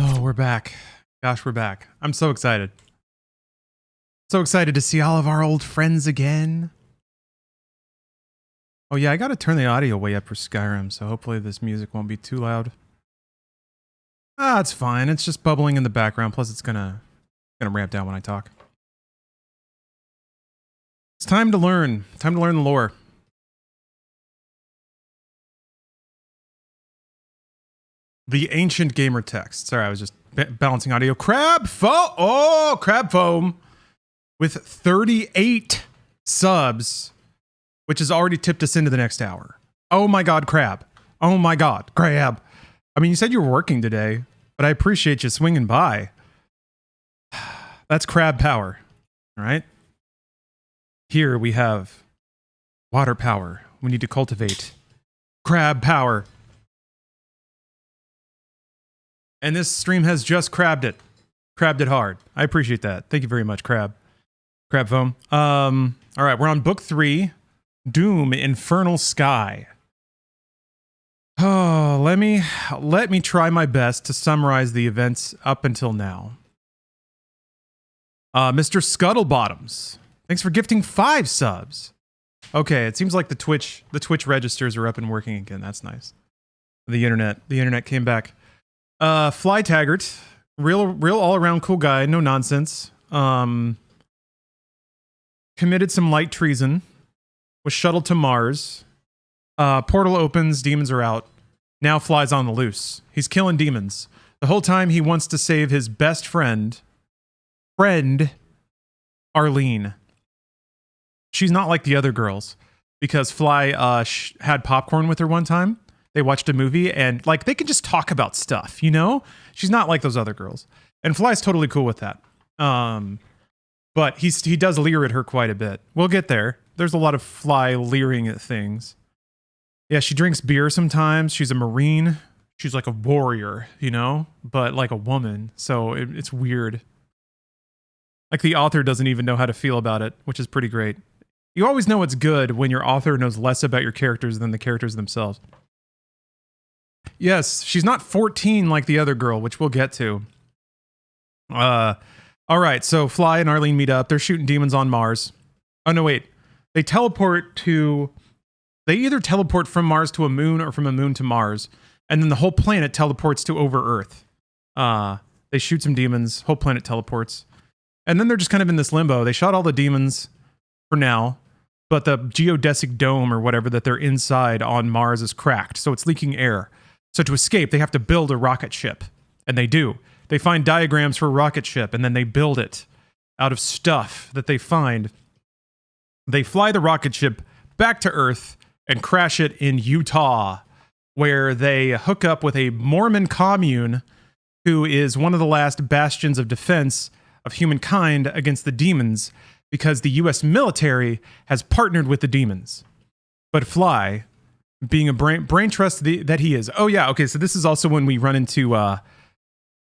Oh, we're back. Gosh, we're back. I'm so excited. So excited to see all of our old friends again. Oh yeah, I gotta turn the audio way up for Skyrim, so hopefully this music won't be too loud. Ah, it's fine. It's just bubbling in the background, plus it's gonna ramp down when I talk. It's time to learn. Time to learn the lore. The ancient gamer text. Sorry, I was just balancing audio. Crab foam. Oh, crab foam. With 38 subs, which has already tipped us into the next hour. Oh my God, crab. Oh my God, crab. I mean, you said you were working today, but I appreciate you swinging by. That's crab power, all right? Here we have water power. We need to cultivate crab power. And this stream has just crabbed it. Crabbed it hard. I appreciate that. Thank you very much, Crab. Crab foam. All right, we're on book 3, Doom Infernal Sky. Oh, let me try my best to summarize the events up until now. Mr. Scuttlebottoms, thanks for gifting 5 subs. Okay, it seems like the Twitch registers are up and working again. That's nice. The internet came back. Fly Taggart, real all-around cool guy, no nonsense. Committed some light treason, was shuttled to Mars. Portal opens, demons are out. Now flies on the loose. He's killing demons. The whole time he wants to save his best friend, Arlene. She's not like the other girls, because Fly had popcorn with her one time. They watched a movie and like they can just talk about stuff, you know? She's not like those other girls. And Fly's totally cool with that. But he does leer at her quite a bit. We'll get there. There's a lot of Fly leering at things. Yeah, she drinks beer sometimes. She's a Marine. She's like a warrior, you know? But like a woman. So it's weird. Like the author doesn't even know how to feel about it, which is pretty great. You always know it's good when your author knows less about your characters than the characters themselves. Yes, she's not 14 like the other girl, which we'll get to. All right, so Fly and Arlene meet up. They're shooting demons on Mars. Oh, no, wait. They either teleport from Mars to a moon or from a moon to Mars. And then the whole planet teleports to over Earth. They shoot some demons. Whole planet teleports. And then they're just kind of in this limbo. They shot all the demons for now. But the geodesic dome or whatever that they're inside on Mars is cracked. So it's leaking air. So to escape, they have to build a rocket ship. And they do. They find diagrams for a rocket ship, and then they build it out of stuff that they find. They fly the rocket ship back to Earth and crash it in Utah, where they hook up with a Mormon commune who is one of the last bastions of defense of humankind against the demons, because the US military has partnered with the demons. But Fly, being a brain trust that he is. Oh yeah, okay, so this is also when we run into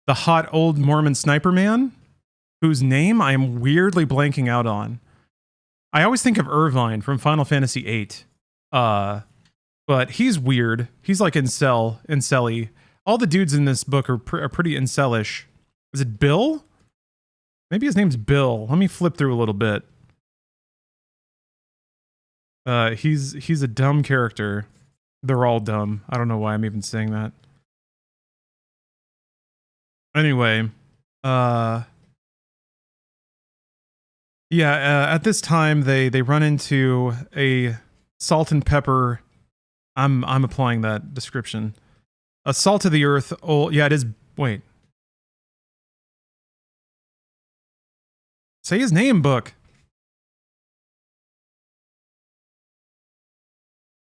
the hot old Mormon sniper man, whose name I am weirdly blanking out on. I always think of Irvine from Final Fantasy VIII. But he's weird. He's like incel-y. All the dudes in this book are pretty incelish. Is it Bill? Maybe his name's Bill. Let me flip through a little bit. He's a dumb character. They're all dumb. I don't know why I'm even saying that. Anyway, at this time they run into a salt and pepper. I'm applying that description. A salt of the earth. Oh, yeah, it is. Wait. Say his name, book.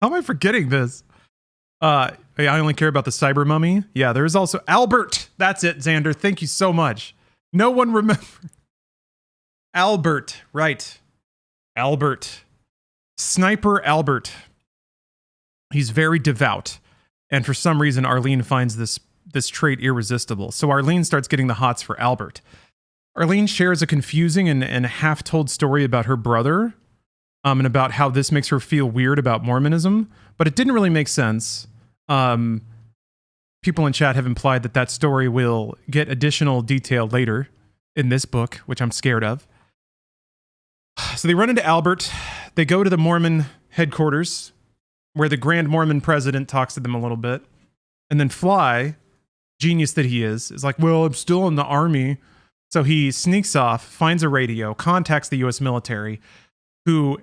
How am I forgetting this? I only care about the cyber mummy. Yeah, there is also Albert. That's it, Xander. Thank you so much. No one remember. Albert, right. Albert. Sniper Albert. He's very devout. And for some reason, Arlene finds this trait irresistible. So Arlene starts getting the hots for Albert. Arlene shares a confusing and half-told story about her brother, and about how this makes her feel weird about Mormonism, but it didn't really make sense. people in chat have implied that that story will get additional detail later in this book, which I'm scared of. So they run into Albert. They go to the Mormon headquarters, where the Grand Mormon president talks to them a little bit. And then Fly, genius that he is like, well, I'm still in the army. So he sneaks off, finds a radio, contacts the U.S. military, who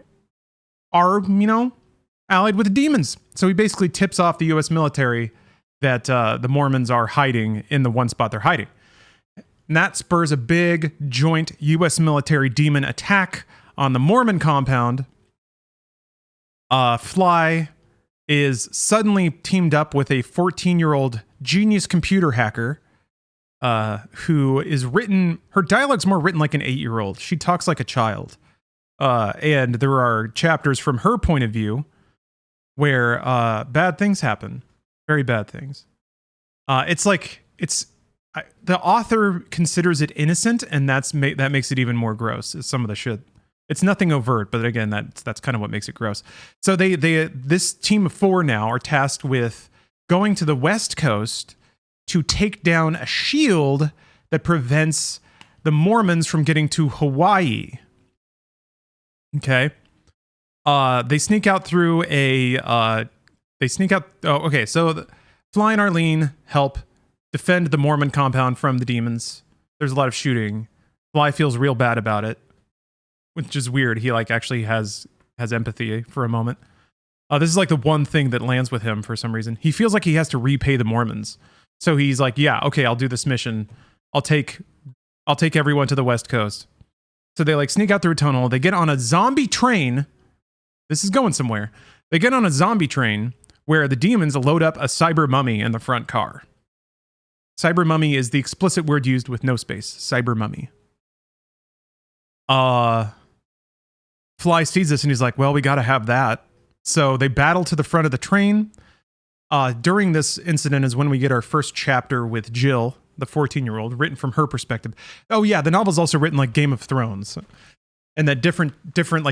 are, allied with the demons. So he basically tips off the U.S. military that the Mormons are hiding in the one spot they're hiding. And that spurs a big joint U.S. military demon attack on the Mormon compound. Fly is suddenly teamed up with a 14-year-old genius computer hacker who is her dialogue's more written like an 8-year-old. She talks like a child. And there are chapters from her point of view where bad things happen. Very bad things. The author considers it innocent, and that makes it even more gross. Some of the shit. It's nothing overt, but again, that's kind of what makes it gross. So this team of 4 now are tasked with going to the West Coast to take down a shield that prevents the Mormons from getting to Hawaii. Okay. They sneak out through so Fly and Arlene help defend the Mormon compound from the demons. There's a lot of shooting. Fly feels real bad about it, which is weird. He actually has empathy for a moment. This is the one thing that lands with him for some reason. He feels like he has to repay the Mormons. So he's like, yeah, okay, I'll do this mission. I'll take everyone to the West Coast. So they sneak out through a tunnel. They get on a zombie train. This is going somewhere. They get on a zombie train where the demons load up a cyber mummy in the front car. Cyber mummy is the explicit word used with no space. Cyber mummy. Fly sees this and he's like, well, we got to have that. So they battle to the front of the train. During this incident is when we get our first chapter with Jill, the 14-year-old, written from her perspective. Oh yeah, the novel's also written like Game of Thrones. And that different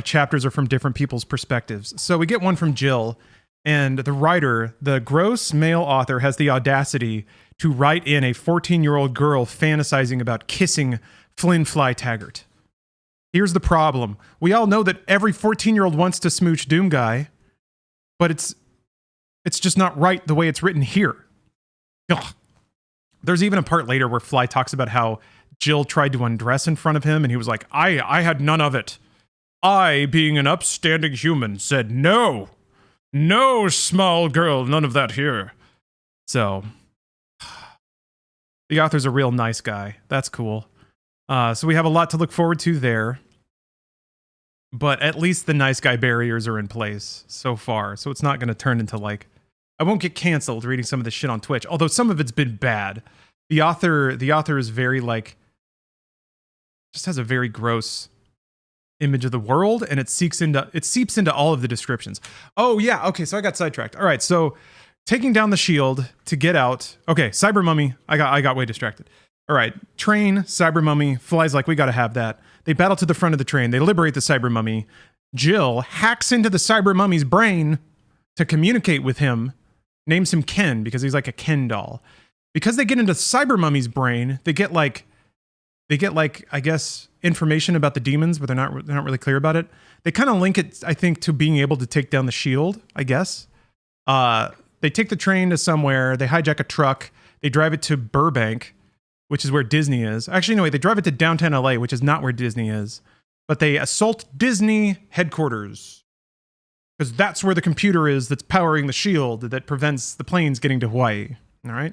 chapters are from different people's perspectives. So we get one from Jill, and the writer, the gross male author, has the audacity to write in a 14-year-old girl fantasizing about kissing Flynn Fly Taggart. Here's the problem. We all know that every 14-year-old wants to smooch Doom Guy, but it's just not right the way it's written here. Ugh. There's even a part later where Fly talks about how Jill tried to undress in front of him, and he was like, I had none of it. I, being an upstanding human, said, no, small girl, none of that here. So, the author's a real nice guy. That's cool. So we have a lot to look forward to there. But at least the nice guy barriers are in place so far. So it's not going to turn into I won't get canceled reading some of this shit on Twitch. Although some of it's been bad. The author is very just has a very gross image of the world, and it seeps into all of the descriptions. Oh yeah, okay, so I got sidetracked. All right, so taking down the shield to get out. Okay, cyber mummy. I got way distracted. All right, train, cyber mummy. Fly's like, we got to have that. They battle to the front of the train. They liberate the cyber mummy. Jill hacks into the cyber mummy's brain to communicate with him. Names him Ken because he's like a Ken doll. Because they get into cyber mummy's brain, they get I guess information about the demons, but they're not really clear about it. They kind of link it, I think, to being able to take down the shield, I guess. They take the train to somewhere, they hijack a truck, they drive it to Burbank, which is where Disney is. Actually, no, wait, they drive it to downtown LA, which is not where Disney is. But they assault Disney headquarters. Because that's where the computer is that's powering the shield that prevents the planes getting to Hawaii. All right?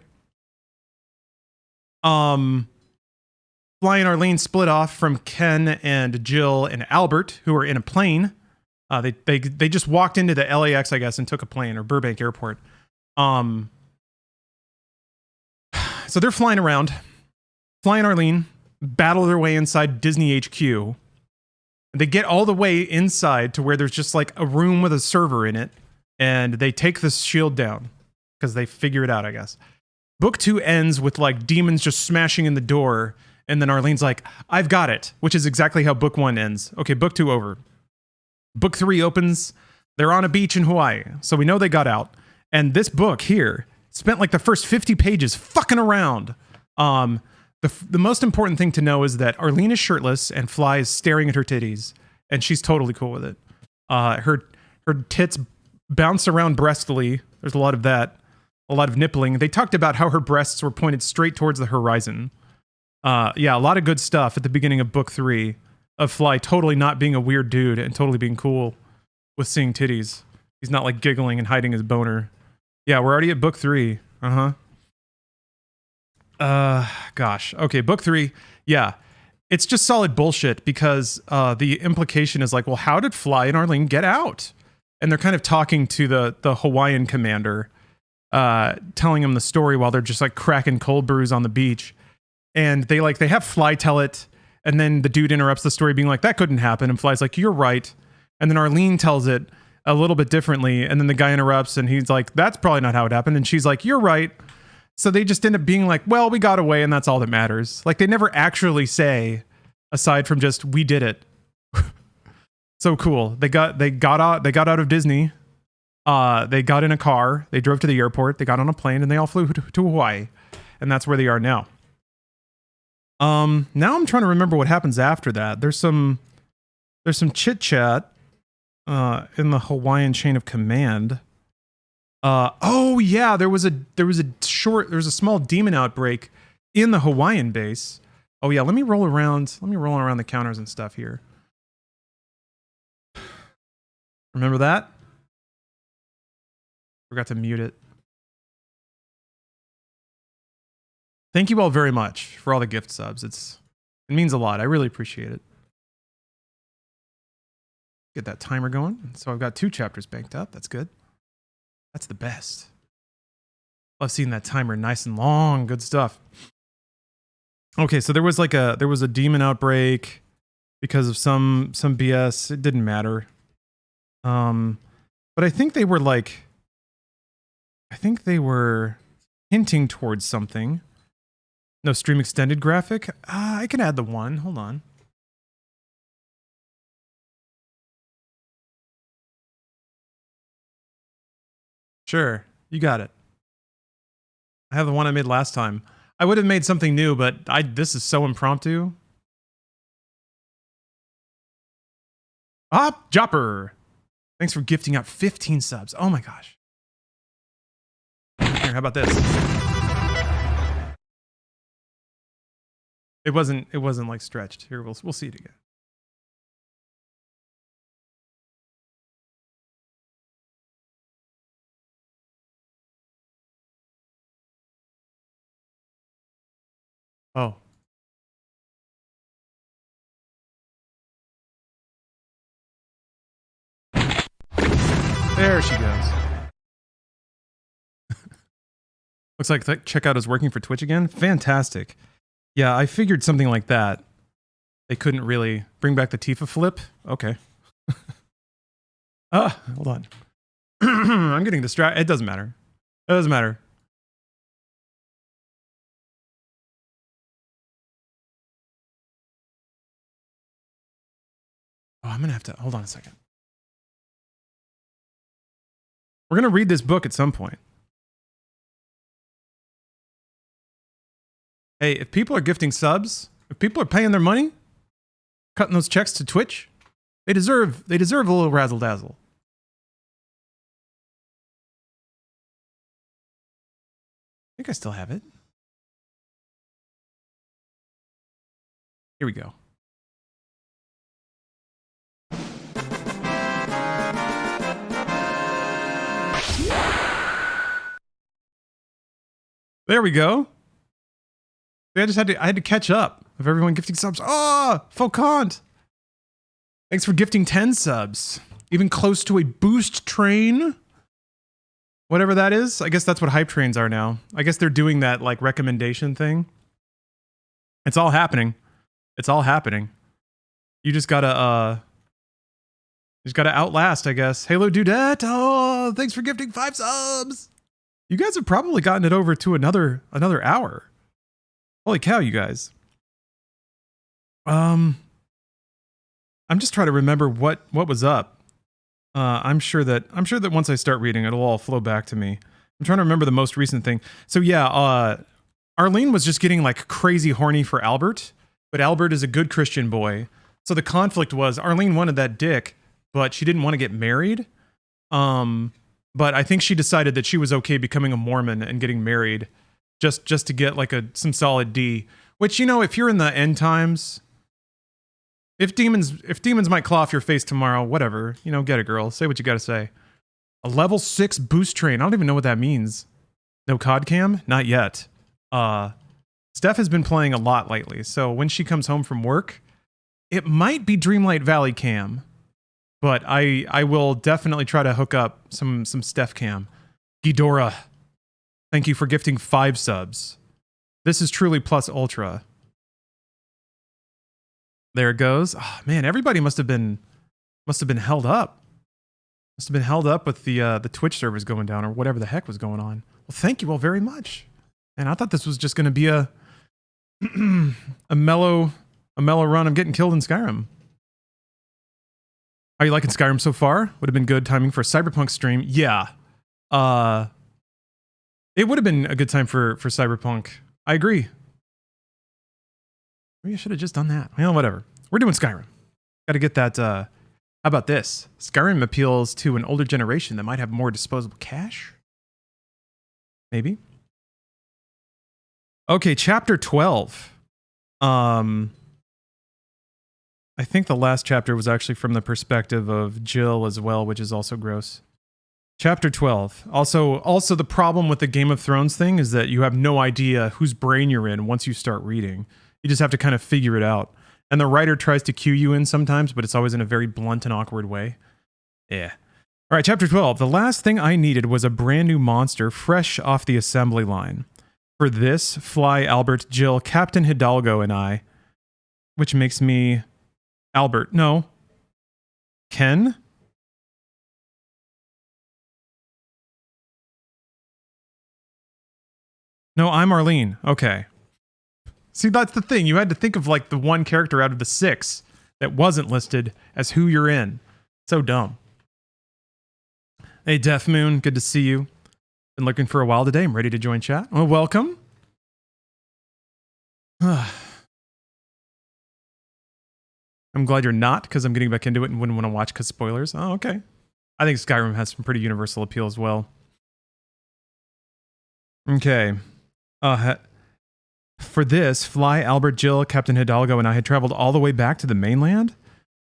Fly and Arlene split off from Ken and Jill and Albert, who are in a plane. They just walked into the LAX, I guess, and took a plane, or Burbank Airport. So they're flying around. Fly and Arlene battle their way inside Disney HQ. They get all the way inside to where there's just a room with a server in it, and they take the shield down because they figure it out, I guess. Book 2 ends with demons just smashing in the door, and then Arlene's like, I've got it, which is exactly how book 1 ends. Okay, book 2 over. Book 3 opens. They're on a beach in Hawaii, so we know they got out. And this book here spent like the first 50 pages fucking around. The most important thing to know is that Arlene is shirtless and Fly is staring at her titties, and she's totally cool with it. Her tits bounce around breastfully. There's a lot of that, a lot of nippling. They talked about how her breasts were pointed straight towards the horizon. Yeah, a lot of good stuff at the beginning of book 3 of Fly totally not being a weird dude and totally being cool with seeing titties. He's not like giggling and hiding his boner. Yeah, we're already at book 3. Gosh. Okay, book 3. Yeah. It's just solid bullshit because the implication is like, well, how did Fly and Arlene get out? And they're kind of talking to the Hawaiian commander, telling him the story while they're just like cracking cold brews on the beach. And they have Fly tell it, and then the dude interrupts the story being like, that couldn't happen. And Fly's like, you're right. And then Arlene tells it a little bit differently, and then the guy interrupts and he's like, that's probably not how it happened. And she's like, you're right. So they just end up being like, well, we got away and that's all that matters. Like they never actually say, aside from just, we did it. So cool. They got out of Disney. They got in a car, they drove to the airport, they got on a plane, and they all flew to Hawaii. And that's where they are now. Now I'm trying to remember what happens after that. There's some chit chat in the Hawaiian chain of command. Oh yeah, there was a small demon outbreak in the Hawaiian base. Oh yeah, let me roll around the counters and stuff here. Remember that? Forgot to mute it. Thank you all very much for all the gift subs. It means a lot. I really appreciate it. Get that timer going. So I've got 2 chapters banked up. That's good. That's the best. I've seen that timer nice and long. Good stuff. Okay, so there was a demon outbreak because of some BS. It didn't matter. But I think they were hinting towards something. No stream extended graphic. I can add the one. Hold on. Sure, you got it. I have the one I made last time. I would have made something new, but this is so impromptu. Jopper. Thanks for gifting out 15 subs. Oh my gosh. Here, how about this? It wasn't like stretched. Here, we'll see it again. Oh. There she goes. Looks like checkout is working for Twitch again. Fantastic. Yeah, I figured something like that. They couldn't really bring back the Tifa flip. Okay. Hold on. I'm getting distracted. It doesn't matter. It doesn't matter. Oh, I'm gonna have to hold on a second. We're gonna read this book at some point. Hey, if people are gifting subs, if people are paying their money, cutting those checks to Twitch, they deserve a little razzle dazzle. I think I still have it. Here we go. There we go. I had to catch up of everyone gifting subs. Faucon! Thanks for gifting 10 subs. Even close to a boost train. Whatever that is. I guess that's what hype trains are now. I guess they're doing that like recommendation thing. It's all happening. It's all happening. You just gotta outlast, I guess. Halo Dudette. Oh, thanks for gifting 5 subs. You guys have probably gotten it over to another hour. Holy cow, you guys. I'm just trying to remember what was up. I'm sure that once I start reading, it'll all flow back to me. I'm trying to remember the most recent thing. So yeah, Arlene was just getting like crazy horny for Albert, but Albert is a good Christian boy. So the conflict was Arlene wanted that dick, but she didn't want to get married. But I think she decided that she was okay becoming a Mormon and getting married just to get like some solid D. Which, you know, if you're in the end times, if demons might claw off your face tomorrow, whatever, you know, get it, girl. Say what you gotta say. A level 6 boost train. I don't even know what that means. No COD cam? Not yet. Steph has been playing a lot lately, so when she comes home from work, it might be Dreamlight Valley cam, but I will definitely try to hook up some Steph cam. Ghidorah, thank you for gifting 5 subs. This is truly plus ultra. There it goes. Oh, man, everybody must have been held up. Must have been held up with the Twitch servers going down or whatever the heck was going on. Well, thank you all very much. And I thought this was just going to be a a mellow run of getting killed in Skyrim. Are you liking Skyrim so far? Would have been good timing for a Cyberpunk stream. Yeah. It would have been a good time for Cyberpunk. I agree. Maybe I should have just done that. Well, whatever. We're doing Skyrim. Got to get that. How about this? Skyrim appeals to an older generation that might have more disposable cash. Maybe. Okay, chapter 12. I think the last chapter was actually from the perspective of Jill as well, which is also gross. Chapter 12. Also the problem with the Game of Thrones thing is that you have no idea whose brain you're in once you start reading. You just have to kind of figure it out. And the writer tries to cue you in sometimes, but it's always in a very blunt and awkward way. Yeah. All right, chapter 12. The last thing I needed was a brand new monster fresh off the assembly line. For this, Fly, Albert, Jill, Captain Hidalgo, and I, which makes me Albert. No. Ken? No, I'm Arlene. Okay. See, that's the thing. You had to think of like the one character out of the 6 that wasn't listed as who you're in. So dumb. Hey, Deaf Moon, good to see you. Been looking for a while today. I'm ready to join chat. Well, welcome. I'm glad you're not, because I'm getting back into it and wouldn't want to watch because spoilers. Oh, okay. I think Skyrim has some pretty universal appeal as well. Okay. For this, Fly, Albert, Jill, Captain Hidalgo, and I had traveled all the way back to the mainland.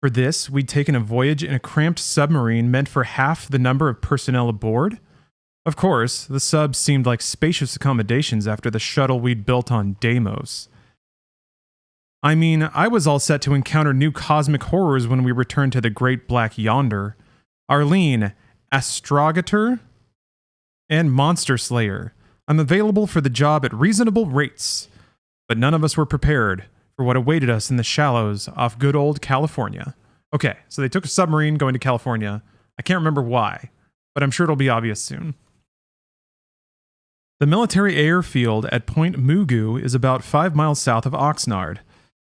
For this, we'd taken a voyage in a cramped submarine meant for half the number of personnel aboard. Of course, the subs seemed like spacious accommodations after the shuttle we'd built on Deimos. I mean, I was all set to encounter new cosmic horrors when we returned to the Great Black Yonder. Arlene, Astrogator, and Monster Slayer. I'm available for the job at reasonable rates. But none of us were prepared for what awaited us in the shallows off good old California. Okay, so they took a submarine going to California. I can't remember why, but I'm sure it'll be obvious soon. The military airfield at Point Mugu is about 5 miles south of Oxnard.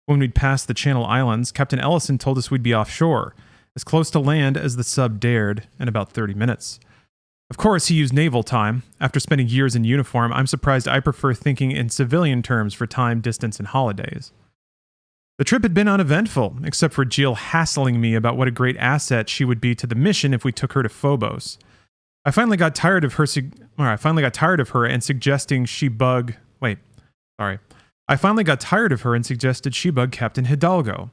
When we'd passed the Channel Islands, Captain Ellison told us we'd be offshore, as close to land as the sub dared, in about 30 minutes. Of course, he used naval time. After spending years in uniform, I'm surprised I prefer thinking in civilian terms for time, distance, and holidays. The trip had been uneventful, except for Jill hassling me about what a great asset she would be to the mission if we took her to Phobos. I finally got tired of her and suggesting she bug... I finally got tired of her and suggested she bug Captain Hidalgo.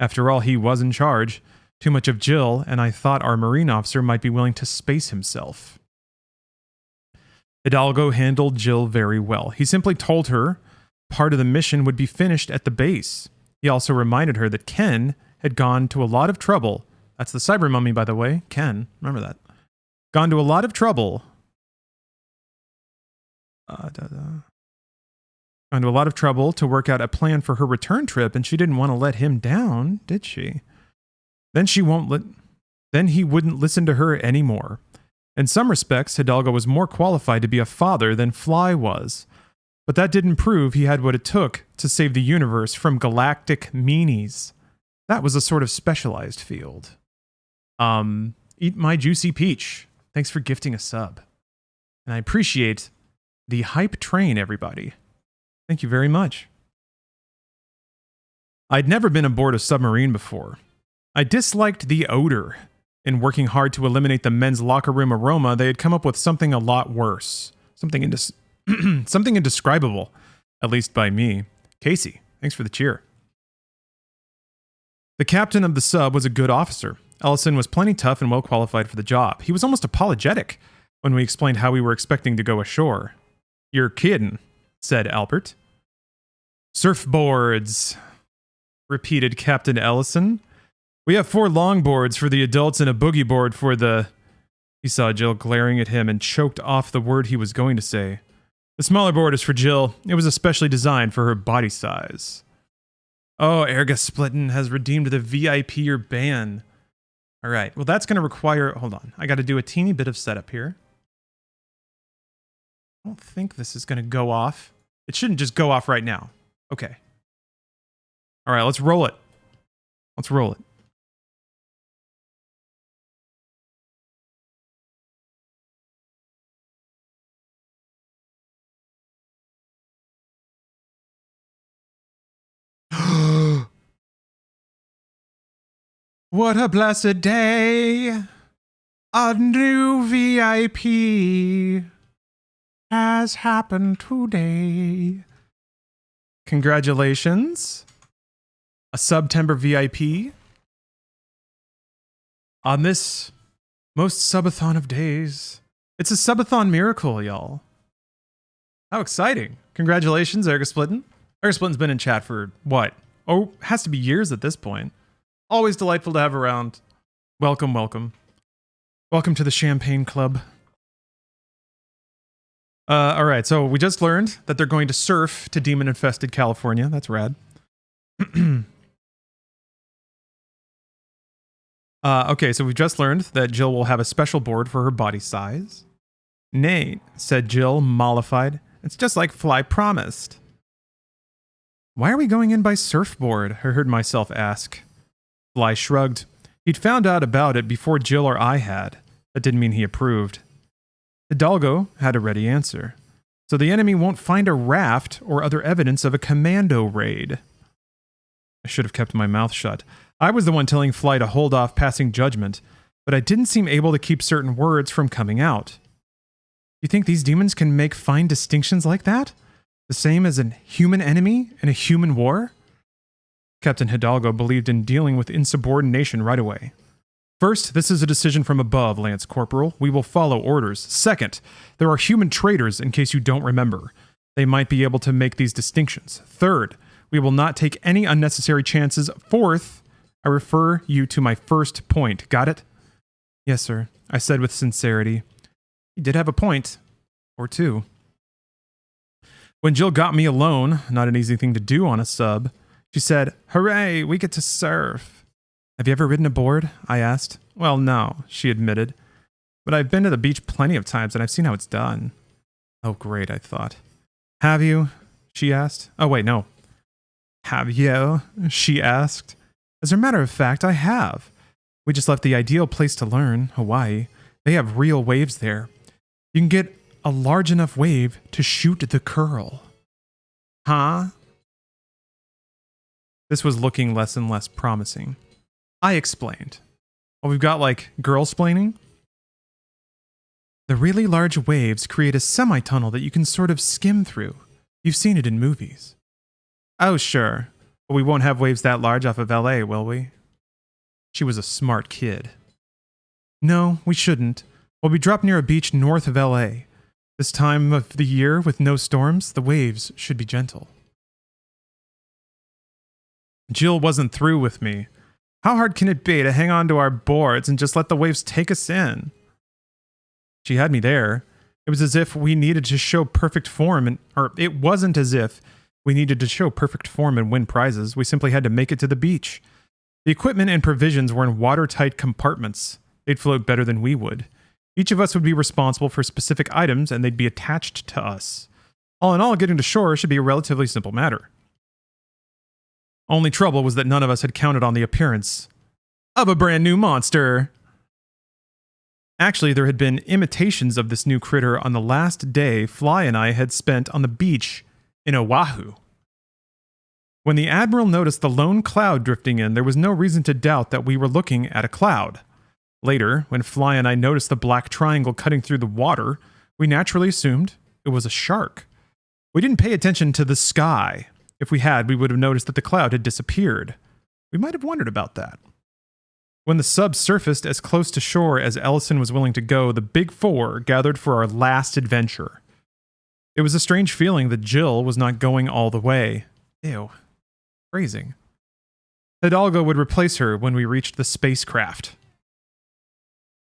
After all, he was in charge. Too much of Jill, and I thought our marine officer might be willing to space himself. Hidalgo handled Jill very well. He simply told her part of the mission would be finished at the base. He also reminded her that Ken had gone to a lot of trouble. That's the cyber mummy, by the way. Ken, remember that. Gone to a lot of trouble. Gone to a lot of trouble to work out a plan for her return trip, and she didn't want to let him down, did she? Then he wouldn't listen to her anymore. In some respects, Hidalgo was more qualified to be a father than Fly was. But that didn't prove he had what it took to save the universe from galactic meanies. That was a sort of specialized field. Eat my juicy peach. Thanks for gifting a sub. And I appreciate the hype train, everybody. Thank you very much. I'd never been aboard a submarine before. I disliked the odor. In working hard to eliminate the men's locker room aroma, they had come up with something a lot worse. Something indescribable, at least by me. Casey, thanks for the cheer. The captain of the sub was a good officer. Ellison was plenty tough and well qualified for the job. He was almost apologetic when we explained how we were expecting to go ashore. You're kidding, said Albert. Surfboards, repeated Captain Ellison. We have 4 longboards for the adults and a boogie board for the... He saw Jill glaring at him and choked off the word he was going to say. The smaller board is for Jill. It was especially designed for her body size. Oh, Erga Splittin has redeemed the VIP or ban. All right, well, that's going to require... Hold on, I got to do a teeny bit of setup here. I don't think this is going to go off. It shouldn't just go off right now. Okay. All right, let's roll it. Let's roll it. What a blessed day! A new VIP has happened today. Congratulations. A September VIP. On this most subathon of days. It's a subathon miracle, y'all. How exciting. Congratulations, Erga Splittin. Erga Splittin's been in chat for, what? Oh, has to be years at this point. Always delightful to have around. Welcome, welcome. Welcome to the Champagne Club. All right, so we just learned that they're going to surf to demon-infested California. That's rad. Okay, so we've just learned that Jill will have a special board for her body size. Nay, said Jill, mollified. It's just like Fly promised. Why are we going in by surfboard? I heard myself ask. Fly shrugged. He'd found out about it before Jill or I had. That didn't mean he approved. Hidalgo had a ready answer. So the enemy won't find a raft or other evidence of a commando raid. I should have kept my mouth shut. I was the one telling Fly to hold off passing judgment, but I didn't seem able to keep certain words from coming out. You think these demons can make fine distinctions like that? The same as a human enemy in a human war? Captain Hidalgo believed in dealing with insubordination right away. First, this is a decision from above, Lance Corporal. We will follow orders. Second, there are human traitors, in case you don't remember. They might be able to make these distinctions. Third, we will not take any unnecessary chances. Fourth, I refer you to my first point. Got it? Yes, sir, I said with sincerity. He did have a point. Or two. When Jill got me alone, not an easy thing to do on a sub, she said, Hooray, we get to surf. Have you ever ridden aboard? I asked. Well, no, she admitted. But I've been to the beach plenty of times and I've seen how it's done. Oh, great, I thought. Have you? She asked. Oh, wait, no. Have you? She asked. As a matter of fact, I have. We just left the ideal place to learn, Hawaii. They have real waves there. You can get a large enough wave to shoot the curl. Huh? This was looking less and less promising. I explained. Well, we've got, like, girl-splaining. The really large waves create a semi-tunnel that you can sort of skim through. You've seen it in movies. Oh, sure. But we won't have waves that large off of LA, will we? She was a smart kid. No, we shouldn't. We'll be dropped near a beach north of LA. This time of the year, with no storms, the waves should be gentle. Jill wasn't through with me. How hard can it be to hang on to our boards and just let the waves take us in? She had me there. It was as if we needed to show perfect form, it wasn't as if we needed to show perfect form and win prizes. We simply had to make it to the beach. The equipment and provisions were in watertight compartments. They'd float better than we would. Each of us would be responsible for specific items, and they'd be attached to us. All in all, getting to shore should be a relatively simple matter. Only trouble was that none of us had counted on the appearance of a brand new monster. Actually, there had been imitations of this new critter on the last day Fly and I had spent on the beach in Oahu. When the Admiral noticed the lone cloud drifting in, there was no reason to doubt that we were looking at a cloud. Later, when Fly and I noticed the black triangle cutting through the water, we naturally assumed it was a shark. We didn't pay attention to the sky. If we had, we would have noticed that the cloud had disappeared. We might have wondered about that. When the sub surfaced as close to shore as Ellison was willing to go, the Big Four gathered for our last adventure. It was a strange feeling that Jill was not going all the way. Ew. Phrasing. Hidalgo would replace her when we reached the spacecraft.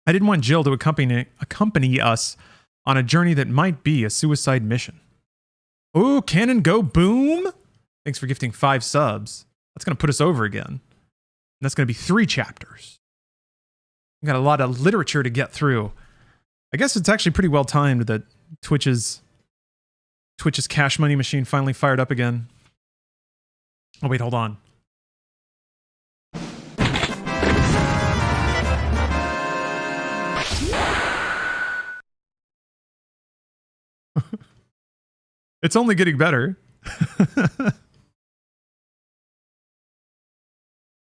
I didn't want Jill to accompany us on a journey that might be a suicide mission. Ooh, cannon go boom! Thanks for gifting 5 subs. That's going to put us over again. And that's going to be 3 chapters. We've got a lot of literature to get through. I guess it's actually pretty well timed that Twitch's cash money machine finally fired up again. Oh, wait, hold on. It's only getting better.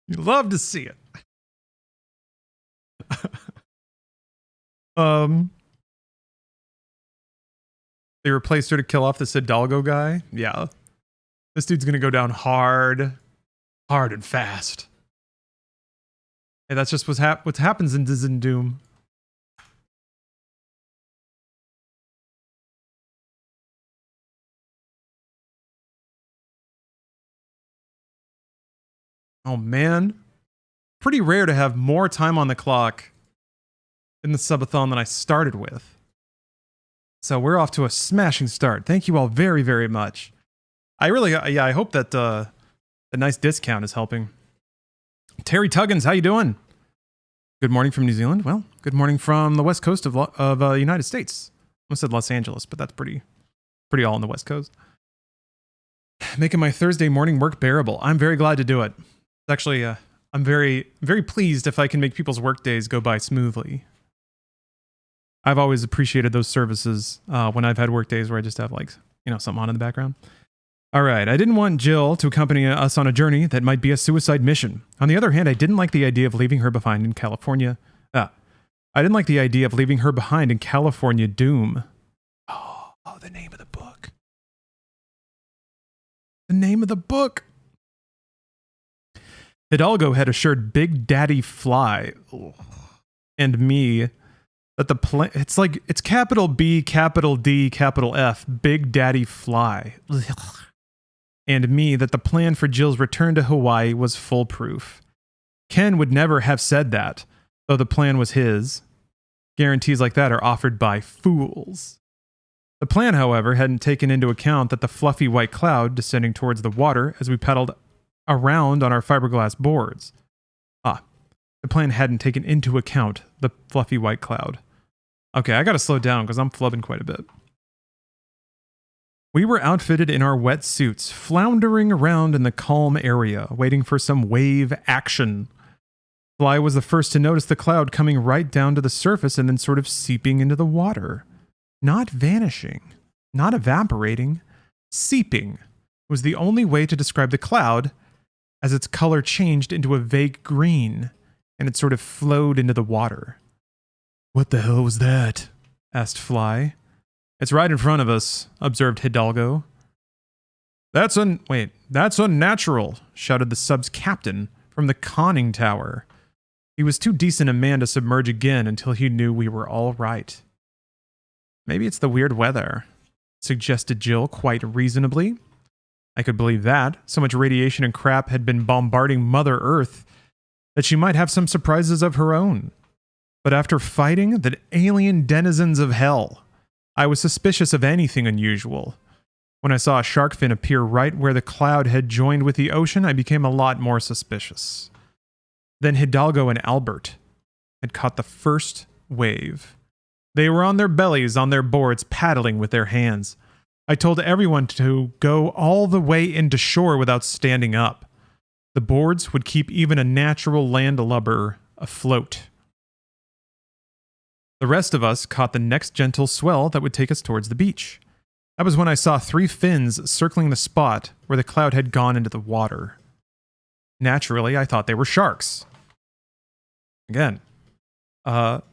You love to see it. They replaced her to kill off this Hidalgo guy. Yeah. This dude's gonna go down hard and fast. Hey, that's just what happens in Diz and Doom. Oh man. Pretty rare to have more time on the clock in the subathon than I started with. So we're off to a smashing start. Thank you all very, very much. I hope that the nice discount is helping. Terry Tuggins, how you doing? Good morning from New Zealand. Well, good morning from the west coast of the United States. I almost said Los Angeles, but that's pretty all on the west coast. Making my Thursday morning work bearable. I'm very glad to do it. Actually, I'm very, very pleased if I can make people's work days go by smoothly. I've always appreciated those services when I've had work days where I just have something on in the background. All right, I didn't want Jill to accompany us on a journey that might be a suicide mission. On the other hand, I didn't like the idea of leaving her behind in California. I didn't like the idea of leaving her behind in California Doom. Oh, the name of the book. The name of the book. Hidalgo had assured Big Daddy Fly and me that the plan, it's capital B, capital D, capital F, Big Daddy Fly. And me that the plan for Jill's return to Hawaii was foolproof. Ken would never have said that, though the plan was his. Guarantees like that are offered by fools. The plan, however, hadn't taken into account that the fluffy white cloud descending towards the water as we paddled around on our fiberglass boards. The plan hadn't taken into account the fluffy white cloud. Okay, I gotta slow down because I'm flubbing quite a bit. We were outfitted in our wet suits, floundering around in the calm area, waiting for some wave action. Fly was the first to notice the cloud coming right down to the surface and then sort of seeping into the water. Not vanishing, not evaporating, seeping was the only way to describe the cloud, as its color changed into a vague green, and it sort of flowed into the water. "What the hell was that?" asked Fly. "It's right in front of us," observed Hidalgo. That's unnatural," shouted the sub's captain from the conning tower. He was too decent a man to submerge again until he knew we were all right. "Maybe it's the weird weather," suggested Jill quite reasonably. I could believe that. So much radiation and crap had been bombarding Mother Earth that she might have some surprises of her own. But after fighting the alien denizens of hell, I was suspicious of anything unusual. When I saw a shark fin appear right where the cloud had joined with the ocean, I became a lot more suspicious. Then Hidalgo and Albert had caught the first wave. They were on their bellies on their boards, paddling with their hands. I told everyone to go all the way into shore without standing up. The boards would keep even a natural landlubber afloat. The rest of us caught the next gentle swell that would take us towards the beach. That was when I saw 3 fins circling the spot where the cloud had gone into the water. Naturally, I thought they were sharks. Again. That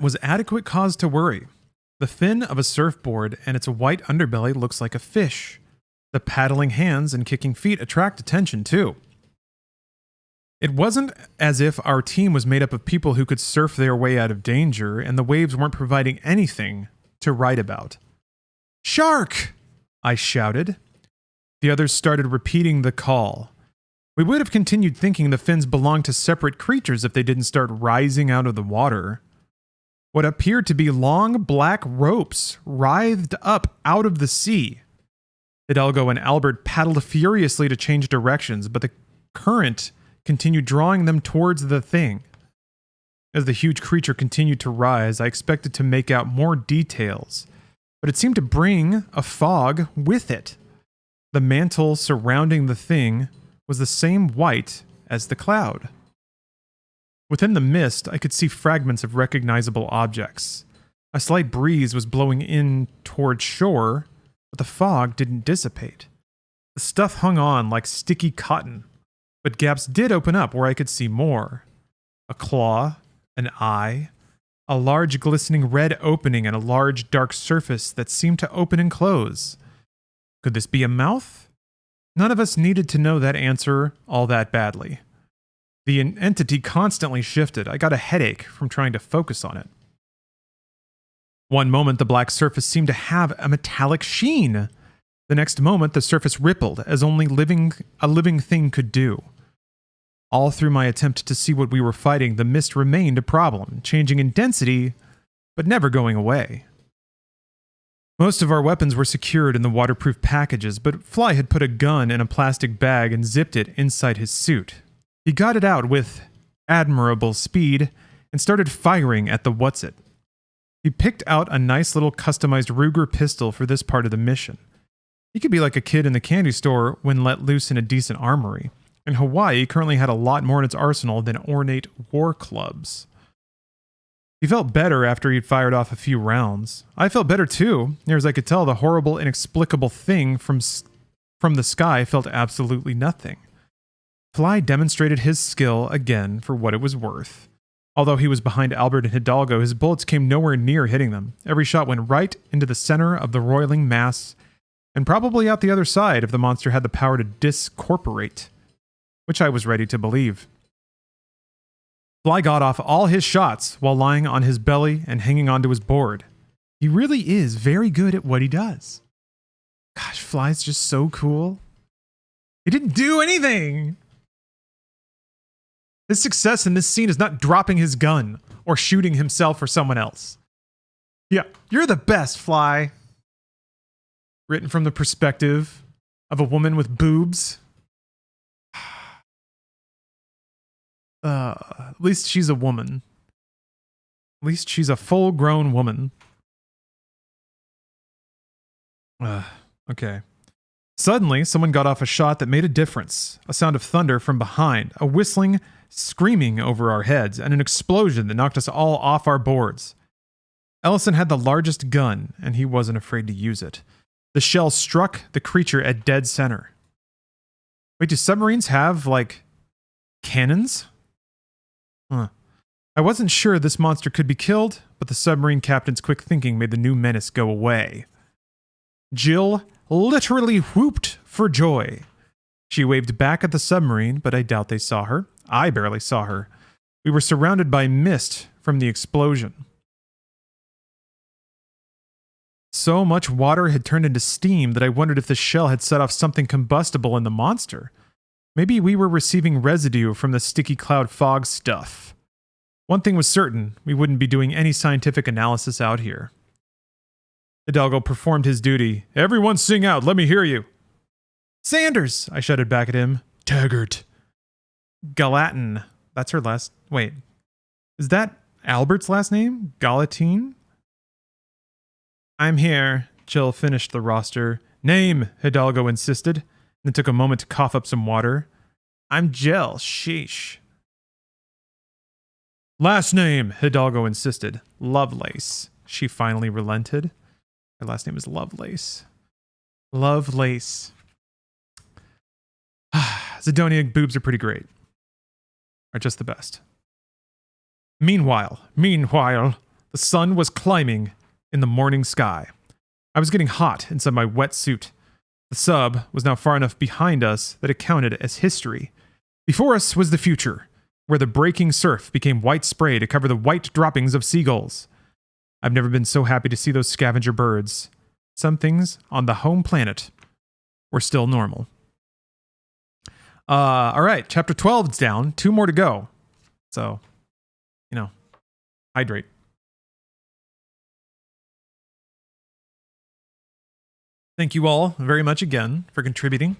was adequate cause to worry. The fin of a surfboard and its white underbelly looks like a fish. The paddling hands and kicking feet attract attention too. It wasn't as if our team was made up of people who could surf their way out of danger and the waves weren't providing anything to write about. "Shark!" I shouted. The others started repeating the call. We would have continued thinking the fins belonged to separate creatures if they didn't start rising out of the water. What appeared to be long black ropes writhed up out of the sea. Hidalgo and Albert paddled furiously to change directions, but the current continued drawing them towards the thing. As the huge creature continued to rise, I expected to make out more details, but it seemed to bring a fog with it. The mantle surrounding the thing was the same white as the cloud. Within the mist, I could see fragments of recognizable objects. A slight breeze was blowing in toward shore, but the fog didn't dissipate. The stuff hung on like sticky cotton, but gaps did open up where I could see more. A claw, an eye, a large glistening red opening and a large dark surface that seemed to open and close. Could this be a mouth? None of us needed to know that answer all that badly. The entity constantly shifted. I got a headache from trying to focus on it. One moment, the black surface seemed to have a metallic sheen. The next moment, the surface rippled, as only a living thing could do. All through my attempt to see what we were fighting, the mist remained a problem, changing in density, but never going away. Most of our weapons were secured in the waterproof packages, but Fly had put a gun in a plastic bag and zipped it inside his suit. He got it out with admirable speed and started firing at the what's-it. He picked out a nice little customized Ruger pistol for this part of the mission. He could be like a kid in the candy store when let loose in a decent armory, and Hawaii currently had a lot more in its arsenal than ornate war clubs. He felt better after he'd fired off a few rounds. I felt better too, near as I could tell the horrible, inexplicable thing from the sky felt absolutely nothing. Fly demonstrated his skill again for what it was worth. Although he was behind Albert and Hidalgo, his bullets came nowhere near hitting them. Every shot went right into the center of the roiling mass, and probably out the other side if the monster had the power to discorporate, which I was ready to believe. Fly got off all his shots while lying on his belly and hanging onto his board. He really is very good at what he does. Gosh, Fly's just so cool. He didn't do anything! His success in this scene is not dropping his gun or shooting himself or someone else. Yeah, you're the best, Fly. Written from the perspective of a woman with boobs. At least she's a woman. At least she's a full-grown woman. Okay. Suddenly, someone got off a shot that made a difference. A sound of thunder from behind, a whistling, screaming over our heads, and an explosion that knocked us all off our boards. Ellison had the largest gun, and he wasn't afraid to use it. The shell struck the creature at dead center. Wait, do submarines have, like, cannons? Huh. I wasn't sure this monster could be killed, but the submarine captain's quick thinking made the new menace go away. Jill literally whooped for joy. She waved back at the submarine, but I doubt they saw her. I barely saw her. We were surrounded by mist from the explosion. So much water had turned into steam that I wondered if the shell had set off something combustible in the monster. Maybe we were receiving residue from the sticky cloud fog stuff. One thing was certain, we wouldn't be doing any scientific analysis out here. Hidalgo performed his duty. Everyone sing out, let me hear you. Sanders, I shouted back at him. Taggart. Gallatin. That's her last... Wait. Is that Albert's last name? Gallatin? I'm here. Jill finished the roster. Name, Hidalgo insisted, and took a moment to cough up some water. I'm Jill. Sheesh. Last name, Hidalgo insisted. Lovelace. She finally relented. Her last name is Lovelace. Lovelace. Zidonia boobs are pretty great. Are just the best. Meanwhile, the sun was climbing in the morning sky. I was getting hot inside my wet suit. The sub was now far enough behind us that it counted as history. Before us was the future, where the breaking surf became white spray to cover the white droppings of seagulls. I've never been so happy to see those scavenger birds. Some things on the home planet were still normal. All right, chapter 12 is down. 2 more to go. So, hydrate. Thank you all very much again for contributing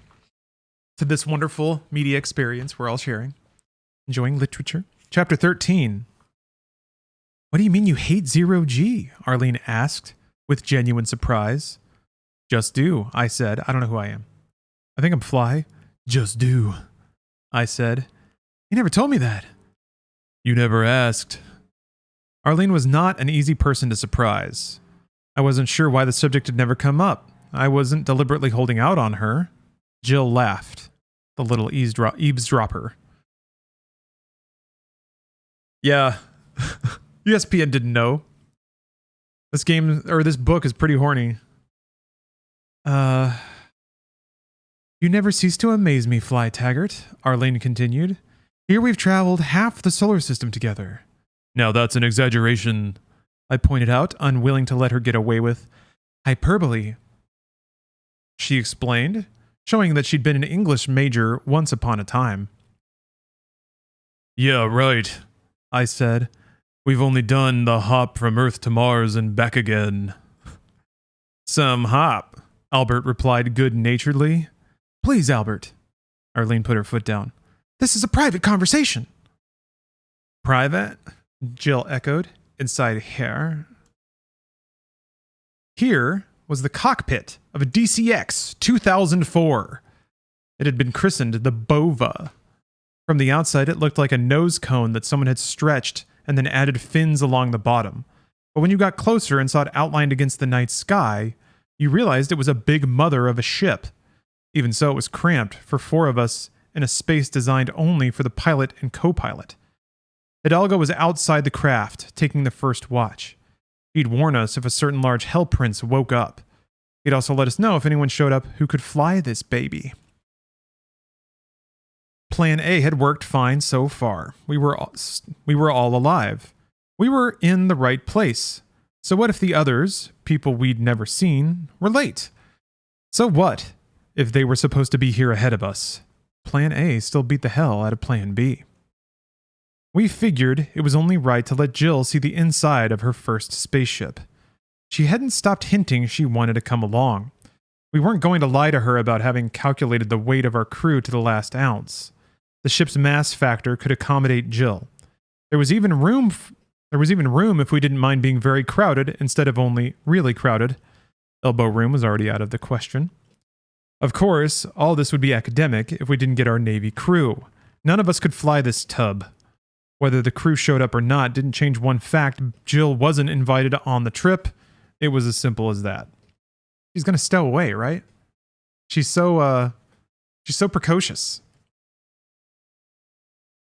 to this wonderful media experience we're all sharing. Enjoying literature. Chapter 13. What do you mean you hate 0G? Arlene asked with genuine surprise. Just do, I said. I don't know who I am. I think I'm Fly. Just do, I said. You never told me that. You never asked. Arlene was not an easy person to surprise. I wasn't sure why the subject had never come up. I wasn't deliberately holding out on her. Jill laughed, the little eavesdropper. Yeah, ESPN didn't know. This book is pretty horny. You never cease to amaze me, Fly Taggart, Arlene continued. Here we've traveled half the solar system together. Now that's an exaggeration, I pointed out, unwilling to let her get away with hyperbole. She explained, showing that she'd been an English major once upon a time. Yeah, right, I said. We've only done the hop from Earth to Mars and back again. Some hop, Albert replied good-naturedly. Please, Albert. Arlene put her foot down. This is a private conversation. Private? Jill echoed, inside here. Here was the cockpit of a DCX 2004. It had been christened the Bova. From the outside, it looked like a nose cone that someone had stretched and then added fins along the bottom. But when you got closer and saw it outlined against the night sky, you realized it was a big mother of a ship. Even so, it was cramped for 4 of us in a space designed only for the pilot and co-pilot. Hidalgo was outside the craft, taking the first watch. He'd warn us if a certain large hell prince woke up. He'd also let us know if anyone showed up who could fly this baby. Plan A had worked fine so far. We were all alive. We were in the right place. So what if the others, people we'd never seen, were late? So what if they were supposed to be here ahead of us? Plan A still beat the hell out of Plan B. We figured it was only right to let Jill see the inside of her first spaceship. She hadn't stopped hinting she wanted to come along. We weren't going to lie to her about having calculated the weight of our crew to the last ounce. The ship's mass factor could accommodate Jill. There was even room if we didn't mind being very crowded instead of only really crowded. Elbow room was already out of the question. Of course, all this would be academic if we didn't get our Navy crew. None of us could fly this tub. Whether the crew showed up or not didn't change one fact: Jill wasn't invited on the trip. It was as simple as that. She's gonna stow away, right? She's so precocious.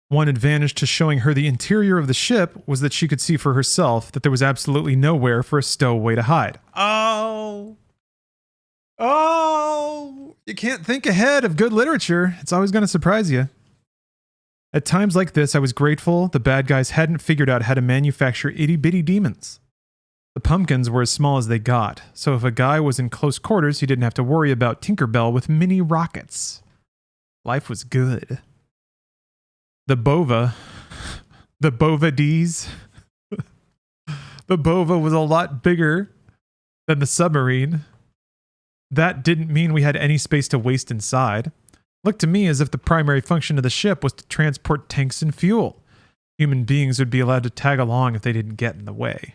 One advantage to showing her the interior of the ship was that she could see for herself that there was absolutely nowhere for a stowaway to hide. Oh, you can't think ahead of good literature. It's always going to surprise you. At times like this, I was grateful the bad guys hadn't figured out how to manufacture itty-bitty demons. The pumpkins were as small as they got, so if a guy was in close quarters, he didn't have to worry about Tinkerbell with mini rockets. Life was good. The Bova D's. The Bova was a lot bigger than the submarine. That didn't mean we had any space to waste inside. Looked to me as if the primary function of the ship was to transport tanks and fuel. Human beings would be allowed to tag along if they didn't get in the way.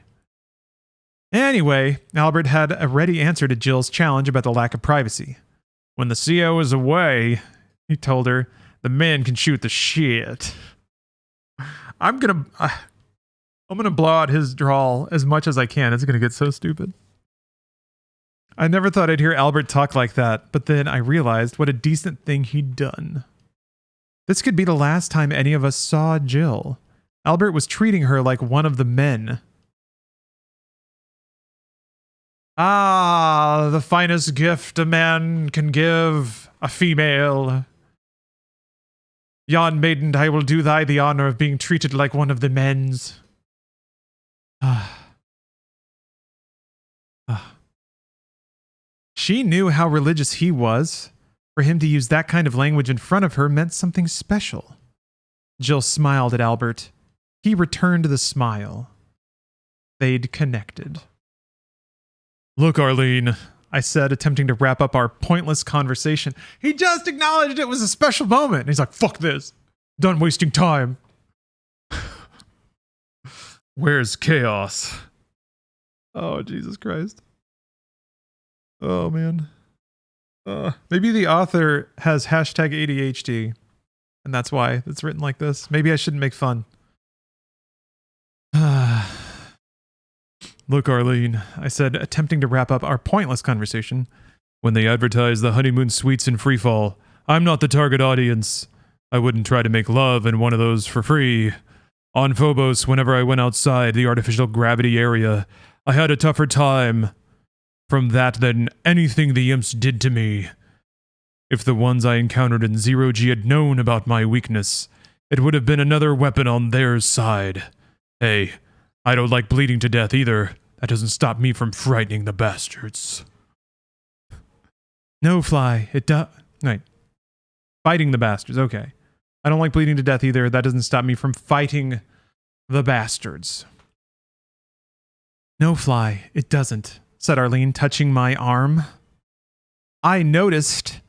Anyway, Albert had a ready answer to Jill's challenge about the lack of privacy. When the CO is away, he told her, the men can shoot the shit. I'm gonna... I'm going to blow out his drawl as much as I can. It's going to get so stupid. I never thought I'd hear Albert talk like that, but then I realized what a decent thing he'd done. This could be the last time any of us saw Jill. Albert was treating her like one of the men. Ah, the finest gift a man can give a female. Yon maiden, I will do thy the honor of being treated like one of the men's. She knew how religious he was. For him to use that kind of language in front of her meant something special. Jill smiled at Albert. He returned the smile. They'd connected. Look, Arlene, I said, attempting to wrap up our pointless conversation. He just acknowledged it was a special moment. And he's like, fuck this. Done wasting time. Where's chaos? Oh, Jesus Christ. Oh, man. Maybe the author has hashtag ADHD, and that's why it's written like this. Maybe I shouldn't make fun. Look, Arlene, I said, attempting to wrap up our pointless conversation. When they advertise the honeymoon suites in Freefall, I'm not the target audience. I wouldn't try to make love in one of those for free. On Phobos, whenever I went outside the artificial gravity area, I had a tougher time from that than anything the imps did to me. If the ones I encountered in Zero G had known about my weakness, it would have been another weapon on their side. Hey, I don't like bleeding to death either. That doesn't stop me from frightening the bastards. No, Fly, it does. Right. Fighting the bastards, okay. I don't like bleeding to death either. That doesn't stop me from fighting the bastards. No, Fly, it doesn't, said Arlene, touching my arm. I noticed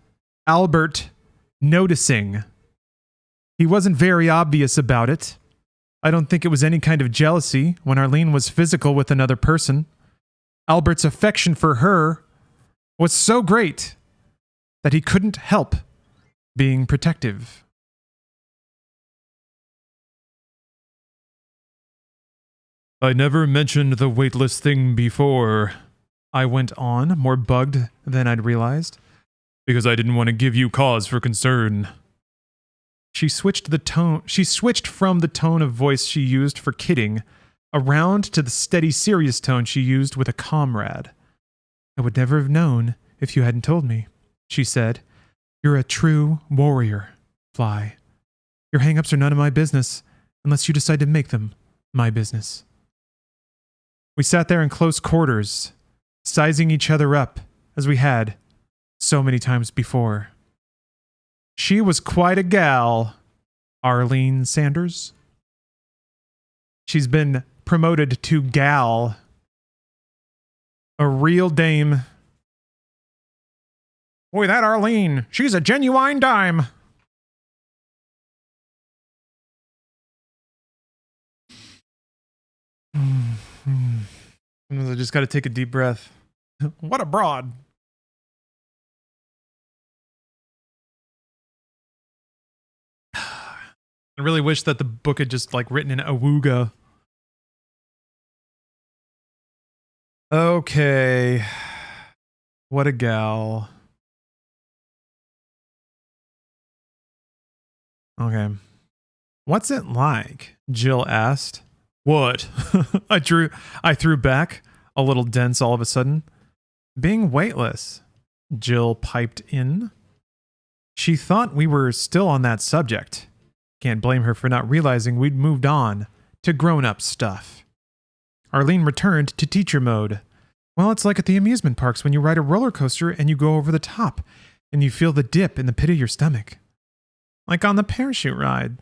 Albert noticing. He wasn't very obvious about it. I don't think it was any kind of jealousy when Arlene was physical with another person. Albert's affection for her was so great that he couldn't help being protective. I never mentioned the weightless thing before, I went on, more bugged than I'd realized, because I didn't want to give you cause for concern. She switched from the tone of voice she used for kidding around to the steady, serious tone she used with a comrade. I would never have known if you hadn't told me, she said. You're a true warrior, Fly. Your hang-ups are none of my business unless you decide to make them my business. We sat there in close quarters, sizing each other up as we had so many times before. She was quite a gal, Arlene Sanders. She's been promoted to gal. A real dame. Boy, that Arlene, she's a genuine dime. I just got to take a deep breath. What a broad. I really wish that the book had just like written in Awooga. Okay. What a gal. Okay. What's it like? Jill asked. What? I threw back, a little dense all of a sudden. Being weightless, Jill piped in. She thought we were still on that subject. Can't blame her for not realizing we'd moved on to grown-up stuff. Arlene returned to teacher mode. Well, it's like at the amusement parks when you ride a roller coaster and you go over the top and you feel the dip in the pit of your stomach. Like on the parachute ride.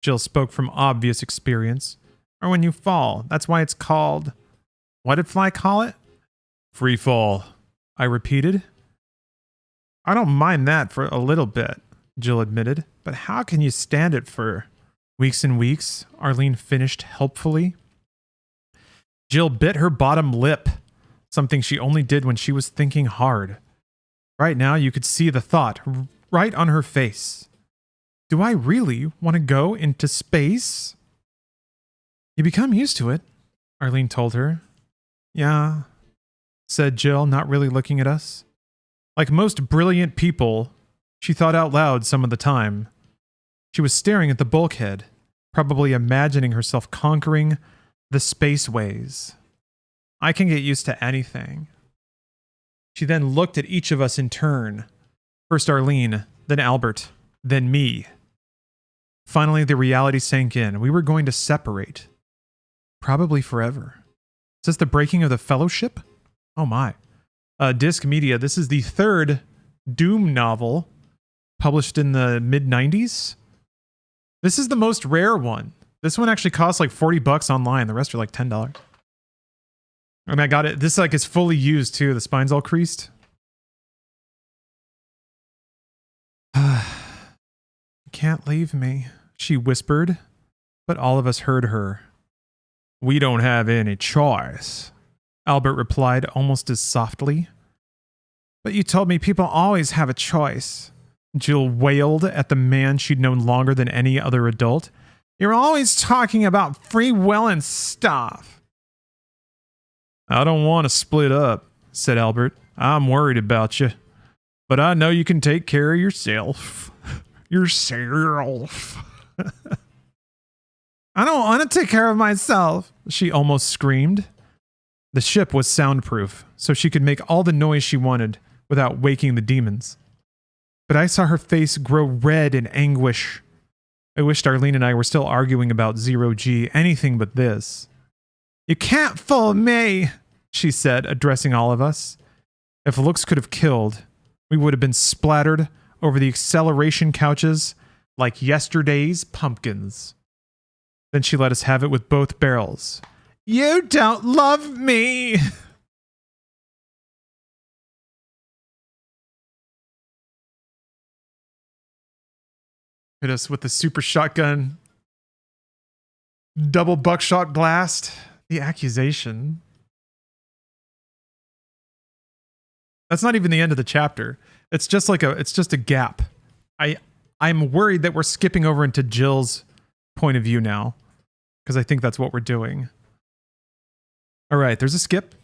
Jill spoke from obvious experience. Or when you fall. That's why it's called... What did Fly call it? Free fall, I repeated. I don't mind that for a little bit, Jill admitted. But how can you stand it for weeks and weeks? Arlene finished helpfully. Jill bit her bottom lip, something she only did when she was thinking hard. Right now, you could see the thought right on her face. Do I really want to go into space? You become used to it, Arlene told her. Yeah, said Jill, not really looking at us. Like most brilliant people, she thought out loud some of the time. She was staring at the bulkhead, probably imagining herself conquering the spaceways. I can get used to anything. She then looked at each of us in turn. First Arlene, then Albert, then me. Finally, the reality sank in. We were going to separate. Probably forever. Is this the breaking of the fellowship? Oh my. Disc Media, this is the third Doom novel published in the mid-90s. This is the most rare one. This one actually costs like $40 online. The rest are like $10. And I got it. This like is fully used too. The spine's all creased. Can't leave me, she whispered, but all of us heard her. We don't have any choice, Albert replied almost as softly. But you told me people always have a choice. Jill wailed at the man she'd known longer than any other adult. You're always talking about free will and stuff. I don't want to split up, said Albert. I'm worried about you. But I know you can take care of yourself. Yourself. I don't want to take care of myself, she almost screamed. The ship was soundproof, so she could make all the noise she wanted without waking the demons. But I saw her face grow red in anguish. I wished Arlene and I were still arguing about zero-G, anything but this. You can't fool me, she said, addressing all of us. If looks could have killed, we would have been splattered over the acceleration couches like yesterday's pumpkins. Then she let us have it with both barrels. You don't love me! Hit us with the super shotgun. Double buckshot blast. The accusation. That's not even the end of the chapter. It's just a gap. I'm worried that we're skipping over into Jill's point of view now, because I think that's what we're doing. All right, there's a skip.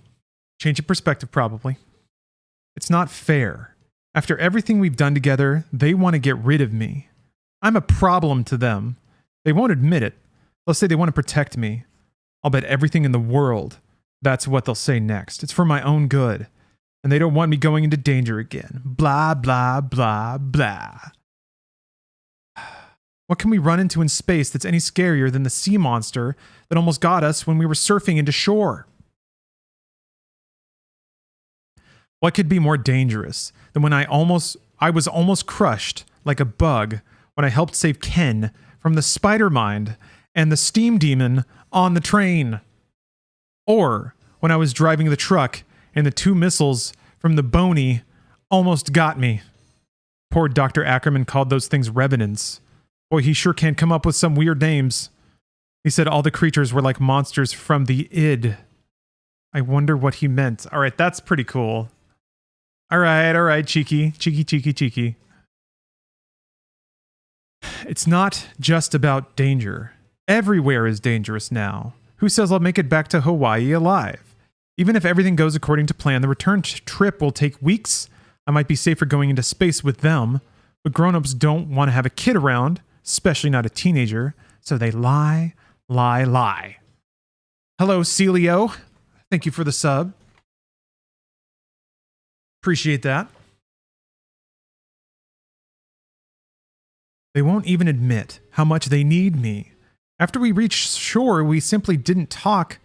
Change of perspective, probably. It's not fair. After everything we've done together, they want to get rid of me. I'm a problem to them. They won't admit it. They'll say they want to protect me. I'll bet everything in the world that's what they'll say next. It's for my own good. And they don't want me going into danger again. Blah, blah, blah, blah. What can we run into in space that's any scarier than the sea monster that almost got us when we were surfing into shore? What could be more dangerous than when I was almost crushed like a bug when I helped save Ken from the spider mind and the steam demon on the train? Or when I was driving the truck and the 2 missiles from the Boney almost got me. Poor Dr. Ackerman called those things revenants. Boy, he sure can come up with some weird names. He said all the creatures were like monsters from the id. I wonder what he meant. All right, that's pretty cool. All right, cheeky. It's not just about danger. Everywhere is dangerous now. Who says I'll make it back to Hawaii alive? Even if everything goes according to plan, the return trip will take weeks. I might be safer going into space with them, but grown-ups don't want to have a kid around, especially not a teenager, so they lie. Hello, Celio. Thank you for the sub. Appreciate that. They won't even admit how much they need me. After we reached shore, we simply didn't walk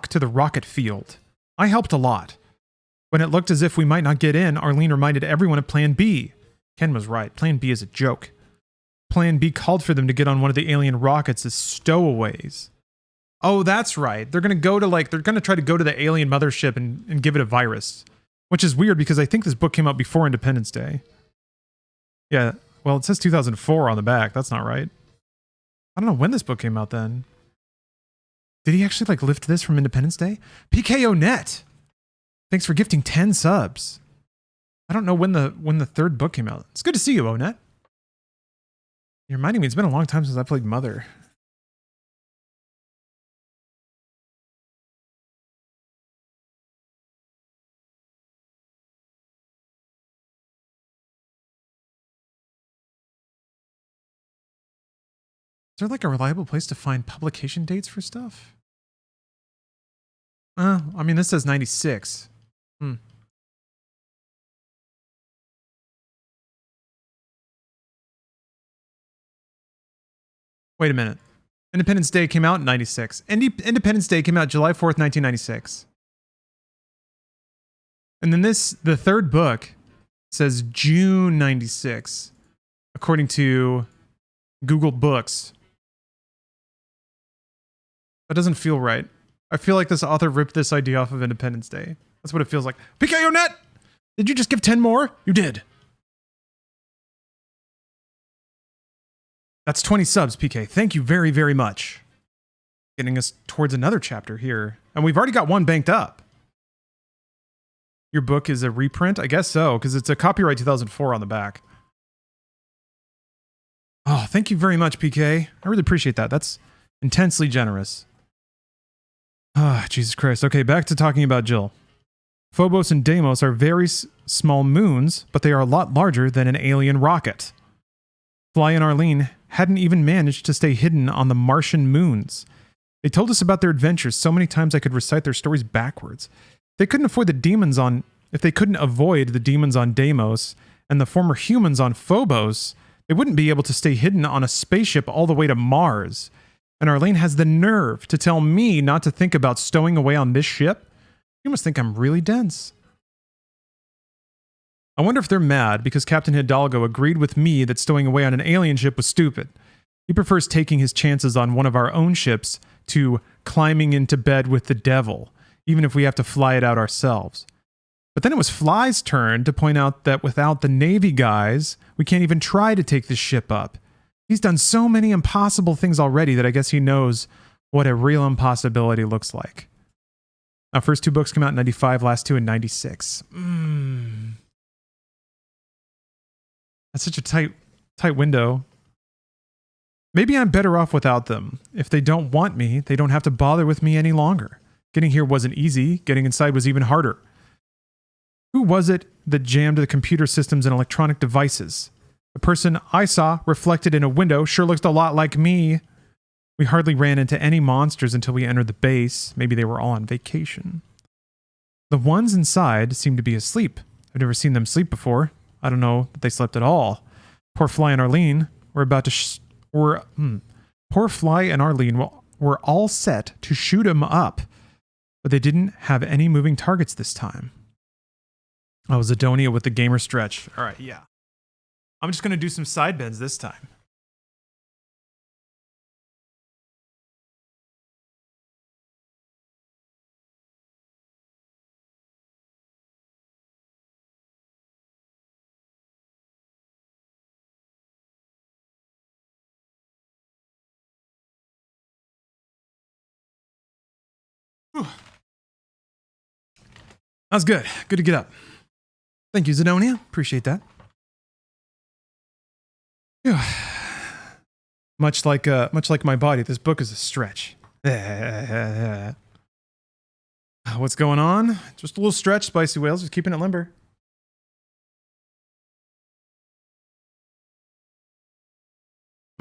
to the rocket field. I helped a lot. When it looked as if we might not get in, Arlene reminded everyone of Plan B. Ken was right. Plan B is a joke. Plan B called for them to get on one of the alien rockets as stowaways. Oh, that's right. They're going to try to go to the alien mothership and give it a virus. Which is weird because I think this book came out before Independence Day. Yeah, well, it says 2004 on the back. That's not right. I don't know when this book came out then. Did he actually lift this from Independence Day? PKO Net! Thanks for gifting 10 subs. I don't know when the third book came out. It's good to see you, Onet. You're reminding me, it's been a long time since I played Mother. there like a reliable place to find publication dates for stuff? I mean, this says 96. Wait a minute. Independence Day came out in 96. Independence Day came out July 4th, 1996. And then the third book says June 96, according to Google Books. That doesn't feel right. I feel like this author ripped this idea off of Independence Day. That's what it feels like. PKONet! Did you just give 10 more? You did. That's 20 subs, PK. Thank you very, very much. Getting us towards another chapter here. And we've already got one banked up. Your book is a reprint? I guess so, because it's a copyright 2004 on the back. Oh, thank you very much, PK. I really appreciate that. That's intensely generous. Ah, Jesus Christ. Okay, back to talking about Jill. Phobos and Deimos are very small moons, but they are a lot larger than an alien rocket. Fly and Arlene hadn't even managed to stay hidden on the Martian moons. They told us about their adventures so many times I could recite their stories backwards. If they couldn't avoid the demons on Deimos and the former humans on Phobos, they wouldn't be able to stay hidden on a spaceship all the way to Mars. And Arlene has the nerve to tell me not to think about stowing away on this ship? You must think I'm really dense. I wonder if they're mad because Captain Hidalgo agreed with me that stowing away on an alien ship was stupid. He prefers taking his chances on one of our own ships to climbing into bed with the devil, even if we have to fly it out ourselves. But then it was Fly's turn to point out that without the Navy guys, we can't even try to take this ship up. He's done so many impossible things already that I guess he knows what a real impossibility looks like. Our first two books come out in 95, last two in 96. That's such a tight window. Maybe I'm better off without them. If they don't want me, they don't have to bother with me any longer. Getting here wasn't easy. Getting inside was even harder. Who was it that jammed the computer systems and electronic devices? The person I saw reflected in a window sure looked a lot like me. We hardly ran into any monsters until we entered the base. Maybe they were all on vacation. The ones inside seemed to be asleep. I've never seen them sleep before. I don't know that they slept at all. Poor Fly and Arlene were Poor Fly and Arlene were all set to shoot him up, but they didn't have any moving targets this time. I was Adonia with the gamer stretch. All right, yeah. I'm just going to do some side bends this time. Whew. That was good. Good to get up. Thank you, Zidonia. Appreciate that. Whew. Much like my body, this book is a stretch. What's going on? Just a little stretch, Spicy Whales. Just keeping it limber.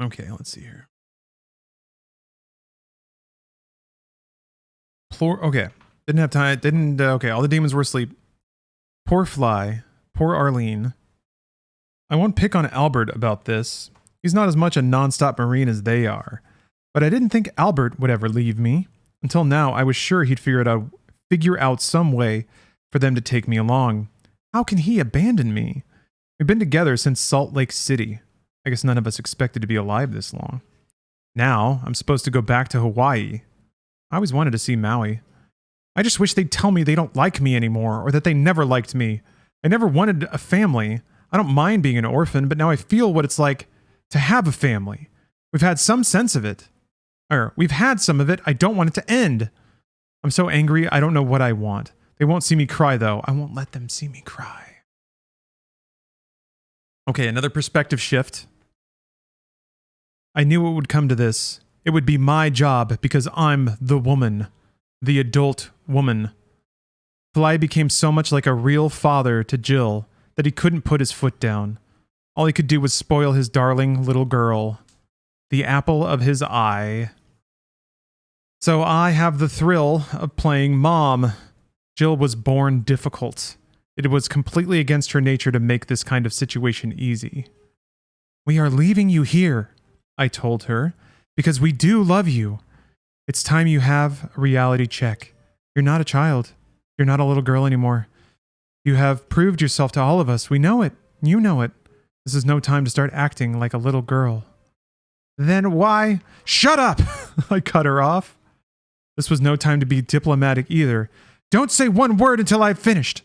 Okay, let's see here. Okay. Didn't have time. Okay, all the demons were asleep. Poor Fly. Poor Arlene. I won't pick on Albert about this. He's not as much a non-stop Marine as they are. But I didn't think Albert would ever leave me. Until now, I was sure he'd figure out some way for them to take me along. How can he abandon me? We've been together since Salt Lake City. I guess none of us expected to be alive this long. Now, I'm supposed to go back to Hawaii. I always wanted to see Maui. I just wish they'd tell me they don't like me anymore, or that they never liked me. I never wanted a family. I don't mind being an orphan, but now I feel what it's like to have a family. We've had some sense of it. We've had some of it. I don't want it to end. I'm so angry, I don't know what I want. They won't see me cry, though. I won't let them see me cry. Okay, another perspective shift. I knew it would come to this. It would be my job because I'm the woman. The adult woman. Fly became so much like a real father to Jill that he couldn't put his foot down. All he could do was spoil his darling little girl. the apple of his eye. So I have the thrill of playing mom. Jill was born difficult. It was completely against her nature to make this kind of situation easy. We are leaving you here, I told her, because we do love you. It's time you have a reality check. You're not a child. You're not a little girl anymore. You have proved yourself to all of us. We know it. You know it. This is no time to start acting like a little girl. Then why? Shut up! I cut her off. This was no time to be diplomatic either. Don't say one word until I've finished.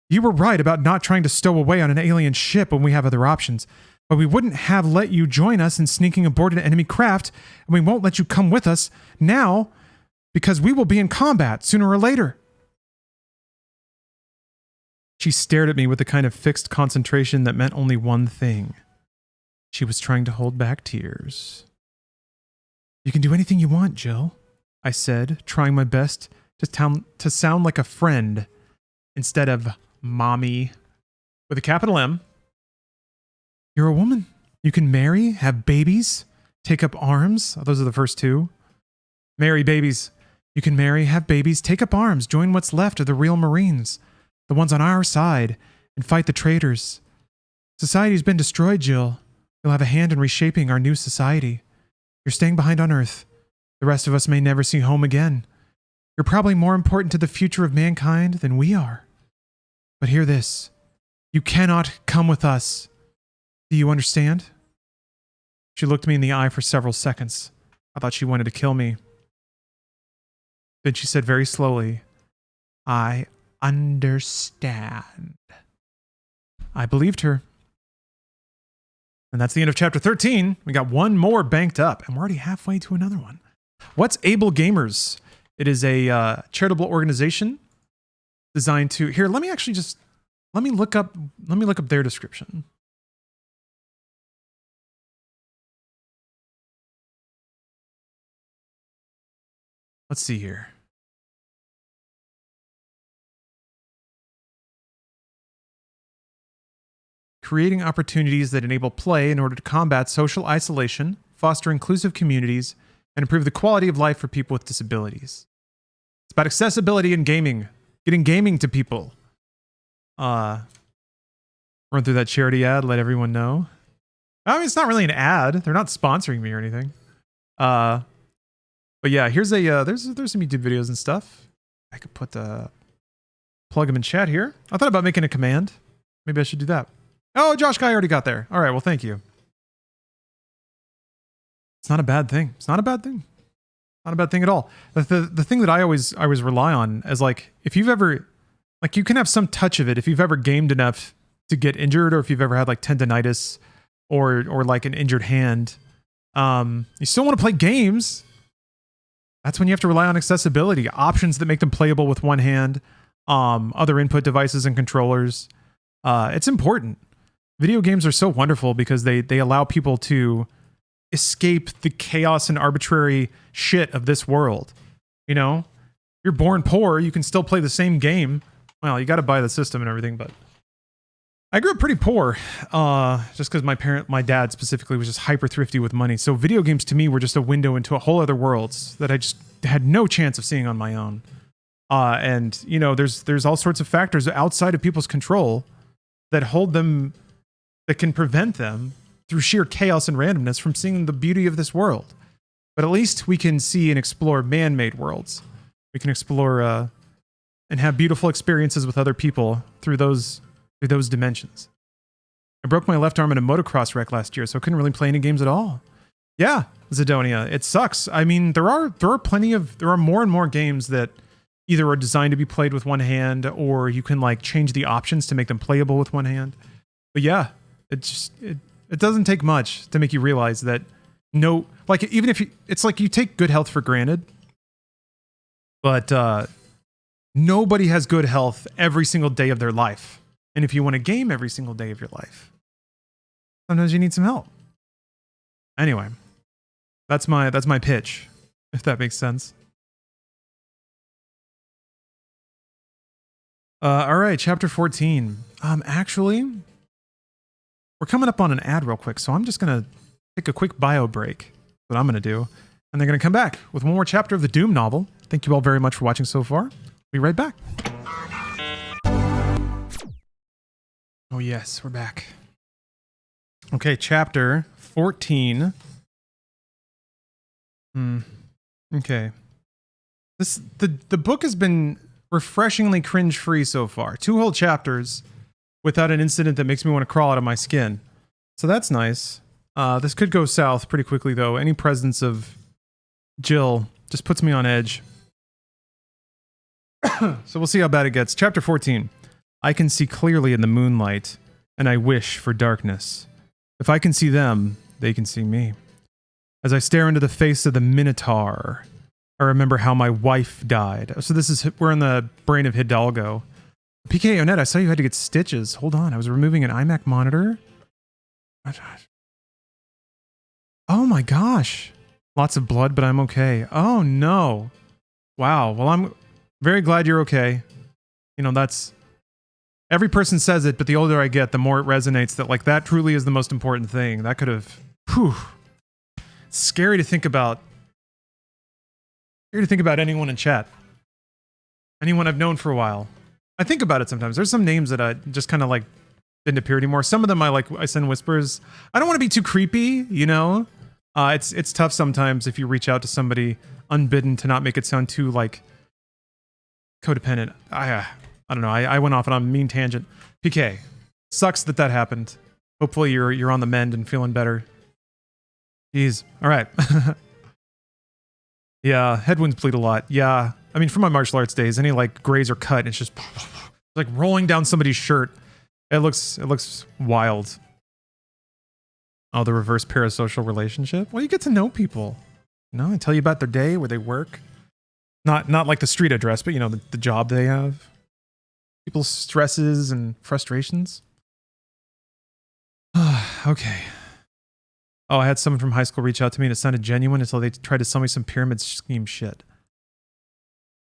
You were right about not trying to stow away on an alien ship when we have other options. But we wouldn't have let you join us in sneaking aboard an enemy craft, and we won't let you come with us now because we will be in combat sooner or later. She stared at me with a kind of fixed concentration that meant only one thing. She was trying to hold back tears. You can do anything you want, Jill, I said, trying my best to sound like a friend instead of mommy with a capital M. You're a woman. You can marry, have babies, take up arms. Oh, those are the first two. Marry babies. You can marry, have babies, take up arms, join what's left of the real Marines, the ones on our side, and fight the traitors. Society's been destroyed, Jill. You'll have a hand in reshaping our new society. You're staying behind on Earth. The rest of us may never see home again. You're probably more important to the future of mankind than we are. But hear this. You cannot come with us. Do you understand? She looked me in the eye for several seconds. I thought she wanted to kill me. Then she said very slowly, I understand. I believed her. And that's the end of chapter 13. We got one more banked up, and we're already halfway to another one. What's Able Gamers? It is a charitable organization designed to... Here, let me look up their description. Let's see here. Creating opportunities that enable play in order to combat social isolation, foster inclusive communities, and improve the quality of life for people with disabilities. It's about accessibility in gaming, getting gaming to people. Run through that charity ad, let everyone know. I mean, it's not really an ad. They're not sponsoring me or anything. But yeah, here's a there's some YouTube videos and stuff. I could put plug them in chat here. I thought about making a command. Maybe I should do that. Oh, Josh Guy already got there. All right, well, thank you. It's not a bad thing. It's not a bad thing. Not a bad thing at all. The thing that I always rely on is like, if you've ever, like, you can have some touch of it if you've ever gamed enough to get injured, or if you've ever had like tendonitis or like an injured hand. You still want to play games. That's when you have to rely on accessibility, options that make them playable with one hand, other input devices and controllers. It's important. Video games are so wonderful because they allow people to escape the chaos and arbitrary shit of this world. You know, you're born poor, you can still play the same game. Well, you got to buy the system and everything, but I grew up pretty poor, just because my dad specifically was just hyper thrifty with money. So video games to me were just a window into a whole other worlds that I just had no chance of seeing on my own. And you know, there's all sorts of factors outside of people's control that can prevent them through sheer chaos and randomness from seeing the beauty of this world. But at least we can see and explore man-made worlds. We can explore and have beautiful experiences with other people through those dimensions. I broke my left arm in a motocross wreck last year, so I couldn't really play any games at all. Yeah, Zidonia, it sucks. I mean, there are more and more games that either are designed to be played with one hand, or you can like change the options to make them playable with one hand. But yeah, it doesn't take much to make you realize that even if it's like you take good health for granted, but nobody has good health every single day of their life. And if you want to game every single day of your life, sometimes you need some help. Anyway, that's my pitch, if that makes sense. All right, chapter 14. Actually, we're coming up on an ad real quick, so I'm just gonna take a quick bio break. That's what I'm going to do. And they're going to come back with one more chapter of the Doom novel. Thank you all very much for watching so far. Be right back. Oh yes, we're back. Okay, chapter 14. Okay. The book has been refreshingly cringe-free so far. 2 whole chapters without an incident that makes me want to crawl out of my skin. So that's nice. This could go south pretty quickly, though. Any presence of Jill just puts me on edge. So we'll see how bad it gets. Chapter 14. I can see clearly in the moonlight, and I wish for darkness. If I can see them, they can see me. As I stare into the face of the Minotaur, I remember how my wife died. So we're in the brain of Hidalgo. PK Onet, I saw you had to get stitches. Hold on, I was removing an iMac monitor. Oh my gosh. Lots of blood, but I'm okay. Oh no. Wow, well I'm very glad you're okay. You know, that's... Every person says it, but the older I get, the more it resonates that, like, that truly is the most important thing. That could have... Whew. Scary to think about. Scary to think about anyone in chat. Anyone I've known for a while. I think about it sometimes. There's some names that I just kind of, like, didn't appear anymore. Some of them I send whispers. I don't want to be too creepy, you know? It's tough sometimes if you reach out to somebody unbidden to not make it sound too, like, codependent. I don't know. I went off on a mean tangent. PK, sucks that happened. Hopefully you're on the mend and feeling better. Jeez. All right. Yeah, head wounds bleed a lot. Yeah. I mean, from my martial arts days, any like graze or cut, it's just like rolling down somebody's shirt. It looks wild. Oh, the reverse parasocial relationship? Well, you get to know people. You know, I tell you about their day, where they work. Not like the street address, but you know, the job they have. People's stresses and frustrations. Okay. Oh, I had someone from high school reach out to me and it sounded genuine until they tried to sell me some pyramid scheme shit.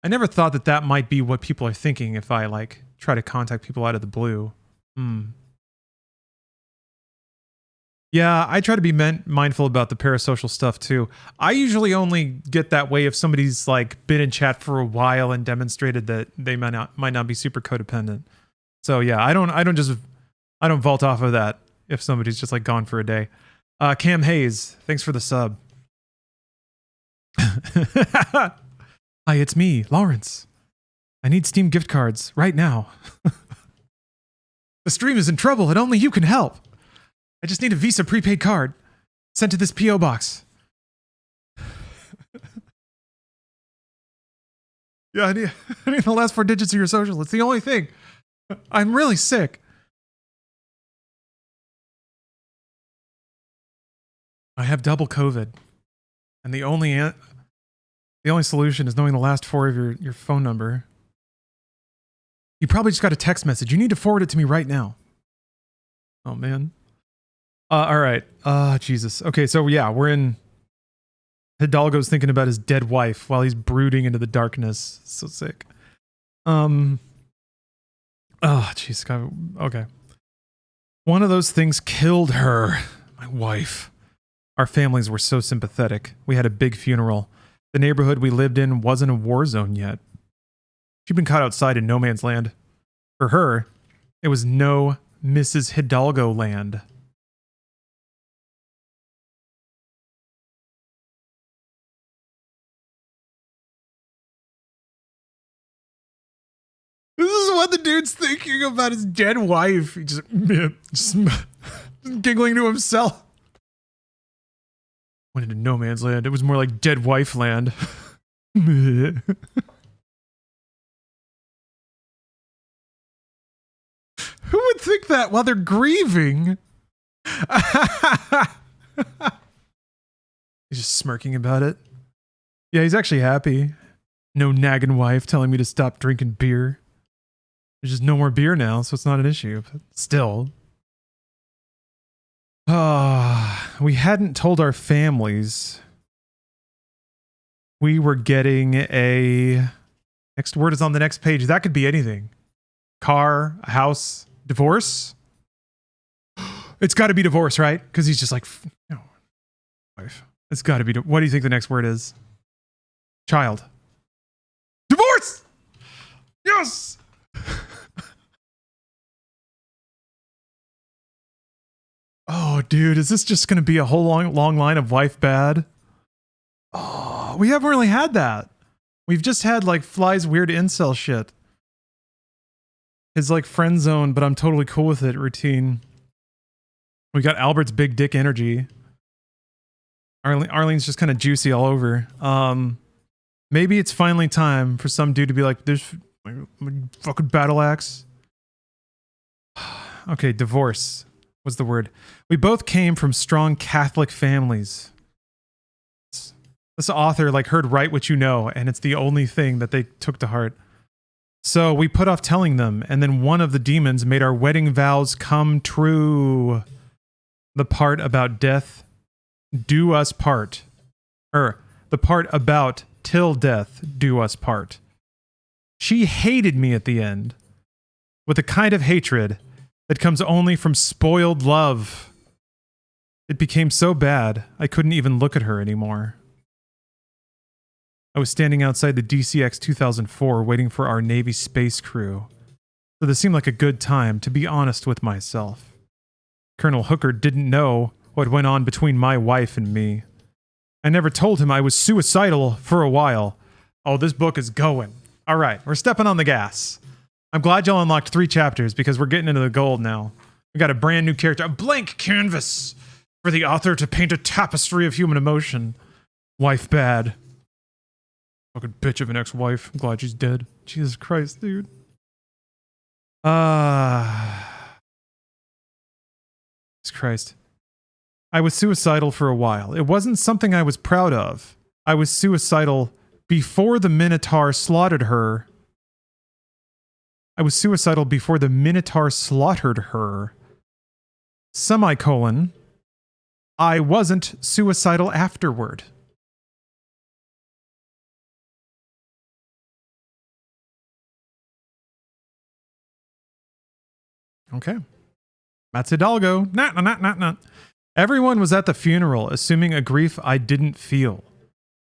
I never thought that might be what people are thinking if I, like, try to contact people out of the blue. Yeah, I try to be mindful about the parasocial stuff, too. I usually only get that way if somebody's, like, been in chat for a while and demonstrated that they might not be super codependent. So, yeah, I don't vault off of that if somebody's just, like, gone for a day. Cam Hayes, thanks for the sub. Hi, it's me, Lawrence. I need Steam gift cards right now. The stream is in trouble and only you can help. I just need a Visa prepaid card sent to this P.O. box. Yeah, I need the last 4 digits of your social. It's the only thing. I'm really sick. I have double COVID, and the only solution is knowing the last 4 of your phone number. You probably just got a text message. You need to forward it to me right now. Oh man. All right. Jesus. Okay, so yeah, we're in. Hidalgo's thinking about his dead wife while he's brooding into the darkness. So sick. Oh, jeez. Okay. One of those things killed her. My wife. Our families were so sympathetic. We had a big funeral. The neighborhood we lived in wasn't a war zone yet. She'd been caught outside in no man's land. For her, it was no Mrs. Hidalgo land. This is what the dude's thinking about his dead wife. He just giggling to himself. Went into no man's land. It was more like dead wife land. Who would think that while they're grieving? He's just smirking about it. Yeah, he's actually happy. No nagging wife telling me to stop drinking beer. There's just no more beer now, so it's not an issue. But still. We hadn't told our families. We were getting a... Next word is on the next page. That could be anything. Car, a house, divorce. It's got to be divorce, right? Because he's just like, you know, Wife. It's got to be. What do you think the next word is? Child. Divorce! Yes! Oh, dude, is this just going to be a whole long line of wife bad? Oh, we haven't really had that. We've just had, like, Fly's weird incel shit. His, like, friend zone, but I'm totally cool with it routine. We got Albert's big dick energy. Arlene's just kind of juicy all over. Maybe it's finally time for some dude to be like, this fucking battle axe. Okay, divorce. What's the word? We both came from strong Catholic families. This author like heard write what you know, and it's the only thing that they took to heart. So we put off telling them, and then one of the demons made our wedding vows come true. The part about death, do us part. The part about till death, do us part. She hated me at the end, with a kind of hatred that comes only from spoiled love. It became so bad, I couldn't even look at her anymore. I was standing outside the DCX 2004 waiting for our Navy space crew, so this seemed like a good time to be honest with myself. Colonel Hooker didn't know what went on between my wife and me. I never told him I was suicidal for a while. Oh, this book is going. All right, we're stepping on the gas. I'm glad y'all unlocked 3 chapters because we're getting into the gold now. We got a brand new character, a blank canvas for the author to paint a tapestry of human emotion. Wife bad. Fucking bitch of an ex-wife. I'm glad she's dead. Jesus Christ, dude. Jesus Christ. I was suicidal for a while. It wasn't something I was proud of. I was suicidal before the Minotaur slaughtered her. I was suicidal before the Minotaur slaughtered her. Semicolon. I wasn't suicidal afterward. Okay. That's Hidalgo. Nah. Everyone was at the funeral, assuming a grief I didn't feel.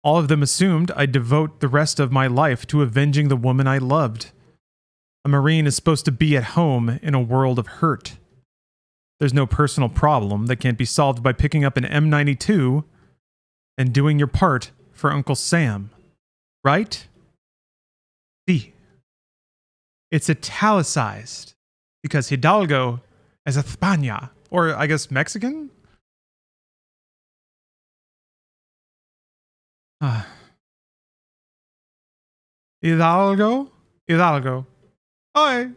All of them assumed I'd devote the rest of my life to avenging the woman I loved. A Marine is supposed to be at home in a world of hurt. There's no personal problem that can't be solved by picking up an M92 and doing your part for Uncle Sam. Right? See. It's italicized because Hidalgo is España, or I guess Mexican? Hidalgo? Hi.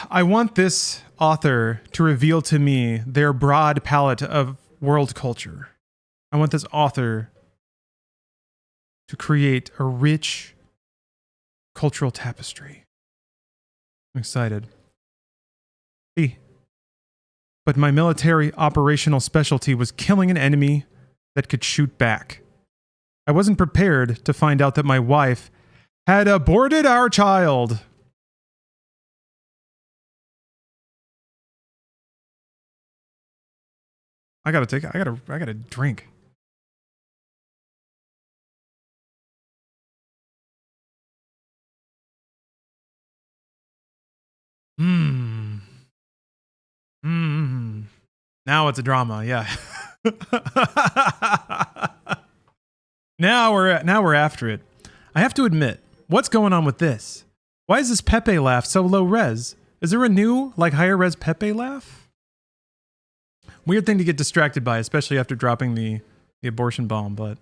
I want this author to reveal to me their broad palette of world culture. I want this author to create a rich cultural tapestry. I'm excited. But my military operational specialty was killing an enemy that could shoot back. I wasn't prepared to find out that my wife had aborted our child. I gotta drink. Now it's a drama, yeah. Now we're after it. I have to admit, what's going on with this? Why is this Pepe laugh so low res? Is there a new, like, higher res Pepe laugh? Weird thing to get distracted by, especially after dropping the abortion bomb, but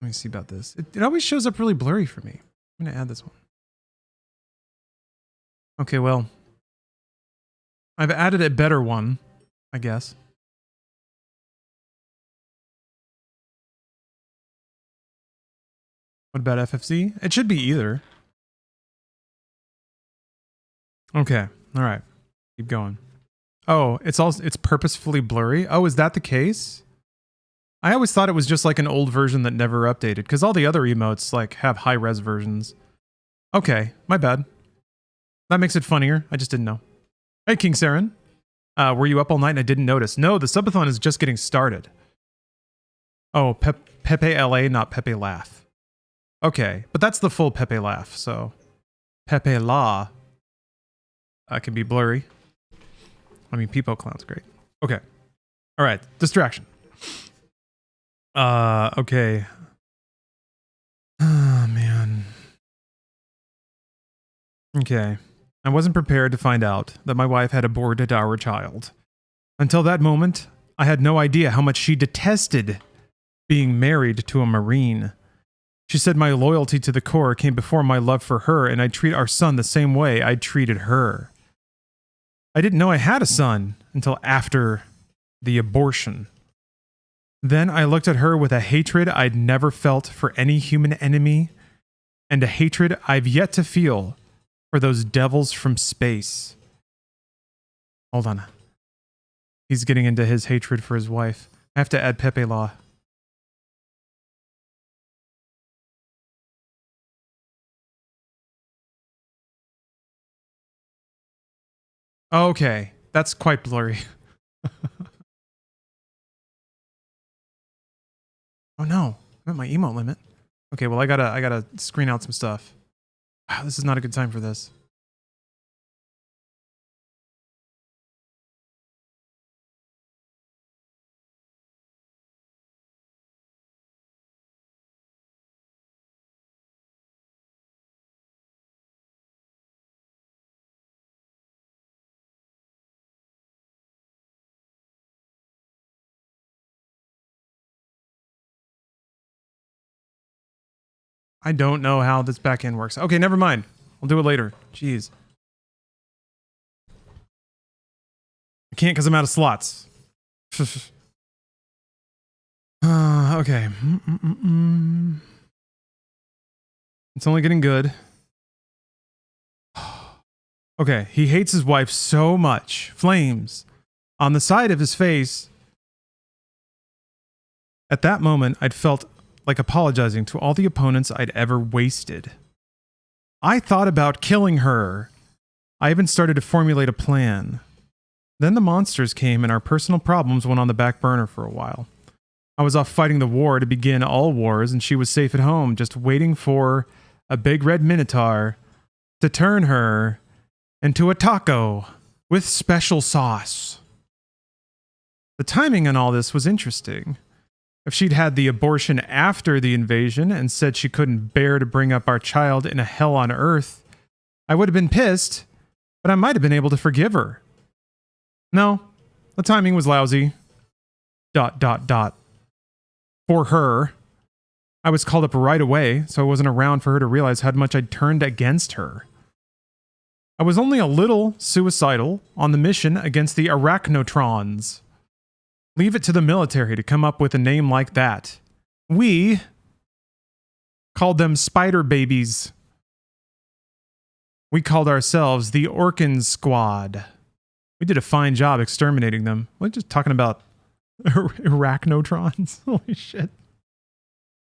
let me see about this. It always shows up really blurry for me. I'm gonna add this one. Okay, well, I've added a better one, I guess. What about FFC? It should be either. Okay, all right. Keep going. Oh, it's purposefully blurry. Oh, is that the case? I always thought it was just like an old version that never updated, because all the other emotes like have high-res versions. Okay, my bad. That makes it funnier. I just didn't know. Hey, King Saren. Were you up all night and I didn't notice? No, the subathon is just getting started. Oh, Pepe LA, not Pepe Laugh. Okay, but that's the full Pepe Laugh, so... Pepe La can be blurry. I mean, Peepo Clown's great. Okay. Alright, distraction. Okay. Oh, man. Okay. I wasn't prepared to find out that my wife had aborted our child. Until that moment, I had no idea how much she detested being married to a Marine. She said my loyalty to the Corps came before my love for her, and I'd treat our son the same way I'd treated her. I didn't know I had a son until after the abortion. Then I looked at her with a hatred I'd never felt for any human enemy, and a hatred I've yet to feel for those devils from space. Hold on. He's getting into his hatred for his wife. I have to add Pepe Law. Okay, that's quite blurry. Oh no, I'm at my emote limit. Okay, well I gotta screen out some stuff. Wow, this is not a good time for this. I don't know how this back end works. Okay, never mind. We'll do it later. Jeez. I can't because I'm out of slots. Okay. It's only getting good. Okay, he hates his wife so much. Flames. On the side of his face. At that moment, I'd felt like apologizing to all the opponents I'd ever wasted. I thought about killing her. I even started to formulate a plan. Then the monsters came and our personal problems went on the back burner for a while. I was off fighting the war to begin all wars, and she was safe at home, just waiting for a big red minotaur to turn her into a taco with special sauce. The timing on all this was interesting. If she'd had the abortion after the invasion and said she couldn't bear to bring up our child in a hell on earth, I would have been pissed, but I might have been able to forgive her. No, the timing was lousy. ... For her. I was called up right away, so I wasn't around for her to realize how much I'd turned against her. I was only a little suicidal on the mission against the Arachnotrons. Leave it to the military to come up with a name like that. We called them spider babies. We called ourselves the Orkin Squad. We did a fine job exterminating them. We're just talking about Arachnotrons. Holy shit.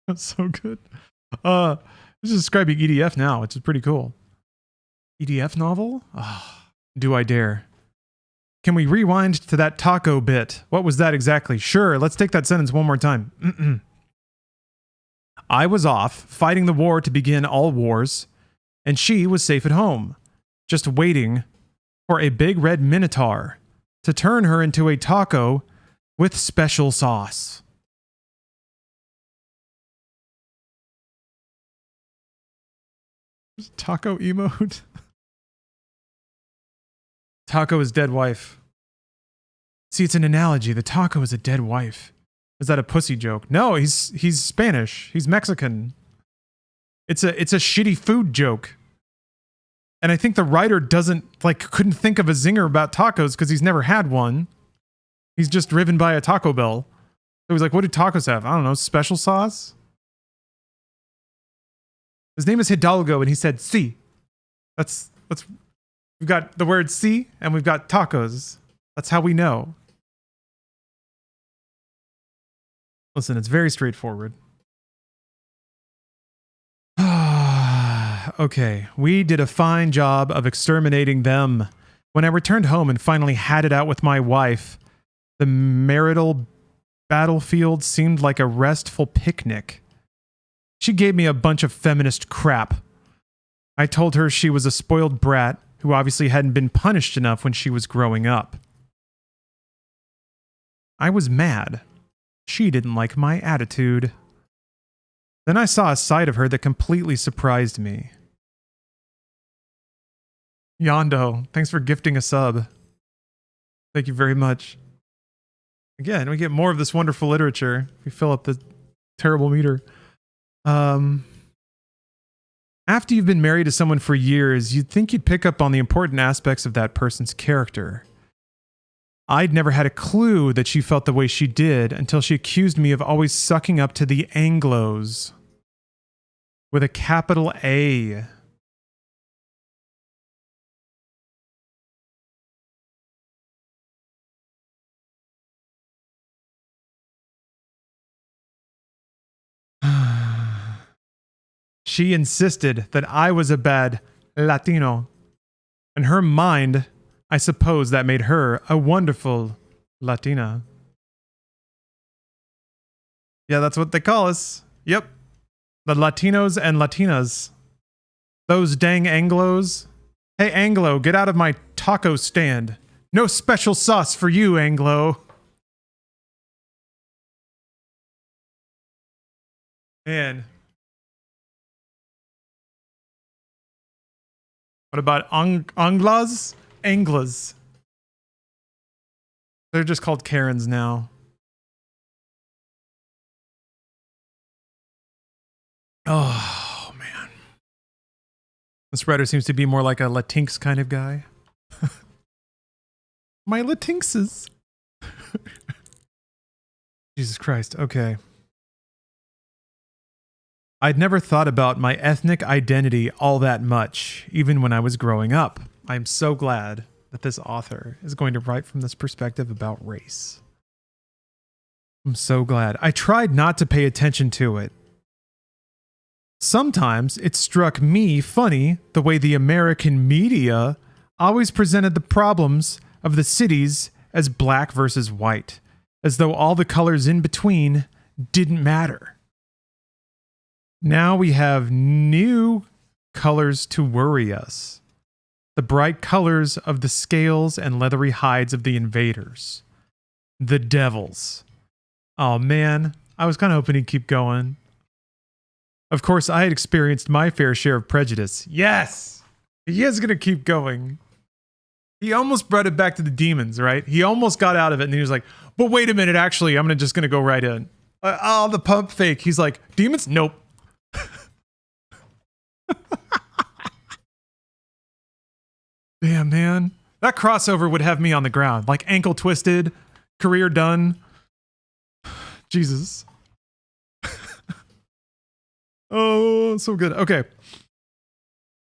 That's so good. This is describing EDF now, which is pretty cool. EDF novel? Oh, do I dare. Can we rewind to that taco bit? What was that exactly? Sure, let's take that sentence one more time. I was off, fighting the war to begin all wars, and she was safe at home, just waiting for a big red minotaur to turn her into a taco with special sauce. Taco emote? Taco is dead wife. See, it's an analogy. The taco is a dead wife. Is that a pussy joke? No, he's Spanish. He's Mexican. It's a shitty food joke. And I think the writer couldn't think of a zinger about tacos because he's never had one. He's just driven by a Taco Bell. So he's like, what do tacos have? I don't know, special sauce? His name is Hidalgo, and he said, "Si." That's we've got the word "si" and we've got tacos. That's how we know. Listen, it's very straightforward. Okay, we did a fine job of exterminating them. When I returned home and finally had it out with my wife, the marital battlefield seemed like a restful picnic. She gave me a bunch of feminist crap. I told her she was a spoiled brat who obviously hadn't been punished enough when she was growing up. I was mad. She didn't like my attitude. Then I saw a side of her that completely surprised me. Yondo, thanks for gifting a sub. Thank you very much. Again, we get more of this wonderful literature. We fill up the terrible meter. After you've been married to someone for years, you'd think you'd pick up on the important aspects of that person's character. I'd never had a clue that she felt the way she did until she accused me of always sucking up to the Anglos. With a capital A. She insisted that I was a bad Latino. In her mind, I suppose that made her a wonderful Latina. Yeah, that's what they call us. Yep. The Latinos and Latinas. Those dang Anglos. Hey, Anglo, get out of my taco stand. No special sauce for you, Anglo. Man. What about Anglas? Anglas. They're just called Karens now. Oh, man. This writer seems to be more like a Latinx kind of guy. My Latinxes. Jesus Christ. Okay. I'd never thought about my ethnic identity all that much, even when I was growing up. I'm so glad that this author is going to write from this perspective about race. I'm so glad. I tried not to pay attention to it. Sometimes it struck me funny the way the American media always presented the problems of the cities as black versus white, as though all the colors in between didn't matter. Now we have new colors to worry us. The bright colors of the scales and leathery hides of the invaders. The devils. Oh man, I was kind of hoping he'd keep going. Of course, I had experienced my fair share of prejudice. Yes! He is going to keep going. He almost brought it back to the demons, right? He almost got out of it and he was like, but wait a minute, actually, I'm just going to go right in. Oh, the pump fake. He's like, demons? Nope. Damn, man. That crossover would have me on the ground. Like ankle twisted, career done. Jesus. Oh, so good. Okay.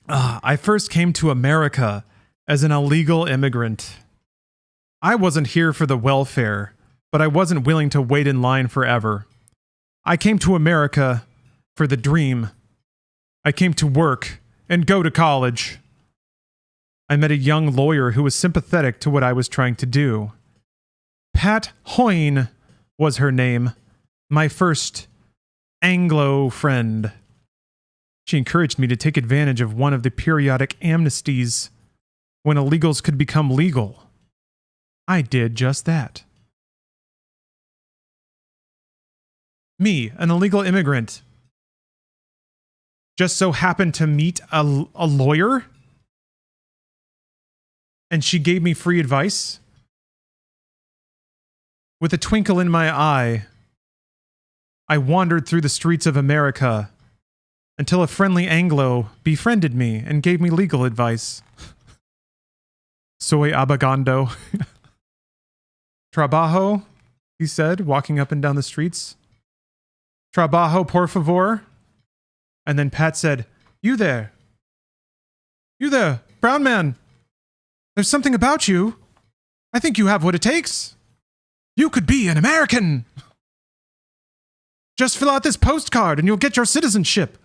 I first came to America as an illegal immigrant. I wasn't here for the welfare, but I wasn't willing to wait in line forever. I came to America for the dream. I came to work and go to college. I met a young lawyer who was sympathetic to what I was trying to do. Pat Hoyne was her name, my first Anglo friend. She encouraged me to take advantage of one of the periodic amnesties when illegals could become legal. I did just that. Me, an illegal immigrant, just so happened to meet a lawyer? And she gave me free advice? With a twinkle in my eye, I wandered through the streets of America until a friendly Anglo befriended me and gave me legal advice. Soy abogando. Trabajo, he said, walking up and down the streets. Trabajo, por favor. And then Pat said, You there, brown man. There's something about you. I think you have what it takes. You could be an American. Just fill out this postcard and you'll get your citizenship.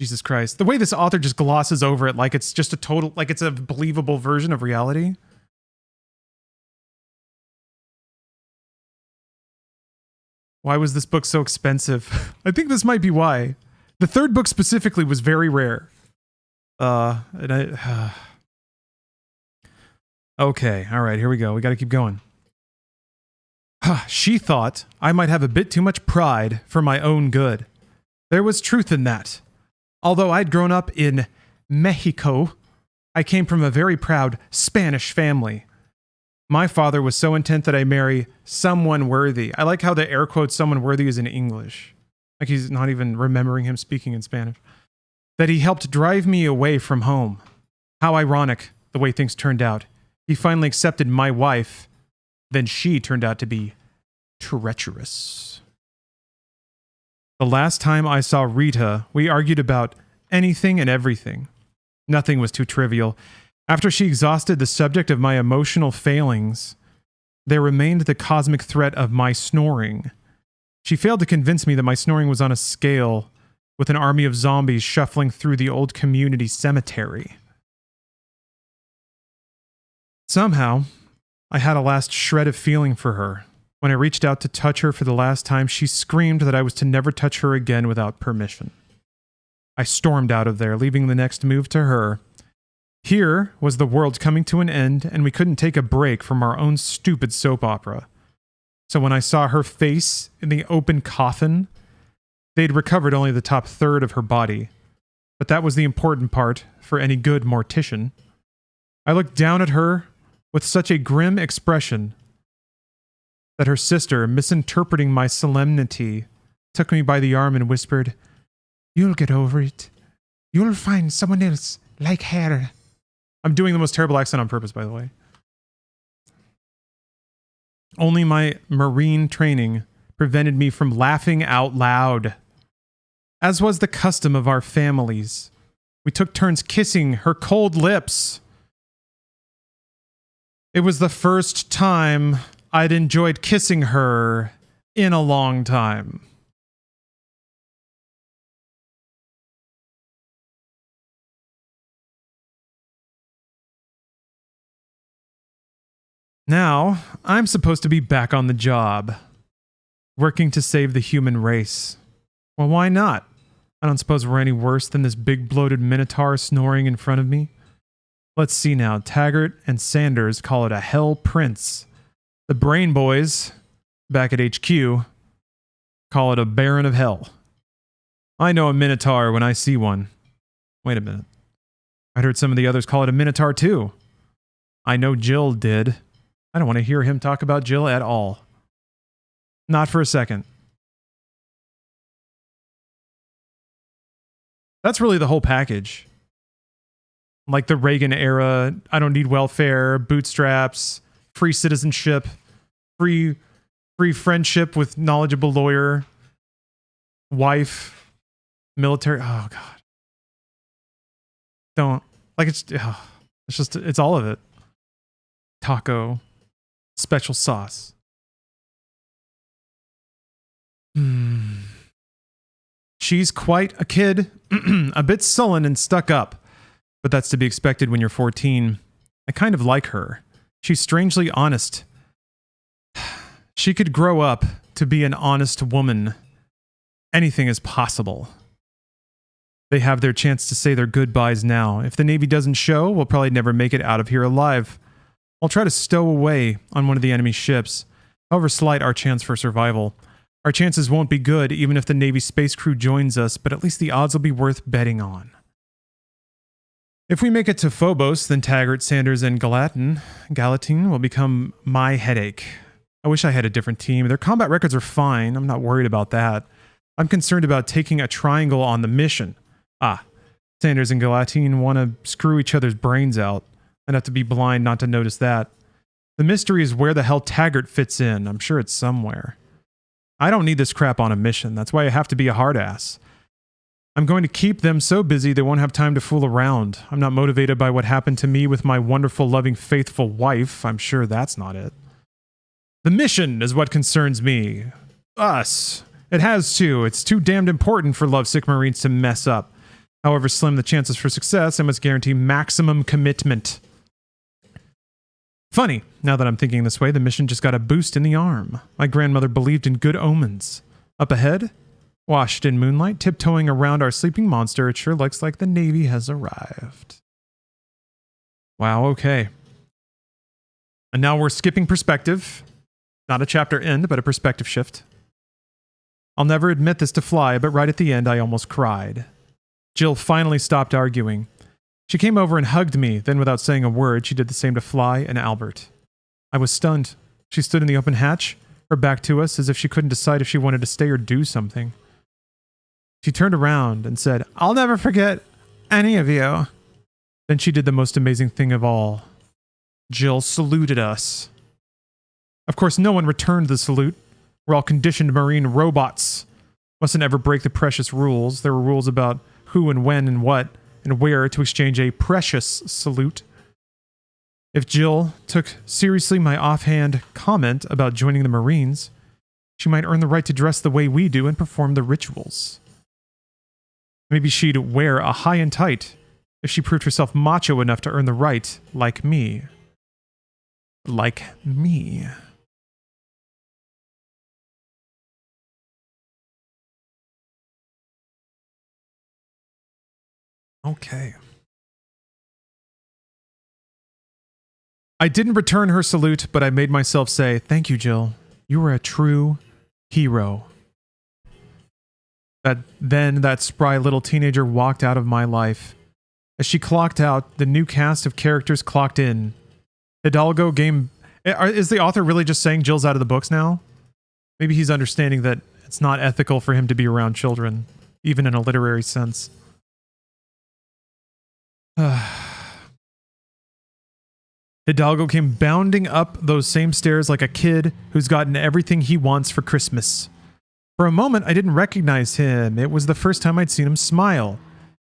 Jesus Christ. The way this author just glosses over it like it's just a total, like it's a believable version of reality. Why was this book so expensive? I think this might be why. The third book specifically was very rare. Okay, all right, here we go. We got to keep going. She thought I might have a bit too much pride for my own good. There was truth in that. Although I'd grown up in Mexico, I came from a very proud Spanish family. My father was so intent that I marry someone worthy. I like how the air quote someone worthy is in English. Like he's not even remembering him speaking in Spanish. That he helped drive me away from home. How ironic the way things turned out. He finally accepted my wife. Then she turned out to be treacherous. The last time I saw Rita, we argued about anything and everything. Nothing was too trivial. After she exhausted the subject of my emotional failings, there remained the cosmic threat of my snoring. She failed to convince me that my snoring was on a scale with an army of zombies shuffling through the old community cemetery. Somehow, I had a last shred of feeling for her. When I reached out to touch her for the last time, she screamed that I was to never touch her again without permission. I stormed out of there, leaving the next move to her. Here was the world coming to an end, and we couldn't take a break from our own stupid soap opera. So when I saw her face in the open coffin, they'd recovered only the top third of her body. But that was the important part for any good mortician. I looked down at her with such a grim expression that her sister, misinterpreting my solemnity, took me by the arm and whispered, "You'll get over it. You'll find someone else like her." I'm doing the most terrible accent on purpose, by the way. Only my Marine training prevented me from laughing out loud. As was the custom of our families, we took turns kissing her cold lips. It was the first time I'd enjoyed kissing her in a long time. Now, I'm supposed to be back on the job, working to save the human race. Well, why not? I don't suppose we're any worse than this big bloated minotaur snoring in front of me. Let's see now. Taggart and Sanders call it a Hell Prince. The Brain Boys, back at HQ, call it a Baron of Hell. I know a minotaur when I see one. Wait a minute. I heard some of the others call it a minotaur too. I know Jill did. I don't want to hear him talk about Jill at all. Not for a second. That's really the whole package. Like the Reagan era, I don't need welfare, bootstraps, free citizenship, free friendship with knowledgeable lawyer, wife, military. Oh God. Don't. Like it's all of it. Taco. Special sauce. She's quite a kid, a bit sullen and stuck up, but that's to be expected when you're 14. I kind of like her. She's strangely honest. She could grow up to be an honest woman. Anything is possible. They have their chance to say their goodbyes now. If the Navy doesn't show, we'll probably never make it out of here alive. I'll try to stow away on one of the enemy ships, however slight our chance for survival. Our chances won't be good even if the Navy space crew joins us, but at least the odds will be worth betting on. If we make it to Phobos, then Taggart, Sanders, and Gallatin will become my headache. I wish I had a different team. Their combat records are fine. I'm not worried about that. I'm concerned about taking a triangle on the mission. Sanders and Gallatin want to screw each other's brains out. I'd have to be blind not to notice that. The mystery is where the hell Taggart fits in. I'm sure it's somewhere. I don't need this crap on a mission. That's why I have to be a hard ass. I'm going to keep them so busy they won't have time to fool around. I'm not motivated by what happened to me with my wonderful, loving, faithful wife. I'm sure that's not it. The mission is what concerns me. Us. It has to. It's too damned important for lovesick Marines to mess up. However slim the chances for success, I must guarantee maximum commitment. Funny, now that I'm thinking this way, the mission just got a boost in the arm. My grandmother believed in good omens. Up ahead, washed in moonlight, tiptoeing around our sleeping monster, it sure looks like the Navy has arrived. Wow, okay. And now we're skipping perspective. Not a chapter end, but a perspective shift. I'll never admit this to Fly, but right at the end, I almost cried. Jill finally stopped arguing. She came over and hugged me, then without saying a word, she did the same to Fly and Albert. I was stunned. She stood in the open hatch, her back to us, as if she couldn't decide if she wanted to stay or do something. She turned around and said, "I'll never forget any of you." Then she did the most amazing thing of all. Jill saluted us. Of course, no one returned the salute. We're all conditioned Marine robots. Mustn't ever break the precious rules. There were rules about who and when and what and where to exchange a precious salute. If Jill took seriously my offhand comment about joining the Marines, she might earn the right to dress the way we do and perform the rituals. Maybe she'd wear a high and tight if she proved herself macho enough to earn the right, like me. Like me. Okay. I didn't return her salute, but I made myself say, "Thank you, Jill. You were a true hero." Then that spry little teenager walked out of my life. As she clocked out, the new cast of characters clocked in. Hidalgo game... Is the author really just saying Jill's out of the books now? Maybe he's understanding that it's not ethical for him to be around children, even in a literary sense. Hidalgo came bounding up those same stairs like a kid who's gotten everything he wants for Christmas. For a moment, I didn't recognize him. It was the first time I'd seen him smile.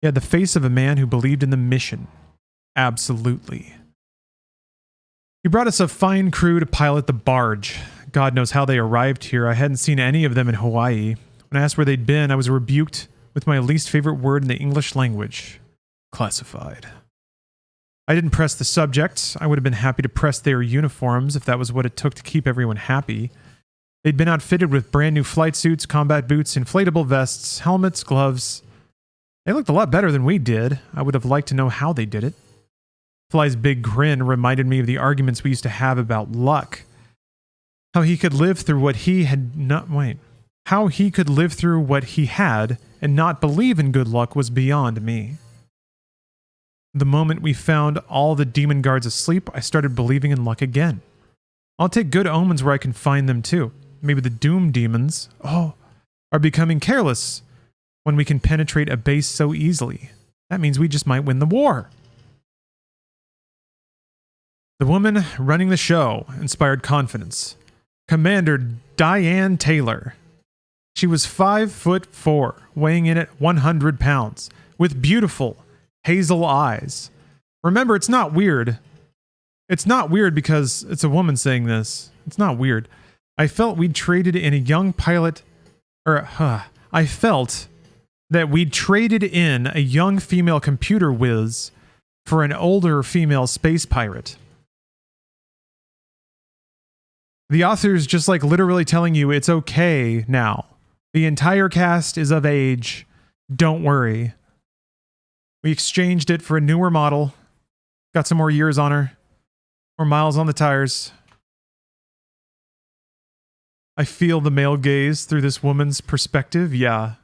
He had the face of a man who believed in the mission. Absolutely. He brought us a fine crew to pilot the barge. God knows how they arrived here. I hadn't seen any of them in Hawaii. When I asked where they'd been, I was rebuked with my least favorite word in the English language. Classified. I didn't press the subject. I would have been happy to press their uniforms if that was what it took to keep everyone happy. They'd been outfitted with brand new flight suits, combat boots, inflatable vests, helmets, gloves. They looked a lot better than we did. I would have liked to know how they did it. Fly's big grin reminded me of the arguments we used to have about luck. How he could live through what he had not... Wait. How he could live through what he had and not believe in good luck was beyond me. The moment we found all the demon guards asleep, I started believing in luck again. I'll take good omens where I can find them too. Maybe the doom demons, are becoming careless when we can penetrate a base so easily. That means we just might win the war. The woman running the show inspired confidence. Commander Diane Taylor. She was 5'4", weighing in at 100 pounds, with beautiful hazel eyes. Remember, it's not weird. It's not weird because it's a woman saying this. It's not weird. I felt we'd traded in a young pilot, I felt that we'd traded in a young female computer whiz for an older female space pirate. The author's just like literally telling you it's okay now. The entire cast is of age. Don't worry. We exchanged it for a newer model. Got some more years on her. More miles on the tires. I feel the male gaze through this woman's perspective. Yeah.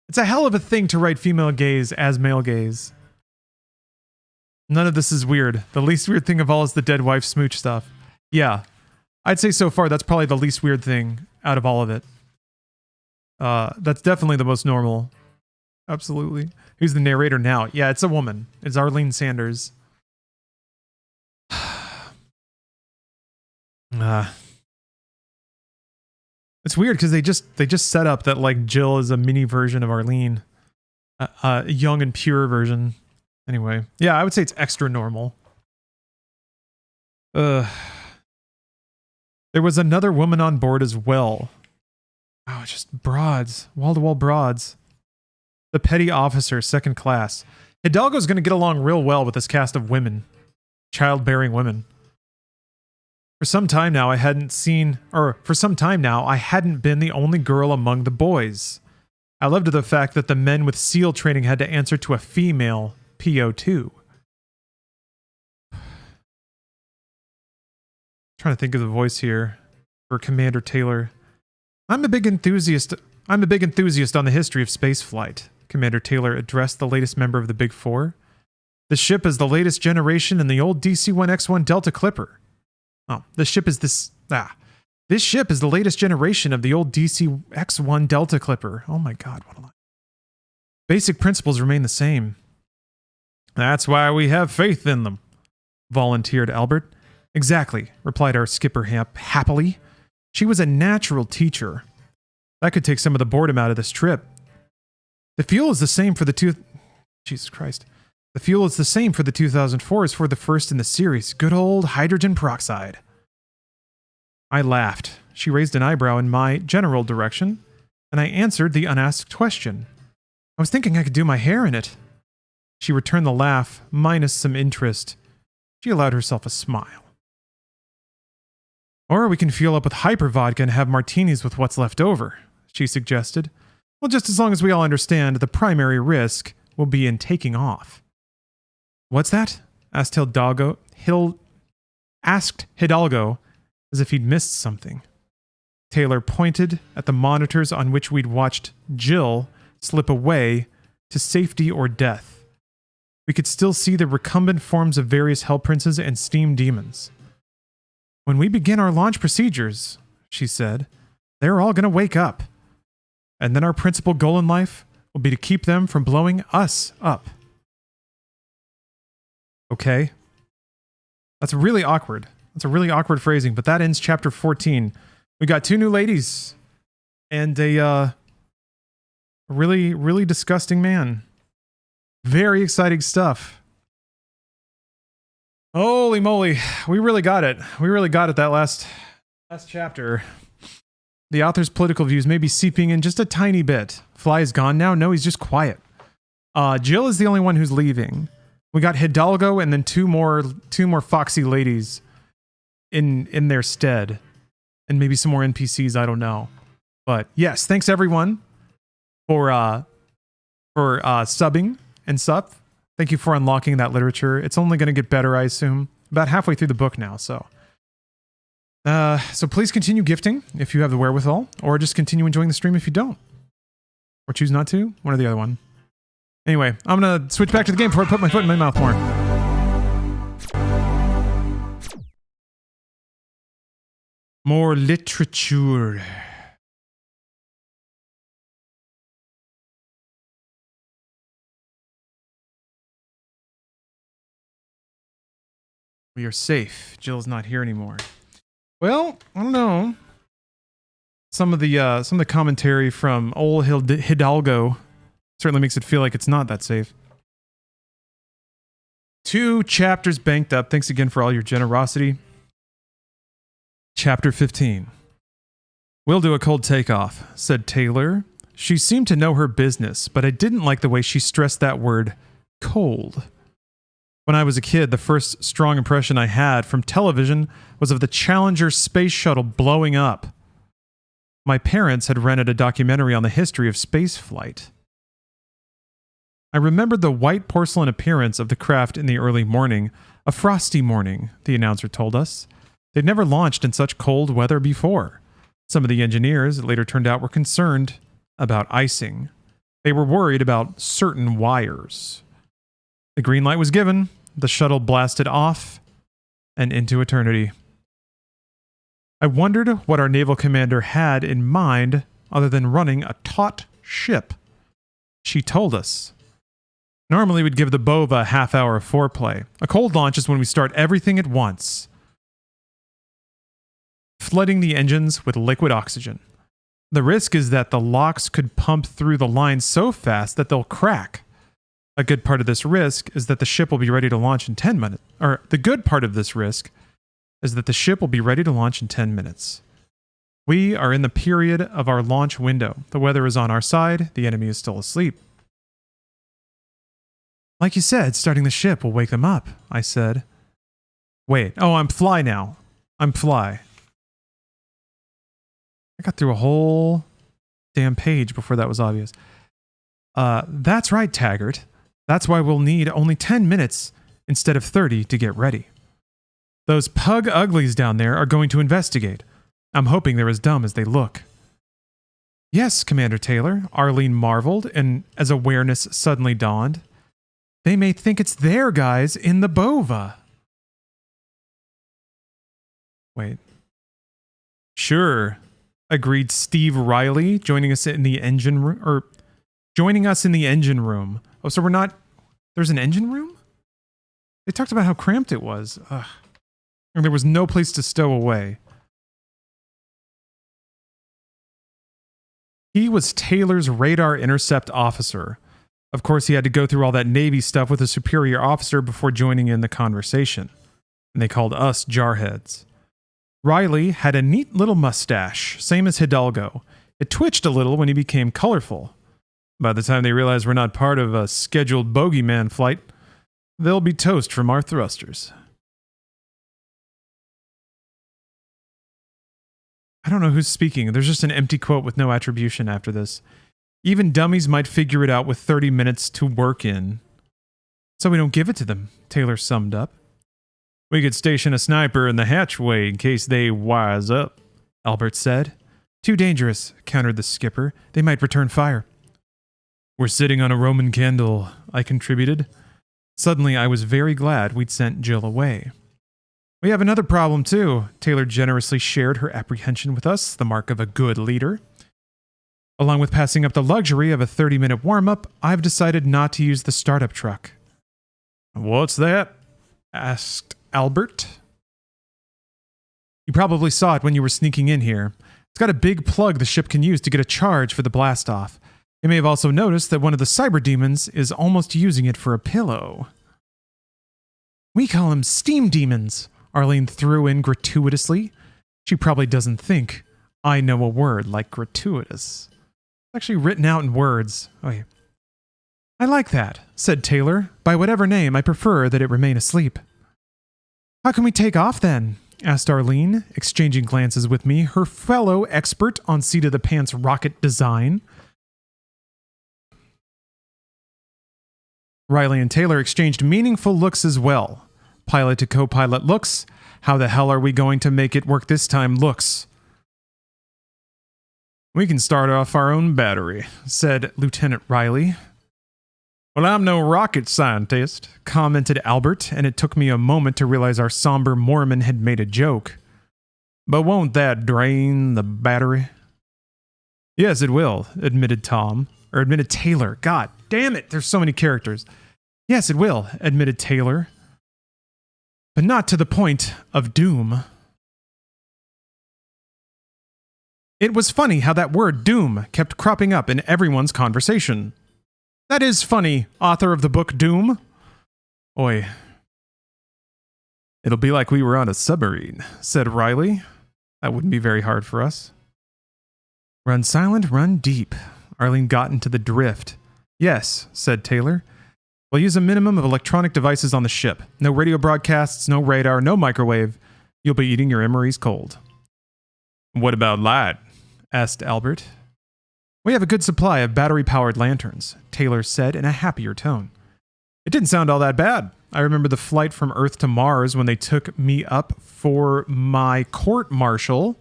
It's a hell of a thing to write female gaze as male gaze. None of this is weird. The least weird thing of all is the dead wife smooch stuff. Yeah. I'd say so far that's probably the least weird thing out of all of it. That's definitely the most normal. Absolutely. Who's the narrator now? Yeah, it's a woman. It's Arlene Sanders. It's weird because they just set up that like Jill is a mini version of Arlene, a young and pure version. Anyway, yeah, I would say it's extra normal. There was another woman on board as well. Oh just broads. Wall-to-wall broads. The petty officer, second class. Hidalgo's going to get along real well with this cast of women. Childbearing women. For some time now, I hadn't been the only girl among the boys. I loved the fact that the men with SEAL training had to answer to a female PO2. Trying to think of the voice here for Commander Taylor. I'm a big enthusiast on the history of spaceflight. Commander Taylor addressed the latest member of the Big Four. The ship is the latest generation in the old DC-1X1 Delta Clipper. Oh, this ship is the latest generation of the old DC-X1 Delta Clipper. Oh my god, what a lie. Basic principles remain the same. That's why we have faith in them, volunteered Albert. Exactly, replied our skipper happily. She was a natural teacher. That could take some of the boredom out of this trip. The fuel is the same for the Jesus Christ. The fuel is the same for the 2004 as for the first in the series. Good old hydrogen peroxide. I laughed. She raised an eyebrow in my general direction, and I answered the unasked question. I was thinking I could do my hair in it. She returned the laugh, minus some interest. She allowed herself a smile. Or we can fuel up with hyper vodka and have martinis with what's left over, she suggested. Well, just as long as we all understand the primary risk will be in taking off. What's that? Asked Hidalgo, as if he'd missed something. Taylor pointed at the monitors on which we'd watched Jill slip away to safety or death. We could still see the recumbent forms of various hell princes and steam demons. When we begin our launch procedures, she said, they're all going to wake up. And then our principal goal in life will be to keep them from blowing us up. Okay. That's really awkward. That's a really awkward phrasing, but that ends chapter 14. We got 2 new ladies and a really, really disgusting man. Very exciting stuff. Holy moly. We really got it. We really got it that last chapter. The author's political views may be seeping in just a tiny bit. Fly is gone now? No, he's just quiet. Jill is the only one who's leaving. We got Hidalgo and then two more foxy ladies in their stead. And maybe some more NPCs, I don't know. But yes, thanks everyone for subbing and stuff. Thank you for unlocking that literature. It's only going to get better, I assume. About halfway through the book now, so. So please continue gifting if you have the wherewithal, or just continue enjoying the stream if you don't. Or choose not to, one or the other one. Anyway, I'm going to switch back to the game before I put my foot in my mouth more. More literature. We are safe. Jill's not here anymore. Well, I don't know. Some of the commentary from old Hidalgo certainly makes it feel like it's not that safe. 2 chapters banked up. Thanks again for all your generosity. Chapter 15. We'll do a cold takeoff, said Taylor. She seemed to know her business, but I didn't like the way she stressed that word, cold. When I was a kid, the first strong impression I had from television was of the Challenger space shuttle blowing up. My parents had rented a documentary on the history of space flight. I remembered the white porcelain appearance of the craft in the early morning, a frosty morning, the announcer told us. They'd never launched in such cold weather before. Some of the engineers, it later turned out, were concerned about icing. They were worried about certain wires. The green light was given. The shuttle blasted off and into eternity. I wondered what our naval commander had in mind other than running a taut ship. She told us. Normally we'd give the Bova a half hour of foreplay. A cold launch is when we start everything at once, flooding the engines with liquid oxygen. The risk is that the locks could pump through the lines so fast that they'll crack. A good part of this risk is that the ship will be ready to launch in 10 minutes. Or the good part of this risk is that the ship will be ready to launch in 10 minutes. We are in the period of our launch window. The weather is on our side. The enemy is still asleep. Like you said, starting the ship will wake them up, I said. Wait. Oh, I'm fly now. I'm fly. I got through a whole damn page before that was obvious. That's right, Taggart. That's why we'll need only 10 minutes instead of 30 to get ready. Those pug uglies down there are going to investigate. I'm hoping they're as dumb as they look. Yes, Commander Taylor, Arlene marveled, and as awareness suddenly dawned. They may think it's their guys in the Bova. Wait. Sure, agreed Steve Riley, joining us in the engine room. Oh, so we're not... There's an engine room? They talked about how cramped it was. Ugh. And there was no place to stow away. He was Taylor's radar intercept officer. Of course, he had to go through all that Navy stuff with a superior officer before joining in the conversation. And they called us jarheads. Riley had a neat little mustache, same as Hidalgo. It twitched a little when he became colorful. By the time they realize we're not part of a scheduled bogeyman flight, they'll be toast from our thrusters. I don't know who's speaking. There's just an empty quote with no attribution after this. Even dummies might figure it out with 30 minutes to work in. So we don't give it to them, Taylor summed up. We could station a sniper in the hatchway in case they wise up, Albert said. Too dangerous, countered the skipper. They might return fire. We're sitting on a Roman candle, I contributed. Suddenly, I was very glad we'd sent Jill away. We have another problem, too. Taylor generously shared her apprehension with us, the mark of a good leader. Along with passing up the luxury of a 30-minute warm-up, I've decided not to use the startup truck. What's that? Asked Albert. You probably saw it when you were sneaking in here. It's got a big plug the ship can use to get a charge for the blast-off. You may have also noticed that one of the cyber demons is almost using it for a pillow. We call them steam demons, Arlene threw in gratuitously. She probably doesn't think I know a word like gratuitous. It's actually written out in words. Oh, yeah. I like that, said Taylor. By whatever name, I prefer that it remain asleep. How can we take off then? Asked Arlene, exchanging glances with me, her fellow expert on seat-of-the-pants rocket design. Riley and Taylor exchanged meaningful looks as well. Pilot to co-pilot looks. How the hell are we going to make it work this time looks? We can start off our own battery, said Lieutenant Riley. Well, I'm no rocket scientist, commented Albert, and it took me a moment to realize our somber Mormon had made a joke. But won't that drain the battery? Yes, it will, admitted Taylor. God damn it, there's so many characters. Yes, it will, admitted Taylor. But not to the point of doom. It was funny how that word doom kept cropping up in everyone's conversation. That is funny, author of the book Doom. Oi. It'll be like we were on a submarine, said Riley. That wouldn't be very hard for us. Run silent, run deep. Arlene got into the drift. Yes, said Taylor. We'll use a minimum of electronic devices on the ship. No radio broadcasts, no radar, no microwave. You'll be eating your emeries cold. What about light? Asked Albert. We have a good supply of battery-powered lanterns, Taylor said in a happier tone. It didn't sound all that bad. I remember the flight from Earth to Mars when they took me up for my court-martial.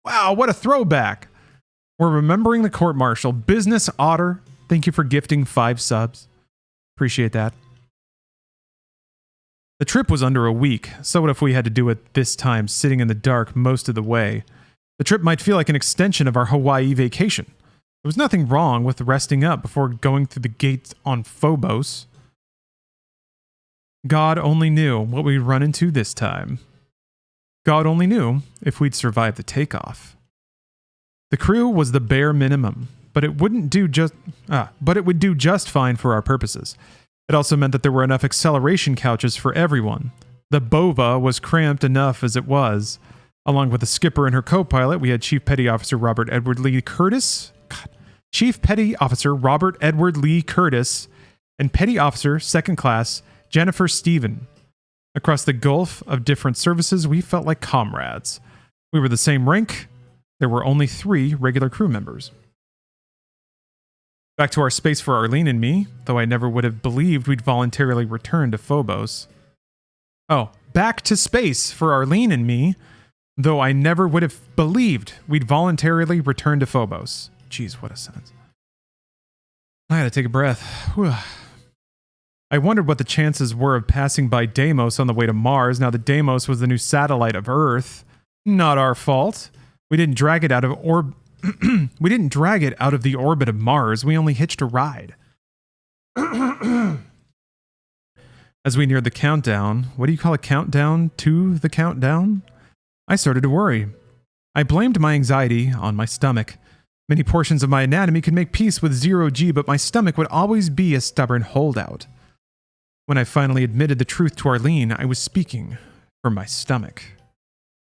Wow, what a throwback. We're remembering the court-martial. Business Otter, thank you for gifting 5 subs. Appreciate that. The trip was under a week, so what if we had to do it this time, sitting in the dark most of the way? The trip might feel like an extension of our Hawaii vacation. There was nothing wrong with resting up before going through the gates on Phobos. God only knew what we'd run into this time. God only knew if we'd survive the takeoff. The crew was the bare minimum, but it would do just fine for our purposes. It also meant that there were enough acceleration couches for everyone. The Bova was cramped enough as it was. Along with the skipper and her co-pilot, we had Chief Petty Officer Robert Edward Lee Curtis. Chief Petty Officer Robert Edward Lee Curtis and Petty Officer, Second Class, Jennifer Stephen. Across the gulf of different services, we felt like comrades. We were the same rank. There were only 3 regular crew members. Back to our space for Arlene and me, though I never would have believed we'd voluntarily return to Phobos. Oh, back to space for Arlene and me, though I never would have believed we'd voluntarily return to Phobos. Jeez, what a sentence. I had to take a breath. Whew. I wondered what the chances were of passing by Deimos on the way to Mars, now that Deimos was the new satellite of Earth. Not our fault. We didn't drag it out of we didn't drag it out of the orbit of Mars. We only hitched a ride. As we neared the countdown, what do you call a countdown to the countdown? I started to worry. I blamed my anxiety on my stomach. Many portions of my anatomy could make peace with 0G, but my stomach would always be a stubborn holdout. When I finally admitted the truth to Arlene, I was speaking from my stomach.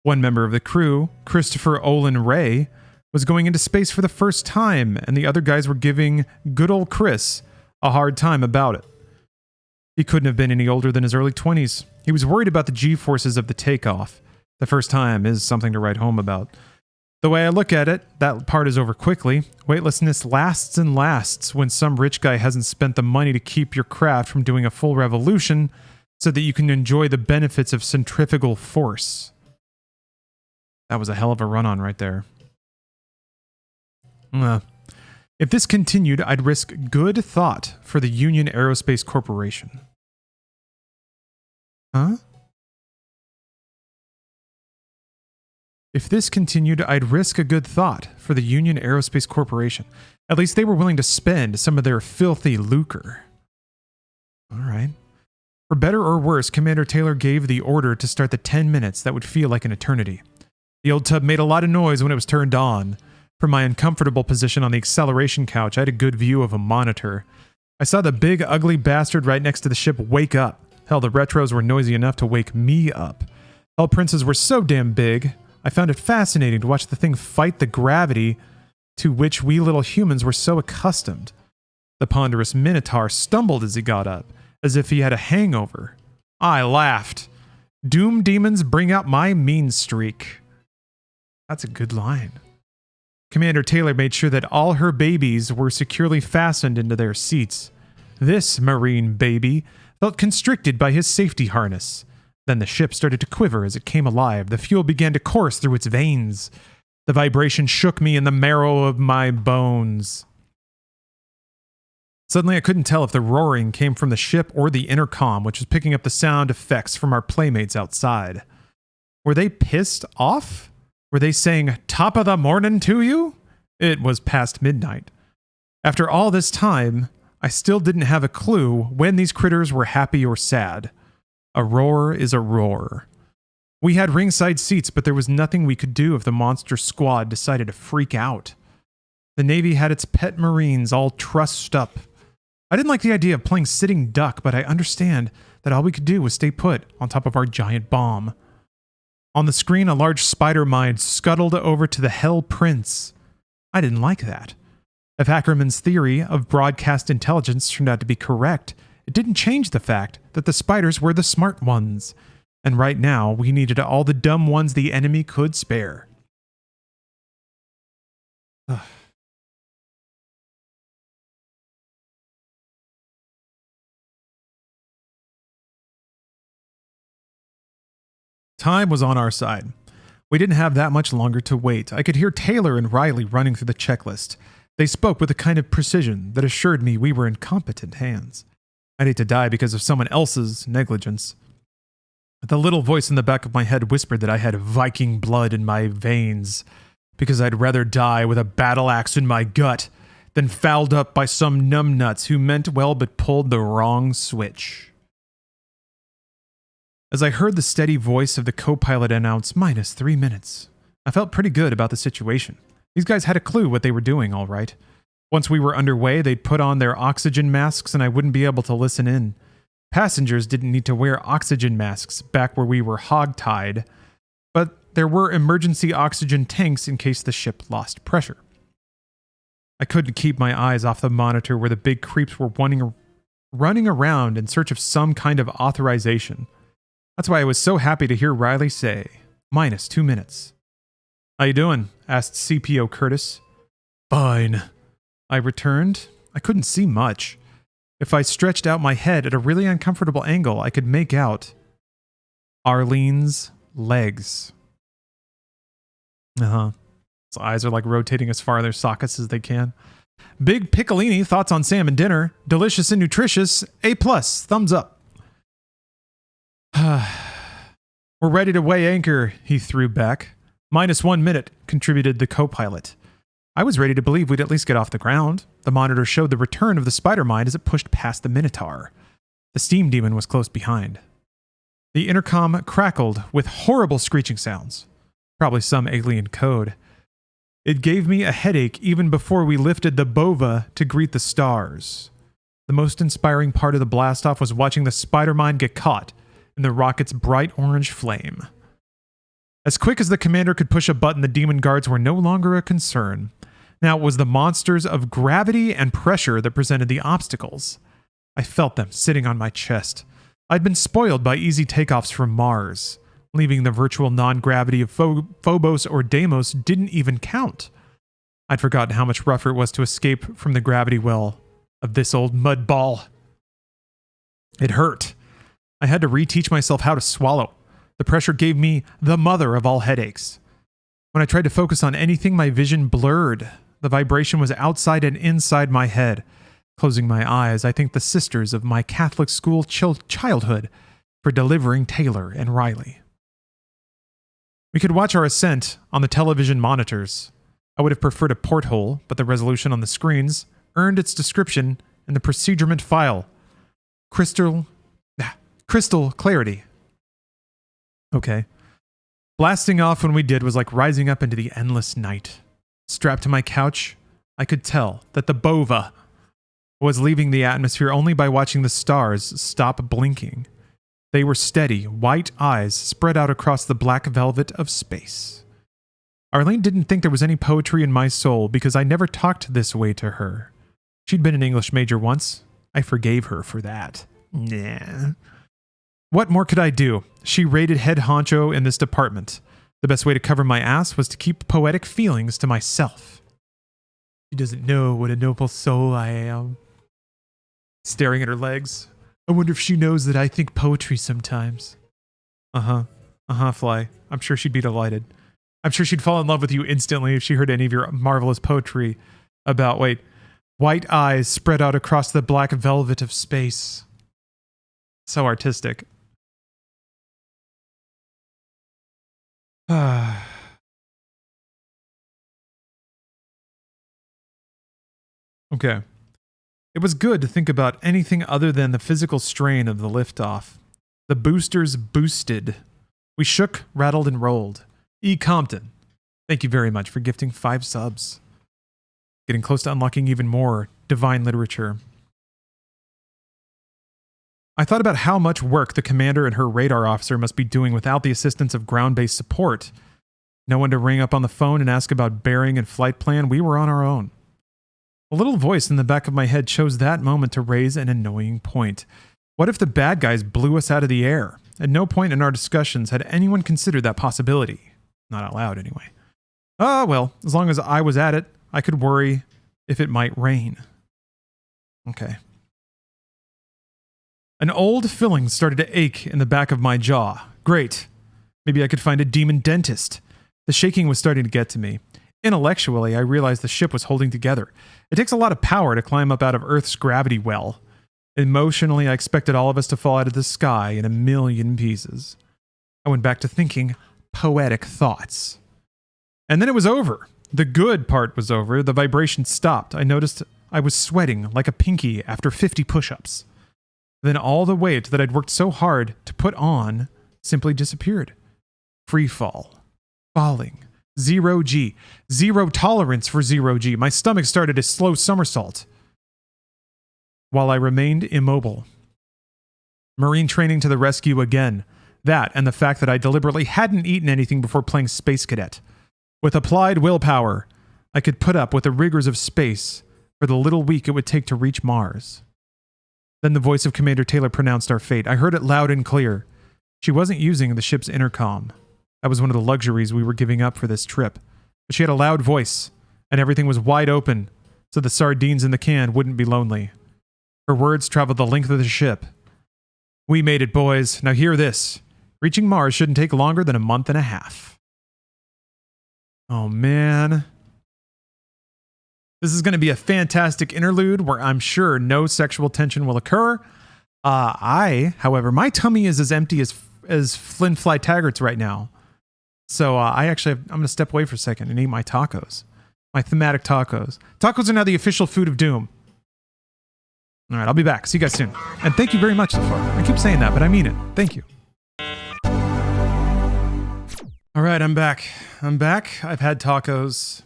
One member of the crew, Christopher Olin Ray, was going into space for the first time, and the other guys were giving good old Chris a hard time about it. He couldn't have been any older than his early 20s. He was worried about the G-forces of the takeoff. The first time is something to write home about. The way I look at it, that part is over quickly. Weightlessness lasts and lasts when some rich guy hasn't spent the money to keep your craft from doing a full revolution so that you can enjoy the benefits of centrifugal force. That was a hell of a run-on right there. If this continued, I'd risk good thought for the Union Aerospace Corporation. Huh? If this continued, I'd risk a good thought for the Union Aerospace Corporation. At least they were willing to spend some of their filthy lucre. All right. For better or worse, Commander Taylor gave the order to start the 10 minutes that would feel like an eternity. The old tub made a lot of noise when it was turned on. From my uncomfortable position on the acceleration couch, I had a good view of a monitor. I saw the big, ugly bastard right next to the ship wake up. Hell, the retros were noisy enough to wake me up. Hell princes were so damn big, I found it fascinating to watch the thing fight the gravity to which we little humans were so accustomed. The ponderous Minotaur stumbled as he got up, as if he had a hangover. I laughed. Doom demons bring out my mean streak. That's a good line. Commander Taylor made sure that all her babies were securely fastened into their seats. This Marine baby felt constricted by his safety harness. Then the ship started to quiver as it came alive. The fuel began to course through its veins. The vibration shook me in the marrow of my bones. Suddenly I couldn't tell if the roaring came from the ship or the intercom, which was picking up the sound effects from our playmates outside. Were they pissed off? Were they saying, "Top of the morning to you"? It was past midnight. After all this time, I still didn't have a clue when these critters were happy or sad. A roar is a roar. We had ringside seats, but there was nothing we could do if the monster squad decided to freak out. The Navy had its pet Marines all trussed up. I didn't like the idea of playing sitting duck, but I understand that all we could do was stay put on top of our giant bomb. On the screen, a large spider mind scuttled over to the Hell Prince. I didn't like that. If Ackerman's theory of broadcast intelligence turned out to be correct, it didn't change the fact that the spiders were the smart ones. And right now, we needed all the dumb ones the enemy could spare. Ugh. Time was on our side. We didn't have that much longer to wait. I could hear Taylor and Riley running through the checklist. They spoke with a kind of precision that assured me we were in competent hands. I'd hate to die because of someone else's negligence. The little voice in the back of my head whispered that I had Viking blood in my veins, because I'd rather die with a battle axe in my gut than fouled up by some numbnuts who meant well but pulled the wrong switch. As I heard the steady voice of the co-pilot announce -3 minutes, I felt pretty good about the situation. These guys had a clue what they were doing, all right. Once we were underway, they'd put on their oxygen masks and I wouldn't be able to listen in. Passengers didn't need to wear oxygen masks back where we were hogtied, but there were emergency oxygen tanks in case the ship lost pressure. I couldn't keep my eyes off the monitor where the big creeps were running around in search of some kind of authorization. That's why I was so happy to hear Riley say, -2 minutes. How you doing? Asked CPO Curtis. Fine, I returned. I couldn't see much. If I stretched out my head at a really uncomfortable angle, I could make out Arlene's legs. His eyes are like rotating as far in their sockets as they can. Big Piccolini, thoughts on salmon dinner. Delicious and nutritious. A+, thumbs up. We're ready to weigh anchor, he threw back. -1 minute, contributed the co-pilot. I was ready to believe we'd at least get off the ground. The monitor showed the return of the spider mind as it pushed past the Minotaur. The steam demon was close behind. The intercom crackled with horrible screeching sounds. Probably some alien code. It gave me a headache even before we lifted the bova to greet the stars. The most inspiring part of the blastoff was watching the spider mind get caught in the rocket's bright orange flame. As quick as the commander could push a button, the demon guards were no longer a concern. Now it was the monsters of gravity and pressure that presented the obstacles. I felt them sitting on my chest. I'd been spoiled by easy takeoffs from Mars. Leaving the virtual non-gravity of Phobos or Deimos didn't even count. I'd forgotten how much rougher it was to escape from the gravity well of this old mud ball. It hurt. I had to reteach myself how to swallow. The pressure gave me the mother of all headaches. When I tried to focus on anything, my vision blurred. The vibration was outside and inside my head. Closing my eyes, I thanked the sisters of my Catholic school childhood for delivering Taylor and Riley. We could watch our ascent on the television monitors. I would have preferred a porthole, but the resolution on the screens earned its description in the procedurement file. Crystal clarity. Okay. Blasting off when we did was like rising up into the endless night. Strapped to my couch, I could tell that the bova was leaving the atmosphere only by watching the stars stop blinking. They were steady, white eyes spread out across the black velvet of space. Arlene didn't think there was any poetry in my soul because I never talked this way to her. She'd been an English major once. I forgave her for that. Nah. What more could I do? She rated head honcho in this department. The best way to cover my ass was to keep poetic feelings to myself. She doesn't know what a noble soul I am. Staring at her legs. I wonder if she knows that I think poetry sometimes. Fly. I'm sure she'd be delighted. I'm sure she'd fall in love with you instantly if she heard any of your marvelous poetry about, white eyes spread out across the black velvet of space. So artistic. Okay. It was good to think about anything other than the physical strain of the liftoff. The boosters boosted. We shook, rattled, and rolled. E. Compton, thank you very much for gifting 5 subs. Getting close to unlocking even more divine literature. I thought about how much work the commander and her radar officer must be doing without the assistance of ground-based support. No one to ring up on the phone and ask about bearing and flight plan. We were on our own. A little voice in the back of my head chose that moment to raise an annoying point. What if the bad guys blew us out of the air? At no point in our discussions had anyone considered that possibility. Not out loud, anyway. Well, as long as I was at it, I could worry if it might rain. Okay. An old filling started to ache in the back of my jaw. Great. Maybe I could find a demon dentist. The shaking was starting to get to me. Intellectually, I realized the ship was holding together. It takes a lot of power to climb up out of Earth's gravity well. Emotionally, I expected all of us to fall out of the sky in a million pieces. I went back to thinking poetic thoughts. And then it was over. The good part was over. The vibration stopped. I noticed I was sweating like a pinky after 50 push-ups. Then all the weight that I'd worked so hard to put on simply disappeared. Free fall. Falling. 0G. Zero tolerance for 0G. My stomach started a slow somersault. While I remained immobile. Marine training to the rescue again. That and the fact that I deliberately hadn't eaten anything before playing Space Cadet. With applied willpower, I could put up with the rigors of space for the little week it would take to reach Mars. Then the voice of Commander Taylor pronounced our fate. I heard it loud and clear. She wasn't using the ship's intercom. That was one of the luxuries we were giving up for this trip. But she had a loud voice, and everything was wide open, so the sardines in the can wouldn't be lonely. Her words traveled the length of the ship. We made it, boys. Now hear this. Reaching Mars shouldn't take longer than a month and a half. Oh, man. This is going to be a fantastic interlude where I'm sure no sexual tension will occur. However, my tummy is as empty as Flynn Fly Taggart's right now. So I'm going to step away for a second and eat my tacos. My thematic tacos. Tacos are now the official food of doom. All right, I'll be back. See you guys soon. And thank you very much so far. I keep saying that, but I mean it. Thank you. All right, I'm back. I've had tacos.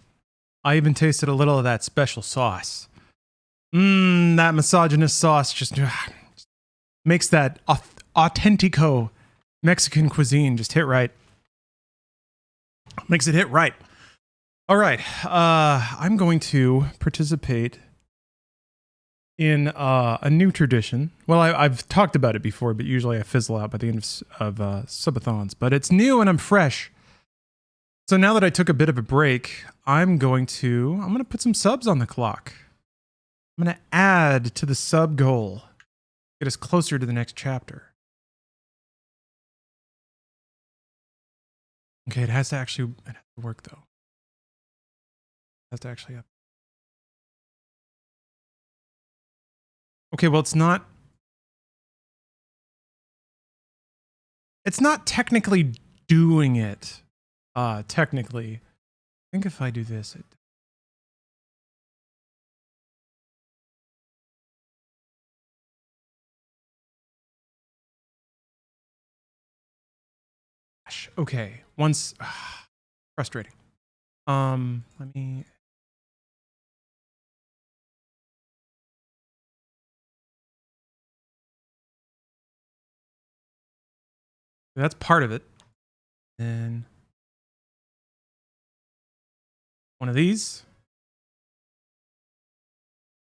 I even tasted a little of that special sauce. That misogynist sauce just makes that authentico Mexican cuisine just hit right. Makes it hit right. All right, I'm going to participate in a new tradition. Well, I've talked about it before, but usually I fizzle out by the end of subathons. But it's new and I'm fresh. So now that I took a bit of a break, I'm going to put some subs on the clock. I'm going to add to the sub goal. Get us closer to the next chapter. Okay, it has to work though. It has to actually up. Okay, well it's not technically doing it. Technically. I think if I do this, okay. Once frustrating. Let me that's part of it. And one of these.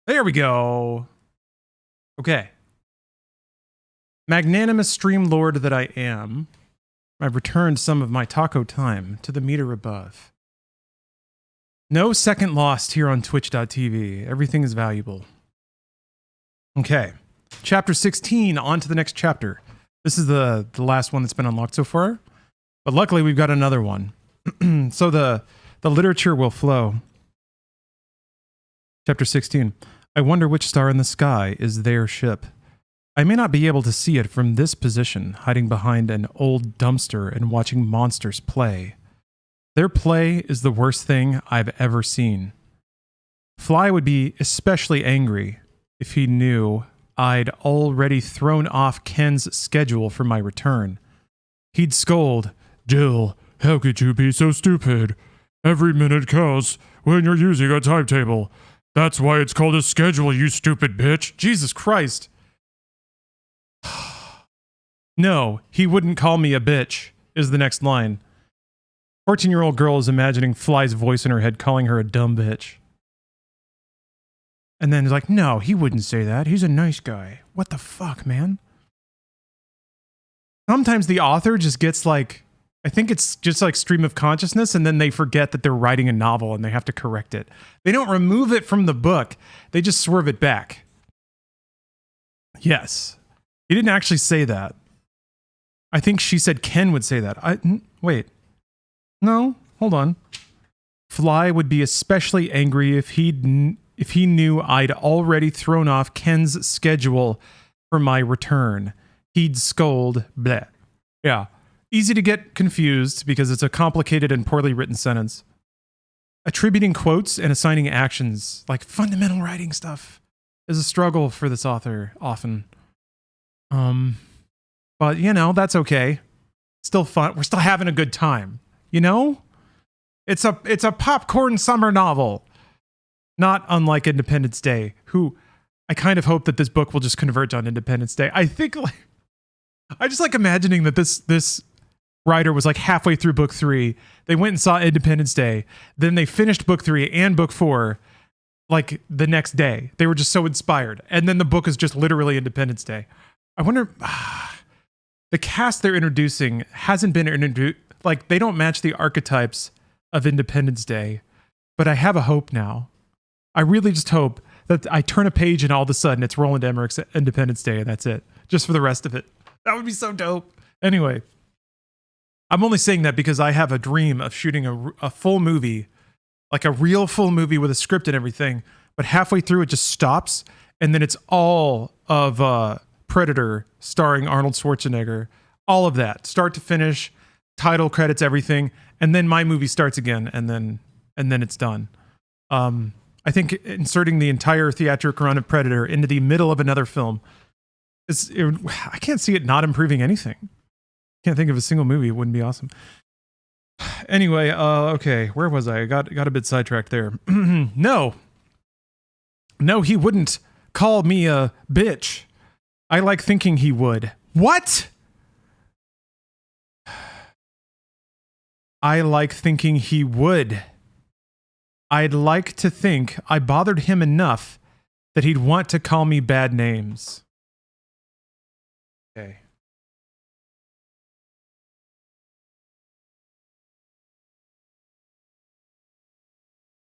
There we go. Okay. Magnanimous stream lord that I am, I've returned some of my taco time to the meter above. No second lost here on twitch.tv. Everything is valuable. Okay. Chapter 16, on to the next chapter. This is the last one that's been unlocked so far. But luckily we've got another one. So the literature will flow. Chapter 16. I wonder which star in the sky is their ship. I may not be able to see it from this position, hiding behind an old dumpster and watching monsters play. Their play is the worst thing I've ever seen. Fly would be especially angry if he knew I'd already thrown off Ken's schedule for my return. He'd scold, Jill, how could you be so stupid? Every minute counts when you're using a timetable. That's why it's called a schedule, you stupid bitch. Jesus Christ. No, he wouldn't call me a bitch, is the next line. 14-year-old girl is imagining Fly's voice in her head calling her a dumb bitch. And then he's like, no, he wouldn't say that. He's a nice guy. What the fuck, man? Sometimes the author just gets like, I think it's just like stream of consciousness, and then they forget that they're writing a novel and they have to correct it. They don't remove it from the book. They just swerve it back. Yes. He didn't actually say that. I think she said Ken would say that. Wait. No, hold on. Fly would be especially angry if he knew I'd already thrown off Ken's schedule for my return. He'd scold, bleh. Yeah. Easy to get confused because it's a complicated and poorly written sentence. Attributing quotes and assigning actions, like fundamental writing stuff, is a struggle for this author often. But you know, that's okay. Still fun. We're still having a good time. You know? It's a popcorn summer novel. Not unlike Independence Day, who I kind of hope that this book will just converge on Independence Day. I think like I just like imagining that this writer was like halfway through book 3. They went and saw Independence Day. Then they finished book 3 and book 4 like the next day. They were just so inspired. And then the book is just literally Independence Day. I wonder, the cast they're introducing hasn't been introduced. Like, they don't match the archetypes of Independence Day. But I have a hope now. I really just hope that I turn a page and all of a sudden it's Roland Emmerich's Independence Day and that's it. Just for the rest of it. That would be so dope. Anyway, I'm only saying that because I have a dream of shooting a full movie, like a real full movie with a script and everything, but halfway through it just stops, and then it's all of Predator starring Arnold Schwarzenegger, all of that, start to finish, title credits, everything, and then my movie starts again, and then it's done. I think inserting the entire theatrical run of Predator into the middle of another film I can't see it not improving anything. Can't think of a single movie. It wouldn't be awesome. Anyway, okay, where was I? I got a bit sidetracked there. No, he wouldn't call me a bitch. I like thinking he would. What? I like thinking he would. I'd like to think I bothered him enough that he'd want to call me bad names. Okay.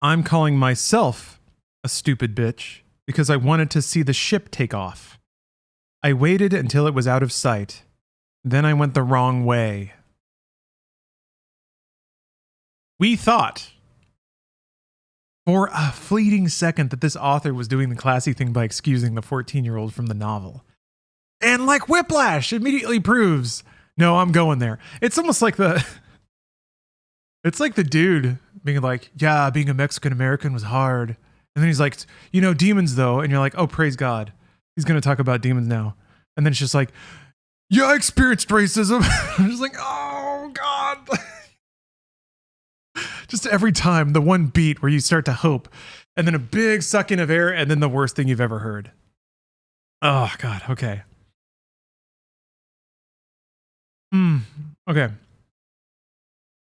I'm calling myself a stupid bitch because I wanted to see the ship take off. I waited until it was out of sight. Then I went the wrong way. We thought for a fleeting second that this author was doing the classy thing by excusing the 14-year-old from the novel. And like Whiplash immediately proves, no, I'm going there. It's almost like it's like the dude being like, yeah, being a Mexican American was hard. And then he's like, you know, demons though. And you're like, oh, praise God. He's going to talk about demons now. And then it's just like, yeah, I experienced racism. I'm just like, oh God. Just every time, the one beat where you start to hope, and then a big suck in of air, and then the worst thing you've ever heard. Oh, God. Okay. Okay.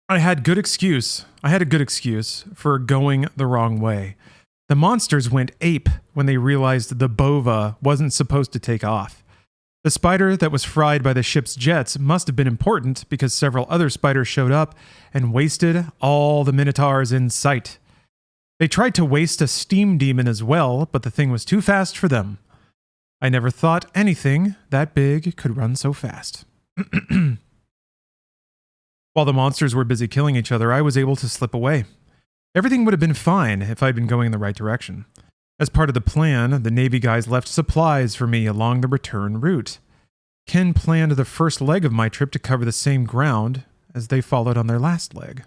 I had a good excuse for going the wrong way. The monsters went ape when they realized the bova wasn't supposed to take off. The spider that was fried by the ship's jets must have been important because several other spiders showed up and wasted all the minotaurs in sight. They tried to waste a steam demon as well, but the thing was too fast for them. I never thought anything that big could run so fast. While the monsters were busy killing each other, I was able to slip away. Everything would have been fine if I'd been going in the right direction. As part of the plan, the Navy guys left supplies for me along the return route. Ken planned the first leg of my trip to cover the same ground as they followed on their last leg.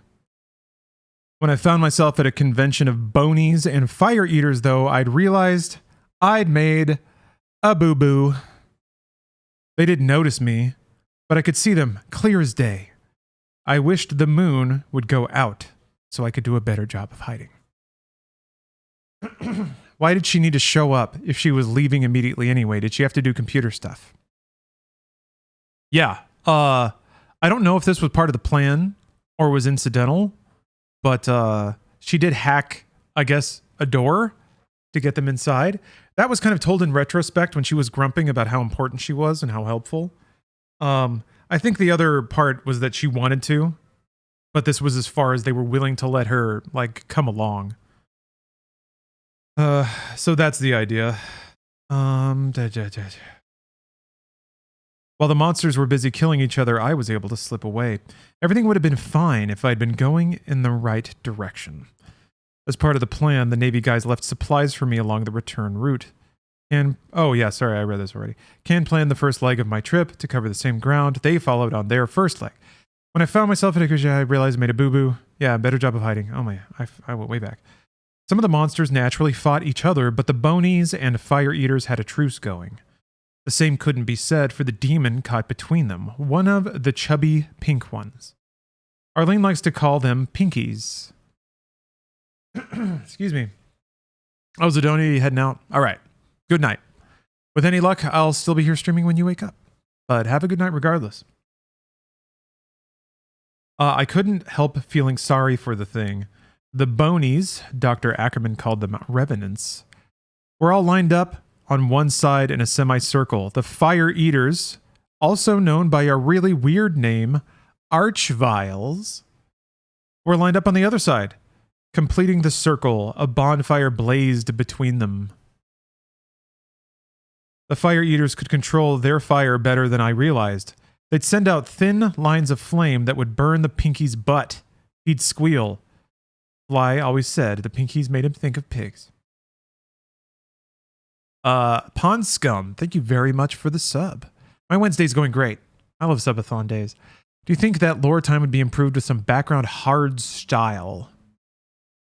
When I found myself at a convention of bonies and fire eaters, though, I'd realized I'd made a boo-boo. They didn't notice me, but I could see them clear as day. I wished the moon would go out so I could do a better job of hiding. Why did she need to show up if she was leaving immediately anyway? Did she have to do computer stuff? Yeah. I don't know if this was part of the plan or was incidental, but she did hack, I guess, a door to get them inside. That was kind of told in retrospect when she was grumping about how important she was and how helpful. I think the other part was that she wanted to, but this was as far as they were willing to let her, like, come along. So that's the idea. While the monsters were busy killing each other, I was able to slip away. Everything would have been fine if I'd been going in the right direction. As part of the plan, the Navy guys left supplies for me along the return route. And, oh yeah, sorry, I read this already. Can planned the first leg of my trip to cover the same ground. They followed on their first leg. When I found myself at Ikuja, I realized I made a boo-boo. Yeah, better job of hiding. Oh my, I went way back. Some of the monsters naturally fought each other, but the bonies and fire eaters had a truce going. The same couldn't be said for the demon caught between them, one of the chubby pink ones. Arlene likes to call them pinkies. Excuse me. Oh, Zidoni heading out. All right. Good night. With any luck, I'll still be here streaming when you wake up. But have a good night regardless. I couldn't help feeling sorry for the thing. The bonies, Dr. Ackerman called them revenants, were all lined up on one side in a semicircle. The fire eaters, also known by a really weird name, archviles, were lined up on the other side. Completing the circle, a bonfire blazed between them. The fire eaters could control their fire better than I realized. They'd send out thin lines of flame that would burn the Pinky's butt. He'd squeal. Fly always said the Pinkies made him think of pigs. Pond Scum, thank you very much for the sub. My Wednesday's going great. I love subathon days. Do you think that lore time would be improved with some background hard style?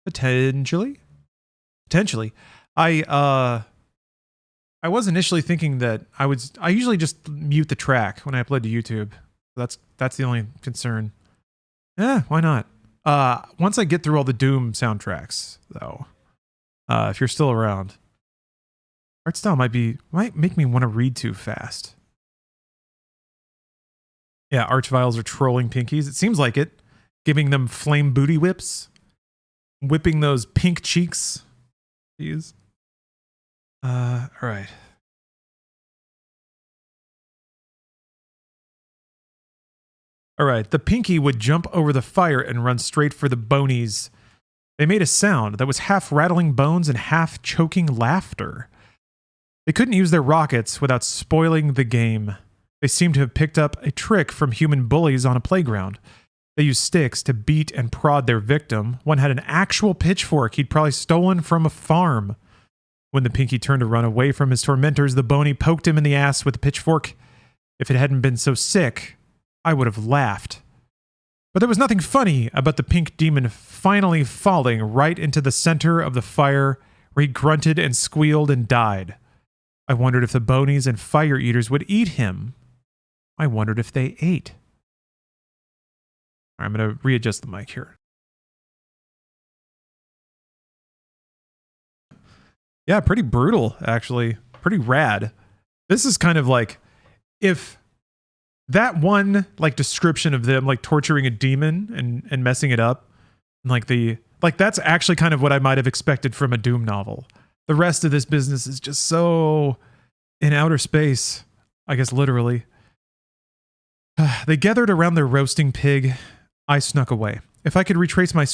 Potentially. I was initially thinking that I usually just mute the track when I upload to YouTube. That's the only concern. Yeah, why not? Once I get through all the Doom soundtracks, though, if you're still around, art style might make me want to read too fast. Yeah, Archviles are trolling Pinkies. It seems like it. Giving them flame booty whips. Whipping those pink cheeks. Jeez. All right. All right. The Pinky would jump over the fire and run straight for the bonies. They made a sound that was half rattling bones and half choking laughter. They couldn't use their rockets without spoiling the game. They seemed to have picked up a trick from human bullies on a playground. They used sticks to beat and prod their victim. One had an actual pitchfork he'd probably stolen from a farm. When the Pinky turned to run away from his tormentors, the Bony poked him in the ass with the pitchfork. If it hadn't been so sick, I would have laughed. But there was nothing funny about the pink demon finally falling right into the center of the fire, where he grunted and squealed and died. I wondered if the Bonies and fire eaters would eat him. I wondered if they ate. I'm going to readjust the mic here. Yeah, pretty brutal, actually. Pretty rad. This is kind of like if that one like description of them like torturing a demon and messing it up, and that's actually kind of what I might have expected from a Doom novel. The rest of this business is just so in outer space, I guess literally. They gathered around their roasting pig. I snuck away. If I could retrace my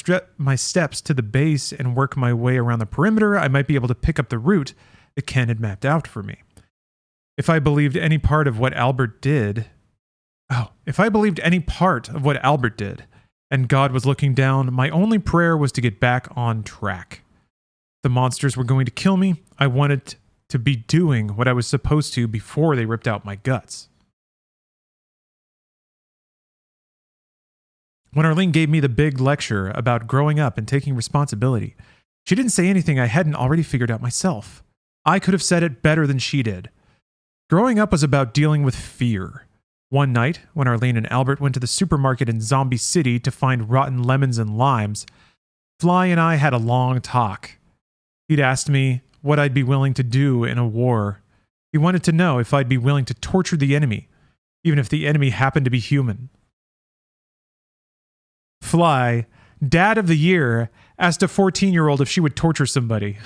steps to the base and work my way around the perimeter, I might be able to pick up the route that Ken had mapped out for me. If I believed any part of what Albert did, and God was looking down, my only prayer was to get back on track. The monsters were going to kill me. I wanted to be doing what I was supposed to before they ripped out my guts. When Arlene gave me the big lecture about growing up and taking responsibility, she didn't say anything I hadn't already figured out myself. I could have said it better than she did. Growing up was about dealing with fear. One night, when Arlene and Albert went to the supermarket in Zombie City to find rotten lemons and limes, Fly and I had a long talk. He'd asked me what I'd be willing to do in a war. He wanted to know if I'd be willing to torture the enemy, even if the enemy happened to be human. Fly, Dad of the Year, asked a 14-year-old if she would torture somebody.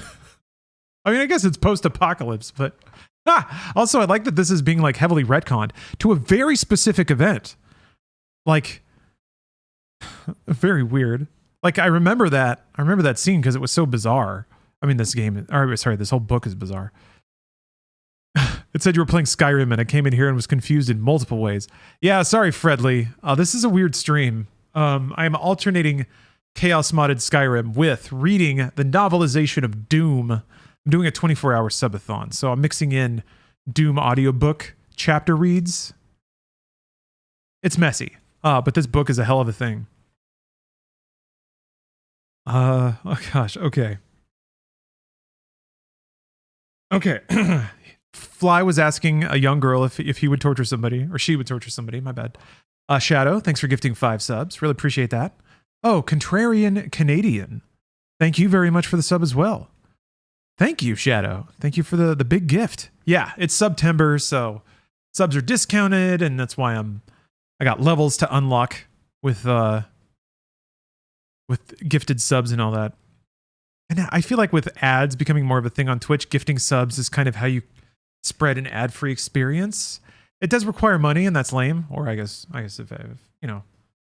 I mean, I guess it's post-apocalypse, but... Also, I like that this is being like heavily retconned to a very specific event. Like, very weird. Like, I remember that scene because it was so bizarre. I mean, this whole book is bizarre. It said you were playing Skyrim and I came in here and was confused in multiple ways. Yeah, sorry, Fredley. This is a weird stream. I am alternating Chaos Modded Skyrim with reading the novelization of Doom. I'm doing a 24-hour subathon, so I'm mixing in Doom audiobook chapter reads. It's messy, but this book is a hell of a thing. Oh gosh, okay. Okay. Fly was asking a young girl if he would torture somebody, or she would torture somebody, my bad. Shadow, thanks for gifting 5 subs. Really appreciate that. Oh, Contrarian Canadian. Thank you very much for the sub as well. Thank you, Shadow. Thank you for the big gift. Yeah, it's September, so subs are discounted, and that's why I got levels to unlock with gifted subs and all that. And I feel like with ads becoming more of a thing on Twitch, gifting subs is kind of how you spread an ad-free experience. It does require money, and that's lame. Or I guess if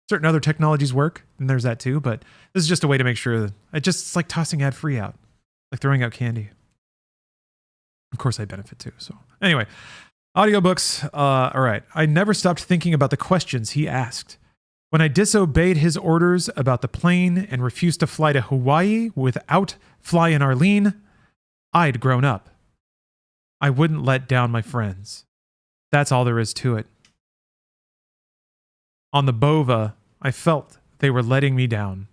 certain other technologies work, then there's that too. But this is just a way to make sure that it's like tossing ad-free out, like throwing out candy. Of course, I benefit too. So anyway, audiobooks. All right. I never stopped thinking about the questions he asked. When I disobeyed his orders about the plane and refused to fly to Hawaii without flying Arlene, I'd grown up. I wouldn't let down my friends. That's all there is to it. On the Bova, I felt they were letting me down.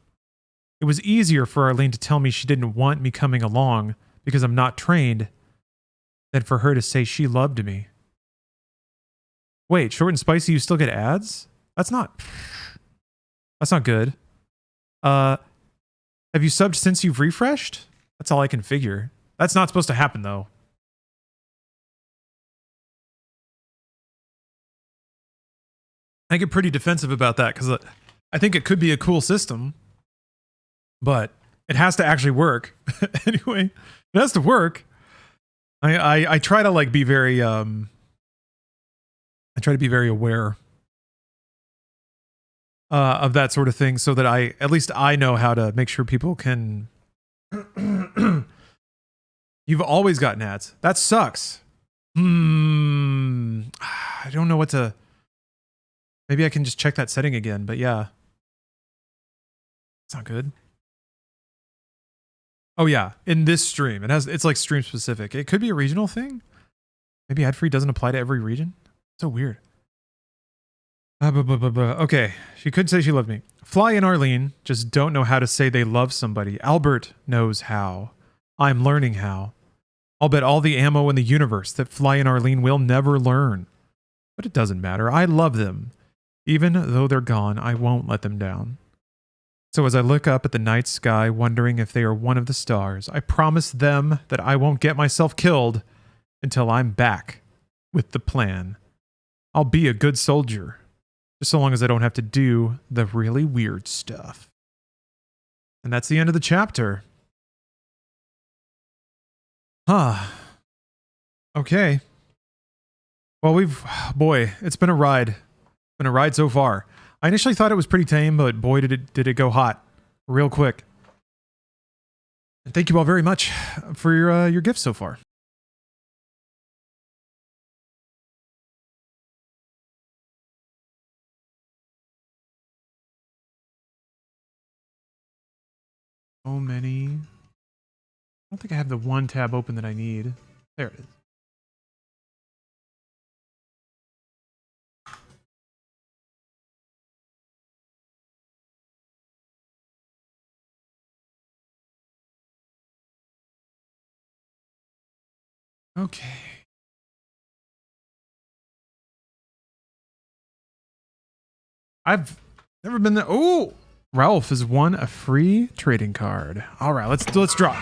It was easier for Arlene to tell me she didn't want me coming along because I'm not trained than for her to say she loved me. Wait, short and spicy, you still get ads? That's not good. Have you subbed since you've refreshed? That's all I can figure. That's not supposed to happen, though. I get pretty defensive about that because I think it could be a cool system, but it has to actually work. Anyway, it has to work. I try to like be very I try to be very aware of that sort of thing so that at least I know how to make sure people can. You've always gotten ads. That sucks. I don't know what to. Maybe I can just check that setting again, but yeah. It's not good. Oh yeah, in this stream. It's like stream specific. It could be a regional thing. Maybe ad-free doesn't apply to every region. So weird. Okay, she could say she loved me. Fly and Arlene just don't know how to say they love somebody. Albert knows how. I'm learning how. I'll bet all the ammo in the universe that Fly and Arlene will never learn. But it doesn't matter. I love them. Even though they're gone, I won't let them down. So as I look up at the night sky, wondering if they are one of the stars, I promise them that I won't get myself killed until I'm back with the plan. I'll be a good soldier, just so long as I don't have to do the really weird stuff. And that's the end of the chapter. Huh. Okay. Well, boy, it's been a ride. Been a ride so far. I initially thought it was pretty tame, but boy, did it go hot real quick. And thank you all very much for your gifts so far. So many. I don't think I have the one tab open that I need. There it is. Okay. I've never been there. Oh, Ralph has won a free trading card. All right, let's draw.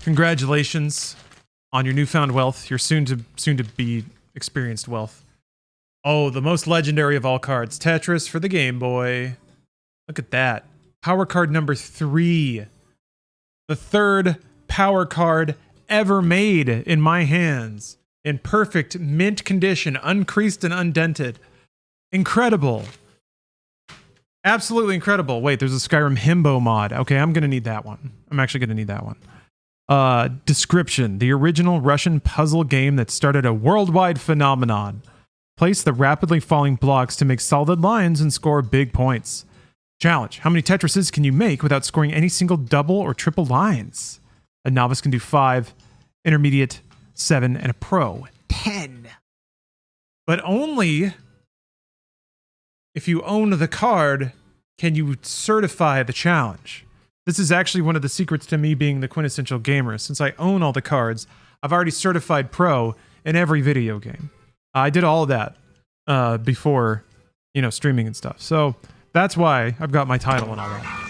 Congratulations on your newfound wealth. Your soon to be experienced wealth. Oh, the most legendary of all cards, Tetris for the Game Boy. Look at that. Power card number 3. The third power card ever made in my hands. In perfect mint condition, uncreased and undented. Incredible. Absolutely incredible. Wait, there's a Skyrim Himbo mod. Okay, I'm going to need that one. I'm actually going to need that one. Description. The original Russian puzzle game that started a worldwide phenomenon. Place the rapidly falling blocks to make solid lines and score big points. Challenge. How many Tetrises can you make without scoring any single double or triple lines? A novice can do 5, intermediate 7, and a pro 10. But only if you own the card can you certify the challenge. This is actually one of the secrets to me being the quintessential gamer. Since I own all the cards, I've already certified pro in every video game. I did all of that before, streaming and stuff. So that's why I've got my title and all that.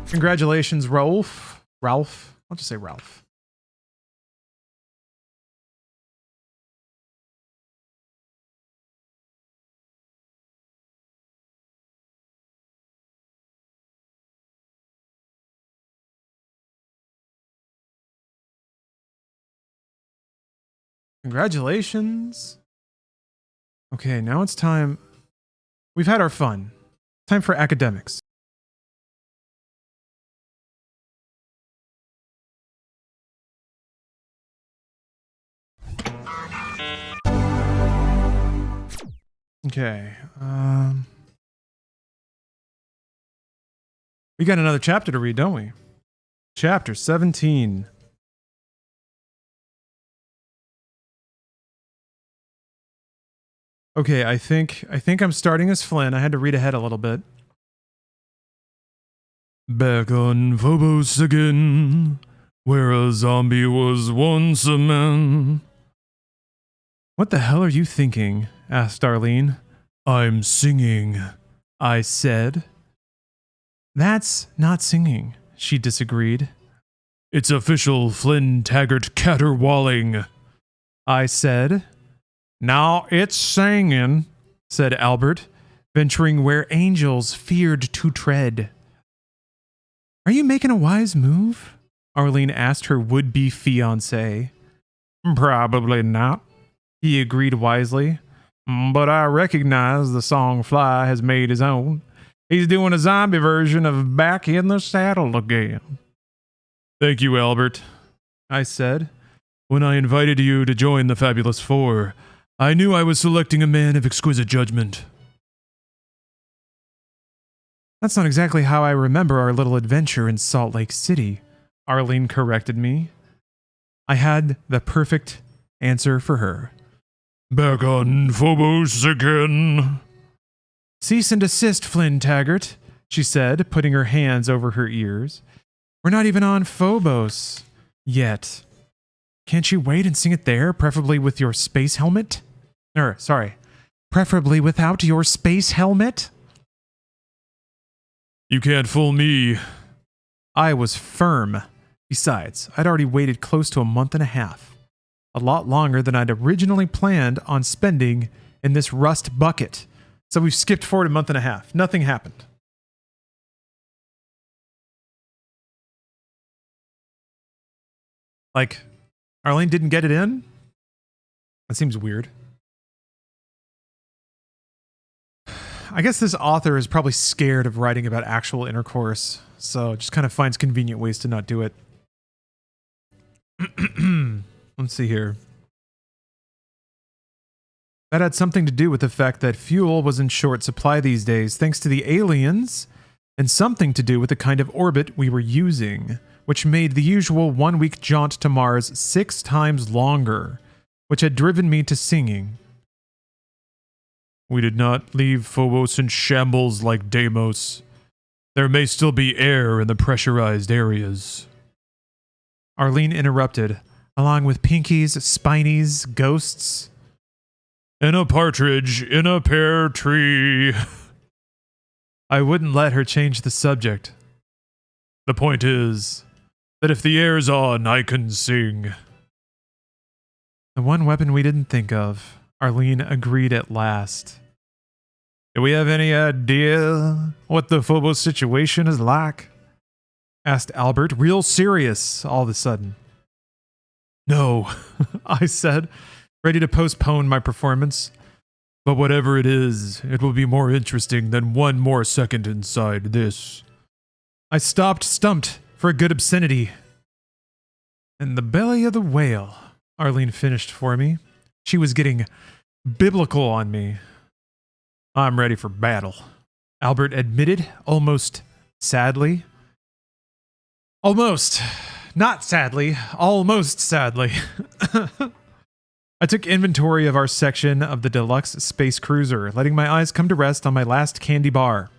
Congratulations, Ralph. I'll just say Ralph. Congratulations. Okay, now it's time. We've had our fun. Time for academics. Okay. We got another chapter to read, don't we? Chapter 17. Okay, I think I'm starting as Flynn. I had to read ahead a little bit. Back on Phobos again, where a zombie was once a man. What the hell are you thinking? Asked Arlene. I'm singing, I said. That's not singing, she disagreed. It's official Flynn Taggart caterwauling, I said. Now it's singing, said Albert, venturing where angels feared to tread. Are you making a wise move? Arlene asked her would-be fiancé. Probably not, he agreed wisely. But I recognize the song Fly has made his own. He's doing a zombie version of Back in the Saddle again. Thank you, Albert, I said. When I invited you to join the Fabulous Four, I knew I was selecting a man of exquisite judgment. That's not exactly how I remember our little adventure in Salt Lake City, Arlene corrected me. I had the perfect answer for her. Back on Phobos again. Cease and desist, Flynn Taggart, she said, putting her hands over her ears. We're not even on Phobos yet. Can't you wait and sing it there, preferably with your space helmet? Preferably without your space helmet? You can't fool me. I was firm. Besides, I'd already waited close to a month and a half. A lot longer than I'd originally planned on spending in this rust bucket. So we've skipped forward a month and a half. Nothing happened. Like, Arlene didn't get it in? That seems weird. I guess this author is probably scared of writing about actual intercourse, so just kind of finds convenient ways to not do it. Let's see here. That had something to do with the fact that fuel was in short supply these days, thanks to the aliens, and something to do with the kind of orbit we were using, which made the usual 1-week jaunt to Mars 6 times longer, which had driven me to singing. We did not leave Phobos in shambles like Deimos. There may still be air in the pressurized areas. Arlene interrupted, along with pinkies, spinies, ghosts. And a partridge in a pear tree. I wouldn't let her change the subject. The point is that if the air's on, I can sing. The one weapon we didn't think of, Arlene agreed at last. Do we have any idea what the Phobos situation is like? Asked Albert, real serious all of a sudden. No, I said, ready to postpone my performance. But whatever it is, it will be more interesting than one more second inside this. I stopped stumped for a good obscenity. In the belly of the whale, Arlene finished for me. She was getting biblical on me. I'm ready for battle, Albert admitted, almost sadly. Almost. Not sadly. Almost sadly. I took inventory of our section of the deluxe space cruiser, letting my eyes come to rest on my last candy bar.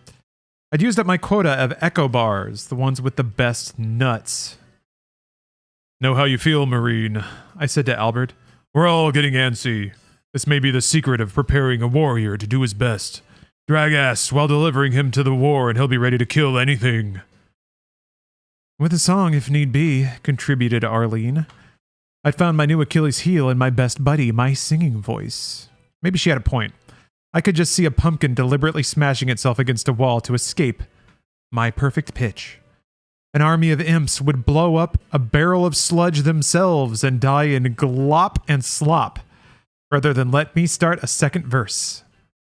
I'd used up my quota of Echo bars, the ones with the best nuts. Know how you feel, Marine, I said to Albert. We're all getting antsy. This may be the secret of preparing a warrior to do his best. Drag ass while delivering him to the war and he'll be ready to kill anything. With a song if need be, contributed Arlene. I'd found my new Achilles heel in my best buddy, my singing voice. Maybe she had a point. I could just see a pumpkin deliberately smashing itself against a wall to escape my perfect pitch. An army of imps would blow up a barrel of sludge themselves and die in glop and slop, rather than let me start a second verse.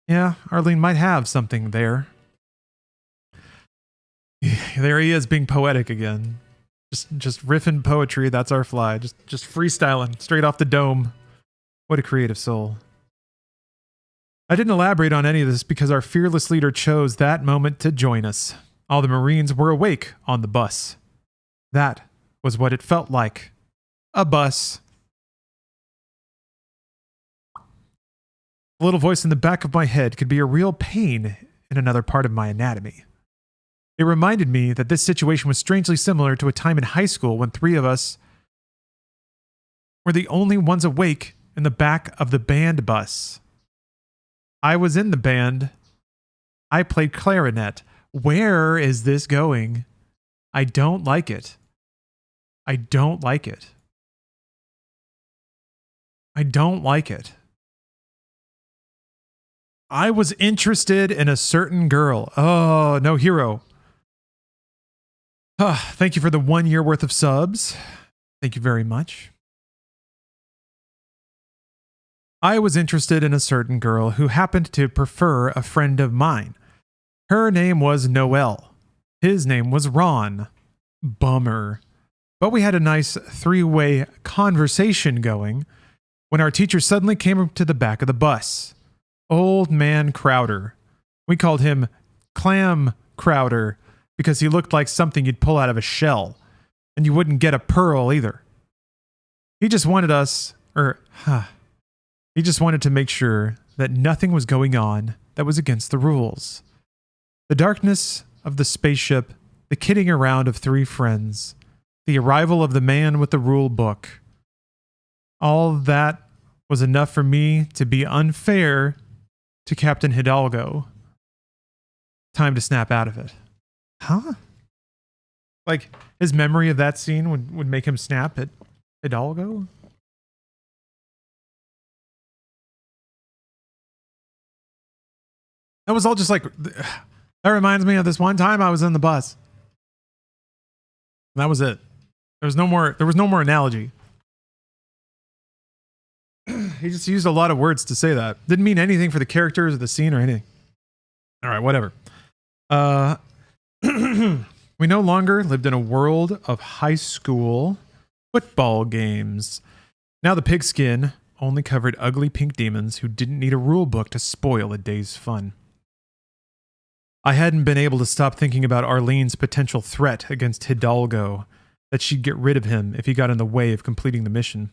Yeah, Arlene might have something there. There he is, being poetic again. Just riffing poetry, that's our fly. Just freestyling, straight off the dome. What a creative soul. I didn't elaborate on any of this because our fearless leader chose that moment to join us. All the Marines were awake on the bus. That was what it felt like. A bus. The little voice in the back of my head could be a real pain in another part of my anatomy. It reminded me that this situation was strangely similar to a time in high school when 3 of us were the only ones awake in the back of the band bus. I was in the band. I played clarinet. Where is this going? I don't like it. I don't like it. I don't like it. I was interested in a certain girl. Oh, no hero. Thank you for the 1 year worth of subs. Thank you very much. I was interested in a certain girl who happened to prefer a friend of mine. Her name was Noelle. His name was Ron. Bummer. But we had a nice 3-way conversation going when our teacher suddenly came up to the back of the bus. Old Man Crowder. We called him Clam Crowder because he looked like something you'd pull out of a shell, and you wouldn't get a pearl either. He just wanted he just wanted to make sure that nothing was going on that was against the rules. The darkness of the spaceship, the kidding around of 3 friends, the arrival of the man with the rule book. All that was enough for me to be unfair to Captain Hidalgo. Time to snap out of it. Huh? Like, his memory of that scene would make him snap at Hidalgo? That was all just like, that reminds me of this one time I was in the bus. And that was it. There was no more analogy. He just used a lot of words to say that. Didn't mean anything for the characters or the scene or anything. All right, whatever. We no longer lived in a world of high school football games. Now the pigskin only covered ugly pink demons who didn't need a rule book to spoil a day's fun. I hadn't been able to stop thinking about Arlene's potential threat against Hidalgo, that she'd get rid of him if he got in the way of completing the mission.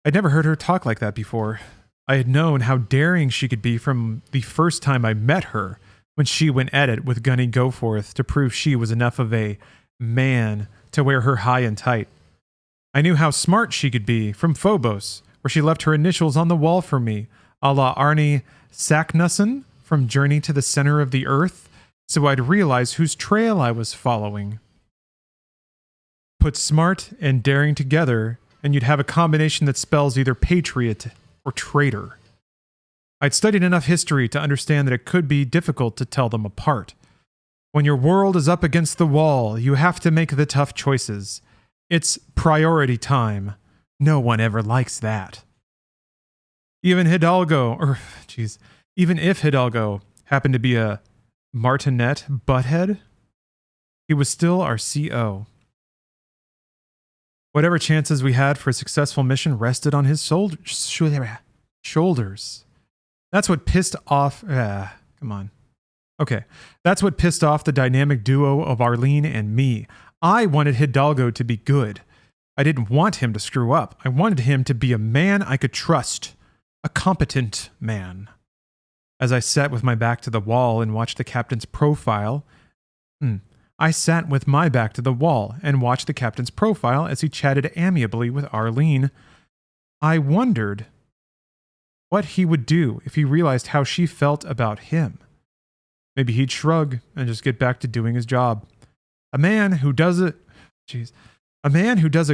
I'd never heard her talk like that before. I had known how daring she could be from the first time I met her, when she went at it with Gunny Goforth to prove she was enough of a man to wear her high and tight. I knew how smart she could be from Phobos, where she left her initials on the wall for me, a la Arnie Saknussemm from Journey to the Center of the Earth, so I'd realize whose trail I was following. Put smart and daring together, and you'd have a combination that spells either patriot or traitor. I'd studied enough history to understand that it could be difficult to tell them apart. When your world is up against the wall, you have to make the tough choices. It's priority time. No one ever likes that. Even if Hidalgo happened to be a martinet butthead, he was still our CO. Whatever chances we had for a successful mission rested on his shoulders. That's what pissed off... come on. Okay. That's what pissed off the dynamic duo of Arlene and me. I wanted Hidalgo to be good. I didn't want him to screw up. I wanted him to be a man I could trust. A competent man. As I sat with my back to the wall and watched the captain's profile... I sat with my back to the wall and watched the captain's profile as he chatted amiably with Arlene. I wondered what he would do if he realized how she felt about him. Maybe he'd shrug and just get back to doing his job. A man who does a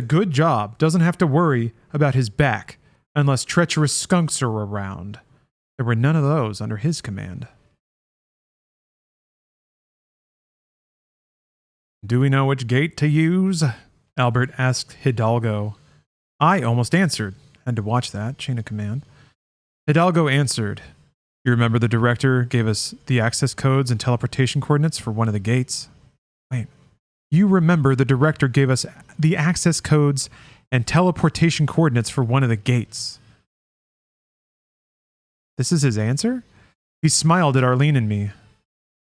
good job doesn't have to worry about his back unless treacherous skunks are around. There were none of those under his command. Do we know which gate to use? Albert asked Hidalgo. I almost answered. Had to watch that. Chain of command. Hidalgo answered. You remember the director gave us the access codes and teleportation coordinates for one of the gates? Wait. You remember the director gave us the access codes and teleportation coordinates for one of the gates. This is his answer? He smiled at Arlene and me.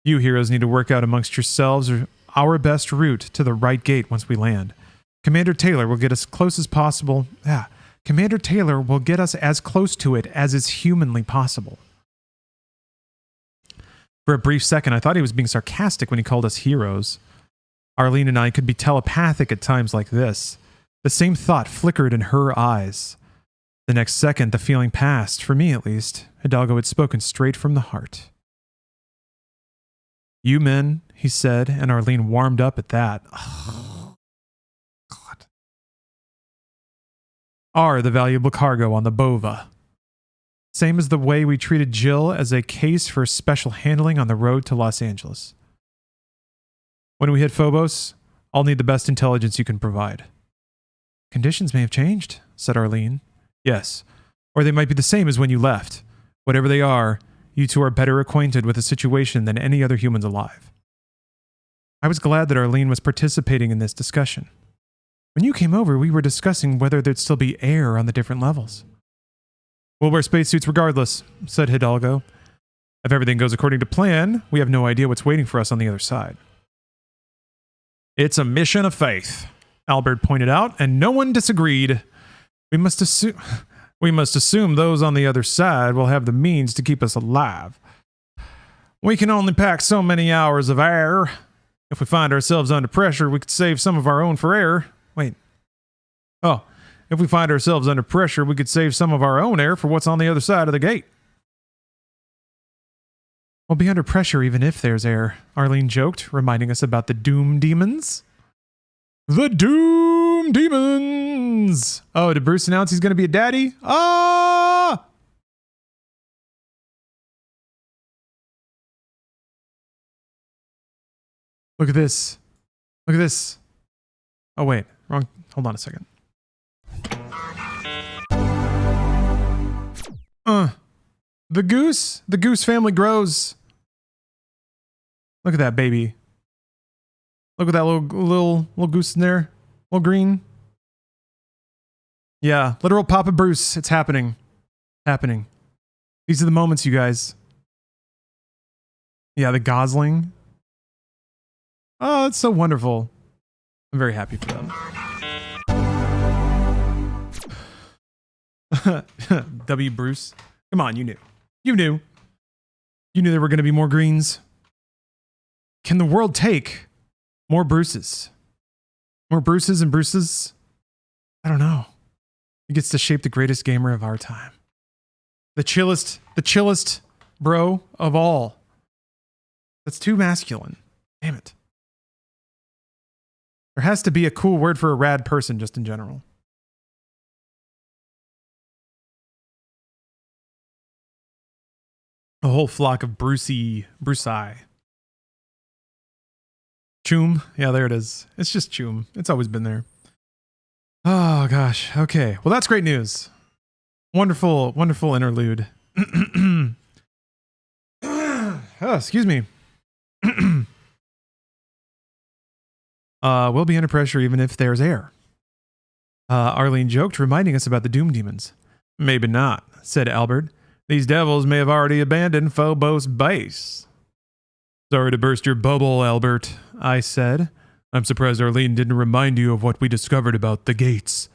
You heroes need to work out amongst yourselves our best route to the right gate once we land. Commander Taylor will get us close as possible. Commander Taylor will get us as close to it as is humanly possible. For a brief second, I thought he was being sarcastic when he called us heroes. Arlene and I could be telepathic at times like this. The same thought flickered in her eyes. The next second, the feeling passed, for me at least. Hidalgo had spoken straight from the heart. You men, he said, and Arlene warmed up at that. Oh, God. Are the valuable cargo on the Bova. Same as the way we treated Jill as a case for special handling on the road to Los Angeles. When we hit Phobos, I'll need the best intelligence you can provide. Conditions may have changed, said Arlene. Yes, or they might be the same as when you left. Whatever they are, you two are better acquainted with the situation than any other humans alive. I was glad that Arlene was participating in this discussion. When you came over, we were discussing whether there'd still be air on the different levels. We'll wear spacesuits regardless, said Hidalgo. If everything goes according to plan, we have no idea what's waiting for us on the other side. It's a mission of faith, Albert pointed out, and no one disagreed. We must assume those on the other side will have the means to keep us alive. We can only pack so many hours of air. If we find ourselves under pressure, we could save some of our own for air. If we find ourselves under pressure, we could save some of our own air for what's on the other side of the gate. We'll be under pressure even if there's air, Arlene joked, reminding us about the Doom Demons. The Doom Demons! Oh, did Bruce announce he's going to be a daddy? Ah! Look at this. Look at this. Oh, wait. Wrong. Hold on a second. The goose family grows. Look at that baby. Look at that little goose in there. Little green. Yeah, literal Papa Bruce. It's happening. Happening. These are the moments, you guys. Yeah, the gosling. Oh, it's so wonderful. I'm very happy for them. W. Bruce. Come on, you knew. You knew. You knew there were going to be more greens. Can the world take more Bruces? More Bruces and Bruces? I don't know. He gets to shape the greatest gamer of our time. The chillest bro of all. That's too masculine. Damn it. There has to be a cool word for a rad person just in general. A whole flock of Brucey. Choom. Yeah, there it is. It's just Choom. It's always been there. Oh, gosh. Okay. Well, that's great news. Wonderful, wonderful interlude. Oh, excuse me. We'll be under pressure even if there's air. Arlene joked, reminding us about the Doom Demons. Maybe not, said Albert. These devils may have already abandoned Phobos base. Sorry to burst your bubble, Albert, I said. I'm surprised Arlene didn't remind you of what we discovered about the gates.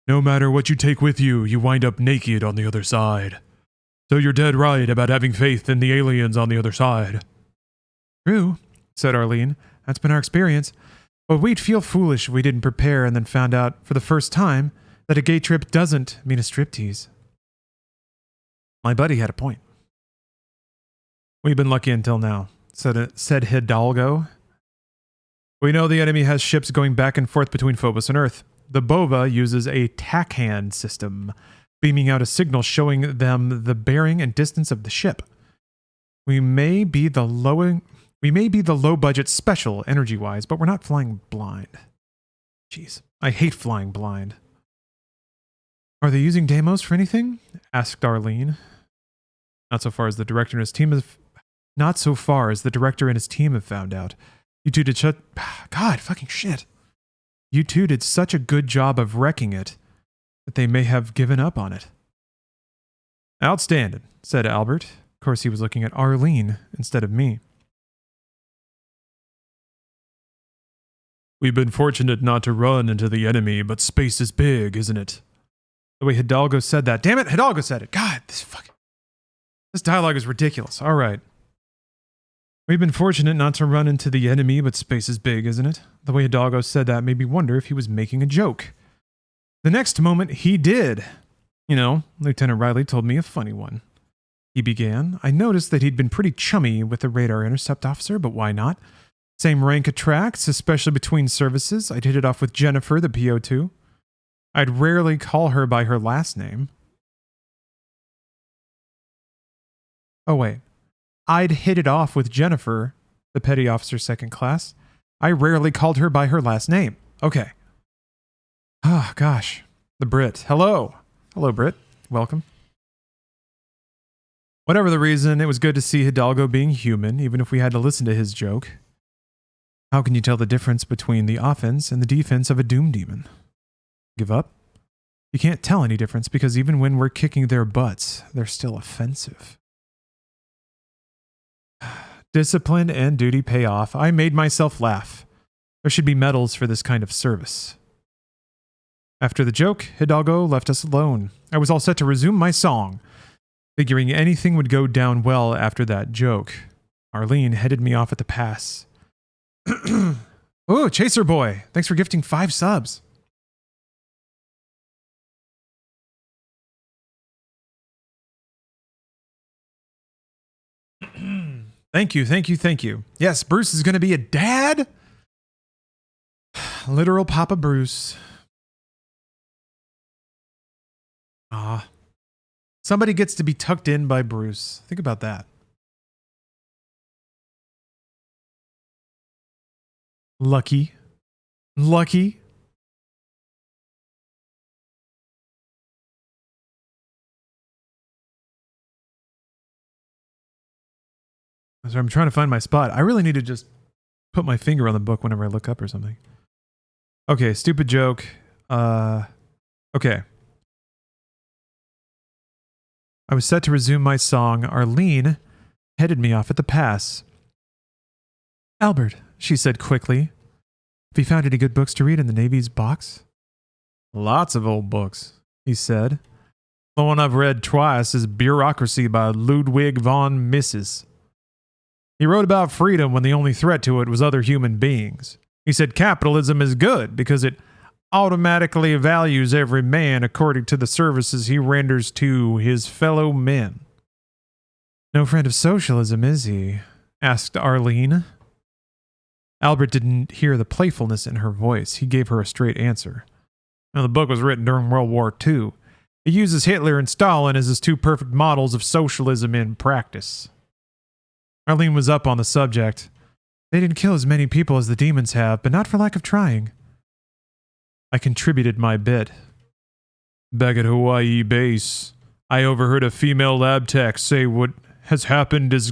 No matter what you take with you, you wind up naked on the other side. So you're dead right about having faith in the aliens on the other side. True, said Arlene. That's been our experience. But we'd feel foolish if we didn't prepare and then found out for the first time that a gay trip doesn't mean a striptease. My buddy had a point. We've been lucky until now, said Hidalgo. We know the enemy has ships going back and forth between Phobos and Earth. The Bova uses a TACAN system, beaming out a signal showing them the bearing and distance of the ship. We may be the lowest We may be the low-budget special, energy-wise, but we're not flying blind. Jeez, I hate flying blind. Are they using Deimos for anything? Asked Arlene. Not so far as the director and his team have... Not so far as the director and his team have found out. You two did God, fucking shit. You two did such a good job of wrecking it that they may have given up on it. Outstanding, said Albert. Of course, he was looking at Arlene instead of me. We've been fortunate not to run into the enemy, but space is big, isn't it? The way Hidalgo said that. Damn it, Hidalgo said it. God, this dialogue is ridiculous. All right. We've been fortunate not to run into the enemy, but space is big, isn't it? The way Hidalgo said that made me wonder if he was making a joke. The next moment, he did. You know, Lieutenant Riley told me a funny one. He began. I noticed that he'd been pretty chummy with the radar intercept officer, but why not? Same rank attracts, especially between services. I'd hit it off with Jennifer, the PO2. I'd rarely call her by her last name. Oh, wait. I'd hit it off with Jennifer, the petty officer second class. I rarely called her by her last name. Okay. Ah, gosh. The Brit. Hello. Hello, Brit. Welcome. Whatever the reason, it was good to see Hidalgo being human, even if we had to listen to his joke. How can you tell the difference between the offense and the defense of a Doom Demon? Give up? You can't tell any difference because even when we're kicking their butts, they're still offensive. Discipline and duty pay off. I made myself laugh. There should be medals for this kind of service. After the joke, Hidalgo left us alone. I was all set to resume my song, figuring anything would go down well after that joke. Arlene headed me off at the pass. Oh, Chaser Boy! Thanks for gifting 5 subs. Thank you, thank you, thank you. Yes, Bruce is going to be a dad. Literal Papa Bruce. Ah. Somebody gets to be tucked in by Bruce. Think about that. Lucky. Lucky. So I'm trying to find my spot. I really need to just put my finger on the book whenever I look up or something. Okay, stupid joke. Okay. I was set to resume my song. Arlene headed me off at the pass. Albert, she said quickly. Have you found any good books to read in the Navy's box? Lots of old books, he said. The one I've read twice is Bureaucracy by Ludwig von Mises. He wrote about freedom when the only threat to it was other human beings. He said capitalism is good because it automatically values every man according to the services he renders to his fellow men. No friend of socialism, is he? Asked Arlene. Albert didn't hear the playfulness in her voice. He gave her a straight answer. Now, the book was written during World War II. It uses Hitler and Stalin as his 2 perfect models of socialism in practice. Arlene was up on the subject. They didn't kill as many people as the demons have, but not for lack of trying. I contributed my bit. Back at Hawaii base, I overheard a female lab tech say what has happened is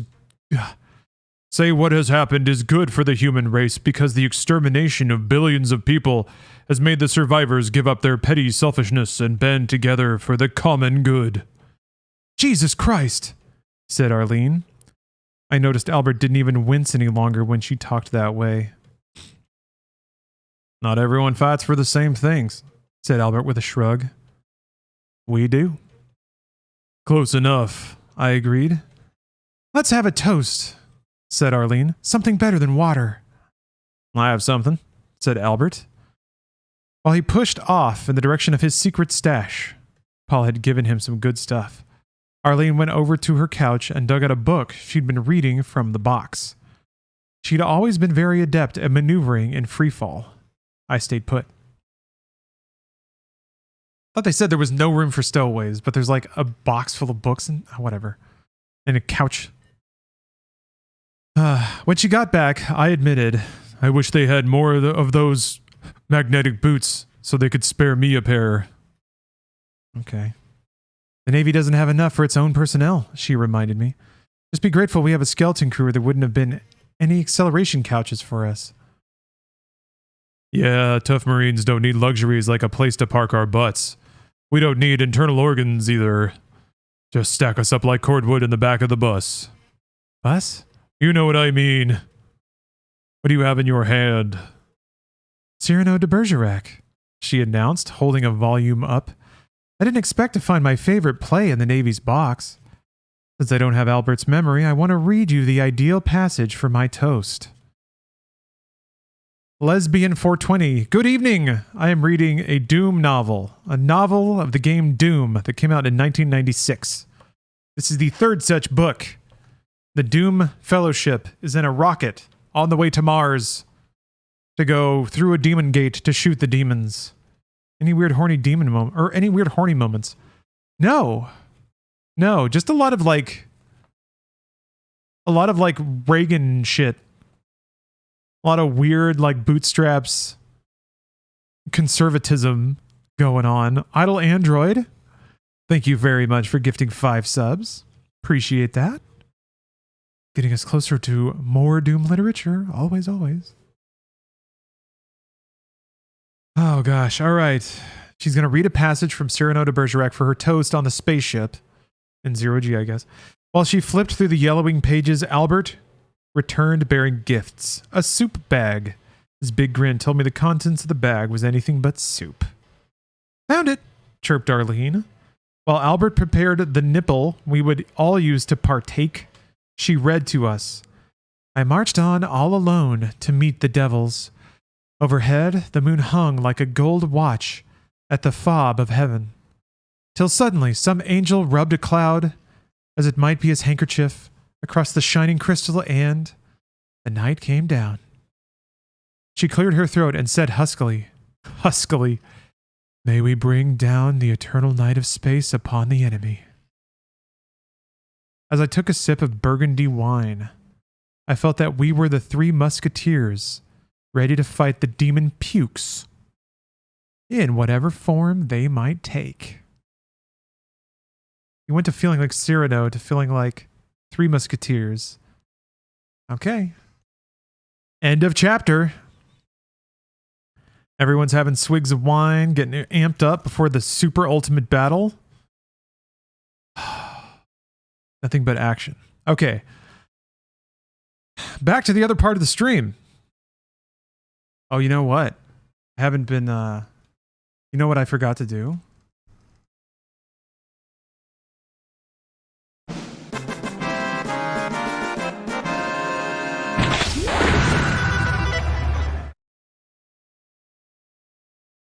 good for the human race because the extermination of billions of people has made the survivors give up their petty selfishness and band together for the common good. Jesus Christ, said Arlene. I noticed Albert didn't even wince any longer when she talked that way. Not everyone fights for the same things, said Albert with a shrug. We do. Close enough, I agreed. Let's have a toast, said Arlene. Something better than water. I have something, said Albert. While he pushed off in the direction of his secret stash, Paul had given him some good stuff. Arlene went over to her couch and dug out a book she'd been reading from the box. She'd always been very adept at maneuvering in freefall. I stayed put. I thought they said there was no room for stowaways, but there's like a box full of books and whatever. And a couch. When she got back, I admitted, I wish they had more of those magnetic boots so they could spare me a pair. Okay. The Navy doesn't have enough for its own personnel, she reminded me. Just be grateful we have a skeleton crew or there wouldn't have been any acceleration couches for us. Yeah, tough Marines don't need luxuries like a place to park our butts. We don't need internal organs either. Just stack us up like cordwood in the back of the bus. Bus? You know what I mean. What do you have in your hand? Cyrano de Bergerac, she announced, holding a volume up. I didn't expect to find my favorite play in the Navy's box. Since I don't have Albert's memory, I want to read you the ideal passage for my toast. Lesbian 420. Good evening. I am reading a Doom novel, a novel of the game Doom that came out in 1996. This is the third such book. The Doom Fellowship is in a rocket on the way to Mars to go through a demon gate to shoot the demons. Any weird horny demon moment or any weird horny moments? No, just a lot of Reagan shit. A lot of weird bootstraps, conservatism going on. Idle Android, thank you very much for gifting 5 subs. Appreciate that. Getting us closer to more Doom literature. Always, always. Oh gosh, all right. She's going to read a passage from Cyrano de Bergerac for her toast on the spaceship. In 0G, I guess. While she flipped through the yellowing pages, Albert returned bearing gifts. A soup bag. His big grin told me the contents of the bag was anything but soup. Found it, chirped Arlene. While Albert prepared the nipple we would all use to partake, she read to us. I marched on all alone to meet the devils. Overhead, the moon hung like a gold watch at the fob of heaven. Till suddenly some angel rubbed a cloud, as it might be his handkerchief, across the shining crystal, and the night came down. She cleared her throat and said huskily, may we bring down the eternal night of space upon the enemy. As I took a sip of burgundy wine, I felt that we were the 3 musketeers, ready to fight the demon pukes, in whatever form they might take. You went to feeling like Cyrano to feeling like 3 musketeers. Okay. End of chapter. Everyone's having swigs of wine, getting amped up before the super ultimate battle. Nothing but action. Okay. Back to the other part of the stream. Oh, you know what? I haven't been, you know what I forgot to do?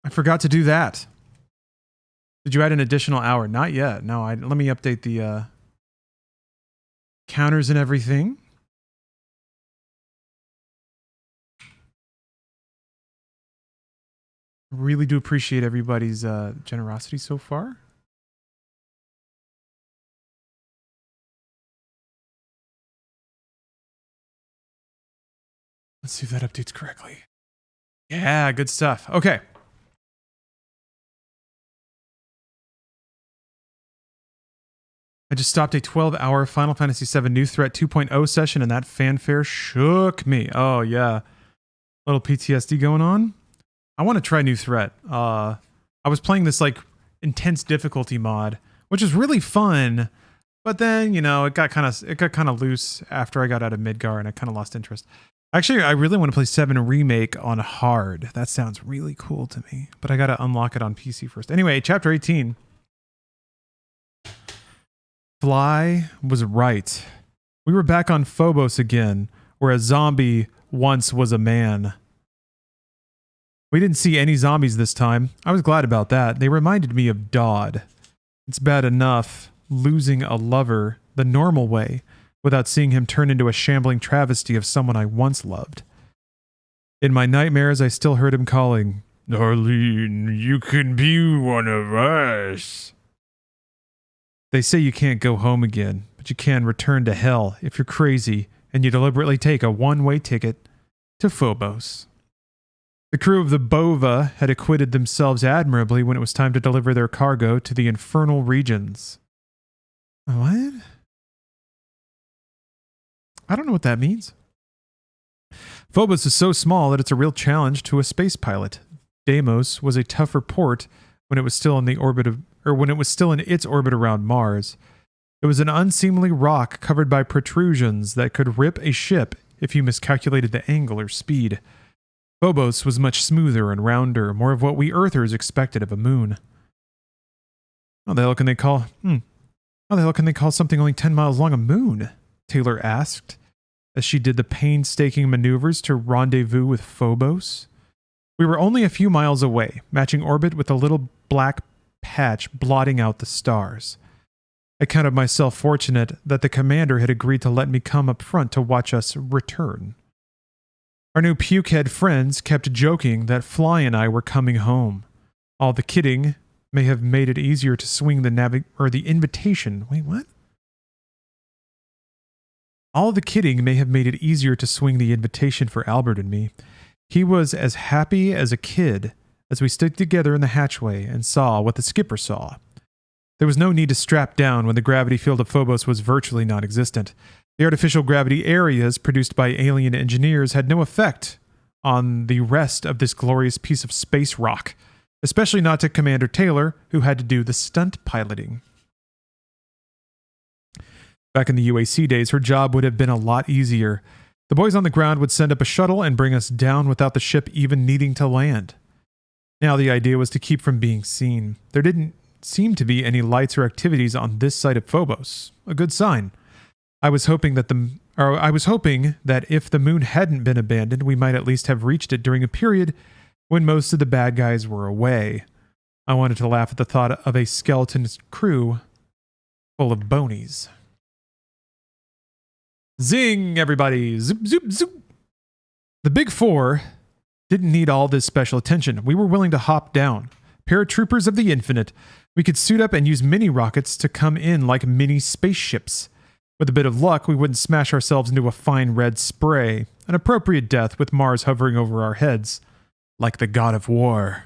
I forgot to do that. Did you add an additional hour? Not yet. No, let me update the counters and everything. Really do appreciate everybody's generosity so far. Let's see if that updates correctly. Yeah, good stuff. Okay. I just stopped a 12-hour Final Fantasy VII New Threat 2.0 session, and that fanfare shook me. Oh, yeah. Little PTSD going on. I want to try New Threat. I was playing this, intense difficulty mod, which was really fun, but then, it got kind of loose after I got out of Midgar, and I kind of lost interest. Actually, I really want to play 7 Remake on hard. That sounds really cool to me, but I got to unlock it on PC first. Anyway, Chapter 18. Fly was right. We were back on Phobos again, where a zombie once was a man. We didn't see any zombies this time. I was glad about that. They reminded me of Dodd. It's bad enough losing a lover the normal way without seeing him turn into a shambling travesty of someone I once loved. In my nightmares, I still heard him calling, Darlene, you can be one of us. They say you can't go home again, but you can return to hell if you're crazy and you deliberately take a one-way ticket to Phobos. The crew of the Bova had acquitted themselves admirably when it was time to deliver their cargo to the infernal regions. What? I don't know what that means. Phobos is so small that it's a real challenge to a space pilot. Deimos was a tougher port when it was still in its orbit around Mars. It was an unseemly rock covered by protrusions that could rip a ship if you miscalculated the angle or speed. Phobos was much smoother and rounder, more of what we Earthers expected of a moon. How the hell can they call something only 10 miles long a moon? Taylor asked, as she did the painstaking maneuvers to rendezvous with Phobos. We were only a few miles away, matching orbit with a little black patch blotting out the stars. I counted myself fortunate that the commander had agreed to let me come up front to watch us return. Our new pukehead friends kept joking that Fly and I were coming home. All the kidding may have made it easier to swing the invitation. Wait, what? All the kidding may have made it easier to swing the invitation for Albert and me. He was as happy as a kid as we stood together in the hatchway and saw what the skipper saw. There was no need to strap down when the gravity field of Phobos was virtually non-existent. The artificial gravity areas produced by alien engineers had no effect on the rest of this glorious piece of space rock, especially not to Commander Taylor, who had to do the stunt piloting. Back in the UAC days, her job would have been a lot easier. The boys on the ground would send up a shuttle and bring us down without the ship even needing to land. Now the idea was to keep from being seen. There didn't seem to be any lights or activities on this side of Phobos. A good sign. I was hoping that if the moon hadn't been abandoned, we might at least have reached it during a period when most of the bad guys were away. I wanted to laugh at the thought of a skeleton crew full of bonies. Zing, everybody! Zoop, zoop, zoop! The Big Four didn't need all this special attention. We were willing to hop down. Paratroopers of the infinite. We could suit up and use mini rockets to come in like mini spaceships. With a bit of luck, we wouldn't smash ourselves into a fine red spray, an appropriate death with Mars hovering over our heads, like the god of war.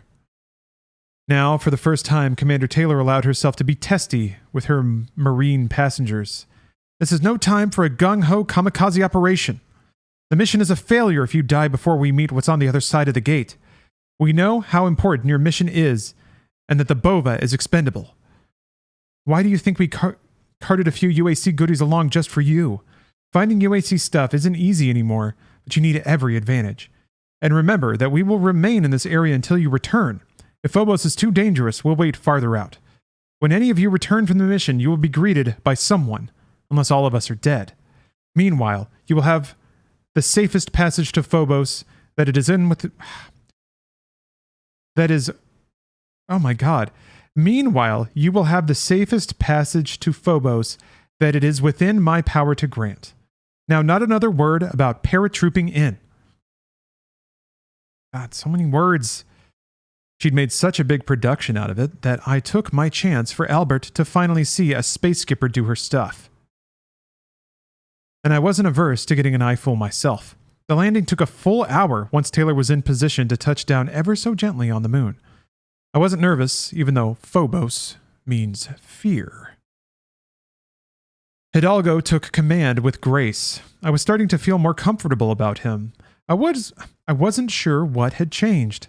Now, for the first time, Commander Taylor allowed herself to be testy with her marine passengers. This is no time for a gung-ho kamikaze operation. The mission is a failure if you die before we meet what's on the other side of the gate. We know how important your mission is, and that the Bova is expendable. Why do you think we carted a few UAC goodies along just for you? Finding UAC stuff isn't easy anymore, but you need every advantage. And remember that we will remain in this area until you return. If Phobos is too dangerous, we'll wait farther out. When any of you return from the mission, you will be greeted by someone, unless all of us are dead. Meanwhile, you will have the safest passage to Phobos that it is in with... That is... Oh my god. Meanwhile, you will have the safest passage to Phobos that it is within my power to grant. Now, not another word about paratrooping in. God, so many words. She'd made such a big production out of it that I took my chance for Albert to finally see a space skipper do her stuff. And I wasn't averse to getting an eyeful myself. The landing took a full hour once Taylor was in position to touch down ever so gently on the moon. I wasn't nervous, even though Phobos means fear. Hidalgo took command with grace. I was starting to feel more comfortable about him. I wasn't sure what had changed.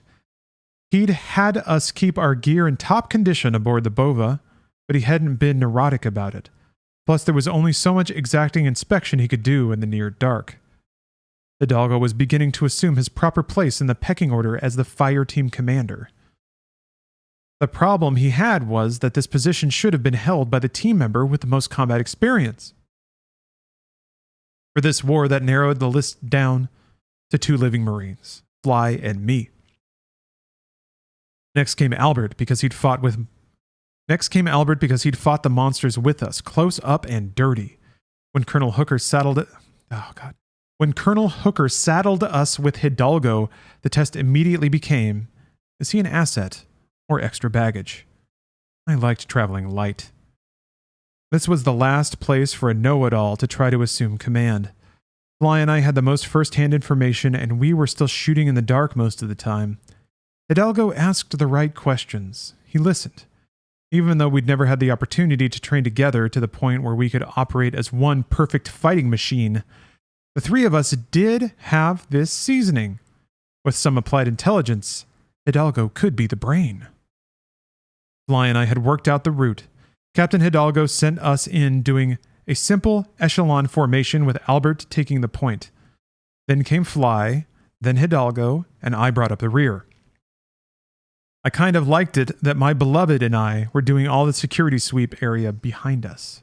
He'd had us keep our gear in top condition aboard the Bova, but he hadn't been neurotic about it. Plus, there was only so much exacting inspection he could do in the near dark. Hidalgo was beginning to assume his proper place in the pecking order as the fire team commander. The problem he had was that this position should have been held by the team member with the most combat experience. For this war, that narrowed the list down to 2 living Marines, Fly and me. Next came Albert because he'd fought the monsters with us, close up and dirty. When Colonel Hooker saddled us with Hidalgo, the test immediately became, is he an asset or extra baggage? I liked traveling light. This was the last place for a know-it-all to try to assume command. Fly and I had the most first-hand information, and we were still shooting in the dark most of the time. Hidalgo asked the right questions. He listened. Even though we'd never had the opportunity to train together to the point where we could operate as one perfect fighting machine, the three of us did have this seasoning. With some applied intelligence, Hidalgo could be the brain. Fly and I had worked out the route. Captain Hidalgo sent us in doing a simple echelon formation with Albert taking the point. Then came Fly, then Hidalgo, and I brought up the rear. I kind of liked it that my beloved and I were doing all the security sweep area behind us.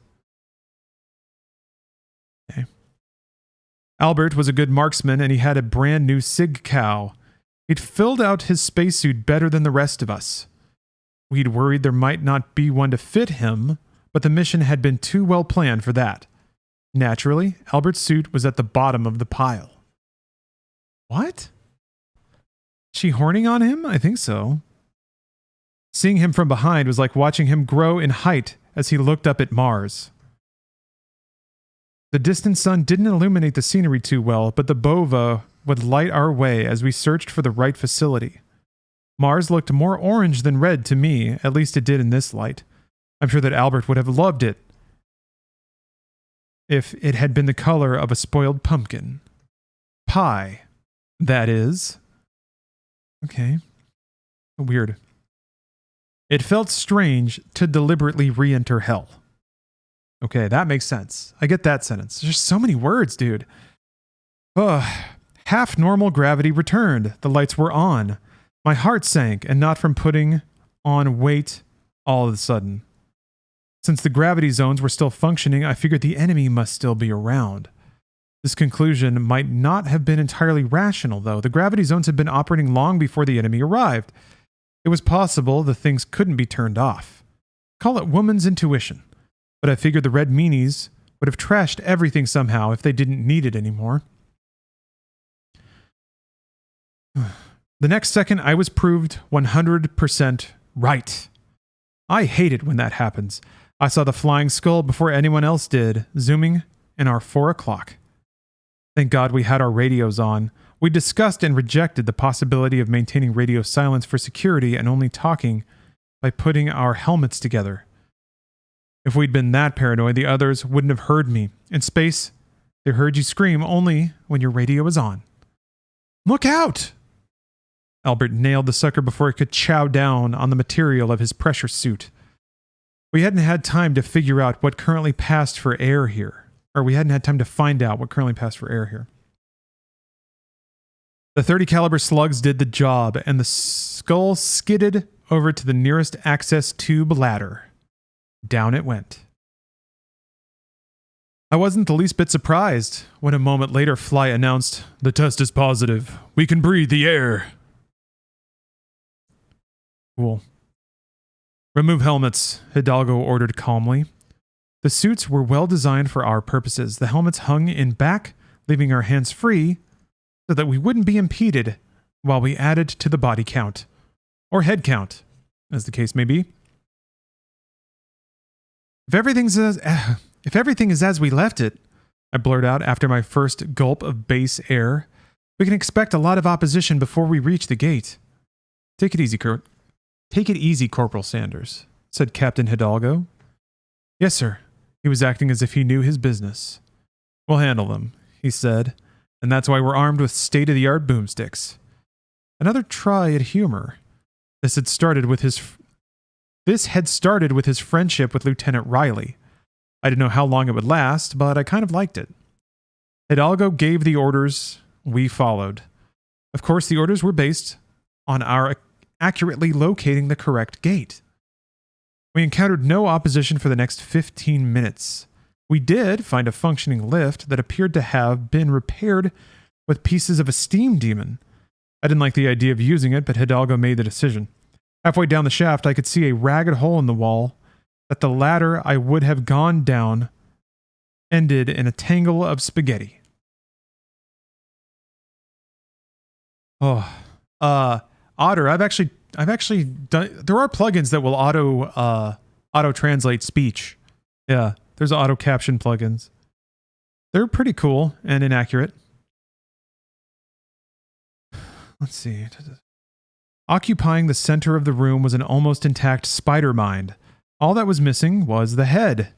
Okay. Albert was a good marksman and he had a brand new Sig Cow. He'd filled out his spacesuit better than the rest of us. We'd worried there might not be one to fit him, but the mission had been too well planned for that. Naturally, Albert's suit was at the bottom of the pile. What? She horning on him? I think so. Seeing him from behind was like watching him grow in height as he looked up at Mars. The distant sun didn't illuminate the scenery too well, but the bova would light our way as we searched for the right facility. Mars looked more orange than red to me, at least it did in this light. I'm sure that Albert would have loved it if it had been the color of a spoiled pumpkin. Pie, that is. Okay. Weird. It felt strange to deliberately re-enter hell. Okay, that makes sense. I get that sentence. There's so many words, dude. Ugh. Half normal gravity returned. The lights were on. My heart sank, and not from putting on weight all of a sudden. Since the gravity zones were still functioning, I figured the enemy must still be around. This conclusion might not have been entirely rational, though. The gravity zones had been operating long before the enemy arrived. It was possible the things couldn't be turned off. Call it woman's intuition. But I figured the red meanies would have trashed everything somehow if they didn't need it anymore. The next second, I was proved 100% right. I hate it when that happens. I saw the flying skull before anyone else did, zooming in our 4 o'clock. Thank God we had our radios on. We discussed and rejected the possibility of maintaining radio silence for security and only talking by putting our helmets together. If we'd been that paranoid, the others wouldn't have heard me. In space, they heard you scream only when your radio was on. Look out! Albert nailed the sucker before it could chow down on the material of his pressure suit. We hadn't had time to figure out what currently passed for air here. Or we hadn't had time to find out what currently passed for air here. The 30 caliber slugs did the job, and the skull skidded over to the nearest access tube ladder. Down it went. I wasn't the least bit surprised when a moment later Fly announced, "The test is positive. We can breathe the air." Cool. "Remove helmets," Hidalgo ordered calmly. The suits were well designed for our purposes. The helmets hung in back, leaving our hands free, so that we wouldn't be impeded while we added to the body count. Or head count, as the case may be. If everything is as we left it," I blurted out after my first gulp of base air, "we can expect a lot of opposition before we reach the gate." Take it easy, Corporal Sanders," said Captain Hidalgo. "Yes, sir." He was acting as if he knew his business. "We'll handle them," he said, "and that's why we're armed with state-of-the-art boomsticks." Another try at humor. This had started with his friendship with Lieutenant Riley. I didn't know how long it would last, but I kind of liked it. Hidalgo gave the orders. We followed. Of course, the orders were based on our accurately locating the correct gate. We encountered no opposition for the next 15 minutes. We did find a functioning lift that appeared to have been repaired with pieces of a steam demon. I didn't like the idea of using it, but Hidalgo made the decision. Halfway down the shaft, I could see a ragged hole in the wall that the ladder I would have gone down ended in a tangle of spaghetti. Otter, I've actually done. There are plugins that will auto translate speech. Yeah, there's auto caption plugins. They're pretty cool and inaccurate. Let's see. Occupying the center of the room was an almost intact spider mind. All that was missing was the head.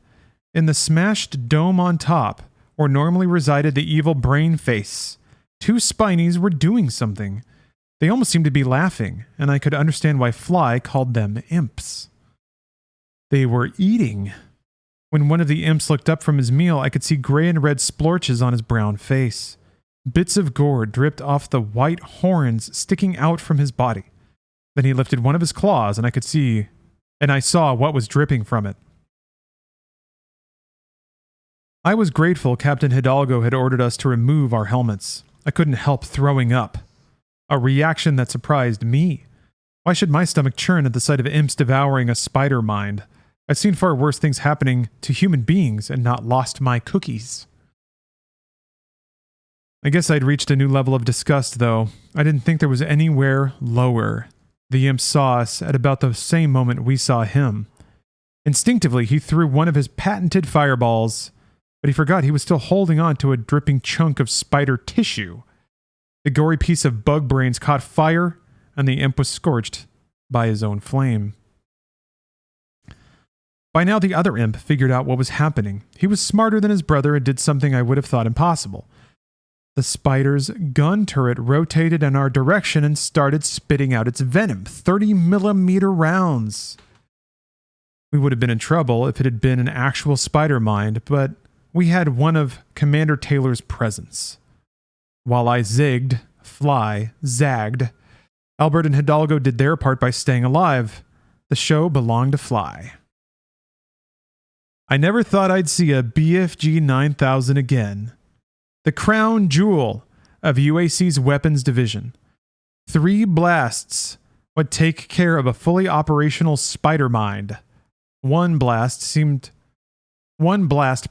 In the smashed dome on top, where normally resided the evil brain face, two spinies were doing something. They almost seemed to be laughing, and I could understand why Fly called them imps. They were eating. When one of the imps looked up from his meal, I could see gray and red splorches on his brown face. Bits of gore dripped off the white horns sticking out from his body. Then he lifted one of his claws, and I saw what was dripping from it. I was grateful Captain Hidalgo had ordered us to remove our helmets. I couldn't help throwing up. A reaction that surprised me. Why should my stomach churn at the sight of imps devouring a spider mind? I've seen far worse things happening to human beings and not lost my cookies. I guess I'd reached a new level of disgust, though. I didn't think there was anywhere lower. The imp saw us at about the same moment we saw him. Instinctively, he threw one of his patented fireballs, but he forgot he was still holding on to a dripping chunk of spider tissue. The gory piece of bug brains caught fire, and the imp was scorched by his own flame. By now, the other imp figured out what was happening. He was smarter than his brother and did something I would have thought impossible. The spider's gun turret rotated in our direction and started spitting out its venom, 30mm rounds. We would have been in trouble if it had been an actual spider mind, but we had one of Commander Taylor's presence. While I zigged, Fly zagged, Albert and Hidalgo did their part by staying alive. The show belonged to Fly. I never thought I'd see a BFG 9000 again. The crown jewel of UAC's weapons division. 3 blasts would take care of a fully operational spider mind. One blast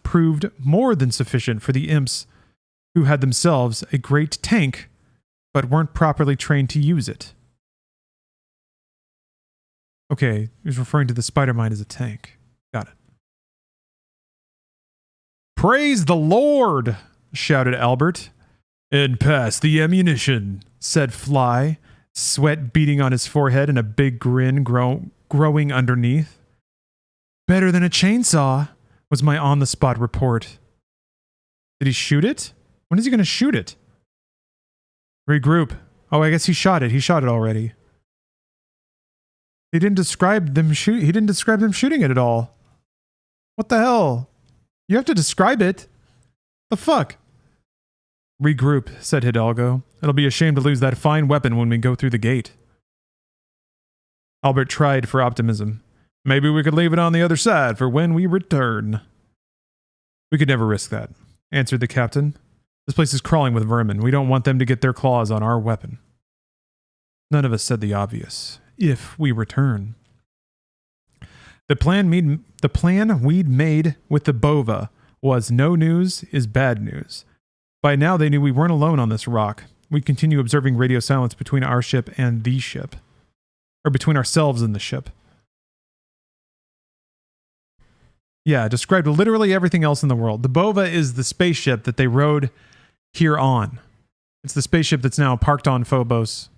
proved more than sufficient for the imps who had themselves a great tank, but weren't properly trained to use it. Okay, he was referring to the spider mind as a tank. Got it. Praise the Lord! Shouted Albert. And pass the ammunition, said Fly, sweat beading on his forehead and a big grin growing underneath. Better than a chainsaw, was my on-the-spot report. Did he shoot it? When is he going to shoot it? Regroup. Oh, I guess he shot it. He shot it already. He didn't describe them shooting it at all. What the hell? You have to describe it. The fuck? Regroup, said Hidalgo. It'll be a shame to lose that fine weapon when we go through the gate. Albert tried for optimism. Maybe we could leave it on the other side for when we return. We could never risk that, answered the captain. This place is crawling with vermin. We don't want them to get their claws on our weapon. None of us said the obvious. If we return. The plan we'd made with the Bova was no news is bad news. By now they knew we weren't alone on this rock. We'd continue observing radio silence between our ship and the ship. Or between ourselves and the ship. Yeah, described literally everything else in the world. The Bova is the spaceship that they rode here on. It's the spaceship that's now parked on Phobos.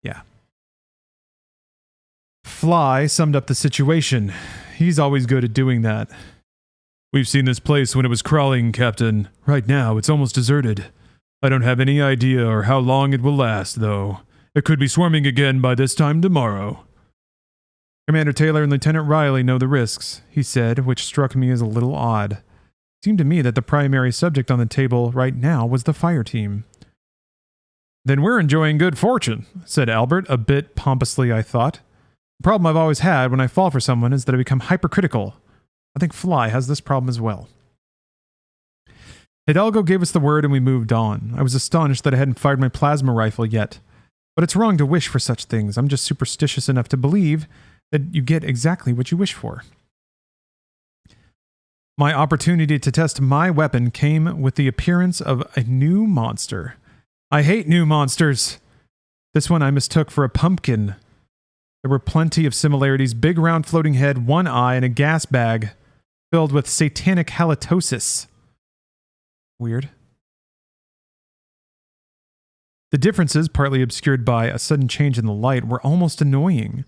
Yeah. Fly summed up the situation. He's always good at doing that. We've seen this place when it was crawling, Captain. Right now, it's almost deserted. I don't have any idea or how long it will last, though. It could be swarming again by this time tomorrow. Commander Taylor and Lieutenant Riley know the risks, he said, which struck me as a little odd. It seemed to me that the primary subject on the table right now was the fire team. Then we're enjoying good fortune, said Albert, a bit pompously, I thought. The problem I've always had when I fall for someone is that I become hypercritical. I think Fly has this problem as well. Hidalgo gave us the word and we moved on. I was astonished that I hadn't fired my plasma rifle yet. But it's wrong to wish for such things. I'm just superstitious enough to believe that you get exactly what you wish for. My opportunity to test my weapon came with the appearance of a new monster. I hate new monsters. This one I mistook for a pumpkin. There were plenty of similarities. Big round floating head, one eye, and a gas bag filled with satanic halitosis. Weird. The differences, partly obscured by a sudden change in the light, were almost annoying.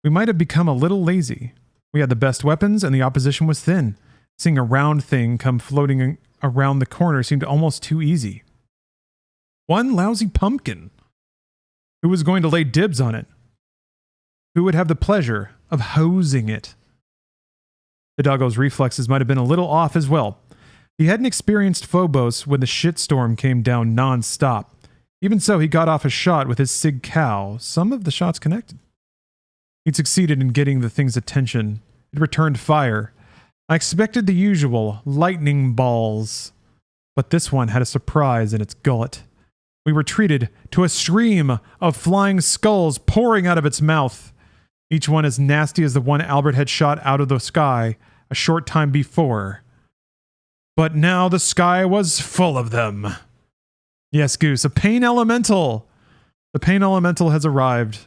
We might have become a little lazy. We had the best weapons, and the opposition was thin. Seeing a round thing come floating around the corner seemed almost too easy. One lousy pumpkin. Who was going to lay dibs on it? Who would have the pleasure of hosing it? Hidalgo's reflexes might have been a little off as well. He hadn't experienced Phobos when the shitstorm came down non-stop. Even so, he got off a shot with his Sig Cow. Some of the shots connected. He'd succeeded in getting the thing's attention. It returned fire. I expected the usual, lightning balls. But this one had a surprise in its gullet. We were treated to a stream of flying skulls pouring out of its mouth. Each one as nasty as the one Albert had shot out of the sky a short time before. But now the sky was full of them. Yes, Goose, a pain elemental. The pain elemental has arrived.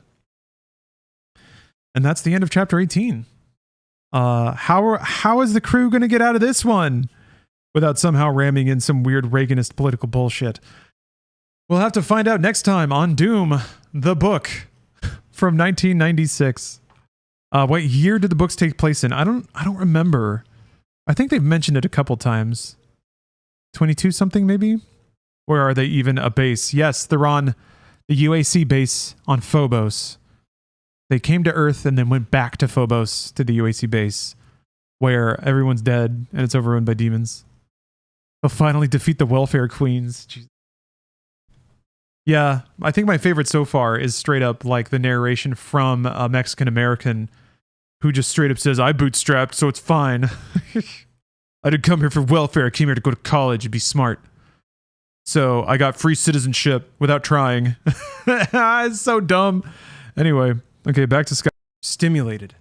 And that's the end of chapter 18. How is the crew going to get out of this one without somehow ramming in some weird Reaganist political bullshit? We'll have to find out next time on Doom, the book from 1996. What year did the books take place in? I don't remember. I think they've mentioned it a couple times. 22 something maybe? Where are they even a base? Yes, they're on the UAC base on Phobos. They came to Earth and then went back to Phobos, to the UAC base, where everyone's dead and it's overrun by demons. They'll finally defeat the welfare queens. Jeez. Yeah, I think my favorite so far is straight up like the narration from a Mexican American who just straight up says, I bootstrapped, so it's fine. I didn't come here for welfare. I came here to go to college and be smart. So I got free citizenship without trying. It's so dumb. Anyway, okay, back to Sky. Stimulated.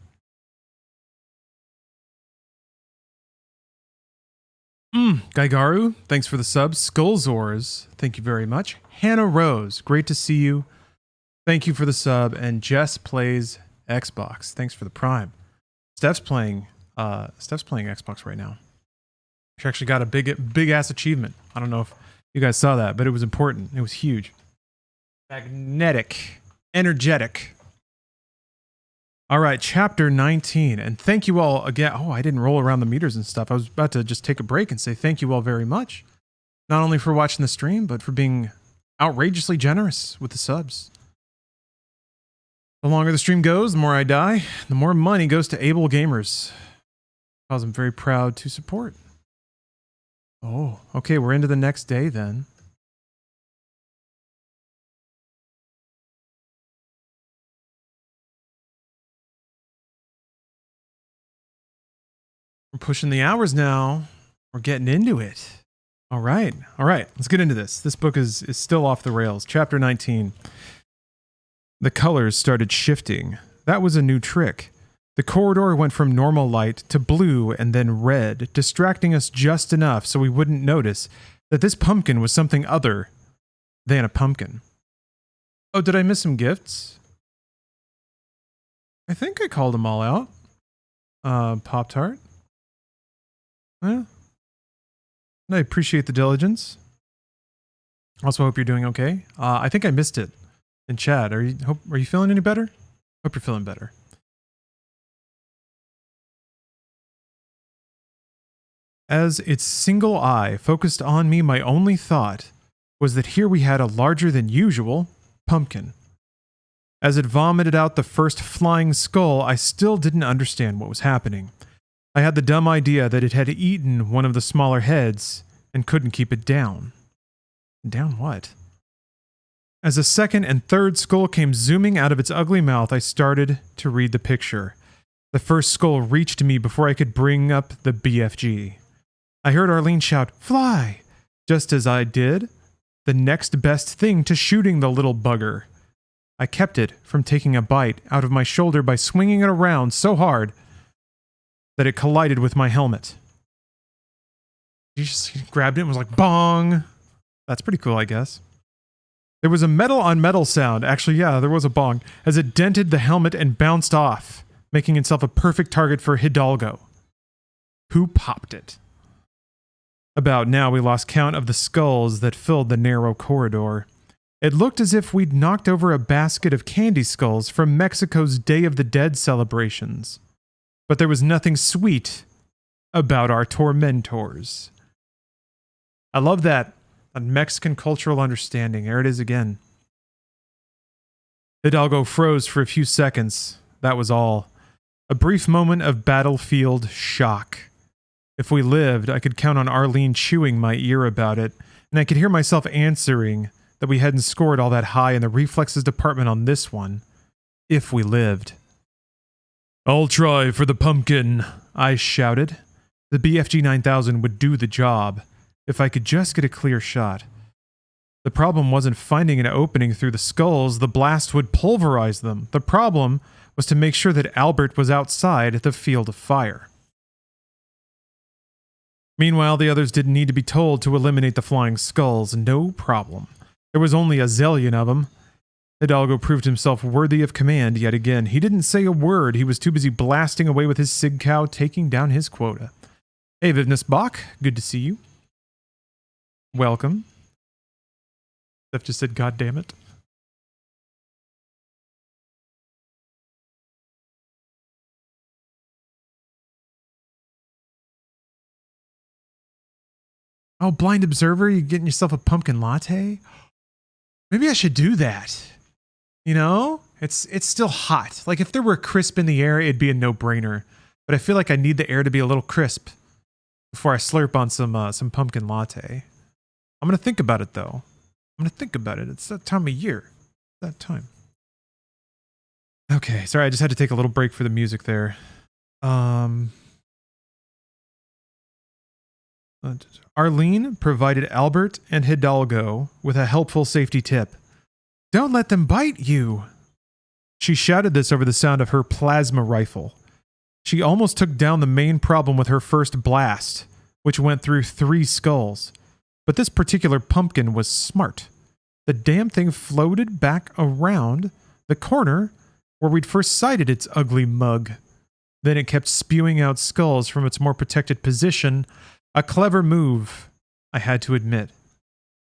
Gaigaru, thanks for the sub. Skullzors, thank you very much. Hannah Rose, great to see you. Thank you for the sub. And Jess Plays Xbox, thanks for the prime. Steph's playing Xbox right now. She actually got a big ass achievement. I don't know if you guys saw that, but it was important. It was huge. Magnetic. Energetic. All right, chapter 19. And thank you all again. Oh, I didn't roll around the meters and stuff. I was about to just take a break and say thank you all very much. Not only for watching the stream, but for being outrageously generous with the subs. The longer the stream goes, the more I die, the more money goes to able gamers. Because I'm very proud to support. Oh, okay, we're into the next day then. We're pushing the hours now. We're getting into it. All right, let's get into this. This book is still off the rails. Chapter 19. The colors started shifting. That was a new trick. The corridor went from normal light to blue and then red, distracting us just enough so we wouldn't notice that this pumpkin was something other than a pumpkin. Oh, did I miss some gifts? I think I called them all out. Pop-Tart. Yeah. I appreciate the diligence. Also hope you're doing okay. I think I missed it in chat. Are you feeling any better? Hope you're feeling better. As its single eye focused on me, my only thought was that here we had a larger than usual pumpkin. As it vomited out the first flying skull, I still didn't understand what was happening. I had the dumb idea that it had eaten one of the smaller heads and couldn't keep it down. Down what? As a second and third skull came zooming out of its ugly mouth, I started to read the picture. The first skull reached me before I could bring up the BFG. I heard Arlene shout, "Fly!" Just as I did, the next best thing to shooting the little bugger. I kept it from taking a bite out of my shoulder by swinging it around so hard that it collided with my helmet. He just grabbed it and was like, bong! That's pretty cool, I guess. There was a metal-on-metal sound. Actually, yeah, there was a bong, as it dented the helmet and bounced off, making itself a perfect target for Hidalgo. Who popped it? About now, we lost count of the skulls that filled the narrow corridor. It looked as if we'd knocked over a basket of candy skulls from Mexico's Day of the Dead celebrations. But there was nothing sweet about our tormentors. I love that. A Mexican cultural understanding. There it is again. Hidalgo froze for a few seconds. That was all. A brief moment of battlefield shock. If we lived, I could count on Arlene chewing my ear about it, and I could hear myself answering that we hadn't scored all that high in the reflexes department on this one. If we lived. "I'll try for the pumpkin," I shouted. The BFG 9000 would do the job, if I could just get a clear shot. The problem wasn't finding an opening through the skulls, the blast would pulverize them. The problem was to make sure that Albert was outside the field of fire. Meanwhile, the others didn't need to be told to eliminate the flying skulls, no problem. There was only a zillion of them. Hidalgo proved himself worthy of command yet again. He didn't say a word, he was too busy blasting away with his sig cow, taking down his quota. "Hey, Vivnus Bach, good to see you." "Welcome." Steph just said, "God damn it." Oh, Blind Observer, you getting yourself a pumpkin latte? Maybe I should do that. You know? It's still hot. Like, if there were crisp in the air, it'd be a no-brainer. But I feel like I need the air to be a little crisp before I slurp on some pumpkin latte. I'm gonna think about it, though. I'm gonna think about it. It's that time of year. That time. Okay, sorry, I just had to take a little break for the music there. Arlene provided Albert and Hidalgo with a helpful safety tip. "Don't let them bite you." She shouted this over the sound of her plasma rifle. She almost took down the main problem with her first blast, which went through 3 skulls. But this particular pumpkin was smart. The damn thing floated back around the corner where we'd first sighted its ugly mug. Then it kept spewing out skulls from its more protected position. A clever move, I had to admit.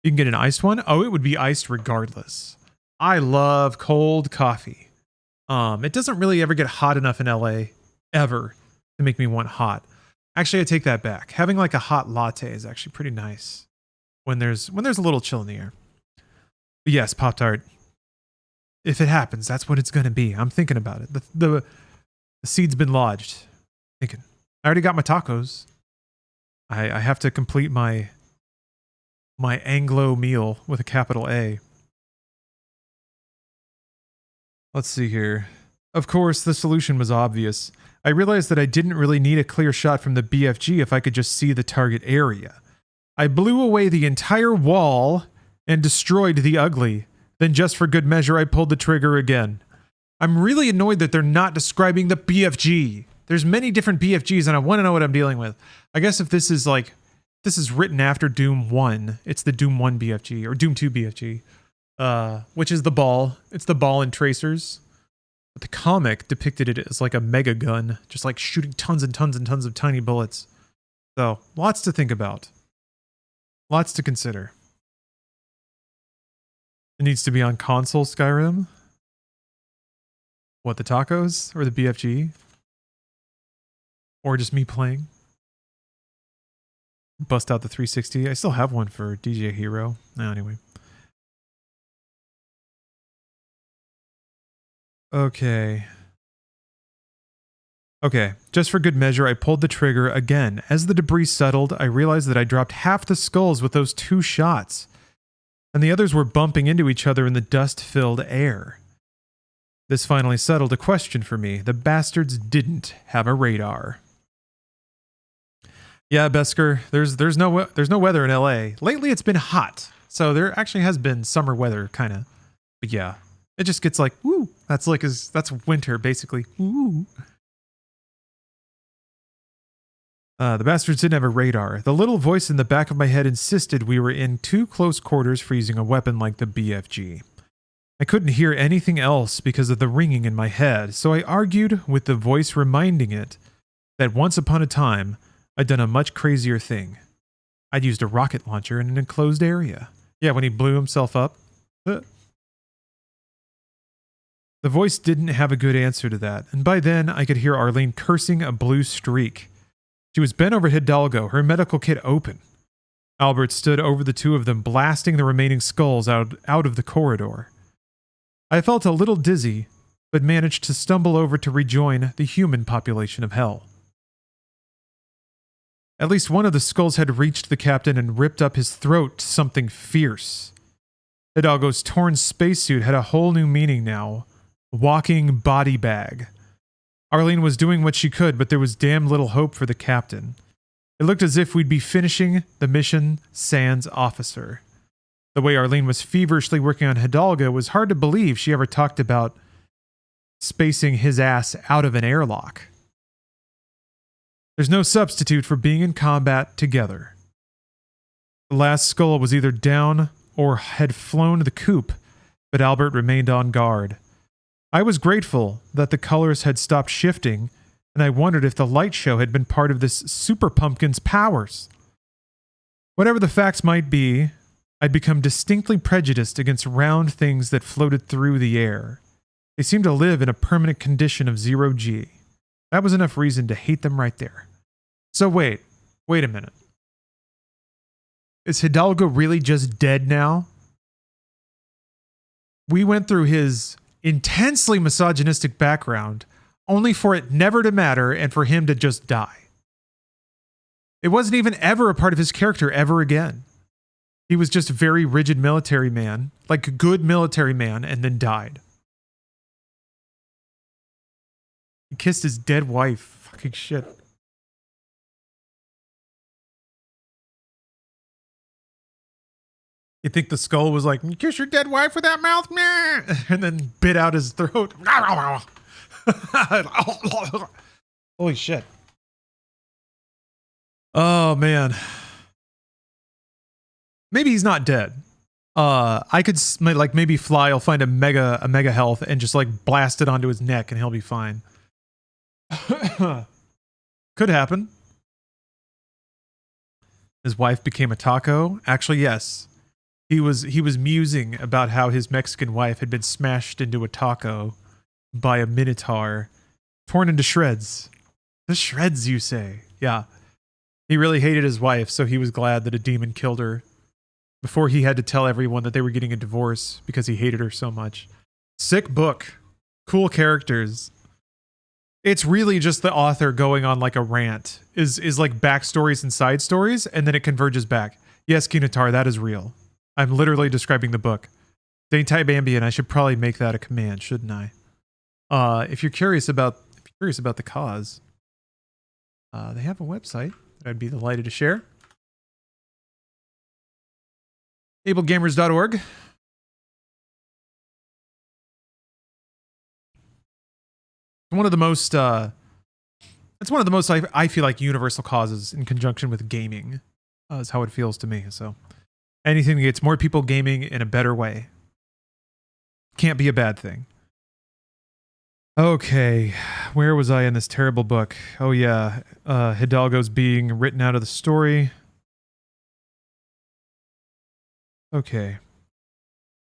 You can get an iced one? Oh, it would be iced regardless. I love cold coffee. It doesn't really ever get hot enough in LA, ever, to make me want hot. Actually, I take that back. Having like a hot latte is actually pretty nice when there's a little chill in the air. But yes, Pop-Tart. If it happens, that's what it's gonna be. I'm thinking about it. The seed's been lodged. Thinking. I already got my tacos. I have to complete my Anglo meal with a capital A. Let's see here. Of course, the solution was obvious. I realized that I didn't really need a clear shot from the BFG if I could just see the target area. I blew away the entire wall and destroyed the ugly. Then just for good measure, I pulled the trigger again. I'm really annoyed that they're not describing the BFG. There's many different BFGs and I want to know what I'm dealing with. I guess if this is written after Doom 1, it's the Doom 1 BFG or Doom 2 BFG, which is the ball. It's the ball and tracers. But the comic depicted it as like a mega gun, just like shooting tons and tons and tons of tiny bullets. So, lots to think about. Lots to consider. It needs to be on console Skyrim? What, the tacos? Or the BFG? Or just me playing? Bust out the 360. I still have one for DJ Hero. No, anyway. Okay. Just for good measure, I pulled the trigger again. As the debris settled, I realized that I dropped half the skulls with those 2 shots. And the others were bumping into each other in the dust-filled air. This finally settled a question for me. The bastards didn't have a radar. Yeah, Besker, there's no weather in LA. Lately it's been hot. So there actually has been summer weather kind of. But yeah, it just gets like, woo. That's winter basically. Woo. The bastards didn't have a radar. The little voice in the back of my head insisted we were in too close quarters for using a weapon like the BFG. I couldn't hear anything else because of the ringing in my head, so I argued with the voice reminding it that once upon a time, I'd done a much crazier thing. I'd used a rocket launcher in an enclosed area. Yeah, when he blew himself up. The voice didn't have a good answer to that, and by then I could hear Arlene cursing a blue streak. She was bent over Hidalgo, her medical kit open. Albert stood over the two of them, blasting the remaining skulls out of the corridor. I felt a little dizzy, but managed to stumble over to rejoin the human population of hell. At least one of the skulls had reached the captain and ripped up his throat to something fierce. Hidalgo's torn spacesuit had a whole new meaning now. Walking body bag. Arlene was doing what she could, but there was damn little hope for the captain. It looked as if we'd be finishing the mission sans officer. The way Arlene was feverishly working on Hidalgo was hard to believe she ever talked about spacing his ass out of an airlock. There's no substitute for being in combat together. The last skull was either down or had flown the coop, but Albert remained on guard. I was grateful that the colors had stopped shifting, and I wondered if the light show had been part of this Super Pumpkin's powers. Whatever the facts might be, I'd become distinctly prejudiced against round things that floated through the air. They seemed to live in a permanent condition of 0G. That was enough reason to hate them right there. So wait a minute. Is Hidalgo really just dead now? We went through his intensely misogynistic background, only for it never to matter and for him to just die. It wasn't even ever a part of his character ever again. He was just a very rigid military man, like a good military man, and then died. He kissed his dead wife. Fucking shit. You think the skull was like, you kiss your dead wife with that mouth? And then bit out his throat. Holy shit. Oh, man. Maybe he's not dead. I could like maybe Fly will find a mega health and just like blast it onto his neck and he'll be fine. Could happen. His wife became a taco. Actually, yes. He was musing about how his Mexican wife had been smashed into a taco by a minotaur, torn into shreds. The shreds, you say? Yeah. He really hated his wife, so he was glad that a demon killed her before he had to tell everyone that they were getting a divorce because he hated her so much. Sick book. Cool characters. It's really just the author going on like a rant. Is like backstories and side stories, and then it converges back. Yes, Kinatar, that is real. I'm literally describing the book. Dainty Bambi, I should probably make that a command, shouldn't I? If you're curious about the cause, they have a website that I'd be delighted to share. ablegamers.org. One of the most it's one of the most I feel like universal causes in conjunction with gaming, is how it feels to me. So anything that gets more people gaming in a better way can't be a bad thing. Okay, where was I in this terrible book? Oh yeah, Hidalgo's being written out of the story. Okay.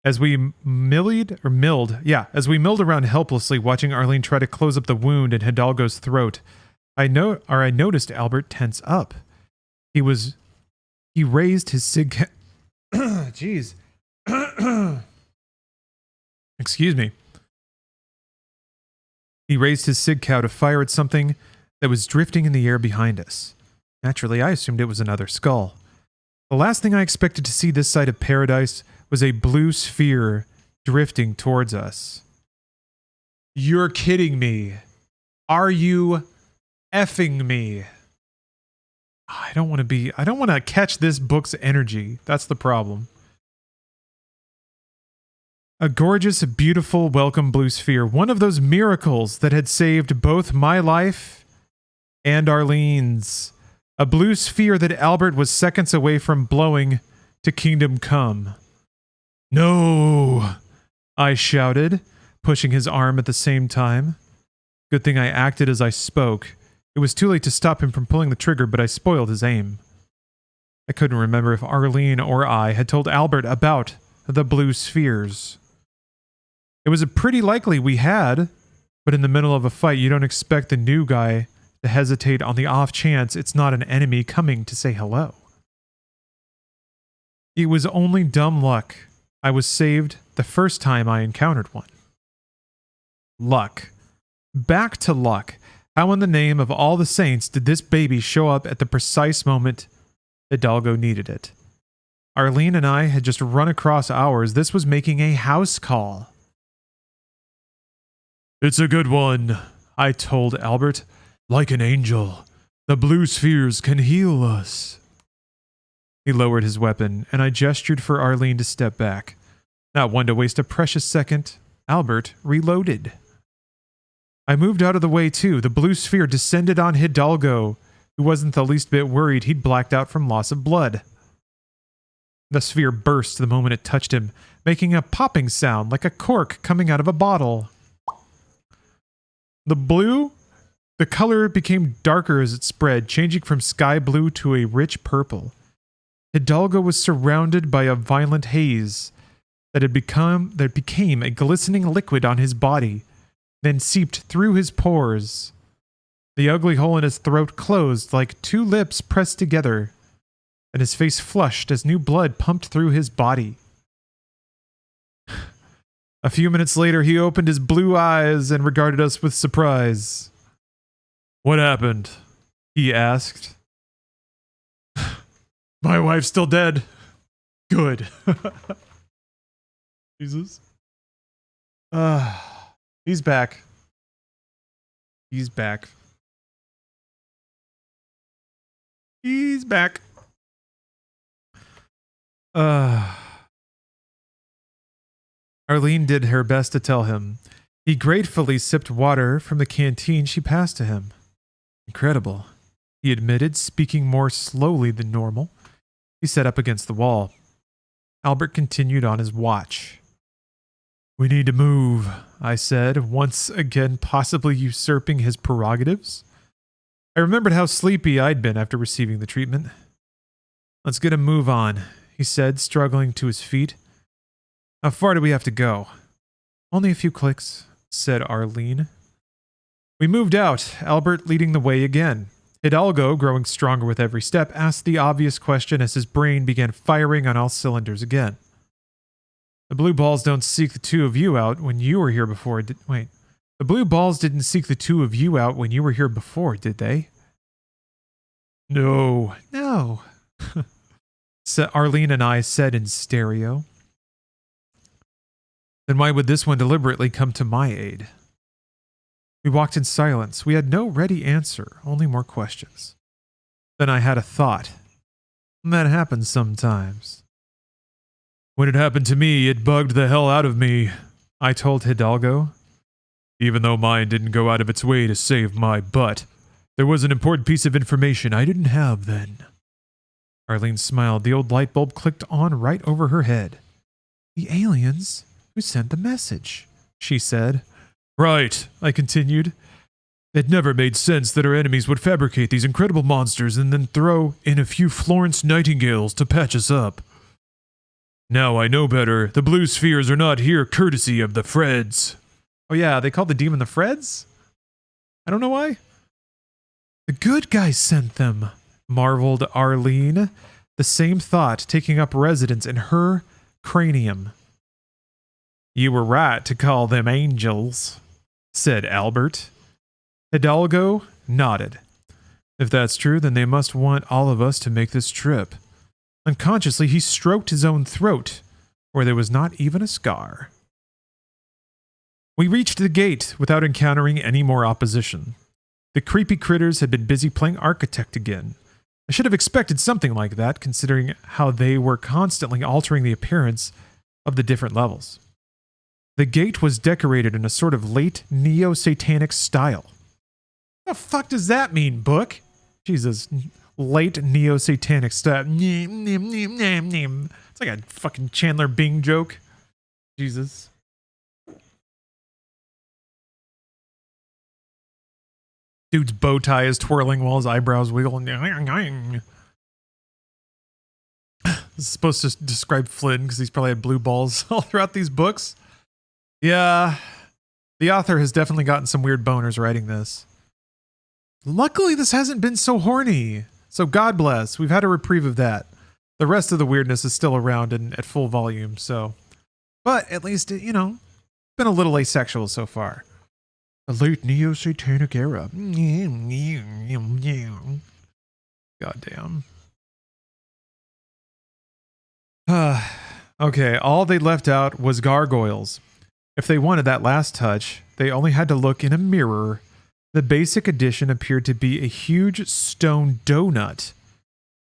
As we milled around helplessly, watching Arlene try to close up the wound in Hidalgo's throat, I noticed Albert tense up. He raised his sig. Jeez. Excuse me. He raised his sig cow to fire at something that was drifting in the air behind us. Naturally, I assumed it was another skull. The last thing I expected to see this side of paradise was a blue sphere drifting towards us. You're kidding me. Are you effing me? I don't want to catch this book's energy. That's the problem. A gorgeous, beautiful, welcome blue sphere. One of those miracles that had saved both my life and Arlene's. A blue sphere that Albert was seconds away from blowing to kingdom come. No! I shouted, pushing his arm at the same time. Good thing I acted as I spoke. It was too late to stop him from pulling the trigger, but I spoiled his aim. I couldn't remember if Arlene or I had told Albert about the blue spheres. It was pretty likely we had, but in the middle of a fight, you don't expect the new guy to hesitate on the off chance it's not an enemy coming to say hello. It was only dumb luck. I was saved the first time I encountered one. Luck. Back to luck. How in the name of all the saints did this baby show up at the precise moment Hidalgo needed it? Arlene and I had just run across ours. This was making a house call. "It's a good one," I told Albert. "Like an angel. The blue spheres can heal us." He lowered his weapon, and I gestured for Arlene to step back. Not one to waste a precious second, Albert reloaded. I moved out of the way too. The blue sphere descended on Hidalgo, who wasn't the least bit worried he'd blacked out from loss of blood. The sphere burst the moment it touched him, making a popping sound like a cork coming out of a bottle. The color became darker as it spread, changing from sky blue to a rich purple. Hidalgo was surrounded by a violent haze that became a glistening liquid on his body, then seeped through his pores. The ugly hole in his throat closed like two lips pressed together, and his face flushed as new blood pumped through his body. A few minutes later, he opened his blue eyes and regarded us with surprise. "What happened?" he asked. "My wife's still dead." "Good." Jesus. He's back. He's back. He's back. Arlene did her best to tell him. He gratefully sipped water from the canteen she passed to him. "Incredible," he admitted, speaking more slowly than normal. He sat up against the wall. Albert continued on his watch. "We need to move," I said, once again possibly usurping his prerogatives. I remembered how sleepy I'd been after receiving the treatment. "Let's get a move on," he said, struggling to his feet. "How far do we have to go?" "Only a few clicks," said Arlene. We moved out, Albert leading the way again. Hidalgo, growing stronger with every step, asked the obvious question as his brain began firing on all cylinders again. "The blue balls don't seek the two of you out when you were here before, The blue balls didn't seek the two of you out when you were here before, did they?" No. Arlene and I said in stereo. "Then why would this one deliberately come to my aid?" We walked in silence. We had no ready answer, only more questions. Then I had a thought. That happens sometimes. "When it happened to me, it bugged the hell out of me," I told Hidalgo. "Even though mine didn't go out of its way to save my butt, there was an important piece of information I didn't have then." Arlene smiled. The old light bulb clicked on right over her head. "The aliens who sent the message," she said. "Right," I continued. "It never made sense that our enemies would fabricate these incredible monsters and then throw in a few Florence Nightingales to patch us up. Now I know better. The blue spheres are not here courtesy of the Freds." Oh yeah, they called the demon the Freds? I don't know why. "The good guys sent them," marveled Arlene, the same thought taking up residence in her cranium. "You were right to call them angels," said Albert. Hidalgo nodded. "If that's true, then they must want all of us to make this trip." Unconsciously, he stroked his own throat, where there was not even a scar. We reached the gate without encountering any more opposition. The creepy critters had been busy playing architect again. I should have expected something like that, considering how they were constantly altering the appearance of the different levels. The gate was decorated in a sort of late neo-satanic style. The fuck does that mean, book? Jesus, late neo-satanic style. It's like a fucking Chandler Bing joke. Jesus. Dude's bow tie is twirling while his eyebrows wiggle. This is supposed to describe Flynn because he's probably had blue balls all throughout these books. Yeah, the author has definitely gotten some weird boners writing this. Luckily, this hasn't been so horny. So God bless. We've had a reprieve of that. The rest of the weirdness is still around and at full volume, so. But at least, you know, been a little asexual so far. The late neo-satanic era. Goddamn. Okay, all they left out was gargoyles. If they wanted that last touch, they only had to look in a mirror. The basic addition appeared to be a huge stone donut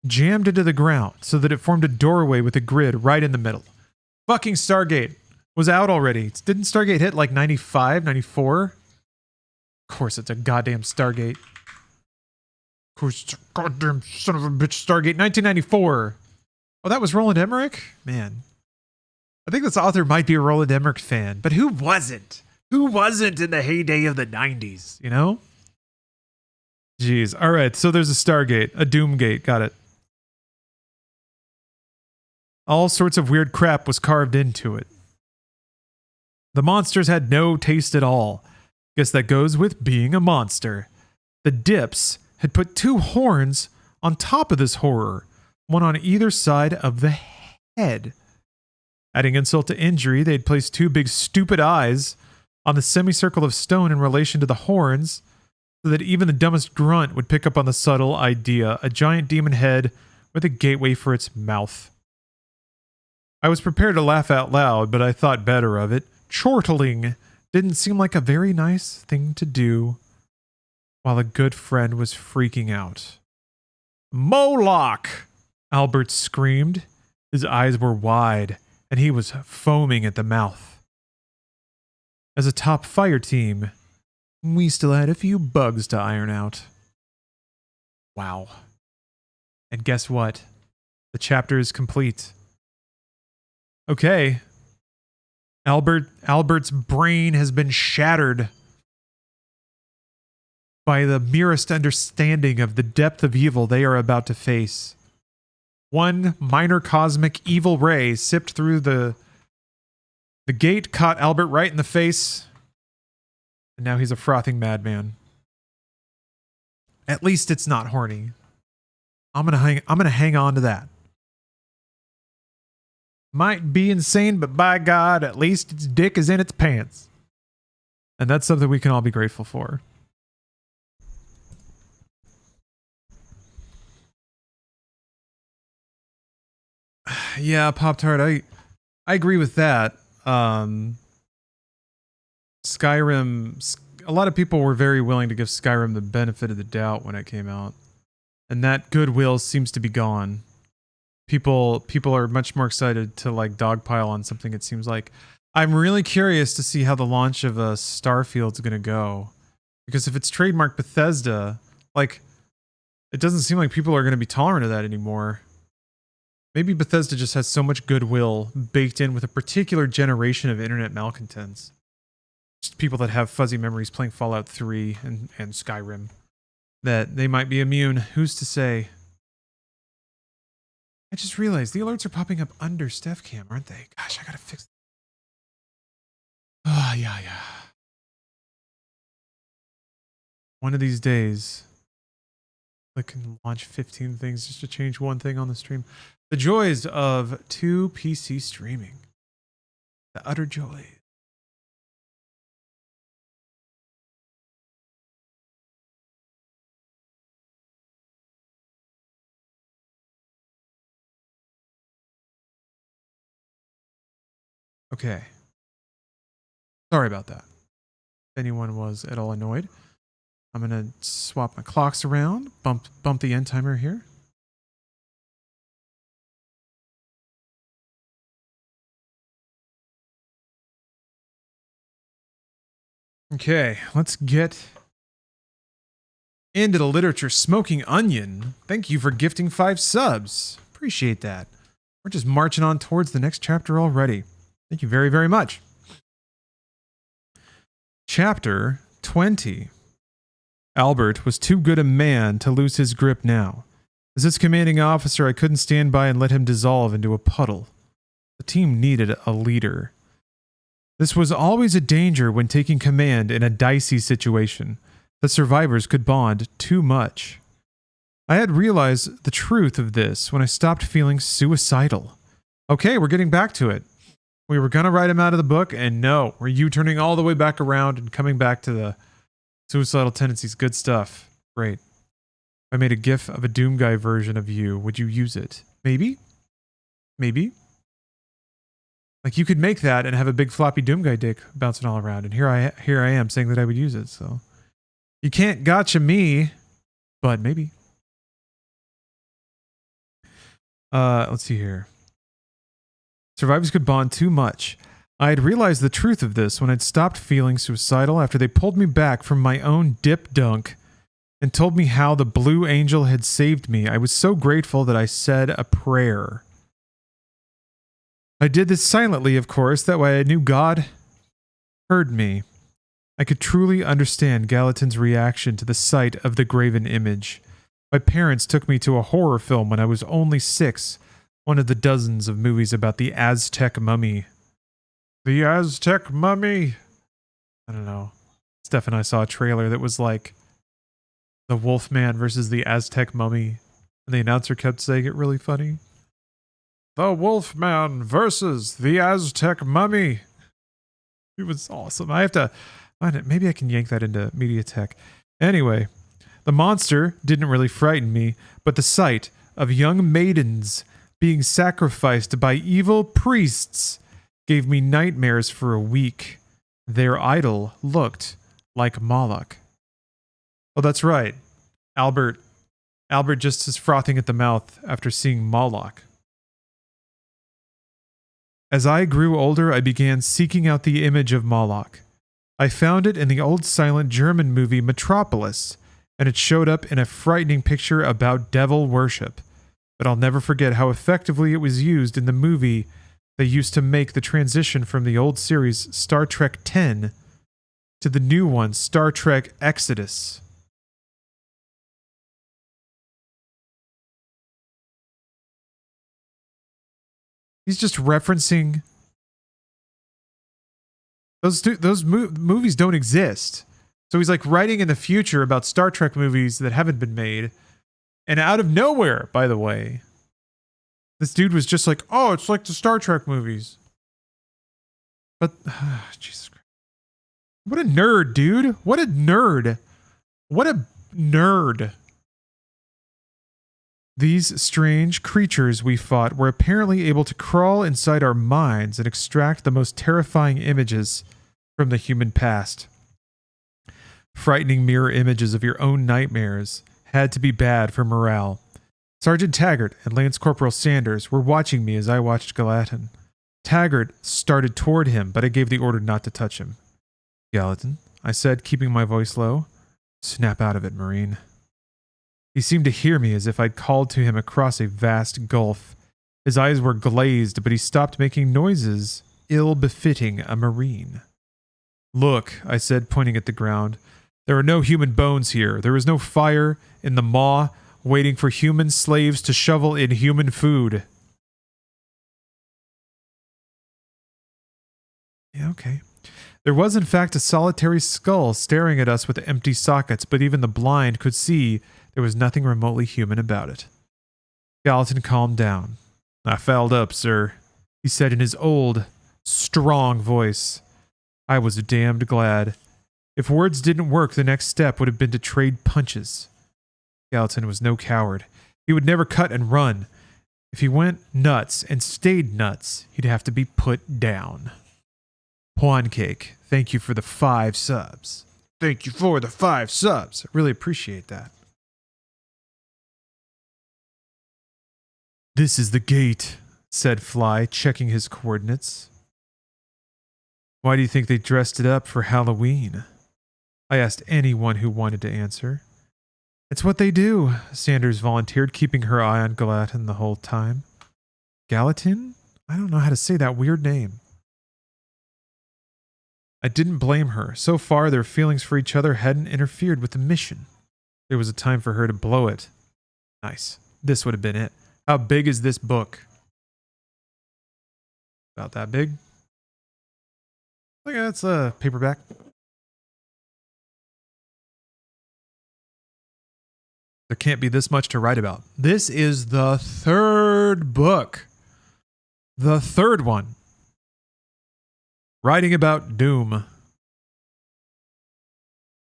jammed into the ground so that it formed a doorway with a grid right in the middle. Fucking Stargate was out already. Didn't Stargate hit like 95, 94? Of course it's a goddamn Stargate. Of course it's a goddamn son of a bitch Stargate. 1994. Oh, that was Roland Emmerich? Man. I think this author might be a Roland Emmerich fan, but who wasn't? Who wasn't in the heyday of the 90s, you know? Jeez. All right, so there's a Stargate, a Doomgate, got it. All sorts of weird crap was carved into it. The monsters had no taste at all. Guess that goes with being a monster. The Dips had put 2 horns on top of this horror, one on either side of the head. Adding insult to injury, they'd placed 2 big stupid eyes on the semicircle of stone in relation to the horns, so that even the dumbest grunt would pick up on the subtle idea, a giant demon head with a gateway for its mouth. I was prepared to laugh out loud, but I thought better of it. Chortling didn't seem like a very nice thing to do while a good friend was freaking out. Moloch! Albert screamed. His eyes were wide, and he was foaming at the mouth. As a top fire team, we still had a few bugs to iron out. Wow. And guess what? The chapter is complete. Okay. Albert's brain has been shattered by the merest understanding of the depth of evil they are about to face. One minor cosmic evil ray sipped through the gate, caught Albert right in the face, and now he's a frothing madman. At least it's not horny. I'm gonna hang on to that. Might be insane, but by God, at least its dick is in its pants. And that's something we can all be grateful for. Yeah, Pop-Tart, I agree with that. Skyrim, a lot of people were very willing to give Skyrim the benefit of the doubt when it came out. And that goodwill seems to be gone. People are much more excited to like dogpile on something, it seems like. I'm really curious to see how the launch of Starfield's going to go. Because if it's trademark Bethesda, like, it doesn't seem like people are going to be tolerant of that anymore. Maybe Bethesda just has so much goodwill baked in with a particular generation of internet malcontents. Just people that have fuzzy memories playing Fallout 3 and Skyrim. That they might be immune. Who's to say? I just realized the alerts are popping up under StephCam, aren't they? Gosh, I gotta fix them. Ah, yeah. One of these days, I can launch 15 things just to change one thing on the stream. The joys of 2 PC streaming. The utter joy. Okay. Sorry about that. If anyone was at all annoyed, I'm gonna swap my clocks around, bump the end timer here. Okay, let's get into the literature. Smoking Onion, thank you for gifting 5 subs. Appreciate that. We're just marching on towards the next chapter already. Thank you very, very much. Chapter 20. Albert was too good a man to lose his grip now. As its commanding officer, I couldn't stand by and let him dissolve into a puddle. The team needed a leader. This was always a danger when taking command in a dicey situation. The survivors could bond too much. I had realized the truth of this when I stopped feeling suicidal. Okay, we're getting back to it. We were going to write him out of the book, and no, we're U-turning all the way back around and coming back to the suicidal tendencies. Good stuff. Great. If I made a GIF of a Doom Guy version of you, would you use it? Maybe? Maybe? Like, you could make that and have a big floppy Doom Guy dick bouncing all around, and here I am saying that I would use it, so... You can't gotcha me, but maybe. Let's see here. Survivors could bond too much. I had realized the truth of this when I'd stopped feeling suicidal after they pulled me back from my own dip dunk and told me how the Blue Angel had saved me. I was so grateful that I said a prayer. I did this silently, of course, that way I knew God heard me. I could truly understand Gallatin's reaction to the sight of the graven image. My parents took me to a horror film when I was only 6, one of the dozens of movies about the Aztec mummy. The Aztec mummy! I don't know. Steph and I saw a trailer that was like the Wolfman versus the Aztec mummy, and the announcer kept saying it really funny. The Wolfman versus the Aztec mummy! It was awesome. I have to find it. Maybe I can yank that into MediaTek. Anyway, the monster didn't really frighten me, but the sight of young maidens being sacrificed by evil priests gave me nightmares for a week. Their idol looked like Moloch. Oh, that's right. Albert just is frothing at the mouth after seeing Moloch. As I grew older, I began seeking out the image of Moloch. I found it in the old silent German movie Metropolis, and it showed up in a frightening picture about devil worship. But I'll never forget how effectively it was used in the movie they used to make the transition from the old series Star Trek X to the new one, Star Trek Exodus. He's just referencing... Those movies don't exist. So he's like writing in the future about Star Trek movies that haven't been made. And out of nowhere, by the way, this dude was just like, oh, it's like the Star Trek movies. But, Jesus Christ. What a nerd, dude. What a nerd. What a nerd. These strange creatures we fought were apparently able to crawl inside our minds and extract the most terrifying images from the human past. Frightening mirror images of your own nightmares had to be bad for morale. Sergeant Taggart and Lance Corporal Sanders were watching me as I watched Gallatin. Taggart started toward him, but I gave the order not to touch him. Gallatin, I said, keeping my voice low. Snap out of it, Marine. He seemed to hear me as if I'd called to him across a vast gulf. His eyes were glazed, but he stopped making noises ill-befitting a Marine. Look, I said, pointing at the ground. There are no human bones here. There is no fire in the maw waiting for human slaves to shovel in human food. Yeah, okay. There was in fact a solitary skull staring at us with empty sockets, but even the blind could see there was nothing remotely human about it. Gallatin calmed down. I fouled up, sir, he said in his old, strong voice. I was damned glad. If words didn't work, the next step would have been to trade punches. Gallatin was no coward. He would never cut and run. If he went nuts and stayed nuts, he'd have to be put down. Pancake, thank you for the 5 subs. Thank you for the 5 subs. I really appreciate that. This is the gate, said Fly, checking his coordinates. Why do you think they dressed it up for Halloween? I asked anyone who wanted to answer. It's what they do, Sanders volunteered, keeping her eye on Gallatin the whole time. Gallatin? I don't know how to say that weird name. I didn't blame her. So far, their feelings for each other hadn't interfered with the mission. There was a time for her to blow it. Nice. this would have been it. How big is this book? About that big. Look, that's a paperback. There can't be this much to write about. This is the third book. The third one. Writing about doom.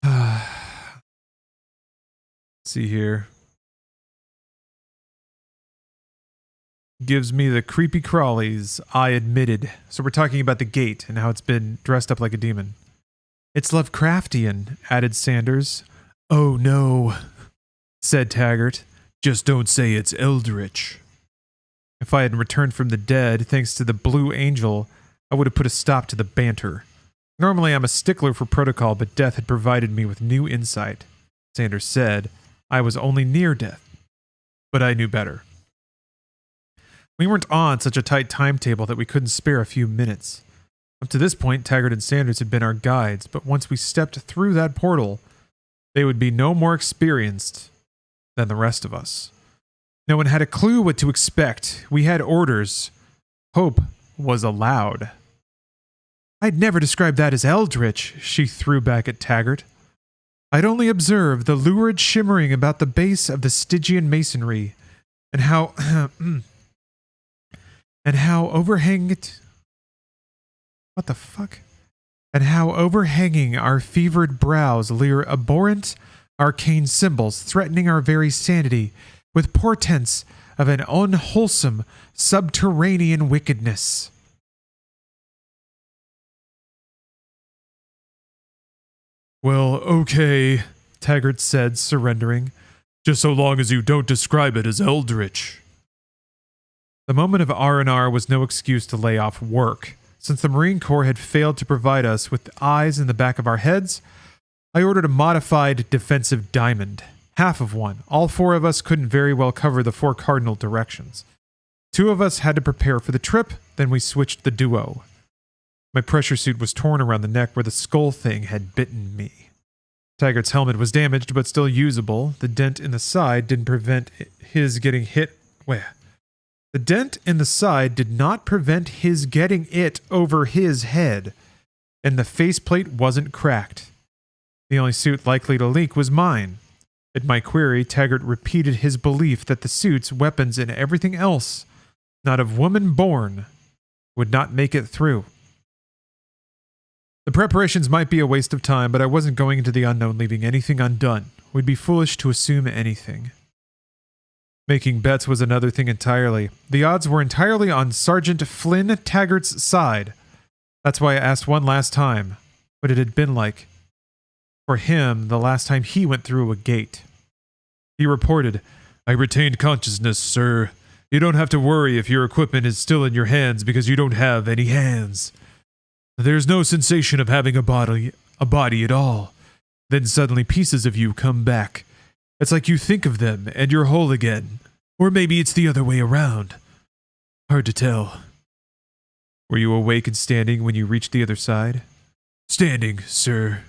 Let's see here. Gives me the creepy crawlies, I admitted. So we're talking about the gate and how it's been dressed up like a demon. It's Lovecraftian, added Sanders. Oh no, said Taggart. Just don't say it's eldritch. If I had returned from the dead, thanks to the Blue Angel, I would have put a stop to the banter. Normally I'm a stickler for protocol, but death had provided me with new insight. Sanders said, I was only near death, but I knew better. We weren't on such a tight timetable that we couldn't spare a few minutes. Up to this point, Taggart and Sanders had been our guides, but once we stepped through that portal, they would be no more experienced than the rest of us. No one had a clue what to expect. We had orders. Hope was allowed. I'd never describe that as eldritch, she threw back at Taggart. I'd only observed the lurid shimmering about the base of the Stygian masonry, and how and how overhanging our fevered brows leer abhorrent, arcane symbols threatening our very sanity with portents of an unwholesome, subterranean wickedness. Well, okay, Taggart said, surrendering, just so long as you don't describe it as eldritch. The moment of R&R was no excuse to lay off work. Since the Marine Corps had failed to provide us with eyes in the back of our heads, I ordered a modified defensive diamond, half of one. All four of us couldn't very well cover the 4 cardinal directions. 2 of us had to prepare for the trip, then we switched the duo. My pressure suit was torn around the neck where the skull thing had bitten me. Taggart's helmet was damaged but still usable. The dent in the side didn't prevent his getting hit. The dent in the side did not prevent his getting it over his head, and the faceplate wasn't cracked. The only suit likely to leak was mine. At my query, Taggart repeated his belief that the suits, weapons, and everything else, not of woman born, would not make it through. The preparations might be a waste of time, but I wasn't going into the unknown leaving anything undone. We'd be foolish to assume anything. Making bets was another thing entirely. The odds were entirely on Sergeant Flynn Taggart's side. That's why I asked one last time what it had been like for him the last time he went through a gate. He reported, I retained consciousness, sir. You don't have to worry if your equipment is still in your hands because you don't have any hands. There's no sensation of having a body at all. Then suddenly pieces of you come back. It's like you think of them and you're whole again. Or maybe it's the other way around. Hard to tell. Were you awake and standing when you reached the other side? Standing, sir.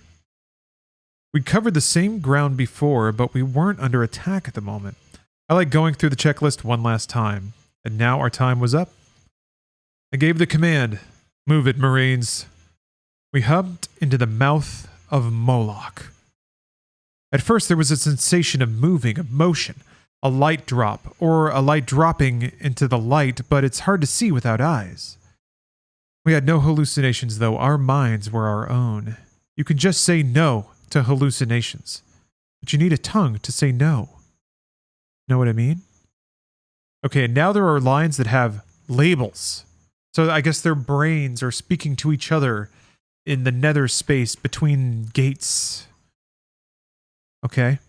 We'd covered the same ground before, but we weren't under attack at the moment. I like going through the checklist one last time, and now our time was up. I gave the command, move it, Marines. We humped into the mouth of Moloch. At first there was a sensation of moving, of motion, a light drop, or a light dropping into the light, but it's hard to see without eyes. We had no hallucinations, though. Our minds were our own. You can just say no to hallucinations, but you need a tongue to say no. Know what I mean? Okay, and now there are lines that have labels. So I guess their brains are speaking to each other in the nether space between gates. Okay.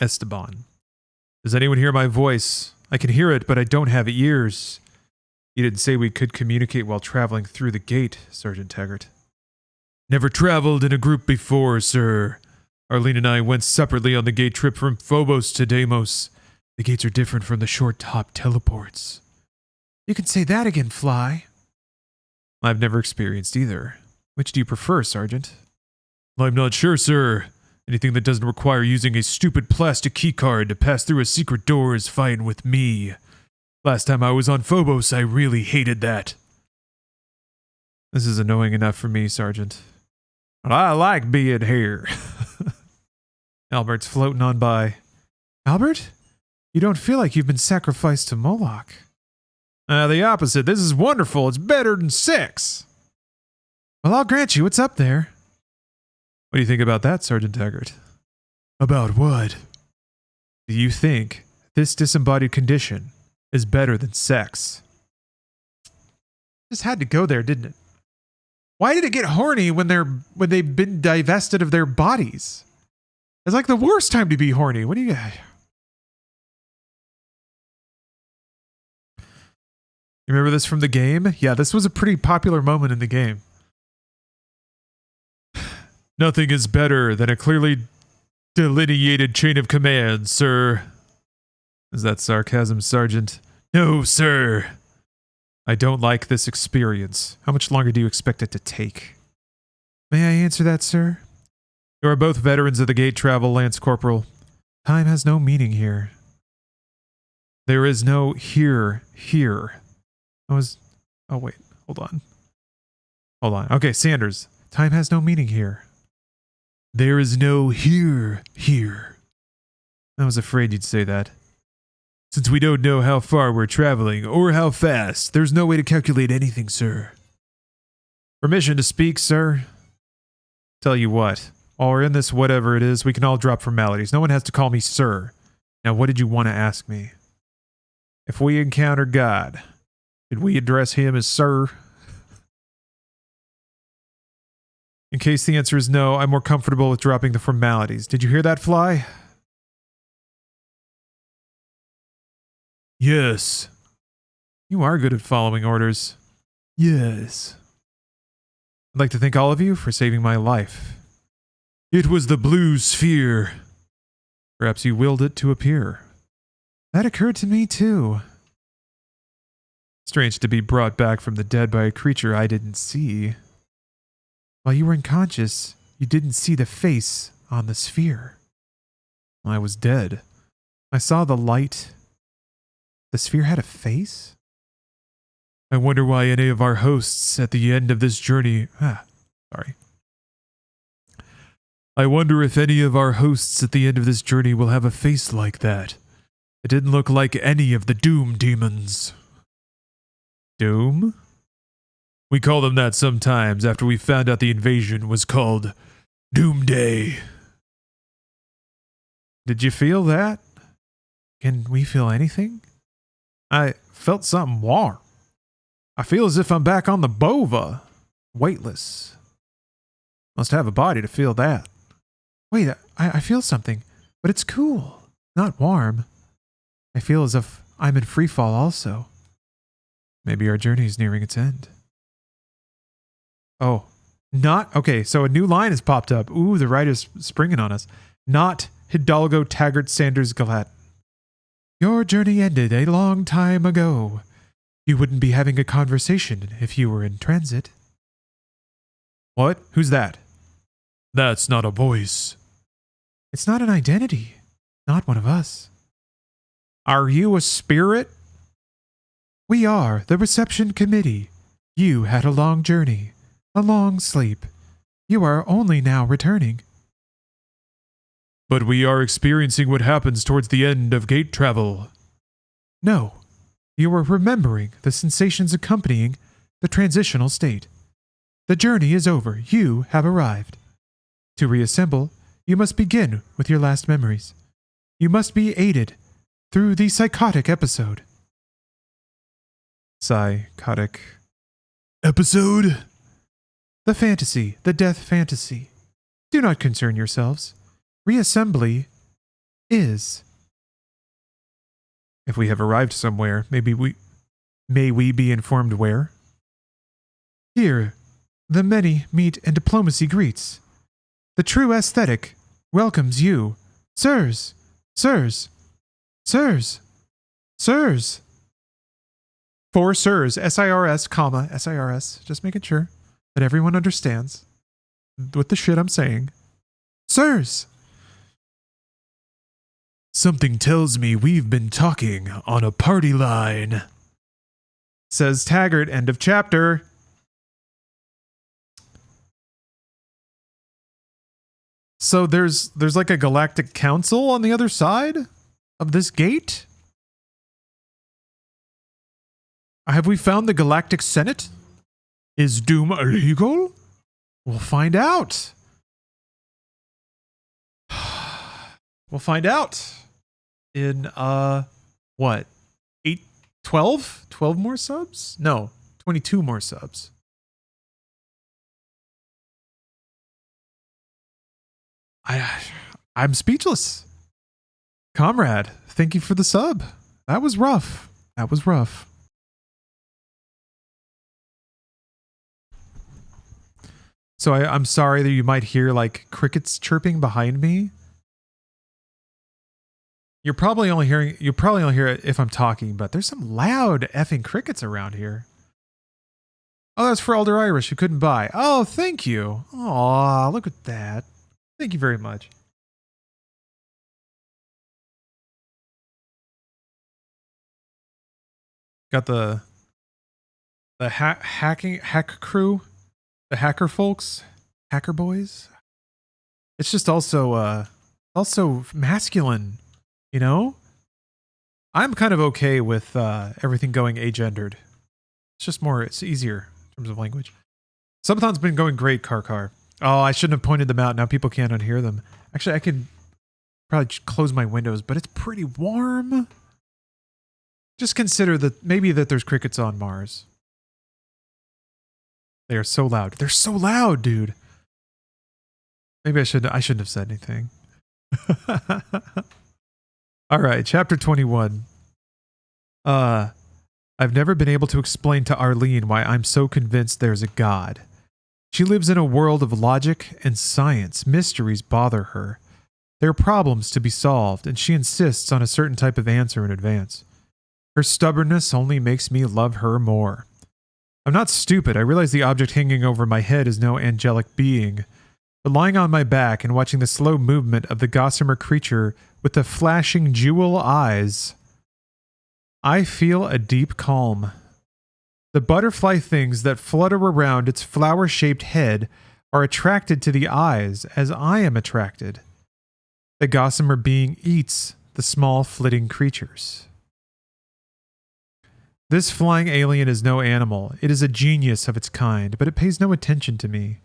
Esteban. Does anyone hear my voice? I can hear it, but I don't have ears. You didn't say we could communicate while traveling through the gate, Sergeant Taggart. Never traveled in a group before, sir. Arlene and I went separately on the gate trip from Phobos to Deimos. The gates are different from the short-top teleports. You can say that again, Fly. I've never experienced either. Which do you prefer, Sergeant? I'm not sure, sir. Anything that doesn't require using a stupid plastic keycard to pass through a secret door is fine with me. Last time I was on Phobos, I really hated that. This is annoying enough for me, Sergeant. But I like being here. Albert's floating on by. Albert? You don't feel like you've been sacrificed to Moloch. The opposite. This is wonderful. It's better than sex. Well, I'll grant you it's up there. What do you think about that, Sergeant Taggart? About what? Do you think this disembodied condition is better than sex? Just had to go there, didn't it? Why did it get horny when they've been divested of their bodies? It's like the worst time to be horny. What do you got? You remember this from the game? Yeah, this was a pretty popular moment in the game. Nothing is better than a clearly delineated chain of command, sir. Is that sarcasm, Sergeant? No, sir. I don't like this experience. How much longer do you expect it to take? May I answer that, sir? You are both veterans of the gate travel, Lance Corporal. Time has no meaning here. There is no here. Oh, wait. Hold on. Okay, Sanders. Time has no meaning here. There is no here. I was afraid you'd say that. Since we don't know how far we're traveling or how fast, there's no way to calculate anything, sir. Permission to speak, sir? Tell you what, while we're in this whatever it is, we can all drop formalities. No one has to call me sir. Now, what did you want to ask me? If we encounter God, did we address him as sir? In case the answer is no, I'm more comfortable with dropping the formalities. Did you hear that, Fly? Yes. You are good at following orders. Yes. I'd like to thank all of you for saving my life. It was the blue sphere. Perhaps you willed it to appear. That occurred to me too. Strange to be brought back from the dead by a creature I didn't see. While you were unconscious, you didn't see the face on the sphere. I was dead. I saw the light. The sphere had a face? I wonder why any of our hosts at the end of this journey... I wonder if any of our hosts at the end of this journey will have a face like that. It didn't look like any of the Doom demons. Doom? We call them that sometimes after we found out the invasion was called Doomday. Did you feel that? Can we feel anything? I felt something warm. I feel as if I'm back on the Bova. Weightless. Must have a body to feel that. Wait, I feel something, but it's cool, not warm. I feel as if I'm in free fall also. Maybe our journey is nearing its end. Oh, okay, so a new line has popped up. Ooh, the writer's springing on us. Not Hidalgo Taggart Sanders Galat. Your journey ended a long time ago. You wouldn't be having a conversation if you were in transit. What? Who's that? That's not a voice. It's not an identity. Not one of us. Are you a spirit? We are the reception committee. You had a long journey. A long sleep. You are only now returning. But we are experiencing what happens towards the end of gate travel. No. You are remembering the sensations accompanying the transitional state. The journey is over. You have arrived. To reassemble, you must begin with your last memories. You must be aided through the psychotic episode. Psychotic episode? The fantasy, the death fantasy. Do not concern yourselves. Reassembly is. If we have arrived somewhere, may we be informed where? Here, the many meet and diplomacy greets. The true aesthetic welcomes you. Sirs, sirs, sirs, sirs. 4 sirs, S-I-R-S, comma, S-I-R-S, just making sure that everyone understands what the shit I'm saying. Sirs, Something tells me we've been talking on a party line. Says Taggart, end of chapter. So there's like a galactic council on the other side of this gate? Have we found the Galactic Senate? Is doom illegal? We'll find out. We'll find out in, what? 12? 12 more subs? No, 22 more subs. I'm speechless. Comrade, thank you for the sub. That was rough. That was rough. So I'm sorry that you might hear like crickets chirping behind me. You'll probably only hear it if I'm talking, but there's some loud effing crickets around here. Oh, that's for Elder Irish who couldn't buy. Oh, thank you. Aw, look at that. Thank you very much. Got the hack crew, the hacker folks, hacker boys. It's just also masculine, you know? I'm kind of okay with everything going agendered. It's easier in terms of language. Subathon's been going great, Karkar. Oh, I shouldn't have pointed them out. Now people can't unhear them. Actually, I could probably close my windows, but it's pretty warm. Just consider that maybe that there's crickets on Mars. They are so loud. They're so loud, dude. Maybe I shouldn't have said anything. All right, chapter 21. I've never been able to explain to Arlene why I'm so convinced there's a God. She lives in a world of logic and science. Mysteries bother her. There are problems to be solved, and she insists on a certain type of answer in advance. Her stubbornness only makes me love her more. I'm not stupid. I realize the object hanging over my head is no angelic being, but lying on my back and watching the slow movement of the gossamer creature with the flashing jewel eyes, I feel a deep calm. The butterfly things that flutter around its flower-shaped head are attracted to the eyes as I am attracted. The gossamer being eats the small flitting creatures. This flying alien is no animal. It is a genius of its kind, but it pays no attention to me.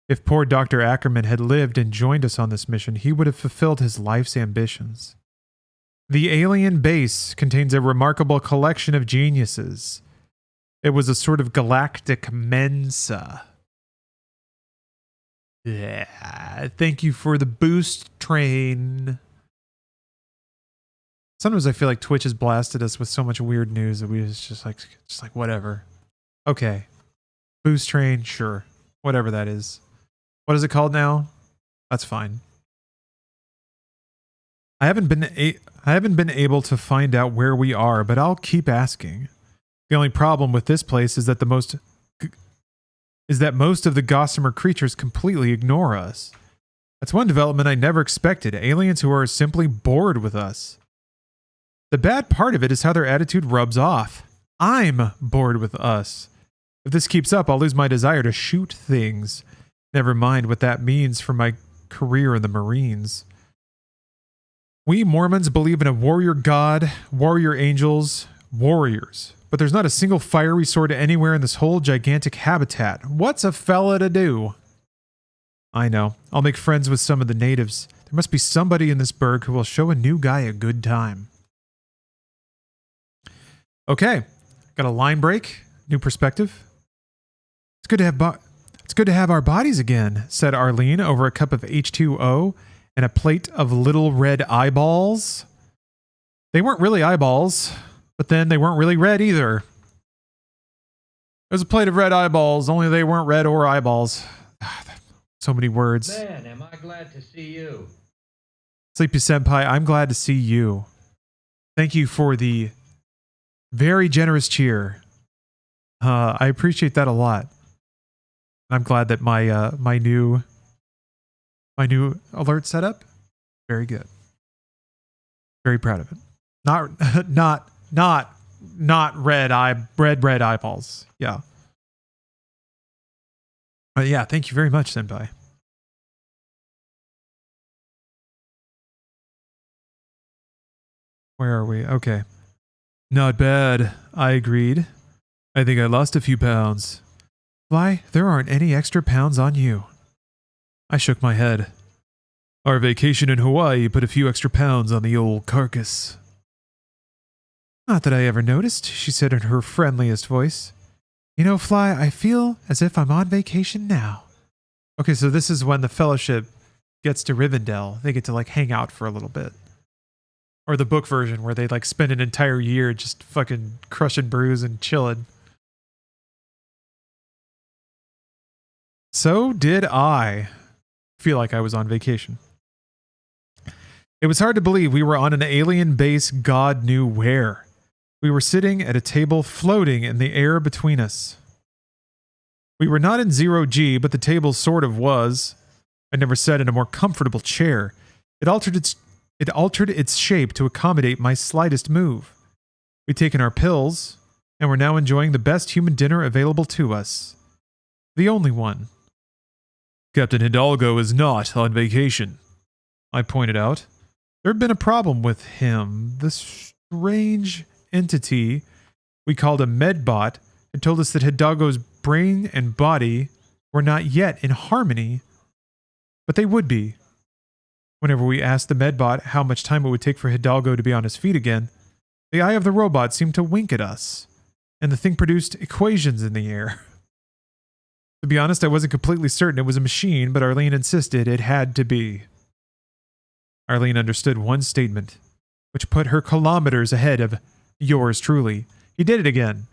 If poor Dr. Ackerman had lived and joined us on this mission, he would have fulfilled his life's ambitions. The alien base contains a remarkable collection of geniuses. It was a sort of galactic Mensa. Yeah, thank you for the boost train. Sometimes I feel like Twitch has blasted us with so much weird news that we just like whatever. Okay. Boost train, sure. Whatever that is. What is it called now? That's fine. I haven't been able to find out where we are, but I'll keep asking. The only problem with this place is that most of the gossamer creatures completely ignore us. That's one development I never expected. Aliens who are simply bored with us. The bad part of it is how their attitude rubs off. I'm bored with us. If this keeps up, I'll lose my desire to shoot things. Never mind what that means for my career in the Marines. We Mormons believe in a warrior god, warrior angels, warriors. But there's not a single fiery sword anywhere in this whole gigantic habitat. What's a fella to do? I know. I'll make friends with some of the natives. There must be somebody in this burg who will show a new guy a good time. Okay. Got a line break. New perspective. It's good to have our bodies again, said Arlene over a cup of H2O and a plate of little red eyeballs. They weren't really eyeballs, but then they weren't really red either. It was a plate of red eyeballs, only they weren't red or eyeballs. So many words. Man, am I glad to see you. Sleepy Senpai, I'm glad to see you. Thank you for the very generous cheer. I appreciate that a lot. I'm glad that my new alert setup, very good. Very proud of it. Not red eyeballs. Yeah. Yeah, thank you very much, Senpai. Where are we? Okay. Not bad, I agreed. I think I lost a few pounds. Why, there aren't any extra pounds on you. I shook my head. Our vacation in Hawaii put a few extra pounds on the old carcass. Not that I ever noticed, she said in her friendliest voice. You know, Fly, I feel as if I'm on vacation now. Okay, so this is when the Fellowship gets to Rivendell. They get to, like, hang out for a little bit. Or the book version where they, like, spend an entire year just fucking crushing brews and chilling. So did I feel like I was on vacation. It was hard to believe we were on an alien base God knew where. We were sitting at a table floating in the air between us. We were not in 0G, but the table sort of was. I never sat in a more comfortable chair. It altered its shape to accommodate my slightest move. We'd taken our pills, and were now enjoying the best human dinner available to us. The only one. Captain Hidalgo is not on vacation, I pointed out. There had been a problem with him. This strange entity we called a medbot had told us that Hidalgo's brain and body were not yet in harmony, but they would be. Whenever we asked the medbot how much time it would take for Hidalgo to be on his feet again, the eye of the robot seemed to wink at us, and the thing produced equations in the air. To be honest, I wasn't completely certain it was a machine, but Arlene insisted it had to be. Arlene understood one statement, which put her kilometers ahead of yours truly. He did it again.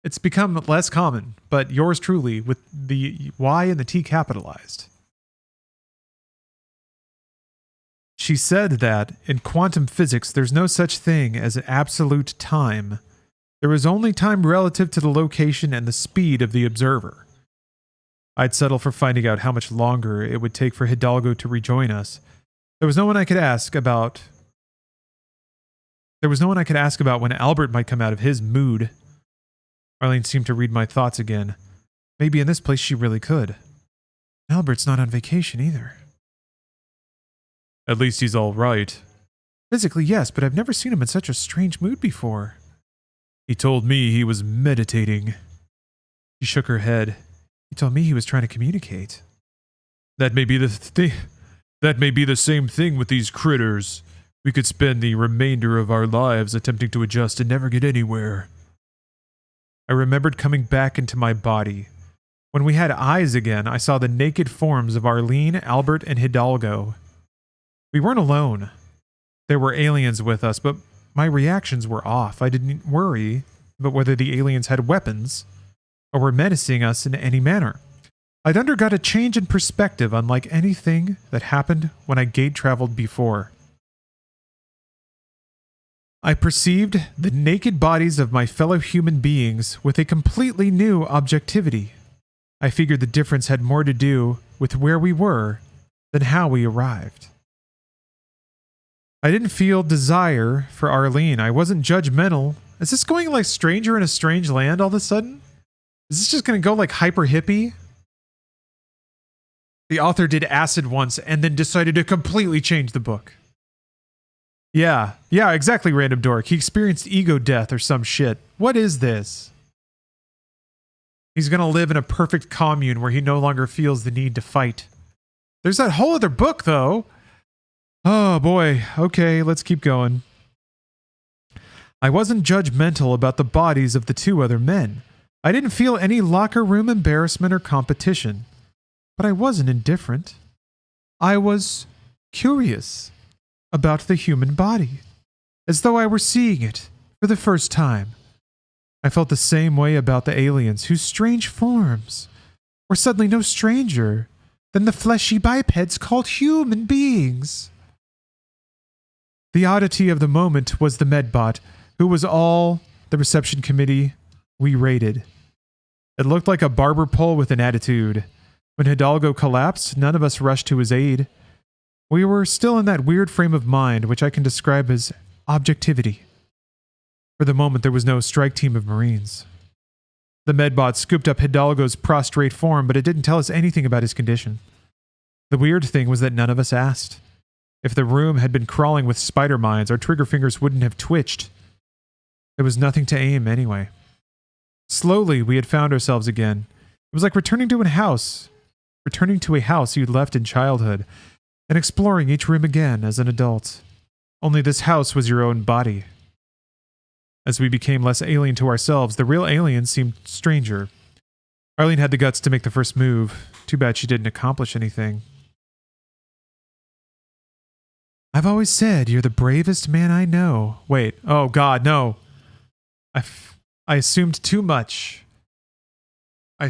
It's become less common, but yours truly with the Y and the T capitalized. She said that in quantum physics, there's no such thing as absolute time. There is only time relative to the location and the speed of the observer. I'd settle for finding out how much longer it would take for Hidalgo to rejoin us. There was no one I could ask about when Albert might come out of his mood. Arlene seemed to read my thoughts again. Maybe in this place she really could. Albert's not on vacation either. At least he's all right. Physically, yes, but I've never seen him in such a strange mood before. He told me he was meditating. She shook her head. He told me he was trying to communicate. That may be the same thing with these critters. We could spend the remainder of our lives attempting to adjust and never get anywhere. I remembered coming back into my body. When we had eyes again, I saw the naked forms of Arlene, Albert, and Hidalgo. We weren't alone. There were aliens with us, but my reactions were off. I didn't worry about whether the aliens had weapons or were menacing us in any manner. I'd undergone a change in perspective unlike anything that happened when I gate traveled before. I perceived the naked bodies of my fellow human beings with a completely new objectivity. I figured the difference had more to do with where we were than how we arrived. I didn't feel desire for Arlene. I wasn't judgmental. Is this going like Stranger in a Strange Land all of a sudden? Is this just going to go like hyper hippie? The author did acid once and then decided to completely change the book. Yeah, exactly, Random Dork. He experienced ego death or some shit. What is this? He's going to live in a perfect commune where he no longer feels the need to fight. There's that whole other book, though. Oh, boy. Okay, let's keep going. I wasn't judgmental about the bodies of the two other men. I didn't feel any locker room embarrassment or competition. But I wasn't indifferent. I was curious about the human body, as though I were seeing it for the first time. I felt the same way about the aliens, whose strange forms were suddenly no stranger than the fleshy bipeds called human beings. The oddity of the moment was the medbot, who was all the reception committee we rated. It looked like a barber pole with an attitude. When Hidalgo collapsed, none of us rushed to his aid. We were still in that weird frame of mind which I can describe as objectivity. For the moment, there was no strike team of Marines. The medbot scooped up Hidalgo's prostrate form, but it didn't tell us anything about his condition. The weird thing was that none of us asked. If the room had been crawling with spider mines, our trigger fingers wouldn't have twitched. There was nothing to aim anyway. Slowly, we had found ourselves again. It was like returning to a house you'd left in childhood, and exploring each room again as an adult. Only this house was your own body. As we became less alien to ourselves, the real aliens seemed stranger. Arlene had the guts to make the first move. Too bad she didn't accomplish anything. I've always said you're the bravest man I know. Wait, oh God, no. I assumed too much. I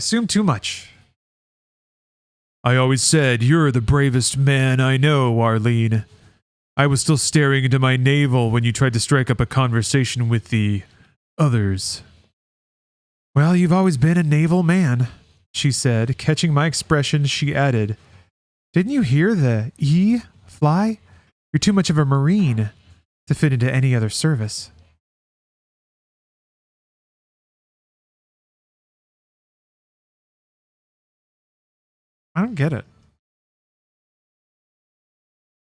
always said you're the bravest man I know, Arlene. I was still staring into my navel when you tried to strike up a conversation with the others. Well, you've always been a naval man, she said. Catching my expression, she added, Didn't you hear the E fly? You're too much of a Marine to fit into any other service. I don't get it.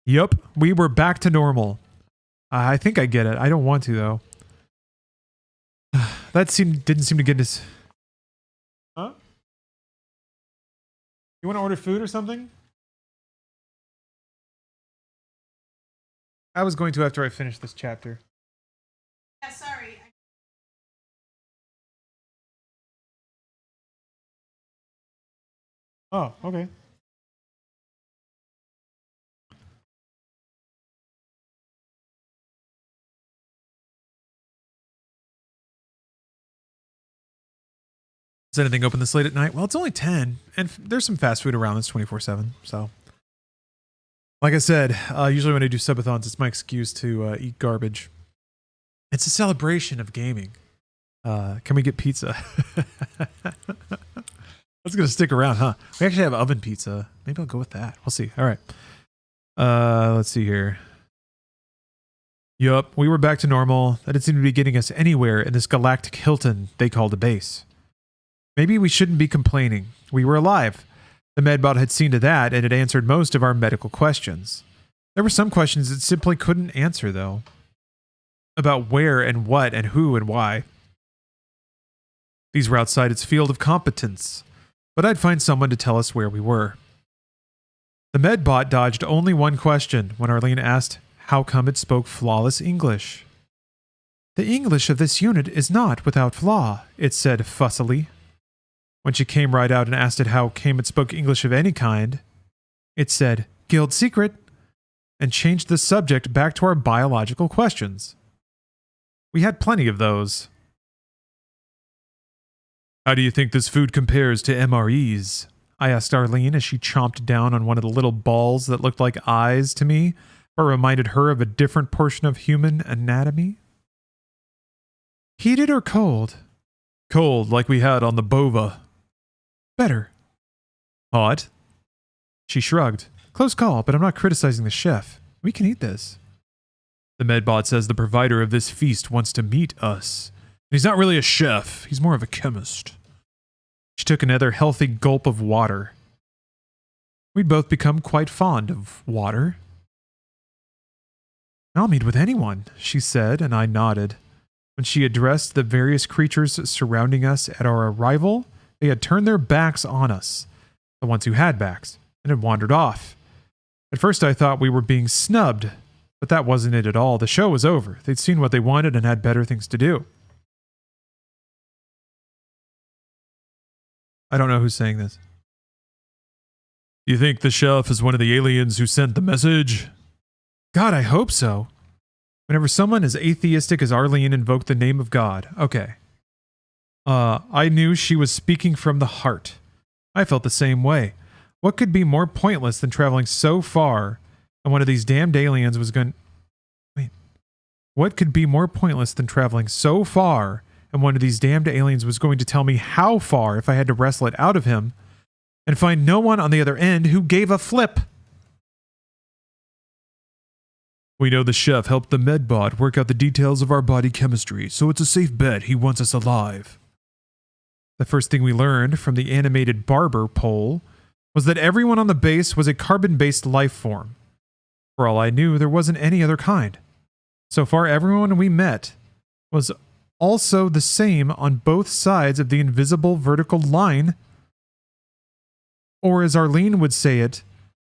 Yup, we were back to normal. I think I get it. I don't want to, though. That didn't seem to get us... Huh? You want to order food or something? I was going to after I finished this chapter. Yeah, sorry. Oh, okay. Is anything open this late at night? Well, it's only 10, and there's some fast food around that's 24/7, so. Like I said, usually when I do subathons, it's my excuse to eat garbage. It's a celebration of gaming. Can we get pizza? That's going to stick around, huh? We actually have oven pizza. Maybe I'll go with that. We'll see. All right. Let's see here. Yup, we were back to normal. That didn't seem to be getting us anywhere in this galactic Hilton they called a base. Maybe we shouldn't be complaining. We were alive. The medbot had seen to that, and it answered most of our medical questions. There were some questions it simply couldn't answer, though. About where and what and who and why. These were outside its field of competence, but I'd find someone to tell us where we were. The medbot dodged only one question when Arlene asked how come it spoke flawless English. The English of this unit is not without flaw, it said fussily. When she came right out and asked it how came it spoke English of any kind, it said, Guild secret, and changed the subject back to our biological questions. We had plenty of those. How do you think this food compares to MREs? I asked Arlene as she chomped down on one of the little balls that looked like eyes to me, but reminded her of a different portion of human anatomy. Heated or cold? Cold, like we had on the Bova. Better. Hot? She shrugged. Close call, but I'm not criticizing the chef. We can eat this. The medbot says the provider of this feast wants to meet us. He's not really a chef. He's more of a chemist. She took another healthy gulp of water. We'd both become quite fond of water. I'll meet with anyone, she said, and I nodded. When she addressed the various creatures surrounding us at our arrival, they had turned their backs on us, the ones who had backs, and had wandered off. At first I thought we were being snubbed, but that wasn't it at all. The show was over. They'd seen what they wanted and had better things to do. I don't know who's saying this. You think the chef is one of the aliens who sent the message? God, I hope so. Whenever someone as atheistic as Arlene invoked the name of God. Okay. I knew she was speaking from the heart. I felt the same way. What could be more pointless than traveling so far and one of these damned aliens was going... Wait. What could be more pointless than traveling so far and one of these damned aliens was going to tell me how far if I had to wrestle it out of him and find no one on the other end who gave a flip? We know the chef helped the medbot work out the details of our body chemistry, so it's a safe bet he wants us alive. The first thing we learned from the animated barber poll was that everyone on the base was a carbon-based life form. For all I knew, there wasn't any other kind. So far, everyone we met was also the same on both sides of the invisible vertical line, or as Arlene would say it,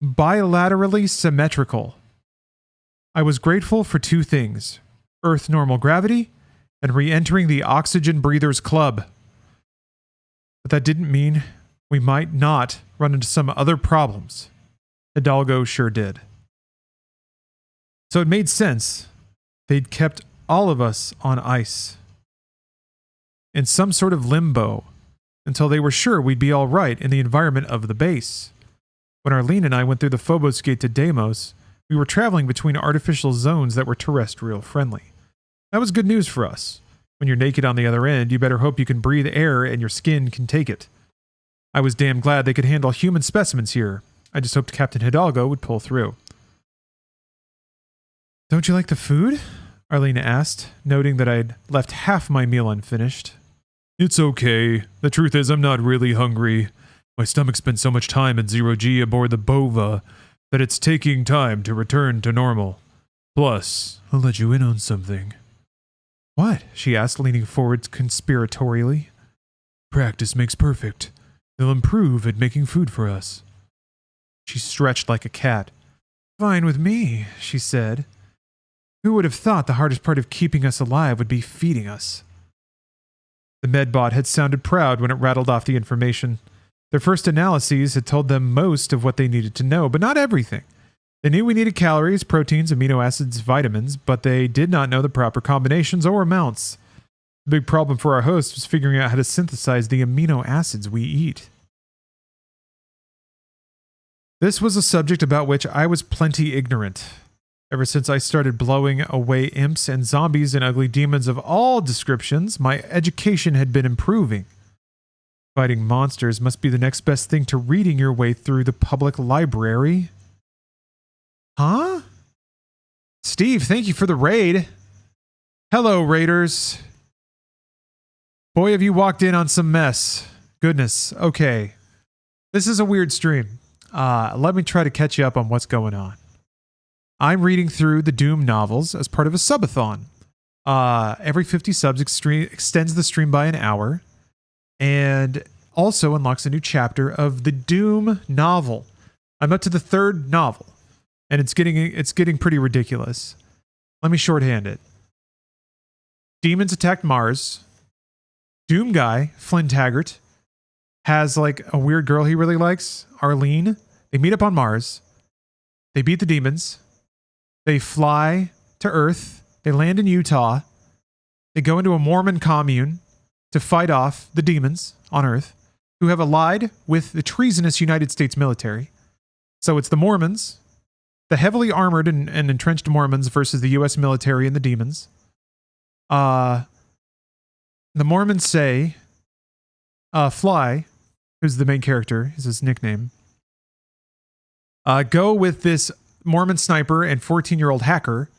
bilaterally symmetrical. I was grateful for two things: Earth normal gravity and re-entering the Oxygen Breathers Club. But that didn't mean we might not run into some other problems. Hidalgo sure did. So it made sense. They'd kept all of us on ice, in some sort of limbo, until they were sure we'd be all right in the environment of the base. When Arlene and I went through the Phobos gate to Deimos, we were traveling between artificial zones that were terrestrial friendly. That was good news for us. When you're naked on the other end, you better hope you can breathe air and your skin can take it. I was damn glad they could handle human specimens here. I just hoped Captain Hidalgo would pull through. Don't you like the food? Arlene asked, noting that I'd left half my meal unfinished. It's okay. The truth is, I'm not really hungry. My stomach spent so much time in zero-G aboard the Bova that it's taking time to return to normal. Plus, I'll let you in on something. What? She asked, leaning forward conspiratorially. Practice makes perfect. They'll improve at making food for us. She stretched like a cat. Fine with me, she said. Who would have thought the hardest part of keeping us alive would be feeding us? The medbot had sounded proud when it rattled off the information. Their first analyses had told them most of what they needed to know, but not everything. They knew we needed calories, proteins, amino acids, vitamins, but they did not know the proper combinations or amounts. The big problem for our host was figuring out how to synthesize the amino acids we eat. This was a subject about which I was plenty ignorant. Ever since I started blowing away imps and zombies and ugly demons of all descriptions, my education had been improving. Fighting monsters must be the next best thing to reading your way through the public library. Huh? Steve, thank you for the raid. Hello, raiders. Boy, have you walked in on some mess. Goodness. Okay. This is a weird stream. Let me try to catch you up on what's going on. I'm reading through the Doom novels as part of a subathon. Every 50 subs extends the stream by an hour and also unlocks a new chapter of the Doom novel. I'm up to the third novel, and it's getting pretty ridiculous. Let me shorthand it. Demons attacked Mars. Doom guy, Flynn Taggart, has like a weird girl he really likes, Arlene. They meet up on Mars. They beat the demons. They fly to Earth. They land in Utah. They go into a Mormon commune to fight off the demons on Earth who have allied with the treasonous United States military. So it's the Mormons, the heavily armored and entrenched Mormons versus the U.S. military and the demons. The Mormons say, Fly, who's the main character, is his nickname, go with this Mormon sniper and 14-year-old hacker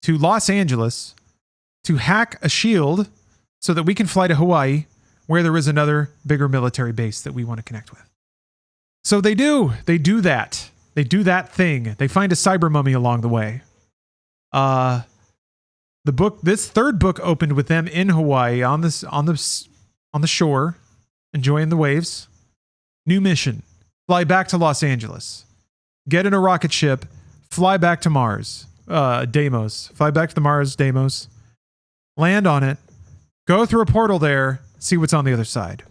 to Los Angeles to hack a shield so that we can fly to Hawaii, where there is another bigger military base that we want to connect with. So they do that. They do that thing. They find a cyber mummy along the way. This third book opened with them in Hawaii on the shore, enjoying the waves. New mission: fly back to Los Angeles, get in a rocket ship, fly back to Mars, Deimos. Fly back to the Mars, Deimos, land on it, go through a portal there, see what's on the other side.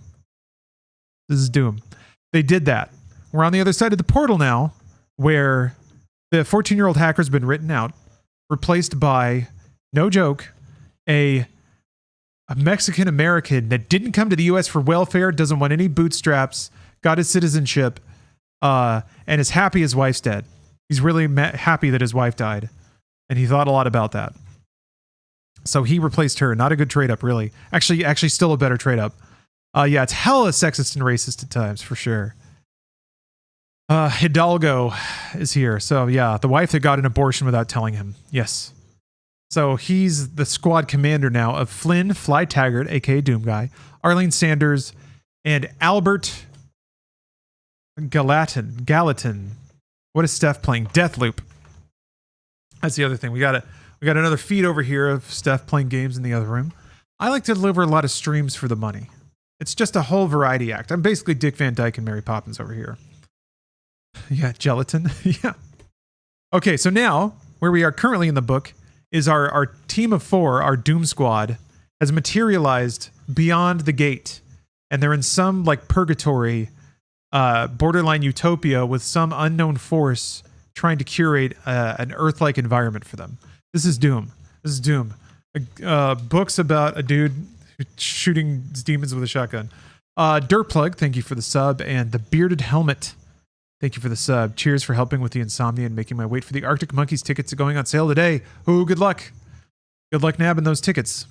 This is Doom. They did that. We're on the other side of the portal now, where the 14-year-old hacker's been written out, replaced by, no joke, a Mexican American that didn't come to the U.S. for welfare, doesn't want any bootstraps, got his citizenship, and is happy his wife's dead. He's really happy that his wife died, and he thought a lot about that. So he replaced her. Not a good trade up, really. Actually, still a better trade up. Yeah, it's hella sexist and racist at times, for sure. Hidalgo is here. So yeah, the wife that got an abortion without telling him. Yes. So he's the squad commander now of Flynn Fly Taggart, aka Doom Guy, Arlene Sanders, and Albert Gallatin. What is Steph playing? Deathloop. That's the other thing. We got another feed over here of Steph playing games in the other room. I like to deliver a lot of streams for the money. It's just a whole variety act. I'm basically Dick Van Dyke and Mary Poppins over here. Yeah, gelatin. Yeah. Okay, so now, where we are currently in the book, is our team of 4, our Doom Squad, has materialized beyond the gate. And they're in some, like, purgatory, borderline utopia with some unknown force trying to curate an Earth-like environment for them. This is Doom. This is Doom. Books about a dude shooting demons with a shotgun. Dirtplug, thank you for the sub. And the Bearded Helmet, thank you for the sub. Cheers for helping with the insomnia and making my wait for the Arctic Monkeys tickets going on sale today. Ooh, good luck. Good luck nabbing those tickets.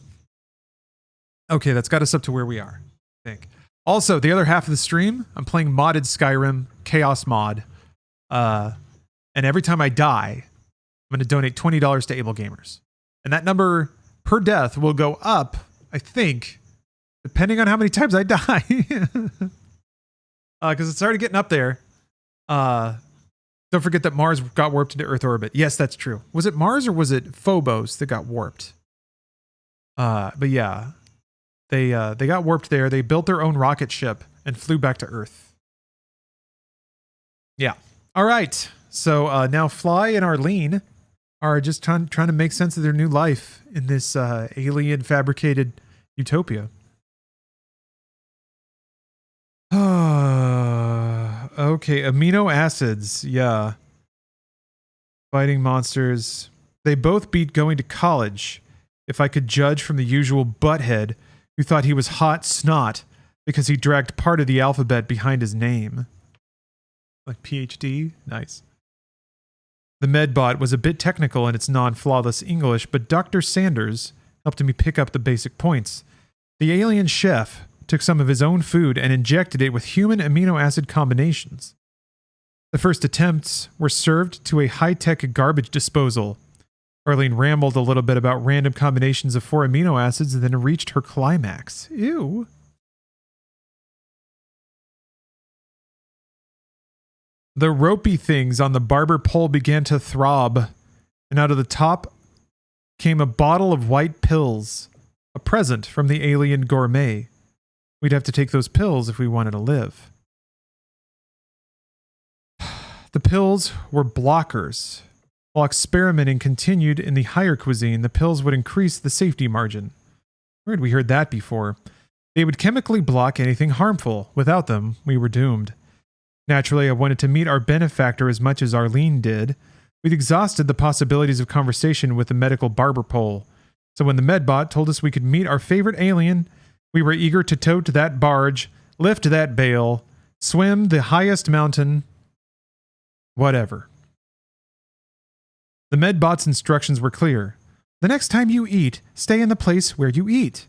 Okay, that's got us up to where we are, I think. Also, the other half of the stream, I'm playing modded Skyrim, Chaos Mod. And every time I die, I'm going to donate $20 to Able Gamers. And that number per death will go up, I think, depending on how many times I die. Because it's already getting up there. Don't forget that Mars got warped into Earth orbit. Yes, that's true. Was it Mars or was it Phobos that got warped? But yeah, they got warped there. They built their own rocket ship and flew back to Earth. Yeah. All right. So now Fly and Arlene are just trying to make sense of their new life in this alien fabricated utopia. Okay, amino acids, yeah. Fighting monsters. They both beat going to college, if I could judge from the usual butthead who thought he was hot snot because he dragged part of the alphabet behind his name. Like PhD? Nice. The medbot was a bit technical in its non-flawless English, but Dr. Sanders helped me pick up the basic points. The alien chef took some of his own food and injected it with human amino acid combinations. The first attempts were served to a high-tech garbage disposal. Arlene rambled a little bit about random combinations of 4 amino acids and then reached her climax. Ew. The ropey things on the barber pole began to throb, and out of the top came a bottle of white pills, a present from the alien gourmet. We'd have to take those pills if we wanted to live. The pills were blockers. While experimenting continued in the higher cuisine, the pills would increase the safety margin. Where had we heard that before? They would chemically block anything harmful. Without them, we were doomed. Naturally, I wanted to meet our benefactor as much as Arlene did. We'd exhausted the possibilities of conversation with the medical barber pole. So when the medbot told us we could meet our favorite alien, we were eager to tote that barge, lift that bale, swim the highest mountain, whatever. The medbot's instructions were clear. The next time you eat, stay in the place where you eat.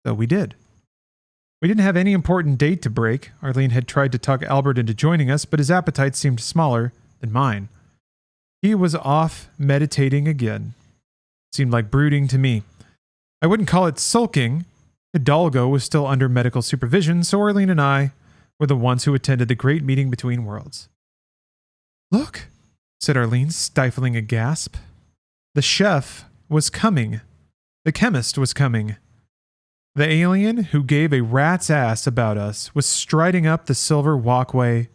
So we did. We didn't have any important date to break. Arlene had tried to talk Albert into joining us, but his appetite seemed smaller than mine. He was off meditating again. Seemed like brooding to me. I wouldn't call it sulking. Hidalgo was still under medical supervision, so Arlene and I were the ones who attended the great meeting between worlds. Look, said Arlene, stifling a gasp. The chef was coming. The chemist was coming. The alien who gave a rat's ass about us was striding up the silver walkway,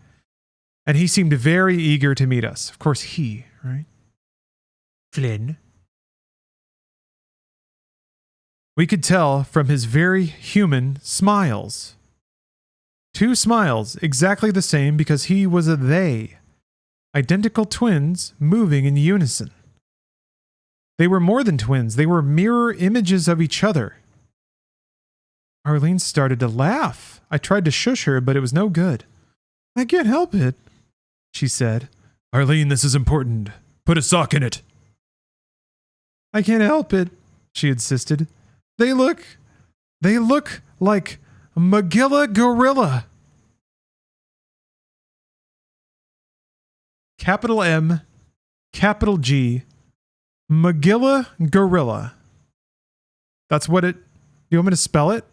and he seemed very eager to meet us. Of course, he, right? Flynn. We could tell from his very human smiles. 2 smiles, exactly the same because he was a they. Identical twins moving in unison. They were more than twins. They were mirror images of each other. Arlene started to laugh. I tried to shush her, but it was no good. I can't help it, she said. Arlene, this is important. Put a sock in it. I can't help it, she insisted. They look like Magilla Gorilla. capital M, capital G, Magilla Gorilla. That's what it. You want me to spell it?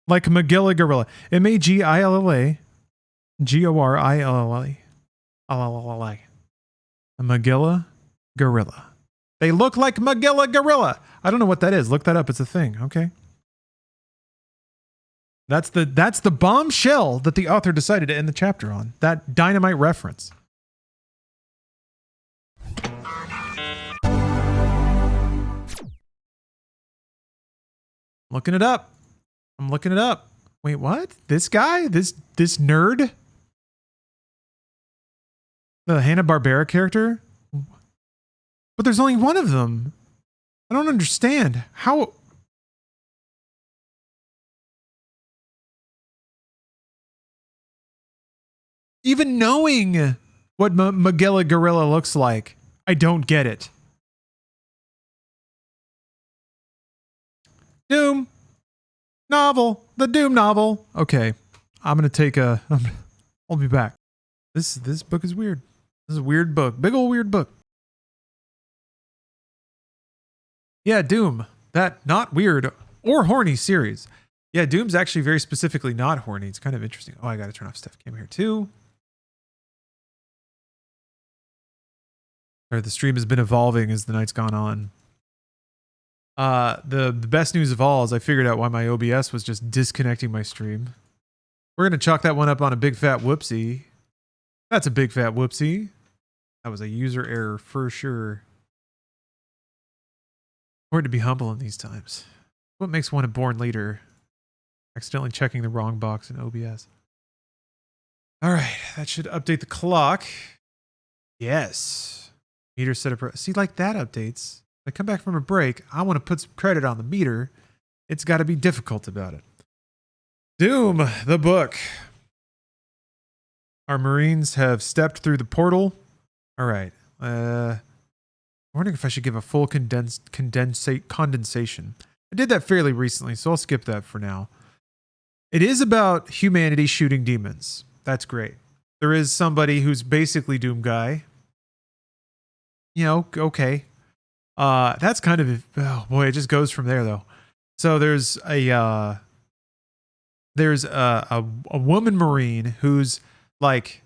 Like Magilla Gorilla. Magilla Gorilla. Magilla Gorilla. They look like Magilla Gorilla. I don't know what that is. Look that up. It's a thing. Okay. That's the bombshell that the author decided to end the chapter on. That dynamite reference. Looking it up. I'm looking it up. Wait, what? This guy? This nerd? The Hanna-Barbera character? But there's only one of them. I don't understand. How... Even knowing what Magilla Gorilla looks like, I don't get it. Doom. Novel. The Doom novel. Okay. I'm going to take a... I'll be back. This book is weird. This is a weird book. Big old weird book. Yeah, Doom. That not weird or horny series. Yeah, Doom's actually very specifically not horny. It's kind of interesting. Oh, I got to turn off Steph Cam here too. Or the stream has been evolving as the night's gone on. The best news of all is I figured out why my OBS was just disconnecting my stream. We're going to chalk that one up on a big fat whoopsie. That's a big fat whoopsie. That was a user error for sure. Important to be humble in these times. What makes one a born leader? Accidentally checking the wrong box in OBS. All right, that should update the clock. Yes. Meter set up. See, like that updates. I come back from a break. I want to put some credit on the meter. It's got to be difficult about it. Doom, the book. Our Marines have stepped through the portal. All right. I'm wondering if I should give a full condensation. I did that fairly recently, so I'll skip that for now. It is about humanity shooting demons. That's great. There is somebody who's basically Doom guy. You know, okay. That's kind of, oh boy, it just goes from there though. So there's a woman Marine who's like,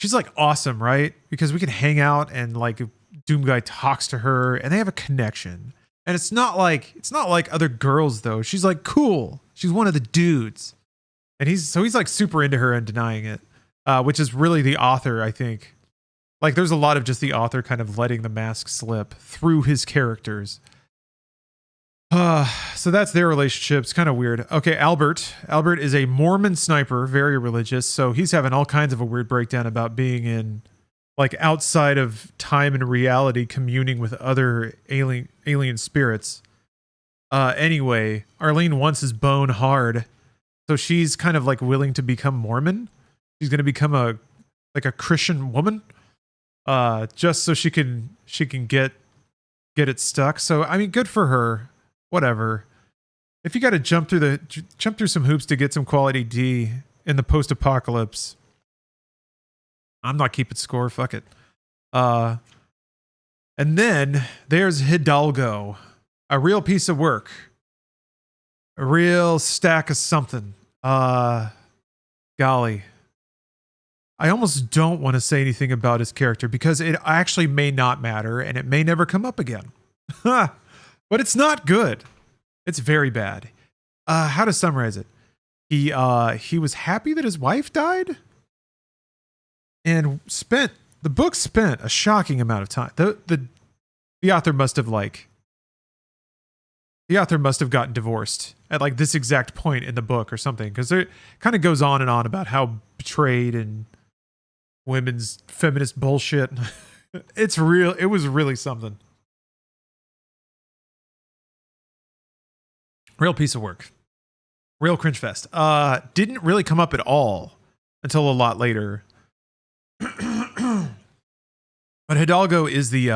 she's like awesome, right? Because we can hang out and like Doom guy talks to her and they have a connection. And it's not like other girls though. She's like cool. She's one of the dudes. And he's like super into her and denying it. Which is really the author, I think. Like there's a lot of just the author kind of letting the mask slip through his characters. So that's their relationship. It's kind of weird. Okay, Albert. Albert is a Mormon sniper, very religious. So he's having all kinds of a weird breakdown about being in like outside of time and reality, communing with other alien spirits. Anyway, Arlene wants his bone hard. So she's kind of like willing to become Mormon. She's going to become a Christian woman. Just so she can get it stuck. So I mean, good for her. Whatever. If you got to jump through some hoops to get some quality D in the post-apocalypse, I'm not keeping score. Fuck it. And then there's Hidalgo, a real piece of work, a real stack of something. Golly. I almost don't want to say anything about his character because it actually may not matter and it may never come up again. But it's not good. It's very bad. How to summarize it? He was happy that his wife died and the book spent a shocking amount of time. The author must have gotten divorced at like this exact point in the book or something, because it kind of goes on and on about how betrayed and women's feminist bullshit. It's real. It was really something. Real piece of work. Real cringe fest. Didn't really come up at all until a lot later. But Hidalgo is he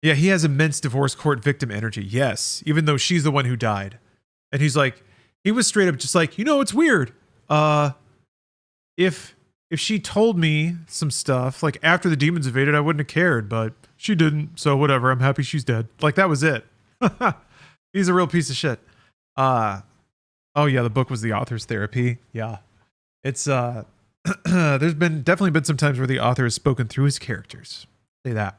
has immense divorce court victim energy. Yes. Even though she's the one who died. And he was straight up just like, it's weird. If if she told me some stuff, like after the demons invaded, I wouldn't have cared, but she didn't. So whatever. I'm happy she's dead. Like that was it. He's a real piece of shit. Oh yeah, the book was the author's therapy. Yeah. It's there's definitely been some times where the author has spoken through his characters. Say that.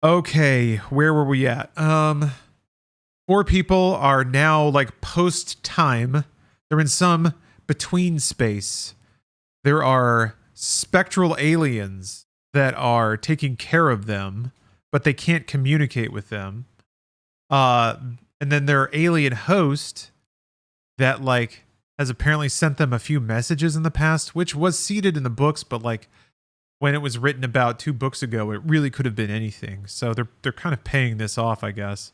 Okay, where were we at? 4 people are now like post time. They're in some between space. There are spectral aliens that are taking care of them, but they can't communicate with them. And then their alien host that like has apparently sent them a few messages in the past, which was seeded in the books, but like when it was written about 2 books ago, it really could have been anything. So they're kind of paying this off, I guess.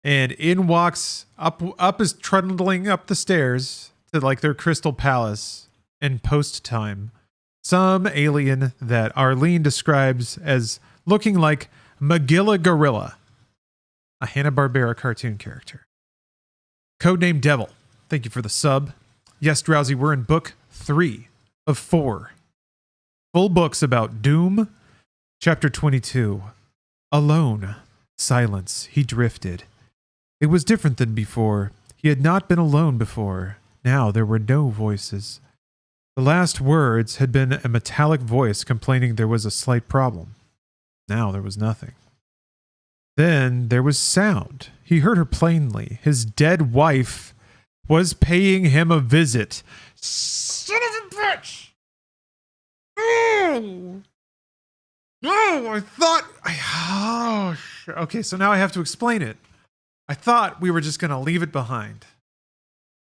And in walks up is trundling up the stairs to like their crystal palace in post time. Some alien that Arlene describes as looking like Magilla Gorilla, a Hanna-Barbera cartoon character. Codename Devil. Thank you for the sub. Yes, Drowsy, we're in book 3 of 4. Full books about Doom. Chapter 22. Alone. Silence. He drifted. It was different than before. He had not been alone before. Now there were no voices. The last words had been a metallic voice complaining there was a slight problem. Now there was nothing. Then there was sound. He heard her plainly. His dead wife was paying him a visit. Son of a bitch! No! No, I thought... okay, so now I have to explain it. I thought we were just going to leave it behind.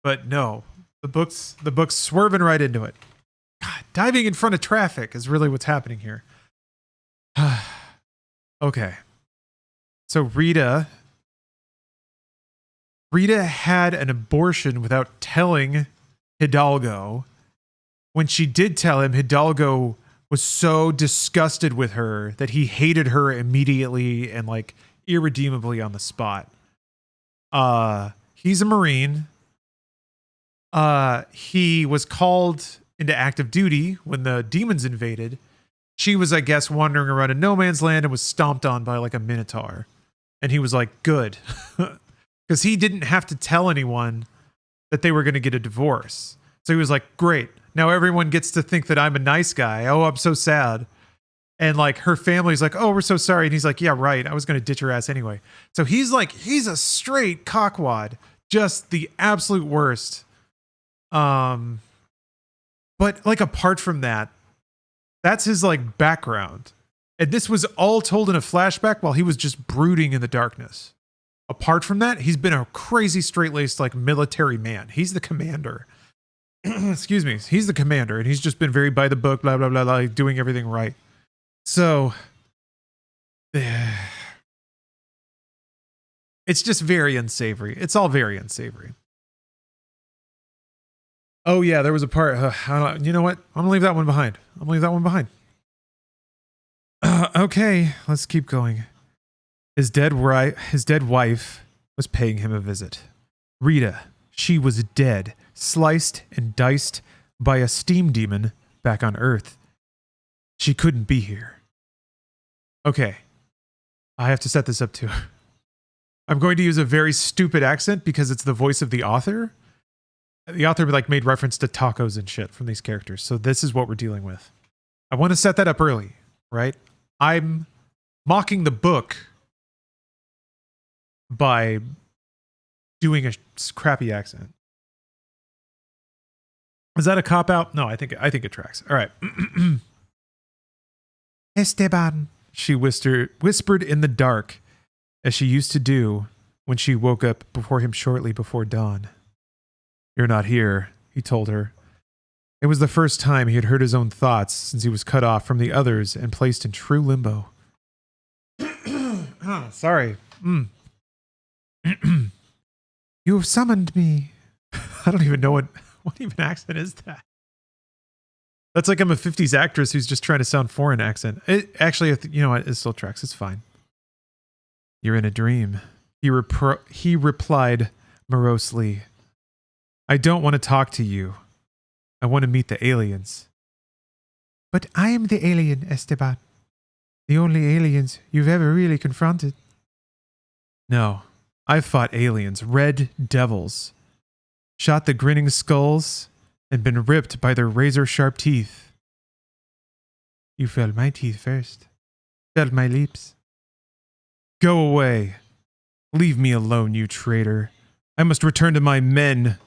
But no. The book's swerving right into it. God, diving in front of traffic is really what's happening here. Okay. So Rita had an abortion without telling Hidalgo. When she did tell him, Hidalgo was so disgusted with her that he hated her immediately and like irredeemably on the spot. He's a Marine. He was called into active duty when the demons invaded. She was, I guess, wandering around in no man's land and was stomped on by like a minotaur. And he was like, good. Because he didn't have to tell anyone that they were going to get a divorce. So he was like, great. Now everyone gets to think that I'm a nice guy. Oh, I'm so sad. And like her family's like, oh, we're so sorry. And he's like, yeah, right. I was going to ditch her ass anyway. So he's like, he's a straight cockwad. Just the absolute worst. But like apart from that, that's his like background. And this was all told in a flashback while he was just brooding in the darkness. Apart from that, he's been a crazy straight-laced like military man. He's the commander. Excuse me. He's the commander and he's just been very by the book, blah, blah, blah, blah, like doing everything right. So it's just very unsavory. It's all very unsavory. Oh yeah, there was a part. You know what? I'm gonna leave that one behind. Okay, let's keep going. His dead wife was paying him a visit. Rita, she was dead, sliced and diced by a steam demon back on Earth. She couldn't be here. Okay, I have to set this up too. I'm going to use a very stupid accent because it's the voice of the author. The author like made reference to tacos and shit from these characters. So this is what we're dealing with. I want to set that up early, right? I'm mocking the book by doing a crappy accent. Is that a cop out? No, I think it tracks. All right. Esteban, she whispered in the dark, as she used to do when she woke up before him shortly before dawn. You're not here, he told her. It was the first time he had heard his own thoughts since he was cut off from the others and placed in true limbo. Oh, sorry. You have summoned me. I don't even know what even accent is that? That's like I'm a 50s actress who's just trying to sound foreign accent. It actually, you know what? It still tracks. It's fine. You're in a dream. He replied morosely. I don't want to talk to you. I want to meet the aliens. But I am the alien, Esteban. The only aliens you've ever really confronted. No, I've fought aliens, red devils. Shot the grinning skulls and been ripped by their razor-sharp teeth. You felt my teeth first. Felt my lips. Go away. Leave me alone, you traitor. I must return to my men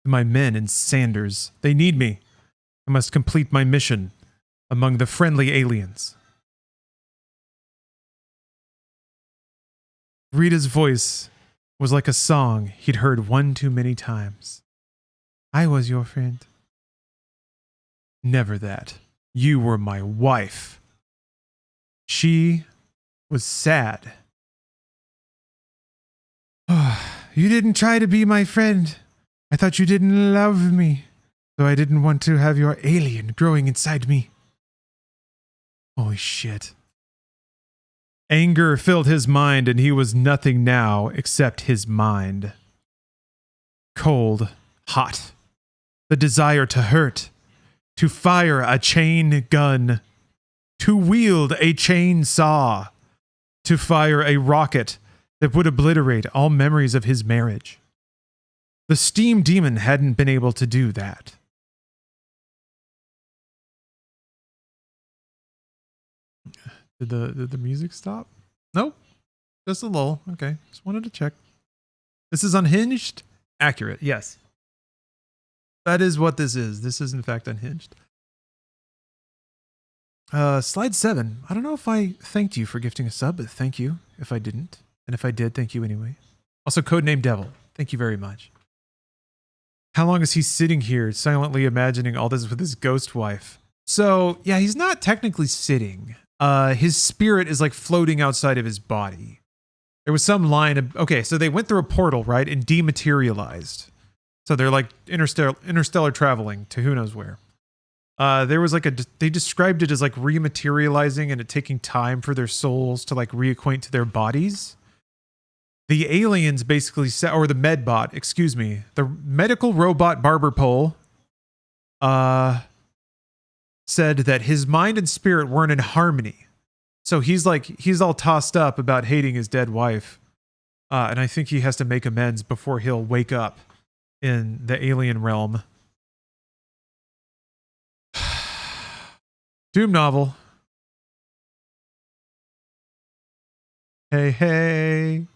in Sanders. They need me. I must complete my mission among the friendly aliens. Rita's voice was like a song he'd heard one too many times. I was your friend. Never that. You were my wife. She was sad. You didn't try to be my friend. I thought you didn't love me, so I didn't want to have your alien growing inside me. Holy shit. Anger filled his mind, and he was nothing now except his mind. Cold, hot. The desire to hurt. To fire a chain gun. To wield a chainsaw. To fire a rocket that would obliterate all memories of his marriage. The steam demon hadn't been able to do that. Did the music stop? Nope. Just a lull. Okay. Just wanted to check. This is unhinged? Accurate. Yes. That is what this is. This is in fact unhinged. Slide 7. I don't know if I thanked you for gifting a sub, but thank you if I didn't. And if I did, thank you anyway. Also, codename Devil. Thank you very much. How long is he sitting here silently imagining all this with his ghost wife? So, yeah, he's not technically sitting. His spirit is like floating outside of his body. There was some line of, okay, so they went through a portal, right, and dematerialized. So they're like interstellar traveling to who knows where. There was like they described it as like rematerializing and it taking time for their souls to like reacquaint to their bodies. The aliens basically said, or the medbot, excuse me, the medical robot barber pole, said that his mind and spirit weren't in harmony. So he's all tossed up about hating his dead wife. And I think he has to make amends before he'll wake up in the alien realm. Doom novel. Hey, hey.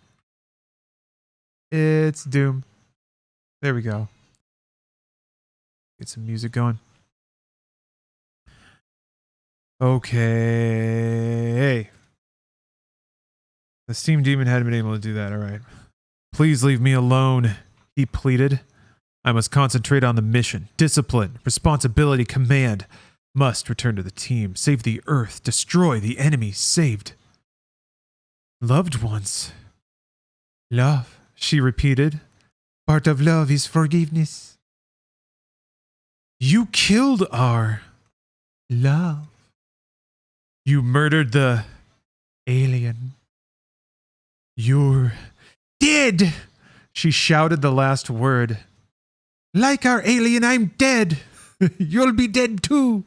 It's Doom. There we go. Get some music going. Okay. The steam demon hadn't been able to do that. All right. Please leave me alone, he pleaded. I must concentrate on the mission. Discipline, responsibility, command. Must return to the team. Save the Earth. Destroy the enemy. Saved. Loved ones. Love, she repeated. Part of love is forgiveness. You killed our love. You murdered the alien. You're dead, she shouted the last word. Like our alien, I'm dead. You'll be dead too.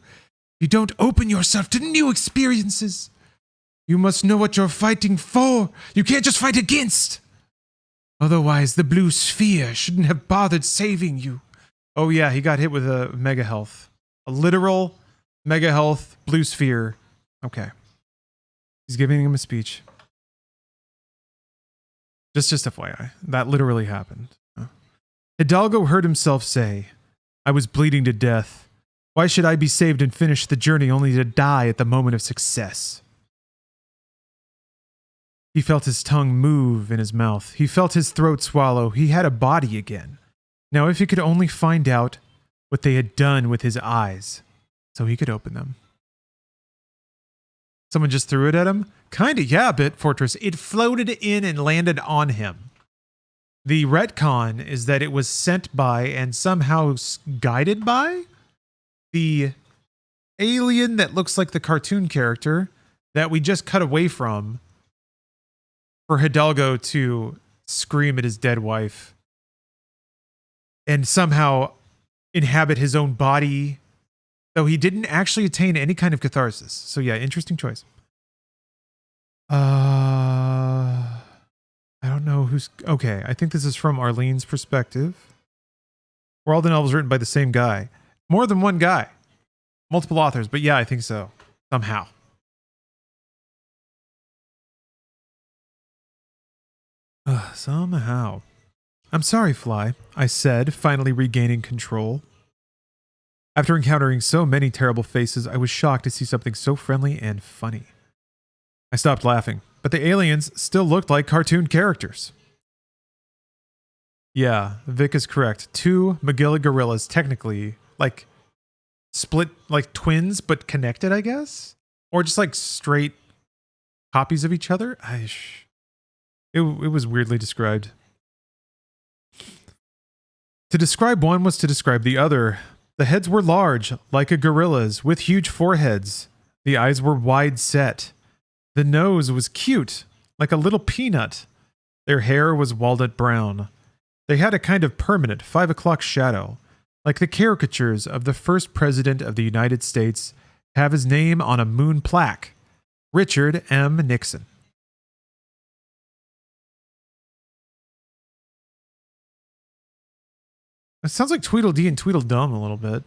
You don't open yourself to new experiences. You must know what you're fighting for. You can't just fight against. Otherwise, the blue sphere shouldn't have bothered saving you. Oh yeah, he got hit with a mega health. A literal mega health blue sphere. Okay. He's giving him a speech. Just FYI, that literally happened. Hidalgo heard himself say, I was bleeding to death. Why should I be saved and finish the journey only to die at the moment of success? He felt his tongue move in his mouth. He felt his throat swallow. He had a body again. Now if he could only find out what they had done with his eyes, so he could open them. Someone just threw it at him? Kinda, yeah, Bit Fortress. It floated in and landed on him. The retcon is that it was sent by and somehow guided by the alien that looks like the cartoon character that we just cut away from for Hidalgo to scream at his dead wife. And somehow inhabit his own body, though he didn't actually attain any kind of catharsis. So yeah, interesting choice. I don't know who's... Okay, I think this is from Arlene's perspective. Were all the novels written by the same guy? More than one guy. Multiple authors, but yeah, I think so. Somehow. Somehow. I'm sorry, Fly, I said, finally regaining control. After encountering so many terrible faces, I was shocked to see something so friendly and funny. I stopped laughing, but the aliens still looked like cartoon characters. Yeah, Vic is correct. 2 Magilla gorillas, technically, like, split, like twins, but connected, I guess? Or just like straight copies of each other? It was weirdly described. To describe one was to describe the other. The heads were large, like a gorilla's, with huge foreheads. The eyes were wide set. The nose was cute, like a little peanut. Their hair was walnut brown. They had a kind of permanent 5 o'clock shadow, like the caricatures of the first president of the United States have his name on a moon plaque, Richard M. Nixon. It sounds like Tweedledee and Tweedledum a little bit.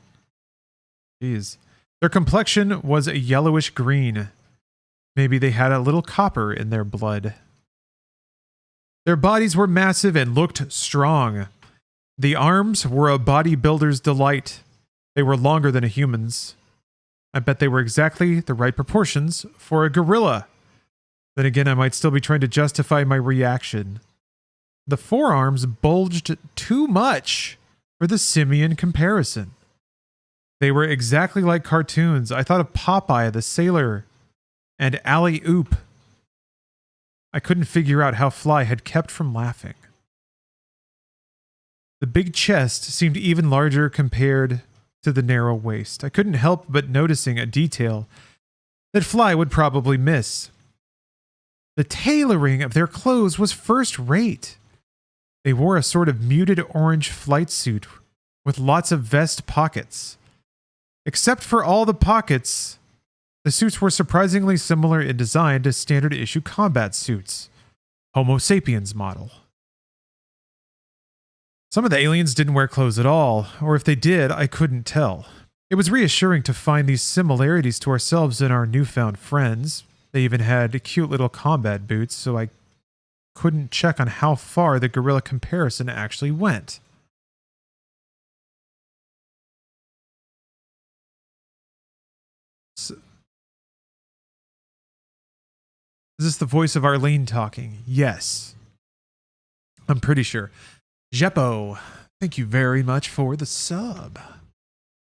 Jeez. Their complexion was a yellowish green. Maybe they had a little copper in their blood. Their bodies were massive and looked strong. The arms were a bodybuilder's delight. They were longer than a human's. I bet they were exactly the right proportions for a gorilla. Then again, I might still be trying to justify my reaction. The forearms bulged too much for the simian comparison. They were exactly like cartoons. I thought of Popeye the Sailor and Alley Oop. I couldn't figure out how Fly had kept from laughing. The big chest seemed even larger compared to the narrow waist. I couldn't help but noticing a detail that Fly would probably miss. The tailoring of their clothes was first rate. They wore a sort of muted orange flight suit with lots of vest pockets. Except for all the pockets, the suits were surprisingly similar in design to standard issue combat suits. Homo sapiens model. Some of the aliens didn't wear clothes at all, or if they did, I couldn't tell. It was reassuring to find these similarities to ourselves in our newfound friends. They even had cute little combat boots, so I couldn't check on how far the gorilla comparison actually went. Is this the voice of Arlene talking? Yes. I'm pretty sure. Jeppo, thank you very much for the sub.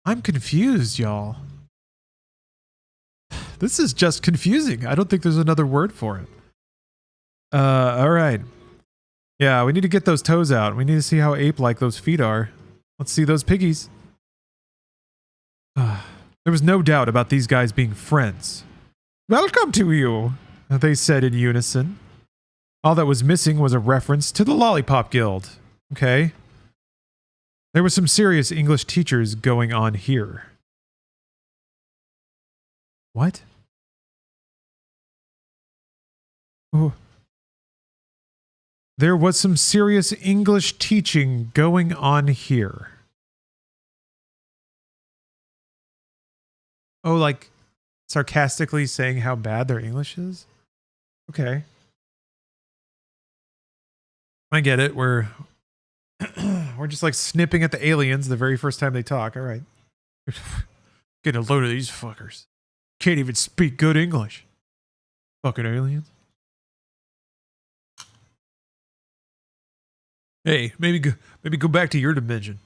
I'm confused, y'all. This is just confusing. I don't think there's another word for it. All right. Yeah, we need to get those toes out. We need to see how ape-like those feet are. Let's see those piggies. There was no doubt about these guys being friends. Welcome to you, they said in unison. All that was missing was a reference to the Lollipop Guild. Okay. There were some serious English teachers going on here. What? Oh. There was some serious English teaching going on here. Oh, like sarcastically saying how bad their English is? Okay. I get it. We're just like snipping at the aliens the very first time they talk. All right. Get a load of these fuckers. Can't even speak good English. Fucking aliens. Hey, maybe go back to your dimension.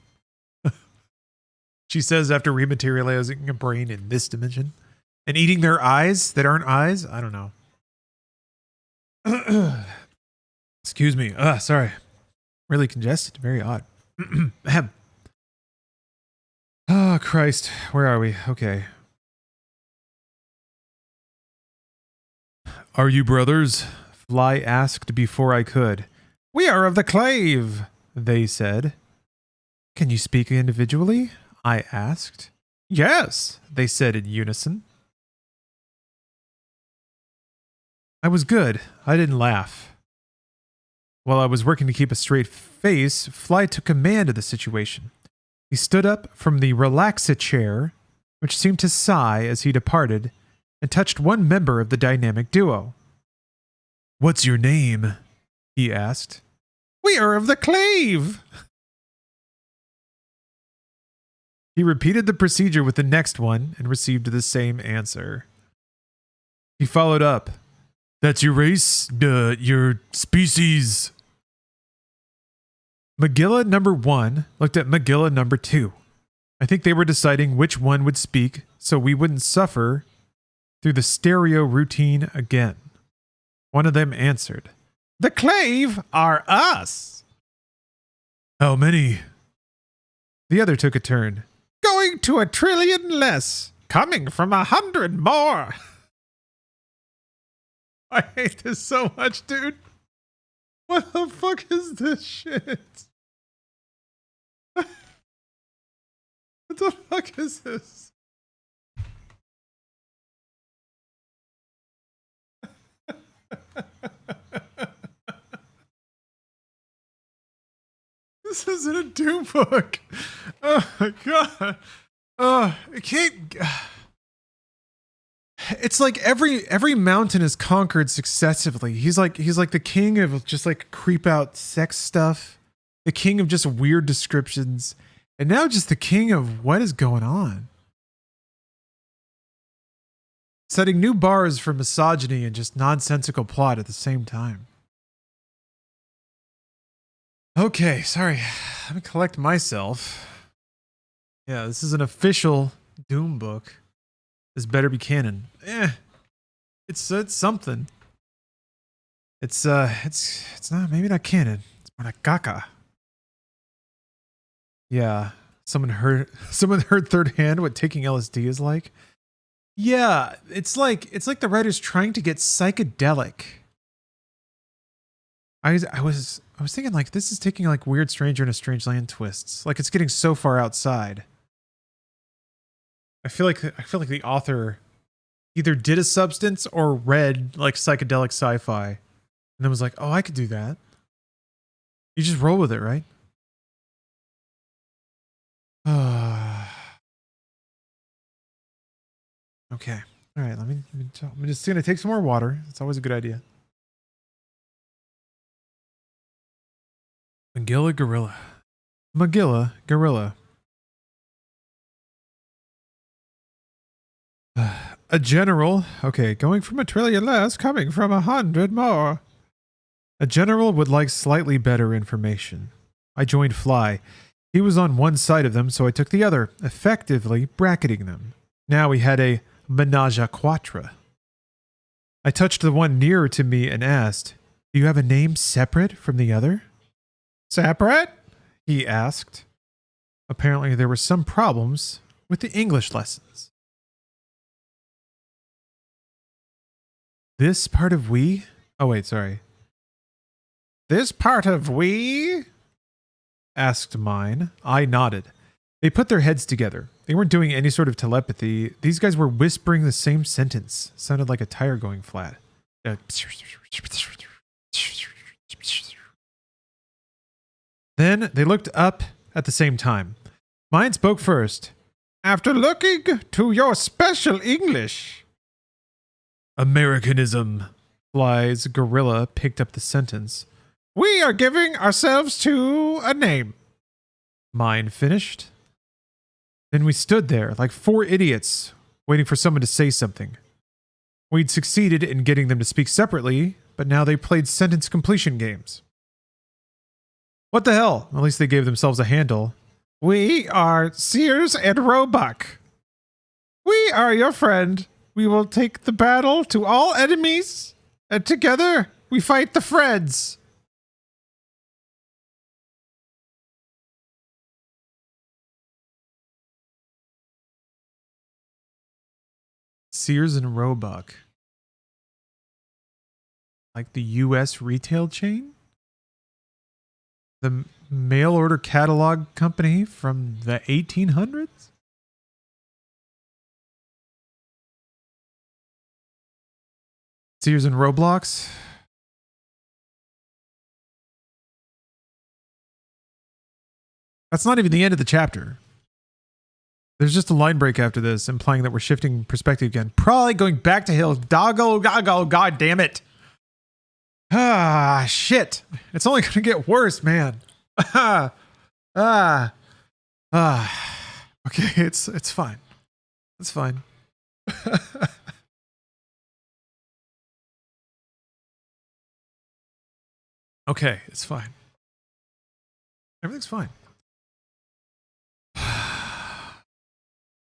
She says after rematerializing a brain in this dimension and eating their eyes that aren't eyes. I don't know. Excuse me. Sorry. Really congested. Very odd. Oh, Christ. Where are we? Okay. Are you brothers? Fly asked before I could. We are of the clave, they said. Can you speak individually? I asked. Yes, they said in unison. I was good. I didn't laugh. While I was working to keep a straight face, Fly took command of the situation. He stood up from the relaxa chair, which seemed to sigh as he departed, and touched one member of the dynamic duo. What's your name? He asked. We are of the Clave! He repeated the procedure with the next one and received the same answer. He followed up. That's your race? Your species? Magilla number 1 looked at Magilla number 2. I think they were deciding which one would speak so we wouldn't suffer through the stereo routine again. One of them answered, The Clave are us! How many? The other took a turn. Going to 1 trillion less, coming from 100 more. I hate this so much, dude. What the fuck is this shit? What the fuck is this? This isn't a Doom book. Oh my god. I can't. It's like every mountain is conquered successively. He's like the king of just like creep out sex stuff, the king of just weird descriptions, and now just the king of what is going on. Setting new bars for misogyny and just nonsensical plot at the same time. Okay, sorry. Let me collect myself. Yeah, this is an official Doom book. This better be canon. It's something. It's not, maybe not canon. It's more like caca. Yeah, someone heard third hand what taking LSD is like. Yeah, it's like the writer's trying to get psychedelic. I was thinking like this is taking like weird Stranger in a Strange Land twists. Like it's getting so far outside. I feel like the author either did a substance or read like psychedelic sci-fi and then was like, "Oh, I could do that." You just roll with it, right? Okay. All right, I'm just going to take some more water. It's always a good idea. Magilla Gorilla. Magilla Gorilla. A general. Okay, going from 1 trillion less, coming from 100 more. A general would like slightly better information. I joined Fly. He was on one side of them, so I took the other, effectively bracketing them. Now we had a menage a quatre. I touched the one nearer to me and asked, "Do you have a name separate from the other?" "Separate?" he asked. Apparently there were some problems with the English lessons. This part of we? Oh wait, sorry. This part of we? Asked mine. I nodded. They put their heads together. They weren't doing any sort of telepathy. These guys were whispering the same sentence. Sounded like a tire going flat. Then they looked up at the same time. Mine spoke first. "After looking to your special English." Americanism. Fly's gorilla picked up the sentence. "We are giving ourselves to a name." Mine finished. Then we stood there like 4 idiots, waiting for someone to say something. We'd succeeded in getting them to speak separately, but now they played sentence completion games. What the hell? At least they gave themselves a handle. "We are Sears and Roebuck. We are your friend. We will take the battle to all enemies, and together we fight the Freds." Sears and Roebuck. Like the US retail chain? mail order catalog company from the 1800s? Sears and Roblox. That's not even the end of the chapter. There's just a line break after this, implying that we're shifting perspective again. Probably going back to Hidalgo. God damn it. Ah, shit. It's only going to get worse, man. Okay, it's fine. It's fine. Okay, it's fine. Everything's fine.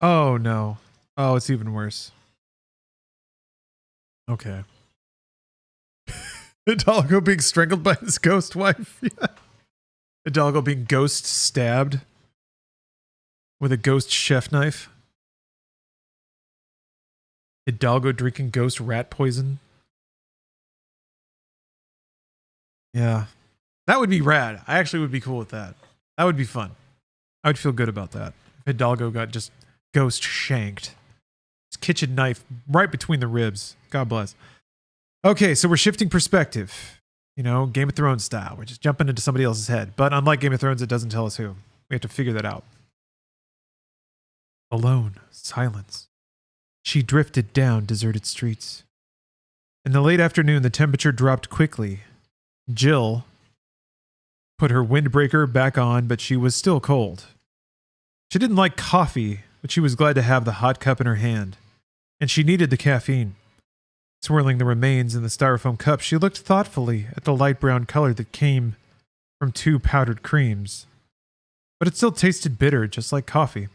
Oh, no. Oh, it's even worse. Okay. Hidalgo being strangled by his ghost wife. Yeah. Hidalgo being ghost stabbed with a ghost chef knife. Hidalgo drinking ghost rat poison. Yeah. That would be rad. I actually would be cool with that. That would be fun. I would feel good about that. If Hidalgo got just ghost shanked. His kitchen knife right between the ribs. God bless. Okay, so we're shifting perspective. You know, Game of Thrones style. We're just jumping into somebody else's head. But unlike Game of Thrones, it doesn't tell us who. We have to figure that out. Alone. Silence. She drifted down deserted streets. In the late afternoon, the temperature dropped quickly. Jill put her windbreaker back on, but she was still cold. She didn't like coffee, but she was glad to have the hot cup in her hand. And she needed the caffeine. Swirling the remains in the styrofoam cup, she looked thoughtfully at the light brown color that came from 2 powdered creams. But it still tasted bitter, just like coffee.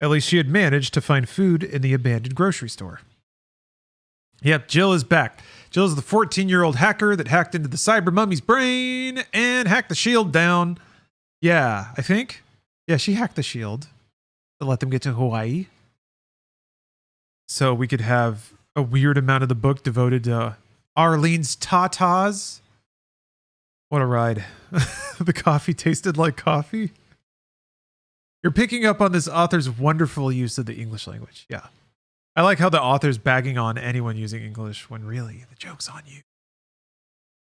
At least she had managed to find food in the abandoned grocery store. Yep, Jill is back. Jill is the 14-year-old hacker that hacked into the cyber mummy's brain and hacked the shield down. Yeah, I think. Yeah, she hacked the shield to let them get to Hawaii. So we could have a weird amount of the book devoted to Arlene's tatas. What a ride. The coffee tasted like coffee. You're picking up on this author's wonderful use of the English language. Yeah. I like how the author's bagging on anyone using English when really the joke's on you.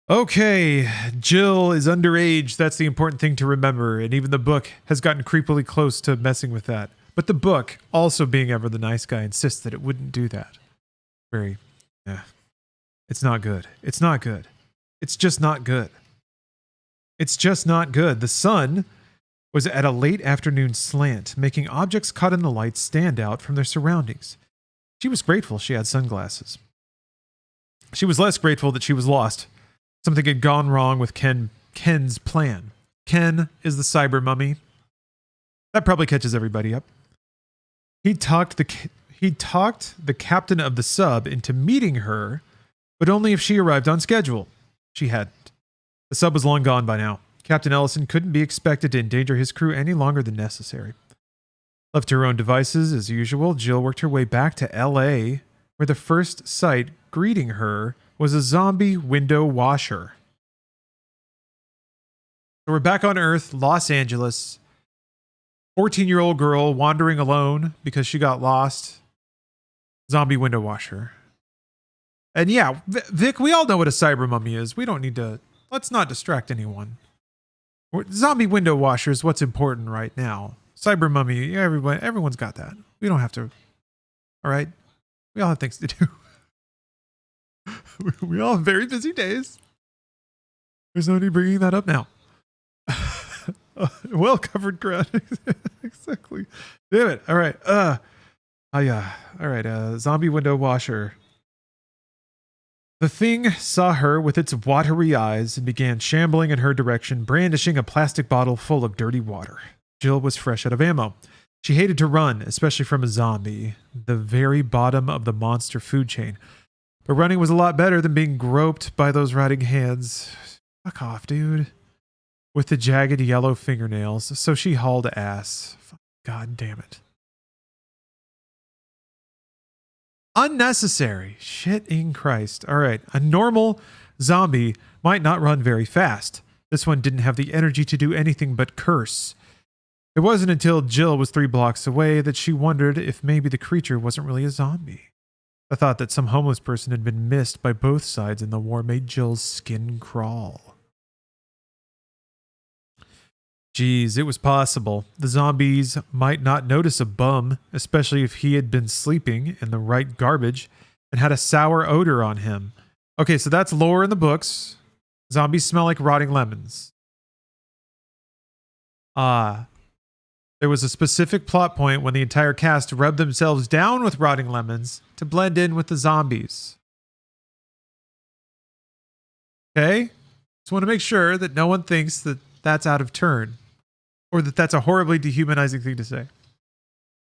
Okay, Jill is underage. That's the important thing to remember. And even the book has gotten creepily close to messing with that. But the book, also being ever the nice guy, insists that it wouldn't do that. It's not good. It's not good. It's just not good. It's just not good. The sun was at a late afternoon slant, making objects caught in the light stand out from their surroundings. She was grateful she had sunglasses. She was less grateful that she was lost. Something had gone wrong with Ken's plan. Ken is the cyber mummy. That probably catches everybody up. He talked the captain of the sub into meeting her, but only if she arrived on schedule. She hadn't. The sub was long gone by now. Captain Ellison couldn't be expected to endanger his crew any longer than necessary. Left to her own devices, as usual, Jill worked her way back to L.A., where the first sight greeting her was a zombie window washer. So we're back on Earth, Los Angeles. 14-year-old girl wandering alone because she got lost. Zombie window washer. And yeah, Vic, we all know what a cyber mummy is. We don't need to... Let's not distract anyone. Zombie window washer is what's important right now. Cyber mummy, everyone's got that. We don't have to... All right? We all have things to do. We all have very busy days. There's no need bringing that up now. Well covered ground. Exactly. Damn it. All right. Yeah. All right. Zombie window washer. The thing saw her with its watery eyes and began shambling in her direction, brandishing a plastic bottle full of dirty water. Jill was fresh out of ammo. She hated to run, especially from a zombie, the very bottom of the monster food chain. But running was a lot better than being groped by those rotting hands. Fuck off, dude. With the jagged yellow fingernails, so she hauled ass. God damn it. Unnecessary. Shit in Christ. All right. A normal zombie might not run very fast, This one didn't have the energy to do anything but curse. It wasn't until Jill was 3 blocks away that she wondered if maybe the creature wasn't really a zombie. The thought that some homeless person had been missed by both sides in the war made Jill's skin crawl. Geez, it was possible. The zombies might not notice a bum, especially if he had been sleeping in the right garbage and had a sour odor on him. Okay, so that's lore in the books. Zombies smell like rotting lemons. There was a specific plot point when the entire cast rubbed themselves down with rotting lemons to blend in with the zombies. Okay? Just want to make sure that no one thinks that that's out of turn or that that's a horribly dehumanizing thing to say.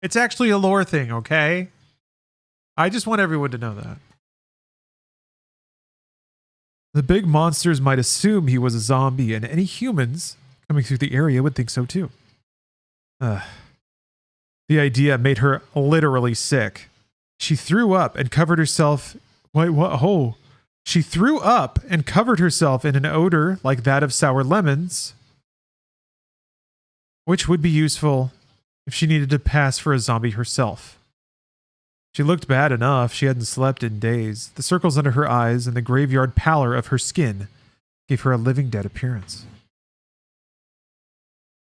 It's actually a lore thing, okay? I just want everyone to know that. The big monsters might assume he was a zombie, and any humans coming through the area would think so too. The idea made her literally sick. She threw up and covered herself. Wait, what? Oh. She threw up and covered herself in an odor like that of sour lemons, which would be useful if she needed to pass for a zombie herself. She looked bad enough. She hadn't slept in days. The circles under her eyes and the graveyard pallor of her skin gave her a living dead appearance.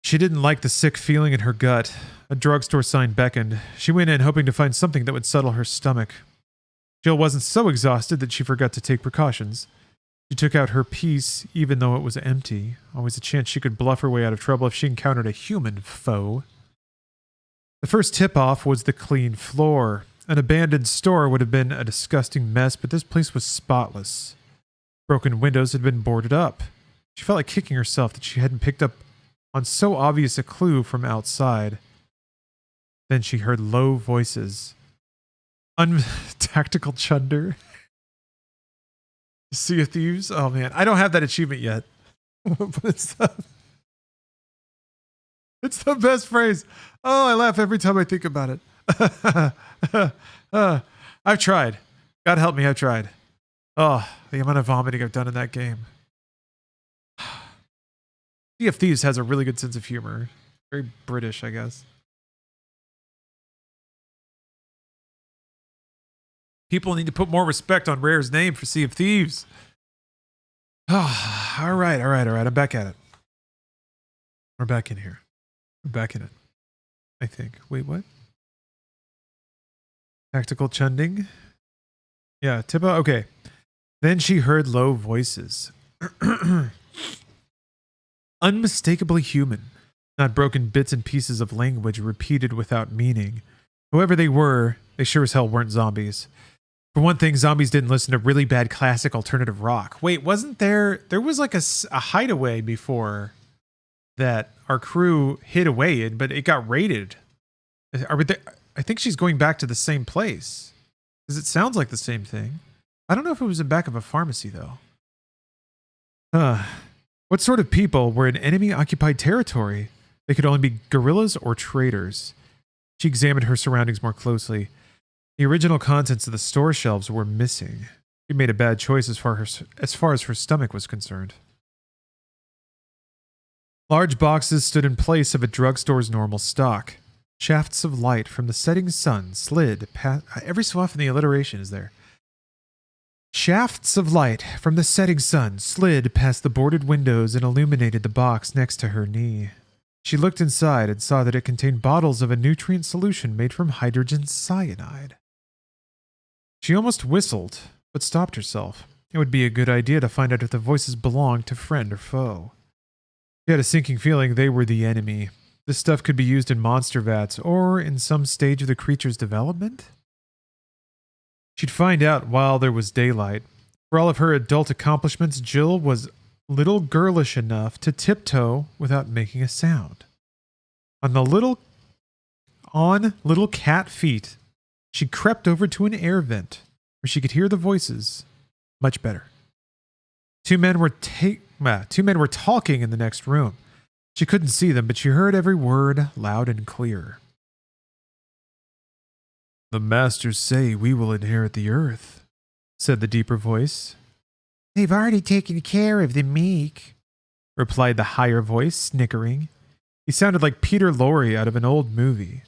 She didn't like the sick feeling in her gut. A drugstore sign beckoned. She went in hoping to find something that would settle her stomach. Jill wasn't so exhausted that she forgot to take precautions. She took out her piece even though it was empty. Always a chance she could bluff her way out of trouble if she encountered a human foe. The first tip-off was the clean floor. An abandoned store would have been a disgusting mess, but this place was spotless. Broken windows had been boarded up. She felt like kicking herself that she hadn't picked up on so obvious a clue from outside. Then she heard low voices. Tactical Chunder. Sea of Thieves? Oh man, I don't have that achievement yet. But it's the best phrase. Oh, I laugh every time I think about it. I've tried. God help me, I've tried. Oh, the amount of vomiting I've done in that game. Sea of Thieves has a really good sense of humor. Very British, I guess. People need to put more respect on Rare's name for Sea of Thieves. Oh, all right. I'm back at it. We're back in here. We're back in it. I think. Wait, what? Tactical Chunding? Yeah, Tippa. Okay. Then she heard low voices. Unmistakably human, not broken bits and pieces of language repeated without meaning. Whoever they were, they sure as hell weren't zombies. For one thing, zombies didn't listen to really bad classic alternative rock. Wait, wasn't there was like a hideaway before that our crew hid away in, but it got raided. I think she's going back to the same place. Because it sounds like the same thing. I don't know if it was in back of a pharmacy, though. What sort of people were in enemy-occupied territory? They could only be guerrillas or traitors. She examined her surroundings more closely. The original contents of the store shelves were missing. She made a bad choice as far as her stomach was concerned. Large boxes stood in place of a drugstore's normal stock. Shafts of light from the setting sun slid past... Every so often the alliteration is there. Shafts of light from the setting sun slid past the boarded windows and illuminated the box next to her knee. She looked inside and saw that it contained bottles of a nutrient solution made from hydrogen cyanide. She almost whistled, but stopped herself. It would be a good idea to find out if the voices belonged to friend or foe. She had a sinking feeling they were the enemy. This stuff could be used in monster vats or in some stage of the creature's development. She'd find out while there was daylight. For all of her adult accomplishments, Jill was little girlish enough to tiptoe without making a sound. On little cat feet, she crept over to an air vent where she could hear the voices much better. Two men were talking in the next room. She couldn't see them, but she heard every word loud and clear. "The masters say we will inherit the earth," said the deeper voice. "They've already taken care of the meek." replied the higher voice, snickering. He sounded like Peter Lorre out of an old movie.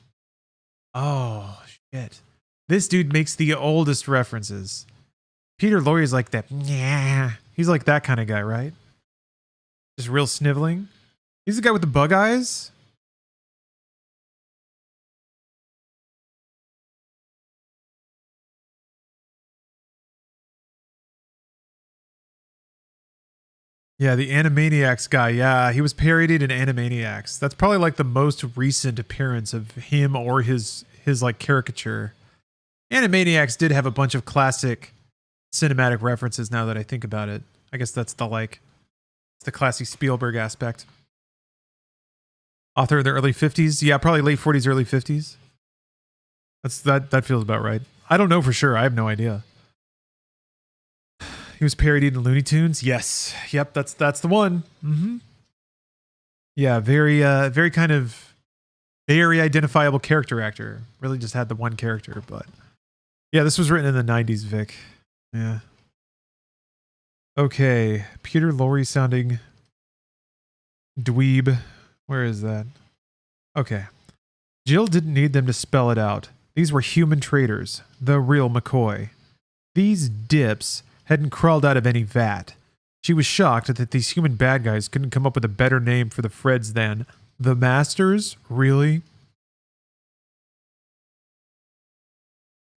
Oh, shit. This dude makes the oldest references. Peter Lorre is like that. Yeah. He's like that kind of guy, right? Just real sniveling. He's the guy with the bug eyes. Yeah, the Animaniacs guy. Yeah, he was parodied in Animaniacs. That's probably like the most recent appearance of him or his like caricature. Animaniacs did have a bunch of classic cinematic references now that I think about it. I guess that's the classic Spielberg aspect. Author in the early 50s. Yeah, probably late 40s, early 50s. That feels about right. I don't know for sure. I have no idea. He was parodied in Looney Tunes. Yes. Yep, that's the one. Mm-hmm. Yeah, very kind of very identifiable character actor. Really just had the one character, but yeah, this was written in the 90s, Vic. Yeah. Okay, Peter Lorre sounding dweeb. Where is that? Okay. Jill didn't need them to spell it out. These were human traitors, the real McCoy. These dips hadn't crawled out of any vat. She was shocked that these human bad guys couldn't come up with a better name for the Freds than the Masters? Really?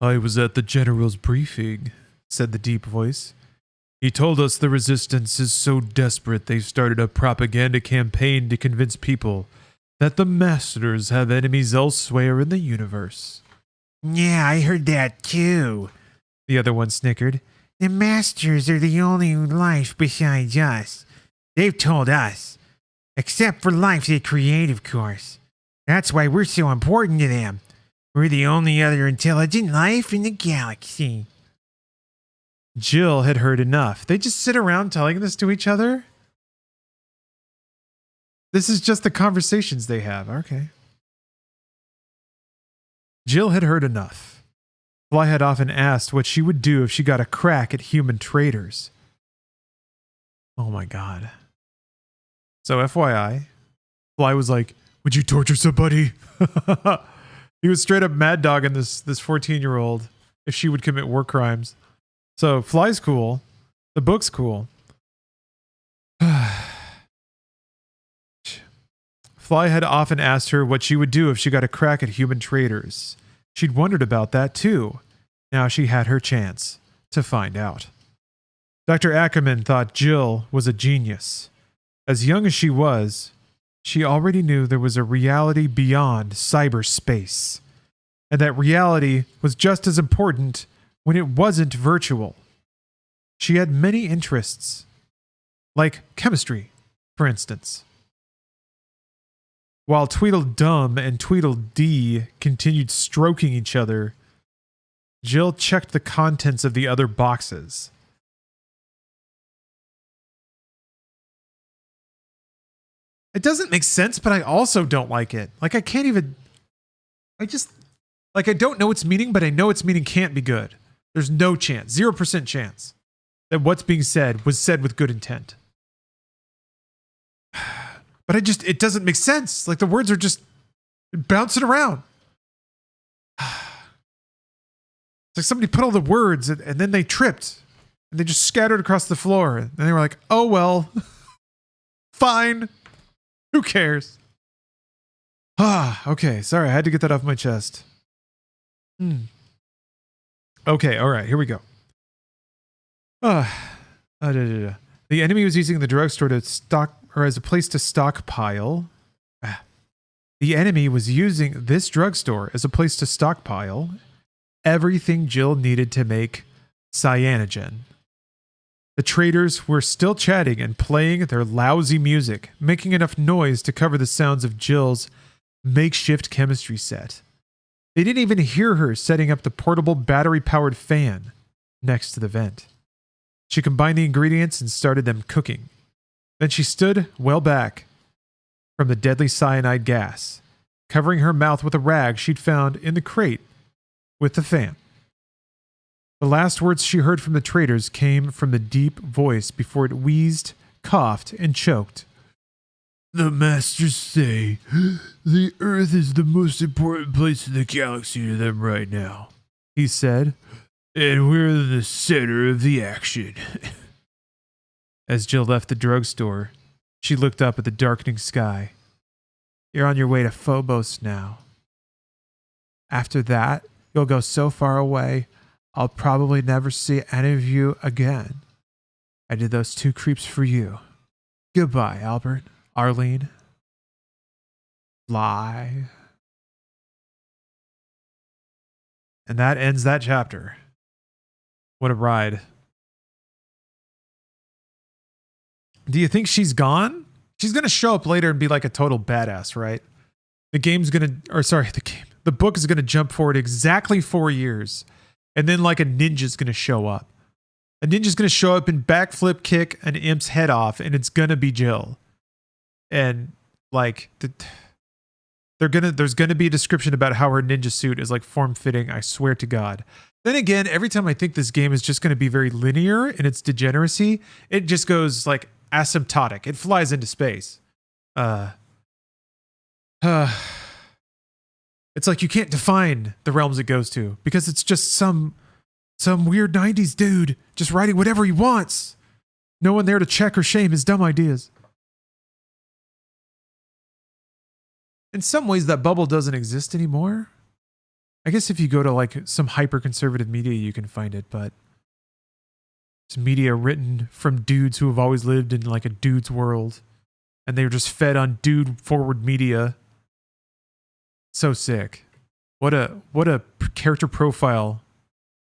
I was at the General's briefing, said the deep voice. He told us the resistance is so desperate they've started a propaganda campaign to convince people that the Masters have enemies elsewhere in the universe. Yeah, I heard that too, the other one snickered. The Masters are the only life besides us. They've told us. Except for life they create, of course. That's why we're so important to them. We're the only other intelligent life in the galaxy. Jill had heard enough. They just sit around telling this to each other? This is just the conversations they have. Okay. Jill had heard enough. Fly had often asked what she would do if she got a crack at human traitors. Oh my god. So FYI, Fly was like, would you torture somebody? He was straight up mad dogging this 14-year-old if she would commit war crimes. So Fly's cool. The book's cool. Fly had often asked her what she would do if she got a crack at human traitors. She'd wondered about that too. Now she had her chance to find out. Dr. Ackerman thought Jill was a genius. As young as she was, she already knew there was a reality beyond cyberspace, and that reality was just as important when it wasn't virtual. She had many interests, like chemistry, for instance. While Tweedledum and Tweedledee continued stroking each other, Jill checked the contents of the other boxes. It doesn't make sense, but I also don't like it. Like, I can't even... I don't know its meaning, but I know its meaning can't be good. There's no chance, 0% chance, that what's being said was said with good intent. But it doesn't make sense. Like, the words are just bouncing around. It's like somebody put all the words and then they tripped and they just scattered across the floor. And they were like, oh, well, fine. Who cares? Okay. Sorry. I had to get that off my chest. Okay. All right. Here we go. The enemy was using the drugstore to stock, or as a place to stockpile. The enemy was using this drugstore as a place to stockpile everything Jill needed to make cyanogen. The traders were still chatting and playing their lousy music, making enough noise to cover the sounds of Jill's makeshift chemistry set. They didn't even hear her setting up the portable battery-powered fan next to the vent. She combined the ingredients and started them cooking. Then she stood well back from the deadly cyanide gas, covering her mouth with a rag she'd found in the crate with the fan. The last words she heard from the traders came from the deep voice before it wheezed, coughed, and choked. The masters say the Earth is the most important place in the galaxy to them right now, he said, and we're the center of the action. As Jill left the drugstore, she looked up at the darkening sky. You're on your way to Phobos now. After that, you'll go so far away, I'll probably never see any of you again. I did those 2 creeps for you. Goodbye, Albert, Arlene. Fly. And that ends that chapter. What a ride. Do you think she's gone? She's going to show up later and be like a total badass, right? The book is going to jump forward exactly 4 years. And then like a ninja's going to show up. A ninja's going to show up and backflip kick an imp's head off, and it's going to be Jill. And like there's going to be a description about how her ninja suit is like form-fitting, I swear to God. Then again, every time I think this game is just going to be very linear in its degeneracy, it just goes like asymptotic. It flies into space. It's like you can't define the realms it goes to because it's just some weird 90s dude just writing whatever he wants. No one there to check or shame his dumb ideas. In some ways, that bubble doesn't exist anymore. I guess if you go to like some hyper-conservative media, you can find it, but it's media written from dudes who have always lived in like a dude's world, and they're just fed on dude-forward media. So sick. What a character profile.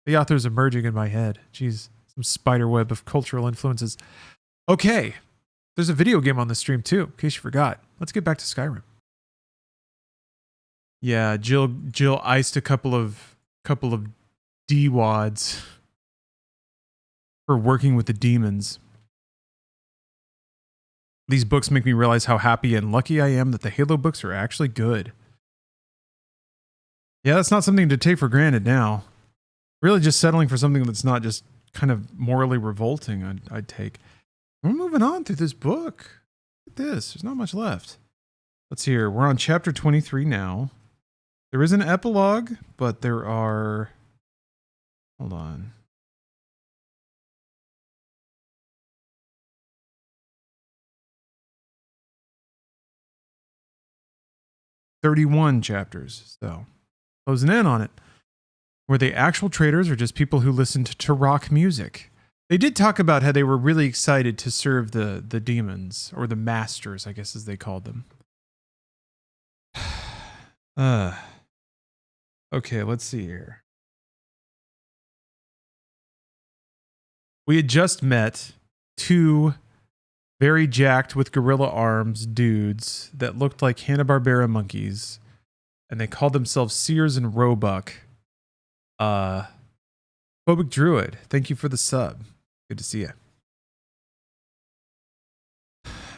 The author's emerging in my head. Jeez, some spider web of cultural influences. Okay, there's a video game on the stream too, in case you forgot. Let's get back to Skyrim. Yeah, Jill iced a couple of D-wads for working with the demons. These books make me realize how happy and lucky I am that the Halo books are actually good. Yeah, that's not something to take for granted now. Really just settling for something that's not just kind of morally revolting, I'd take. We're moving on through this book. Look at this. There's not much left. Let's see here. We're on chapter 23 now. There is an epilogue, but there are... Hold on. "31 chapters, so closing in on it. Were they actual traders or just people who listened to rock music? They did talk about how they were really excited to serve the demons, or the masters, I guess as they called them. Okay, let's see here. We had just met 2 very jacked with gorilla arms dudes that looked like Hanna-Barbera monkeys, and they called themselves Sears and Roebuck. Phobic Druid, thank you for the sub. Good to see you.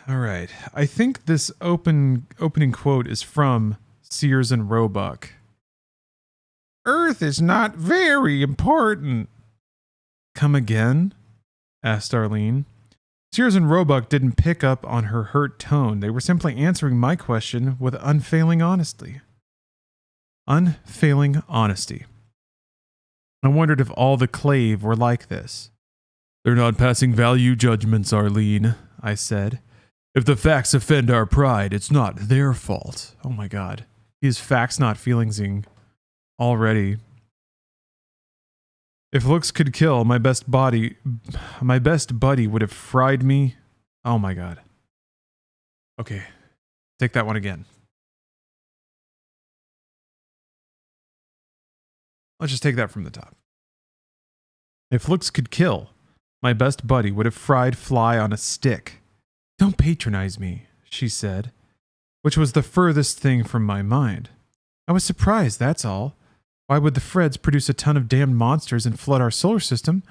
All right, I think this opening quote is from Sears and Roebuck. "Earth is not very important." "Come again?" asked Arlene. Sears and Roebuck didn't pick up on her hurt tone. They were simply answering my question with unfailing honesty. Unfailing honesty. I wondered if all the Clave were like this. "They're not passing value judgments, Arlene," I said. "If the facts offend our pride, it's not their fault." Oh my god. He is facts not feelingsing already. "If looks could kill, my best buddy would have fried me." Oh my god. Okay. Take that one again. Let's just take that from the top. "If looks could kill, my best buddy would have fried fly on a stick." "Don't patronize me," she said, which was the furthest thing from my mind. I was surprised, that's all. Why would the Freds produce a ton of damned monsters and flood our solar system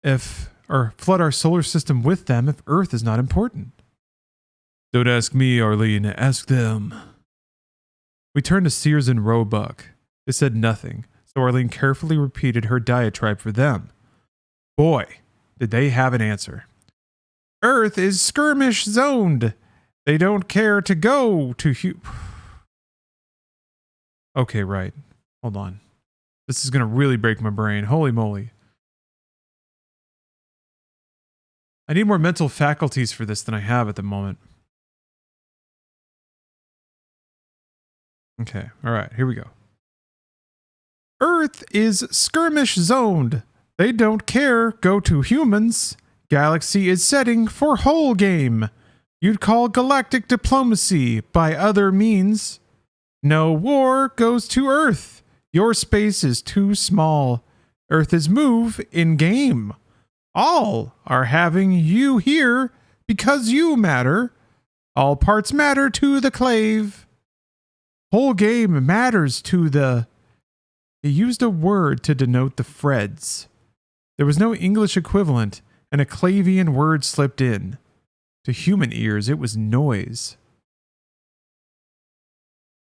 with them if Earth is not important? "Don't ask me, Arlene. Ask them." We turned to Sears and Roebuck. They said nothing, so Arlene carefully repeated her diatribe for them. Boy, did they have an answer. "Earth is skirmish zoned. They don't care to go to Okay, right. Hold on. This is going to really break my brain. Holy moly. I need more mental faculties for this than I have at the moment. Okay, all right, here we go. Earth is skirmish zoned. They don't care, go to humans. Galaxy is setting for whole game. You'd call galactic diplomacy by other means. No war goes to Earth. Your space is too small. Earth is move in game. All are having you here because you matter. All parts matter to the clave. Whole game matters to the... He used a word to denote the Freds. There was no English equivalent, and a Clavian word slipped in. To human ears, it was noise.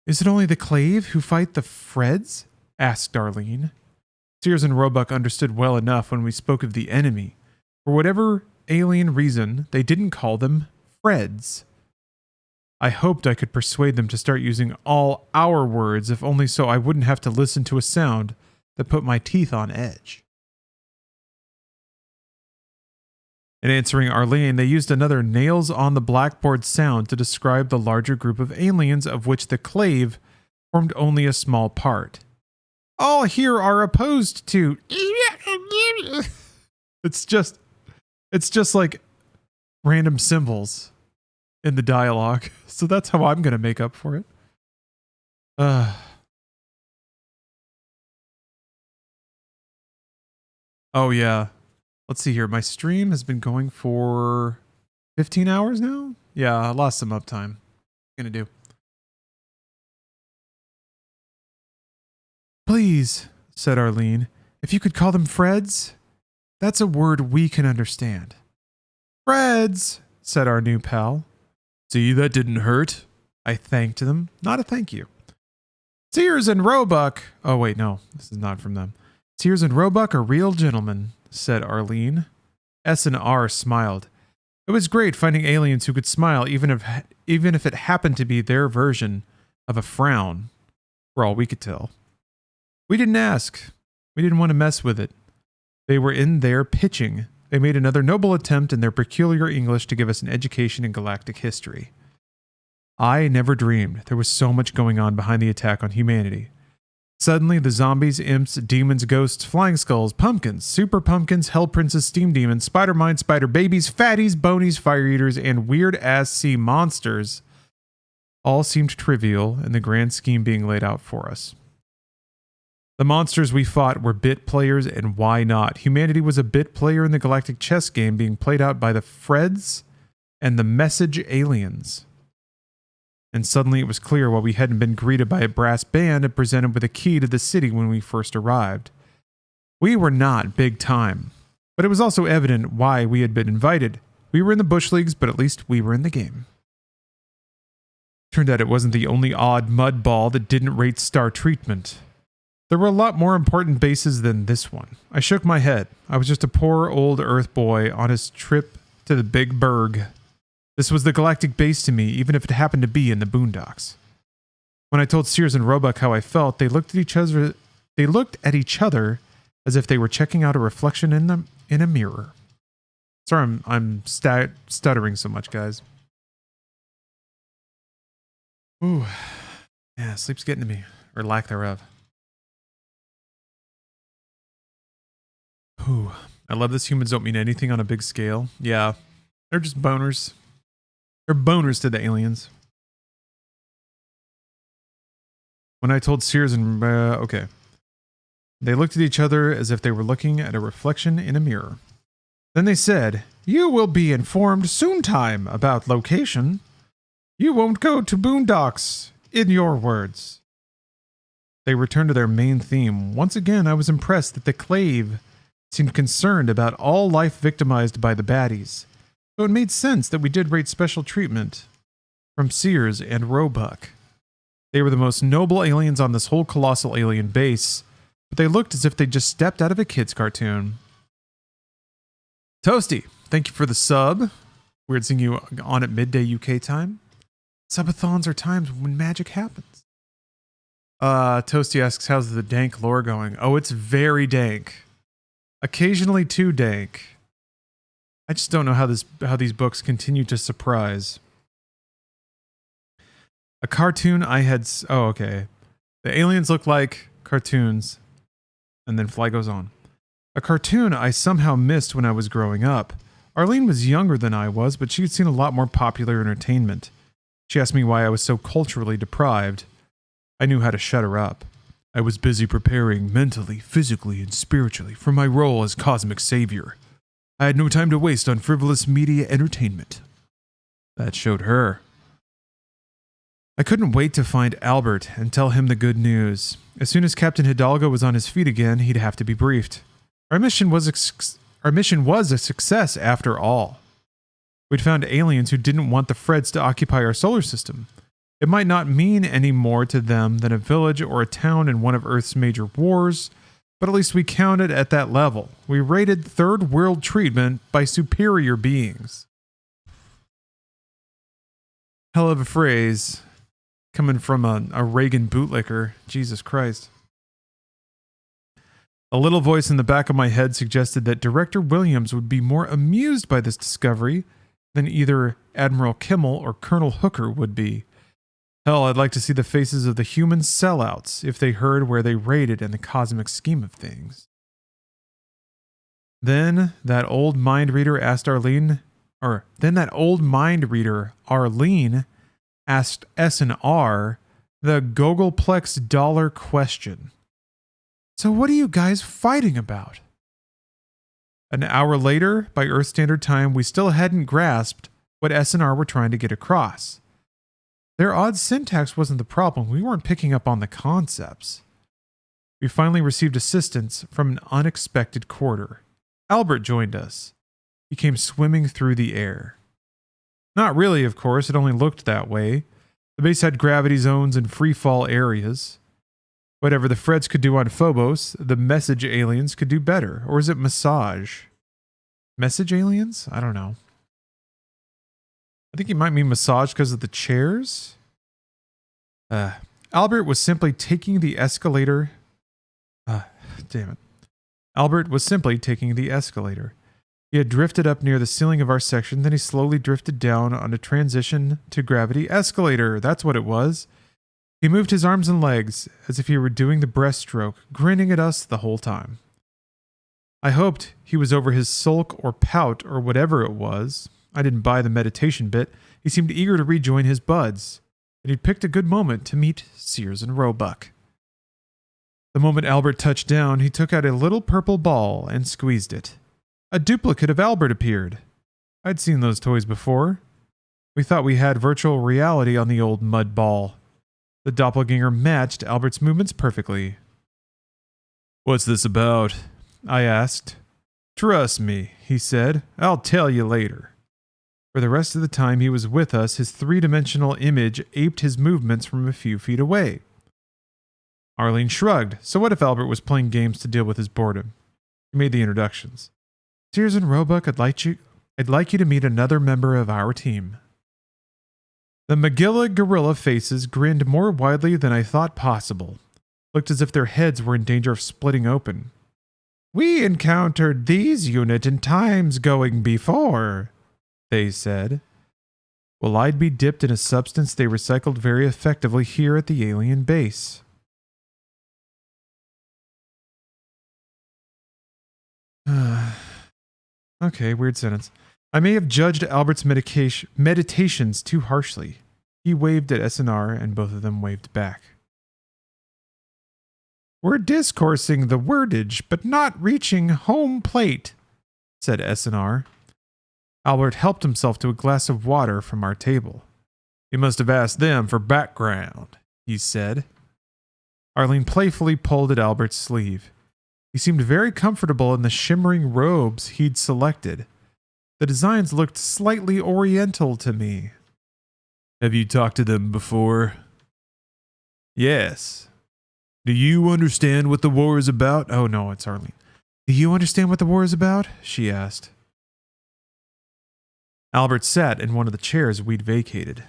Is it only the Clave who fight the Freds? Asked Darlene. Sears and Roebuck understood well enough when we spoke of the enemy. For whatever alien reason, they didn't call them Freds. I hoped I could persuade them to start using all our words, if only so I wouldn't have to listen to a sound that put my teeth on edge. In answering Arlene, they used another nails on the blackboard sound to describe the larger group of aliens of which the Clave formed only a small part. All here are opposed to... It's just like random symbols in the dialogue. So that's how I'm going to make up for it. Oh, yeah. Let's see here. My stream has been going for 15 hours now? Yeah, I lost some uptime. What gonna do? Please, said Arlene, if you could call them Freds, that's a word we can understand. Freds, said our new pal. See, that didn't hurt. I thanked them. Not a thank you. Sears and Roebuck. Oh, wait, no. This is not from them. Sears and Roebuck are real gentlemen, said Arlene. S&R smiled. It was great finding aliens who could smile even if it happened to be their version of a frown, for all we could tell. We didn't ask. We didn't want to mess with it. They were in there pitching. They made another noble attempt in their peculiar English to give us an education in galactic history. I never dreamed there was so much going on behind the attack on humanity. Suddenly, the zombies, imps, demons, ghosts, flying skulls, pumpkins, super pumpkins, hell princes, steam demons, spider mine, spider babies, fatties, bonies, fire eaters, and weird-ass sea monsters all seemed trivial in the grand scheme being laid out for us. The monsters we fought were bit players, and why not? Humanity was a bit player in the galactic chess game being played out by the Freds and the message aliens. And suddenly it was clear why we hadn't been greeted by a brass band and presented with a key to the city when we first arrived. We were not big time, but it was also evident why we had been invited. We were in the Bush Leagues, but at least we were in the game. Turned out it wasn't the only odd mud ball that didn't rate star treatment. There were a lot more important bases than this one. I shook my head. I was just a poor old Earth boy on his trip to the Big Berg. This was the galactic base to me, even if it happened to be in the boondocks. When I told Sears and Roebuck how I felt, they looked at each other as if they were checking out a reflection in a mirror. Sorry, I'm stuttering so much, guys. Ooh, yeah, sleep's getting to me, or lack thereof. Ooh, I love this. Humans don't mean anything on a big scale. Yeah, they're just boners. They're boners to the aliens. When I told Sears and... okay. They looked at each other as if they were looking at a reflection in a mirror. Then they said, "You will be informed soon time about location. You won't go to boondocks, in your words." They returned to their main theme. Once again, I was impressed that the Clave seemed concerned about all life victimized by the baddies. So it made sense that we did rate special treatment from Sears and Roebuck. They were the most noble aliens on this whole colossal alien base, but they looked as if they just stepped out of a kid's cartoon. Toasty, thank you for the sub. Weird seeing you on at midday UK time. Subathons are times when magic happens. Toasty asks, how's the dank lore going? Oh, it's very dank. Occasionally too dank. I just don't know how these books continue to surprise. A cartoon I had... Oh, okay. The aliens look like cartoons. And then Fly goes on. A cartoon I somehow missed when I was growing up. Arlene was younger than I was, but she'd seen a lot more popular entertainment. She asked me why I was so culturally deprived. I knew how to shut her up. I was busy preparing mentally, physically, and spiritually for my role as cosmic savior. I had no time to waste on frivolous media entertainment. That showed her. I couldn't wait to find Albert and tell him the good news. As soon as Captain Hidalgo was on his feet again, he'd have to be briefed. Our mission was a success after all. We'd found aliens who didn't want the Freds to occupy our solar system. It might not mean any more to them than a village or a town in one of Earth's major wars, but at least we counted at that level. We rated third world treatment by superior beings. Hell of a phrase coming from a Reagan bootlicker. Jesus Christ. A little voice in the back of my head suggested that Director Williams would be more amused by this discovery than either Admiral Kimmel or Colonel Hooker would be. Hell, I'd like to see the faces of the human sellouts if they heard where they rated in the cosmic scheme of things. Then that old mind reader Arlene asked S&R the Gogolplex dollar question. So what are you guys fighting about? An hour later, by Earth Standard Time, we still hadn't grasped what S&R were trying to get across. Their odd syntax wasn't the problem. We weren't picking up on the concepts. We finally received assistance from an unexpected quarter. Albert joined us. He came swimming through the air. Not really, of course. It only looked that way. The base had gravity zones and free-fall areas. Whatever the Freds could do on Phobos, the message aliens could do better. Or is it massage? Message aliens? I don't know. I think he might mean massage because of the chairs. Albert was simply taking the escalator. Albert was simply taking the escalator. He had drifted up near the ceiling of our section, then he slowly drifted down on a transition to gravity escalator. That's what it was. He moved his arms and legs as if he were doing the breaststroke, grinning at us the whole time. I hoped he was over his sulk or pout or whatever it was. I didn't buy the meditation bit. He seemed eager to rejoin his buds, and he'd picked a good moment to meet Sears and Roebuck. The moment Albert touched down, he took out a little purple ball and squeezed it. A duplicate of Albert appeared. I'd seen those toys before. We thought we had virtual reality on the old mud ball. The doppelganger matched Albert's movements perfectly. "What's this about?" I asked. "Trust me," he said. "I'll tell you later." For the rest of the time he was with us, his three-dimensional image aped his movements from a few feet away. Arlene shrugged. So what if Albert was playing games to deal with his boredom? He made the introductions. "Sears and Roebuck, I'd like you to meet another member of our team." The Magilla gorilla faces grinned more widely than I thought possible. Looked as if their heads were in danger of splitting open. "We encountered these unit in times going before," they said. Well, I'd be dipped in a substance they recycled very effectively here at the alien base. Okay, weird sentence. I may have judged Albert's meditations too harshly. He waved at S&R, and both of them waved back. "We're discoursing the wordage, but not reaching home plate," said S&R. Albert helped himself to a glass of water from our table. "You must have asked them for background," he said. Arlene playfully pulled at Albert's sleeve. He seemed very comfortable in the shimmering robes he'd selected. The designs looked slightly oriental to me. "Have you talked to them before?" "Yes." "Do you understand what the war is about?" Oh no, it's Arlene. "Do you understand what the war is about?" she asked. Albert sat in one of the chairs we'd vacated.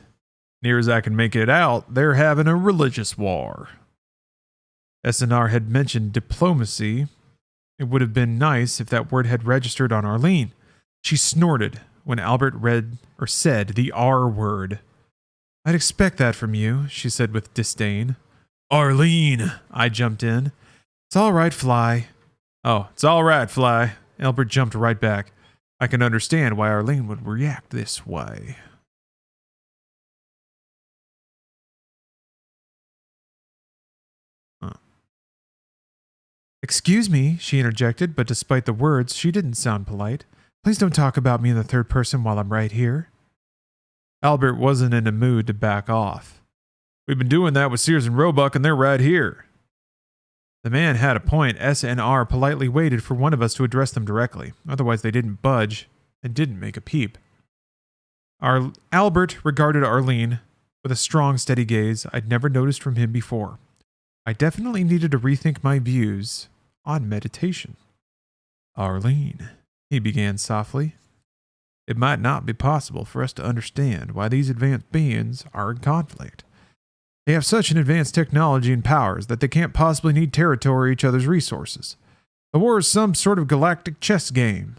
Near as I can make it out, they're having a religious war. SNR had mentioned diplomacy. It would have been nice if that word had registered on Arlene. She snorted when Albert read or said the R word. I'd expect that from you, she said with disdain. Arlene, I jumped in. It's all right, Fly. Oh, it's all right, Fly. Albert jumped right back. I can understand why Arlene would react this way. Excuse me, she interjected, but despite the words, she didn't sound polite. Please don't talk about me in the third person while I'm right here. Albert wasn't in a mood to back off. We've been doing that with Sears and Roebuck, and they're right here. The man had a point. SNR politely waited for one of us to address them directly. Otherwise, they didn't budge and didn't make a peep. Albert regarded Arlene with a strong, steady gaze I'd never noticed from him before. I definitely needed to rethink my views on meditation. Arlene, he began softly, it might not be possible for us to understand why these advanced beings are in conflict. They have such an advanced technology and powers that they can't possibly need territory or each other's resources. The war is some sort of galactic chess game.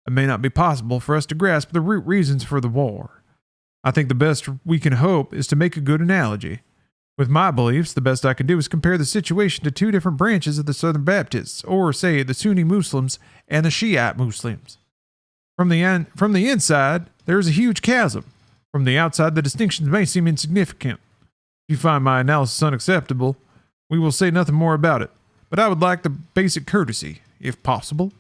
It may not be possible for us to grasp the root reasons for the war. I think the best we can hope is to make a good analogy. With my beliefs, the best I can do is compare the situation to two different branches of the Southern Baptists, or say the Sunni Muslims and the Shiite Muslims. From the inside, there is a huge chasm. From the outside, the distinctions may seem insignificant. If you find my analysis unacceptable, we will say nothing more about it. But I would like the basic courtesy, if possible.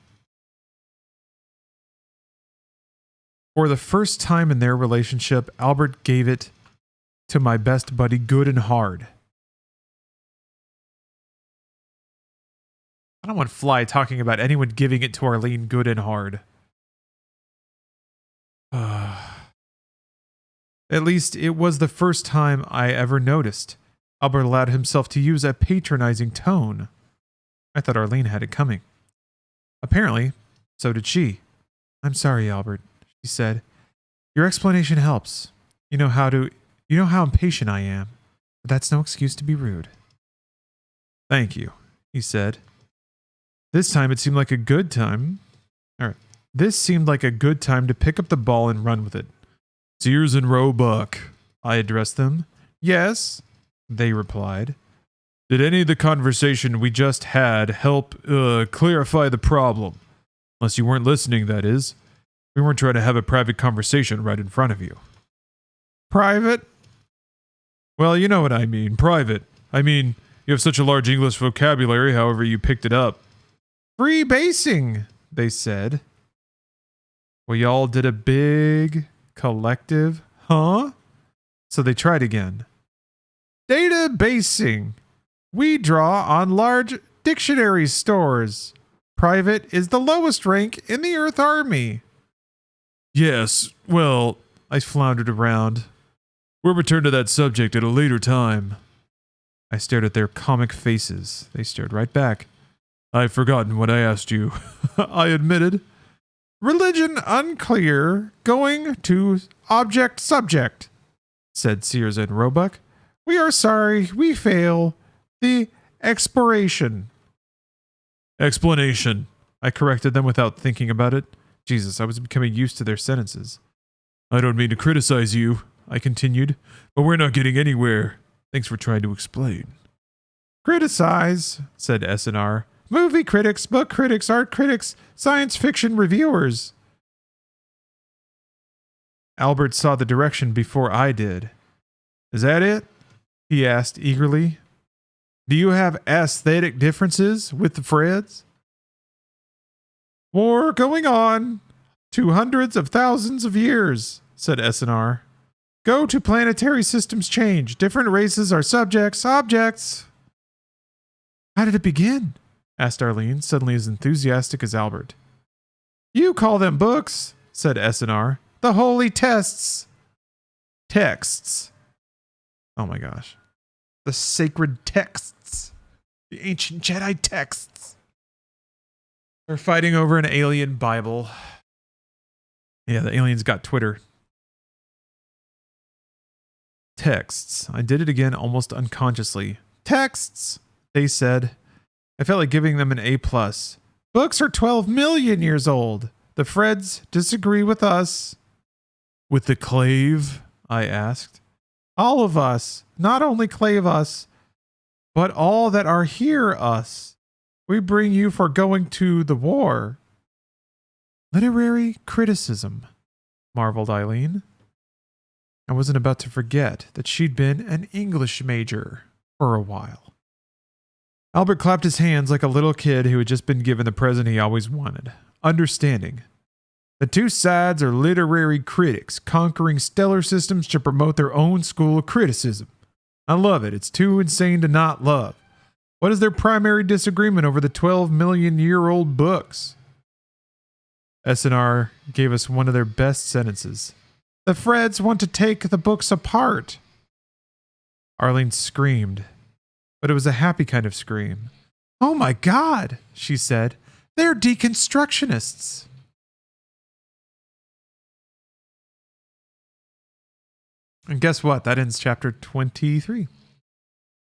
For the first time in their relationship, Albert gave it to my best buddy good and hard. I don't want Fly talking about anyone giving it to Arlene good and hard. At least it was the first time I ever noticed. Albert allowed himself to use a patronizing tone. I thought Arlene had it coming. Apparently, so did she. I'm sorry, Albert, she said. Your explanation helps. You know how impatient I am, but that's no excuse to be rude. Thank you, he said. This time it seemed like a good time. This seemed like a good time to pick up the ball and run with it. Sears and Roebuck, I addressed them. Yes, they replied. Did any of the conversation we just had help clarify the problem? Unless you weren't listening, that is. We weren't trying to have a private conversation right in front of you. Private? Well, you know what I mean, private. I mean, you have such a large English vocabulary, however you picked it up. Free basing, they said. We all did a big collective, huh? So they tried again. Data basing. We draw on large dictionary stores. Private is the lowest rank in the Earth Army. Yes, well, I floundered around. We'll return to that subject at a later time. I stared at their comic faces. They stared right back. I've forgotten what I asked you, I admitted. Religion unclear, going to object subject, said Sears and Roebuck. We are sorry, we fail. The exploration. Explanation. I corrected them without thinking about it. Jesus, I was becoming used to their sentences. I don't mean to criticize you, I continued, but we're not getting anywhere. Thanks for trying to explain. Criticize, said SNR. Movie critics, book critics, art critics, science fiction reviewers. Albert saw the direction before I did. Is that it? He asked eagerly. Do you have aesthetic differences with the Freds? War going on to hundreds of thousands of years, said SNR. Go to planetary systems change. Different races are subjects, objects. How did it begin? Asked Arlene, suddenly as enthusiastic as Albert. You call them books, said SNR. The holy texts. Texts. Oh my gosh. The sacred texts. The ancient Jedi texts. They're fighting over an alien Bible. Yeah, the aliens got Twitter. Texts. I did it again almost unconsciously. Texts, they said. I felt like giving them an A+. Books are 12 million years old. The Freds disagree with us. With the clave? I asked. All of us. Not only clave us, but all that are here us. We bring you for going to the war. Literary criticism, marveled Eileen. I wasn't about to forget that she'd been an English major for a while. Albert clapped his hands like a little kid who had just been given the present he always wanted, understanding. The two sides are literary critics conquering stellar systems to promote their own school of criticism. I love it. It's too insane to not love. What is their primary disagreement over the 12-million-year-old books? SNR gave us one of their best sentences. The Freds want to take the books apart. Arlene screamed, but it was a happy kind of scream. Oh my God, she said. They're deconstructionists. And guess what? That ends chapter 23.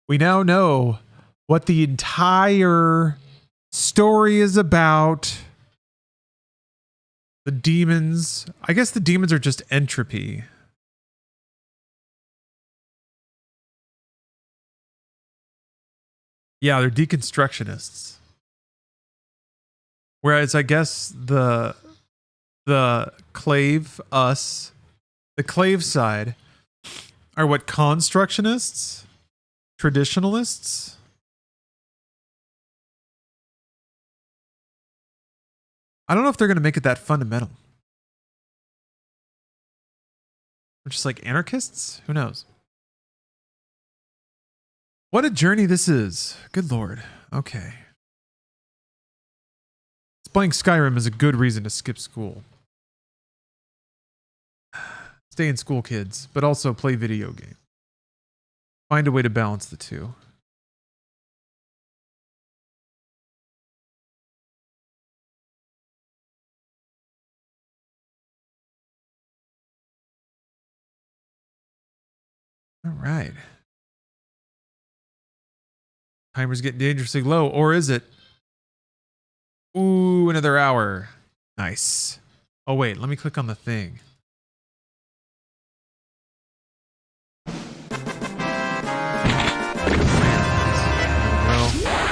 We now know what the entire story is about. The demons. I guess the demons are just entropy. Yeah, they're deconstructionists. Whereas I guess the clave side are what, constructionists? Traditionalists? I don't know if they're going to make it that fundamental. Or just like anarchists? Who knows? What a journey this is. Good Lord. Okay. Playing Skyrim is a good reason to skip school. Stay in school, kids, but also play video games. Find a way to balance the two. All right. Timer's getting dangerously low, or is it? Ooh, another hour. Nice. Oh, wait, let me click on the thing.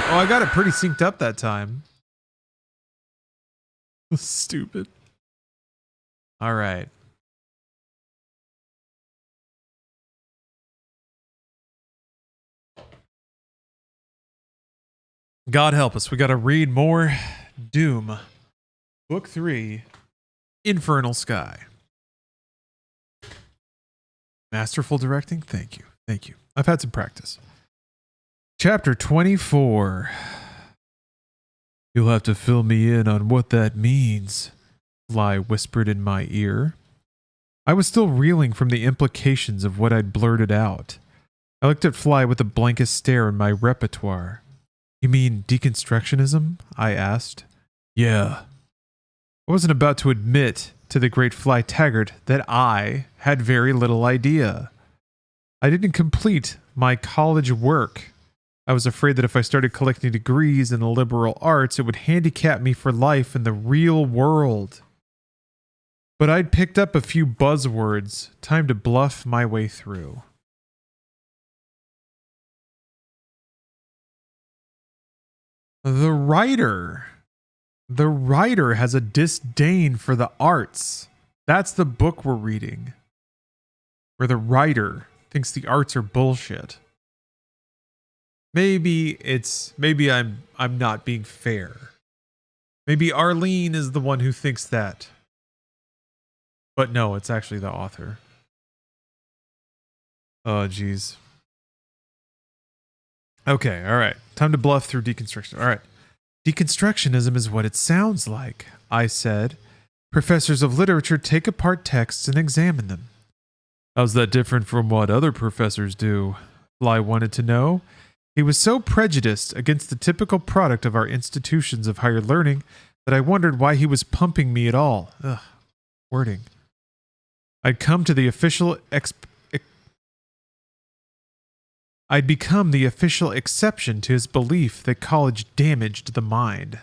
Oh, I got it pretty synced up that time. Stupid. All right. God help us. We got to read more Doom. Book 3, Infernal Sky. Masterful directing. Thank you. Thank you. I've had some practice. Chapter 24. You'll have to fill me in on what that means, Fly whispered in my ear. I was still reeling from the implications of what I'd blurted out. I looked at Fly with the blankest stare in my repertoire. You mean deconstructionism? I asked. Yeah. I wasn't about to admit to the great Fly Taggart that I had very little idea. I didn't complete my college work. I was afraid that if I started collecting degrees in the liberal arts, it would handicap me for life in the real world. But I'd picked up a few buzzwords. Time to bluff my way through. The writer has a disdain for the arts. That's the book we're reading. Where the writer thinks the arts are bullshit. Maybe I'm not being fair. Maybe Arlene is the one who thinks that. But no, it's actually the author. Oh, geez. Okay, all right. Time to bluff through deconstruction. All right. Deconstructionism is what it sounds like, I said. Professors of literature take apart texts and examine them. How's that different from what other professors do? Fly wanted to know. He was so prejudiced against the typical product of our institutions of higher learning that I wondered why he was pumping me at all. Ugh, wording. I'd come to the official I'd become the official exception to his belief that college damaged the mind.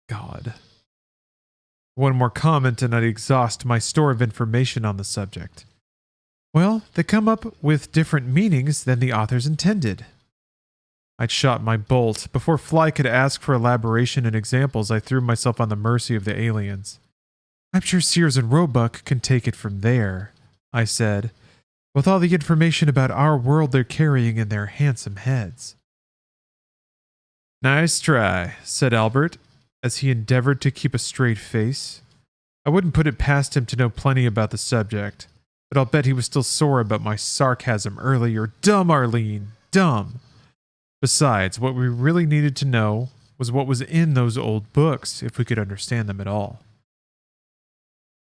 God. One more comment and I'd exhaust my store of information on the subject. Well, they come up with different meanings than the authors intended. I'd shot my bolt. Before Fly could ask for elaboration and examples, I threw myself on the mercy of the aliens. I'm sure Sears and Roebuck can take it from there, I said, with all the information about our world they're carrying in their handsome heads. Nice try, said Albert, as he endeavored to keep a straight face. I wouldn't put it past him to know plenty about the subject, but I'll bet he was still sore about my sarcasm earlier. Dumb, Arlene, dumb. Besides, what we really needed to know was what was in those old books, if we could understand them at all.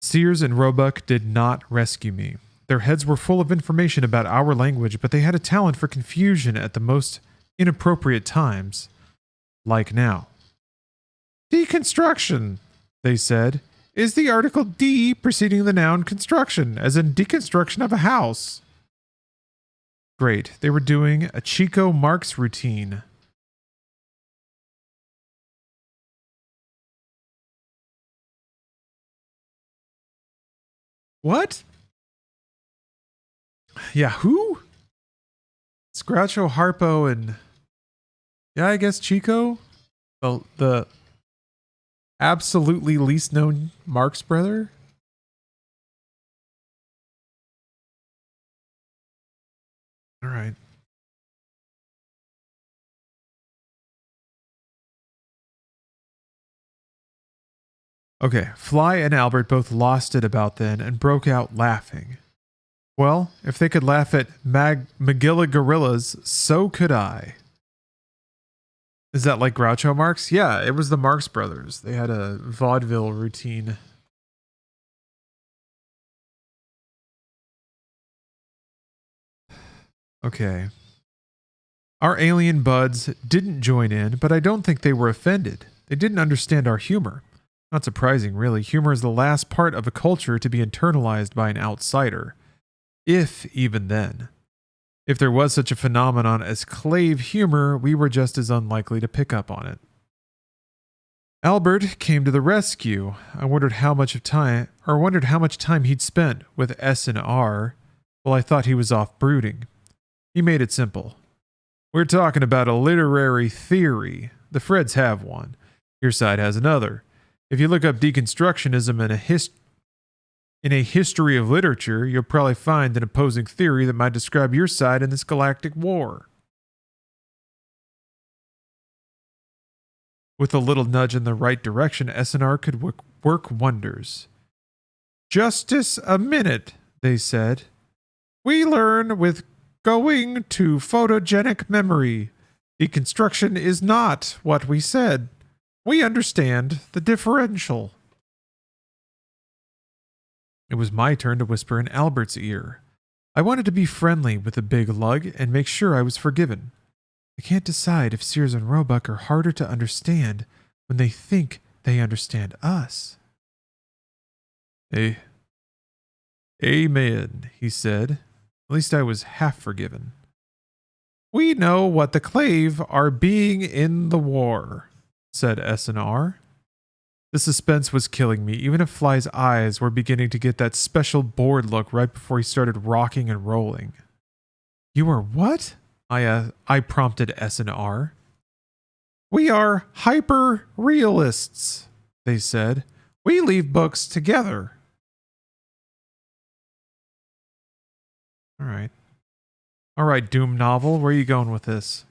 Sears and Roebuck did not rescue me. Their heads were full of information about our language, but they had a talent for confusion at the most inappropriate times, like now. Deconstruction, they said, is the article D preceding the noun construction, as in deconstruction of a house. Great, they were doing a Chico Marx routine. What? Yeah, who? It's Groucho, Harpo, and... yeah, I guess Chico? The absolutely least known Marx brother? All right. Okay, Fly and Albert both lost it about then and broke out laughing. Well, if they could laugh at Magilla gorillas, so could I. Is that like Groucho Marx? Yeah, it was the Marx Brothers. They had a vaudeville routine. Okay. Our alien buds didn't join in, but I don't think they were offended. They didn't understand our humor. Not surprising, really. Humor is the last part of a culture to be internalized by an outsider. If even then. If there was such a phenomenon as clave humor, we were just as unlikely to pick up on it. Albert came to the rescue. I wondered how much time he'd spent with S and R, while I thought he was off brooding. He made it simple. We're talking about a literary theory. The Freds have one. Your side has another. If you look up deconstructionism in a history of literature, you'll probably find an opposing theory that might describe your side in this galactic war. With a little nudge in the right direction, SNR could work wonders. Justice a minute, they said. We learn with going to photogenic memory. Deconstruction is not what we said. We understand the differential. It was my turn to whisper in Albert's ear. I wanted to be friendly with the big lug and make sure I was forgiven. I can't decide if Sears and Roebuck are harder to understand when they think they understand us. Amen, he said. At least I was half forgiven. We know what the clave are being in the war, said SNR. The suspense was killing me, even if Fly's eyes were beginning to get that special bored look right before he started rocking and rolling. You are what? I prompted SNR. We are hyper-realists, they said. We leave books together. All right, Doom novel, where are you going with this?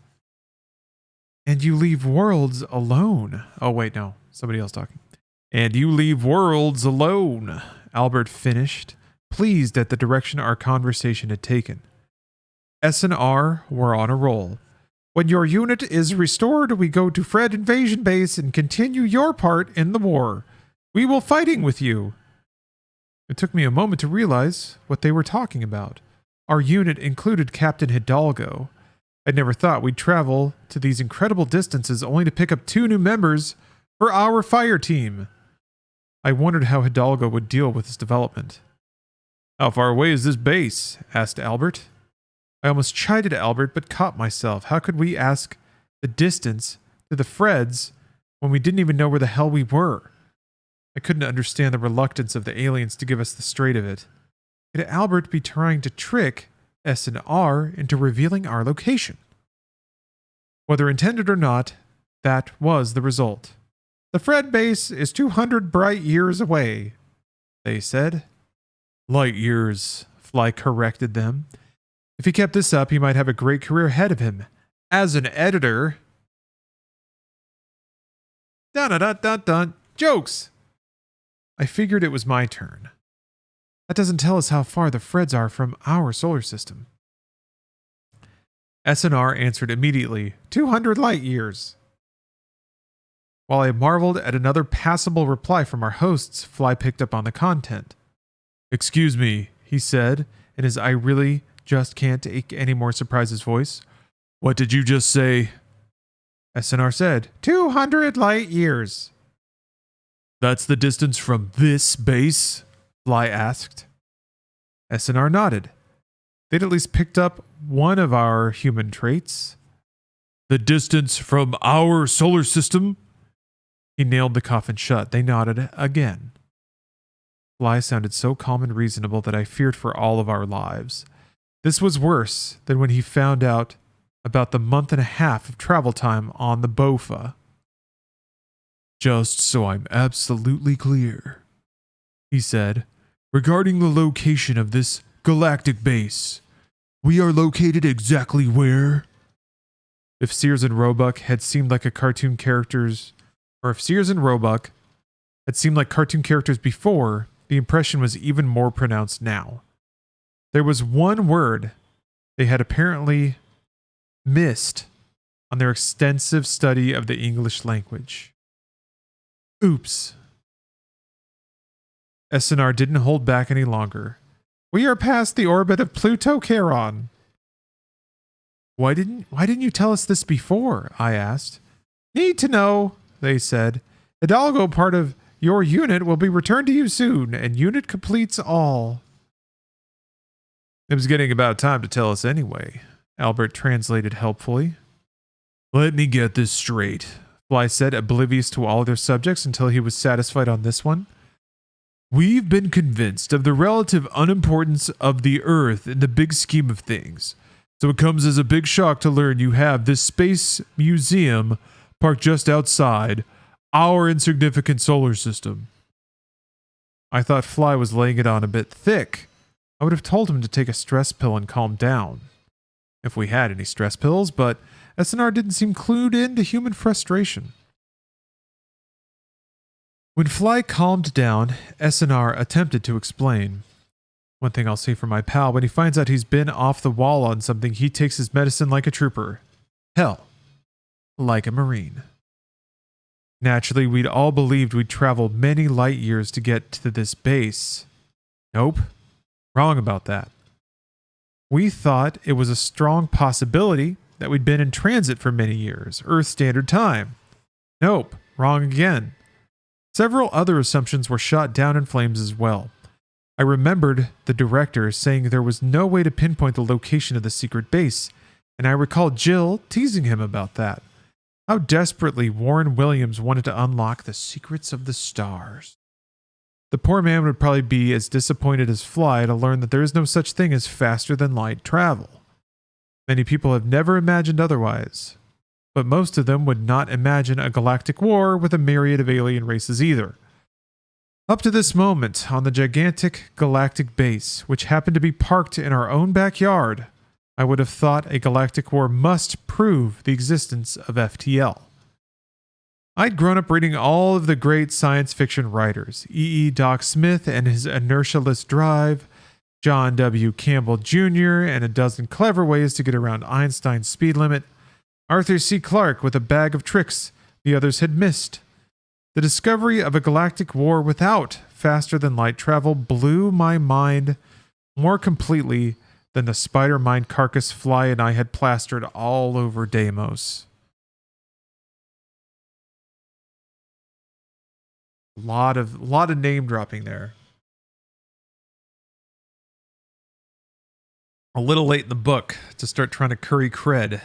And you leave worlds alone. Oh, wait, no. Somebody else talking. And you leave worlds alone, Albert finished, pleased at the direction our conversation had taken. S&R were on a roll. When your unit is restored, we go to Fred Invasion Base and continue your part in the war. We will fighting with you. It took me a moment to realize what they were talking about. Our unit included Captain Hidalgo. I'd never thought we'd travel to these incredible distances only to pick up 2 new members for our fire team. I wondered how Hidalgo would deal with this development. How far away is this base? Asked Albert. I almost chided Albert, but caught myself. How could we ask the distance to the Freds when we didn't even know where the hell we were? I couldn't understand the reluctance of the aliens to give us the straight of it. Could Albert be trying to trick S&R into revealing our location? Whether intended or not, that was the result. The Fred base is 200 bright years away, they said. Light years, Fly corrected them. If he kept this up, he might have a great career ahead of him. As an editor. Dun-dun-dun-dun-dun. Jokes! I figured it was my turn. That doesn't tell us how far the Freds are from our solar system. SNR answered immediately, 200 light years. While I marveled at another passable reply from our hosts, Fly picked up on the content. Excuse me, he said, in his I really just can't take any more surprises voice. What did you just say? SNR said, 200 light years. That's the distance from this base? Fly asked. SNR nodded. They'd at least picked up one of our human traits. The distance from our solar system? He nailed the coffin shut. They nodded again. Fly sounded so calm and reasonable that I feared for all of our lives. This was worse than when he found out about the month and a half of travel time on the BOFA. Just so I'm absolutely clear, he said, regarding the location of this galactic base, we are located exactly where? If Sears and Roebuck had seemed like cartoon characters before, the impression was even more pronounced now. There was one word they had apparently missed on their extensive study of the English language. Oops. SNR didn't hold back any longer. We are past the orbit of Pluto Charon. Why didn't you tell us this before? I asked. Need to know, they said. Hidalgo part of your unit will be returned to you soon, and unit completes all. It was getting about time to tell us anyway, Albert translated helpfully. Let me get this straight, Fly said, oblivious to all other subjects until he was satisfied on this one. We've been convinced of the relative unimportance of the Earth in the big scheme of things, so it comes as a big shock to learn you have this space museum parked just outside our insignificant solar system. I thought Fly was laying it on a bit thick. I would have told him to take a stress pill and calm down, if we had any stress pills, but SNR didn't seem clued in to human frustration. When Fly calmed down, SNR attempted to explain. One thing I'll say for my pal, when he finds out he's been off the wall on something, he takes his medicine like a trooper. Hell, like a Marine. Naturally, we'd all believed we'd travel many light years to get to this base. Nope. Wrong about that. We thought it was a strong possibility that we'd been in transit for many years, Earth Standard Time. Nope. Wrong again. Several other assumptions were shot down in flames as well. I remembered the director saying there was no way to pinpoint the location of the secret base, and I recalled Jill teasing him about that. How desperately Warren Williams wanted to unlock the secrets of the stars. The poor man would probably be as disappointed as Fly to learn that there is no such thing as faster than light travel. Many people have never imagined otherwise, but most of them would not imagine a galactic war with a myriad of alien races either. Up to this moment, on the gigantic galactic base, which happened to be parked in our own backyard, I would have thought a galactic war must prove the existence of FTL. I'd grown up reading all of the great science fiction writers, E. Doc Smith and his inertialess drive, John W. Campbell Jr. and a dozen clever ways to get around Einstein's speed limit, Arthur C. Clarke with a bag of tricks the others had missed. The discovery of a galactic war without faster-than-light travel blew my mind more completely than the spider mind carcass Fly and I had plastered all over Deimos. Lot of name dropping there. a little late in the book to start trying to curry cred.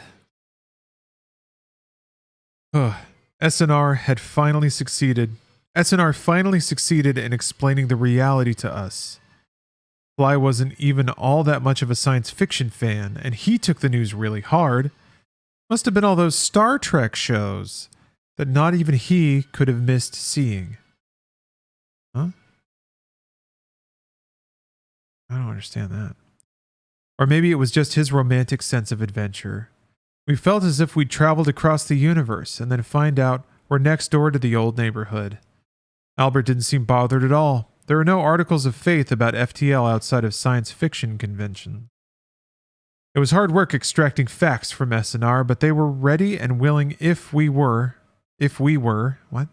SNR had finally succeeded. SNR finally succeeded in explaining the reality to us. Fly wasn't even all that much of a science fiction fan, and he took the news really hard. Must have been all those Star Trek shows that not even he could have missed seeing. Huh? I don't understand that. Or maybe it was just his romantic sense of adventure. We felt as if we'd traveled across the universe and then find out we're next door to the old neighborhood. Albert didn't seem bothered at all. There were no articles of faith about FTL outside of science fiction convention. It was hard work extracting facts from SNR, but they were ready and willing if we were, what?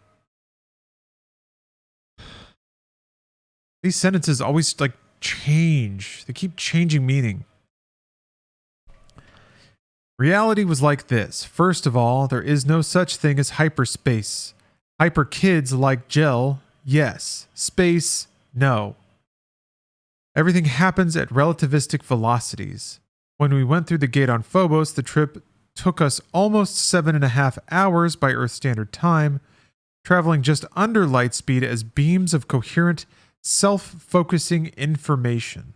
These sentences always change. They keep changing meaning. Reality was like this. First of all, there is no such thing as hyperspace. Hyper kids like gel, yes. Space, no. Everything happens at relativistic velocities. When we went through the gate on Phobos, the trip took us almost 7.5 hours by Earth Standard Time, traveling just under light speed as beams of coherent, self-focusing information.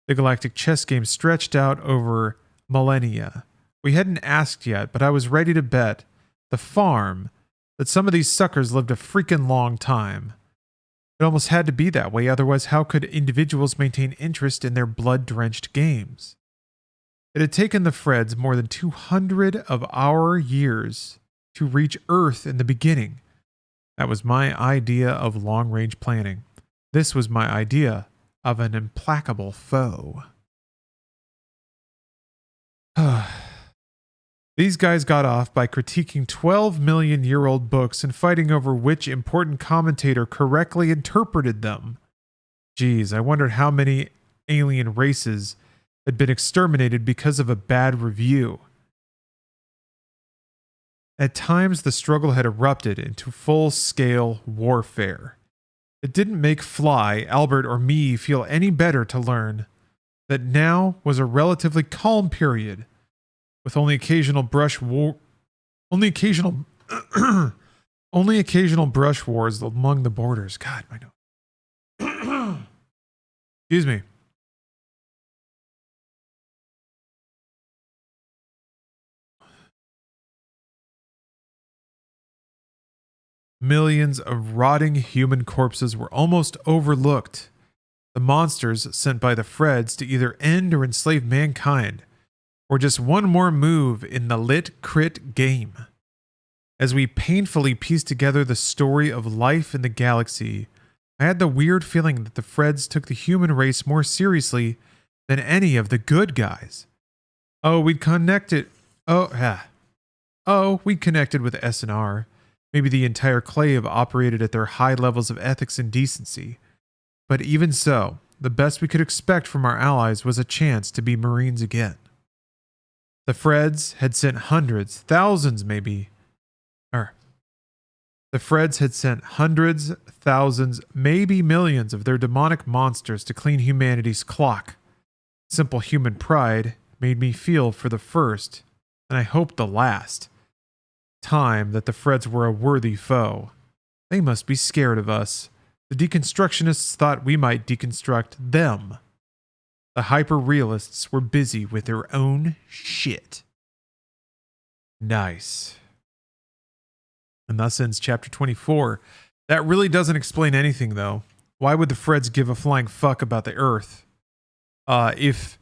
The galactic chess game stretched out over millennia. We hadn't asked yet, but I was ready to bet the farm that some of these suckers lived a freaking long time. It almost had to be that way, otherwise how could individuals maintain interest in their blood-drenched games? It had taken the Freds more than 200 of our years to reach Earth in the beginning. That was my idea of long-range planning. This was my idea of an implacable foe. These guys got off by critiquing 12-million-year-old books and fighting over which important commentator correctly interpreted them. Geez, I wondered how many alien races had been exterminated because of a bad review. At times, the struggle had erupted into full-scale warfare. It didn't make Fly, Albert, or me feel any better to learn that now was a relatively calm period, with only occasional brush wars among the borders. God, my nose. Excuse me. Millions of rotting human corpses were almost overlooked. The monsters sent by the Freds to either end or enslave mankind, or just one more move in the lit crit game. As we painfully pieced together the story of life in the galaxy, I had the weird feeling that the Freds took the human race more seriously than any of the good guys. We connected with SNR. Maybe the entire Clave operated at their high levels of ethics and decency. But even so, the best we could expect from our allies was a chance to be Marines again. The Freds had sent hundreds, thousands, maybe millions of their demonic monsters to clean humanity's clock. Simple human pride made me feel for the first, and I hope the last, time that the Freds were a worthy foe. They must be scared of us. The deconstructionists thought we might deconstruct them. The hyper-realists were busy with their own shit. Nice. And thus ends chapter 24. That really doesn't explain anything, though. Why would the Freds give a flying fuck about the Earth? If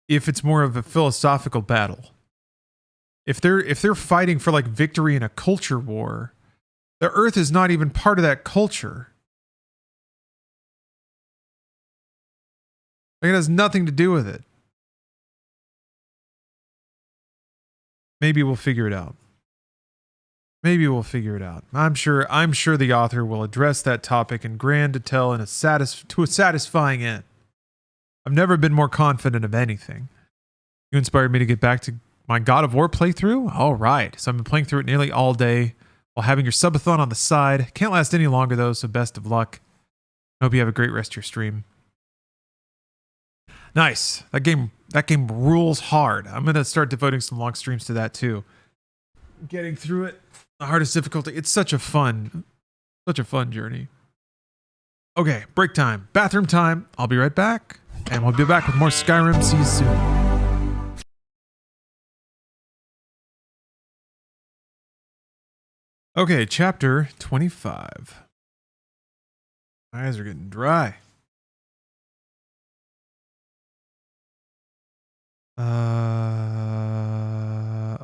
it's more of a philosophical battle. If they're fighting for victory in a culture war, the Earth is not even part of that culture. It has nothing to do with it. Maybe we'll figure it out. I'm sure the author will address that topic in grand detail to a satisfying end. I've never been more confident of anything. You inspired me to get back to my God of War playthrough? All right. So I've been playing through it nearly all day while having your subathon on the side. Can't last any longer though, so best of luck. Hope you have a great rest of your stream. Nice. That game rules hard. I'm gonna start devoting some long streams to that too. Getting through it, the hardest difficulty. It's such a fun journey. Okay, break time, bathroom time. I'll be right back, and we'll be back with more Skyrim. See you soon. Okay, chapter 25. My eyes are getting dry.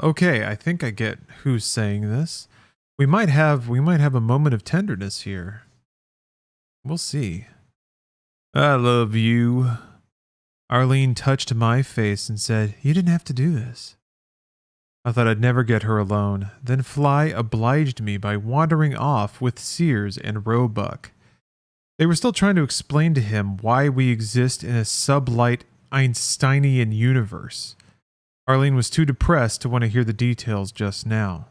Okay, I think I get who's saying this. We might have a moment of tenderness here. We'll see. I love you. Arlene touched my face and said, "You didn't have to do this." I thought I'd never get her alone. Then Fly obliged me by wandering off with Sears and Roebuck. They were still trying to explain to him why we exist in a sublight Einsteinian universe. Arlene was too depressed to want to hear the details just now.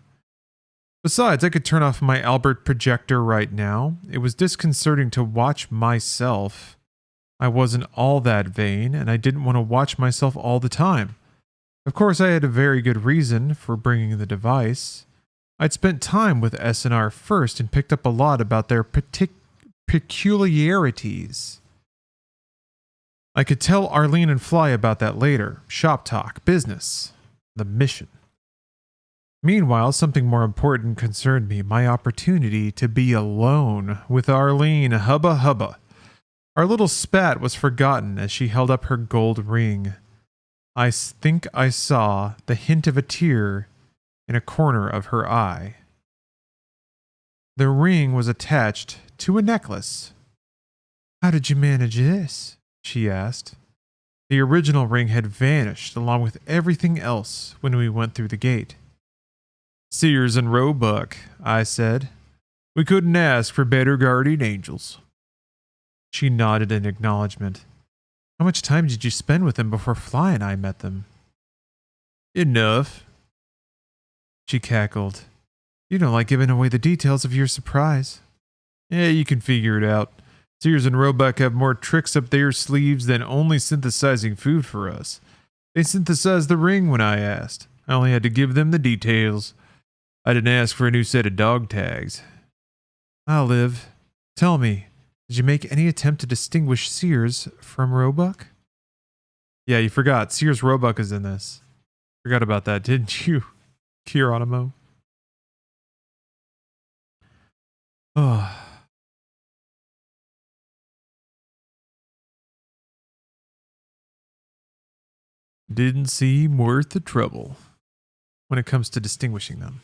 Besides, I could turn off my Albert projector right now. It was disconcerting to watch myself. I wasn't all that vain, and I didn't want to watch myself all the time. Of course, I had a very good reason for bringing the device. I'd spent time with S&R first and picked up a lot about their peculiarities. I could tell Arlene and Fly about that later. Shop talk, business, the mission. Meanwhile, something more important concerned me, my opportunity to be alone with Arlene. Hubba hubba. Our little spat was forgotten as she held up her gold ring. I think I saw the hint of a tear in a corner of her eye. The ring was attached to a necklace. "How did you manage this?" she asked. The original ring had vanished along with everything else when we went through the gate. "Sears and Roebuck," I said. "We couldn't ask for better guardian angels." She nodded in acknowledgement. "How much time did you spend with them before Fly and I met them?" "Enough." She cackled. "You don't like giving away the details of your surprise." "Yeah, you can figure it out. Sears and Roebuck have more tricks up their sleeves than only synthesizing food for us. They synthesized the ring when I asked. I only had to give them the details. I didn't ask for a new set of dog tags." "I'll live. Tell me, did you make any attempt to distinguish Sears from Roebuck?" "Yeah, you forgot. Sears Roebuck is in this. Forgot about that, didn't you, Kieronimo?" Oh. Didn't seem worth the trouble when it comes to distinguishing them.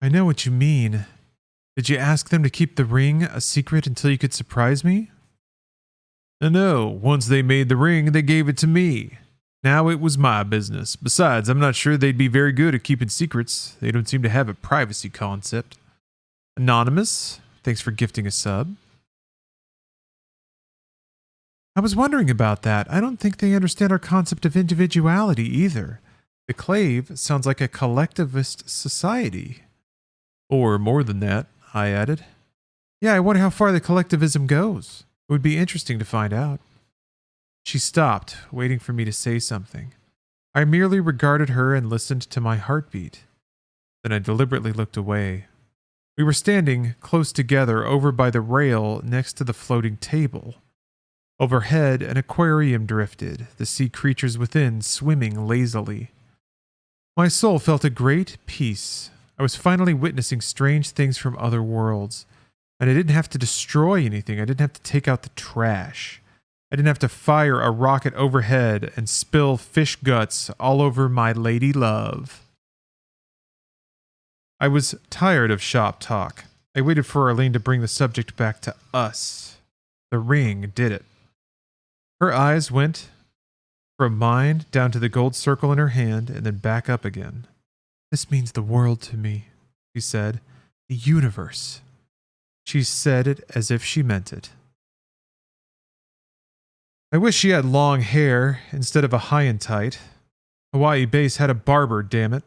"I know what you mean. Did you ask them to keep the ring a secret until you could surprise me?" "No, once they made the ring, they gave it to me. Now it was my business. Besides, I'm not sure they'd be very good at keeping secrets. They don't seem to have a privacy concept." Anonymous, thanks for gifting a sub. "I was wondering about that. I don't think they understand our concept of individuality either. The Clave sounds like a collectivist society." "Or more than that," I added. "Yeah, I wonder how far the collectivism goes. It would be interesting to find out." She stopped, waiting for me to say something. I merely regarded her and listened to my heartbeat. Then I deliberately looked away. We were standing close together over by the rail next to the floating table. Overhead, an aquarium drifted, the sea creatures within swimming lazily. My soul felt a great peace. I was finally witnessing strange things from other worlds, and I didn't have to destroy anything. I didn't have to take out the trash. I didn't have to fire a rocket overhead and spill fish guts all over my lady love. I was tired of shop talk. I waited for Arlene to bring the subject back to us. The ring did it. Her eyes went from mine down to the gold circle in her hand and then back up again. "This means the world to me," she said. "The universe." She said it as if she meant it. I wish she had long hair instead of a high and tight. Hawaii Base had a barber, damn it.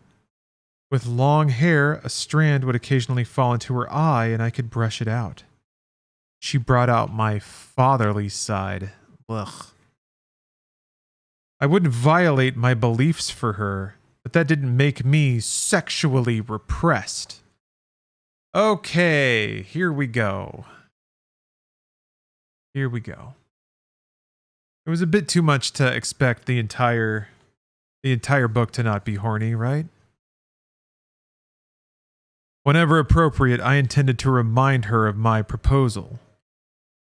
With long hair, a strand would occasionally fall into her eye and I could brush it out. She brought out my fatherly side. Ugh. I wouldn't violate my beliefs for her, but that didn't make me sexually repressed. Okay, here we go. Here we go. It was a bit too much to expect the entire book to not be horny, right? Whenever appropriate, I intended to remind her of my proposal.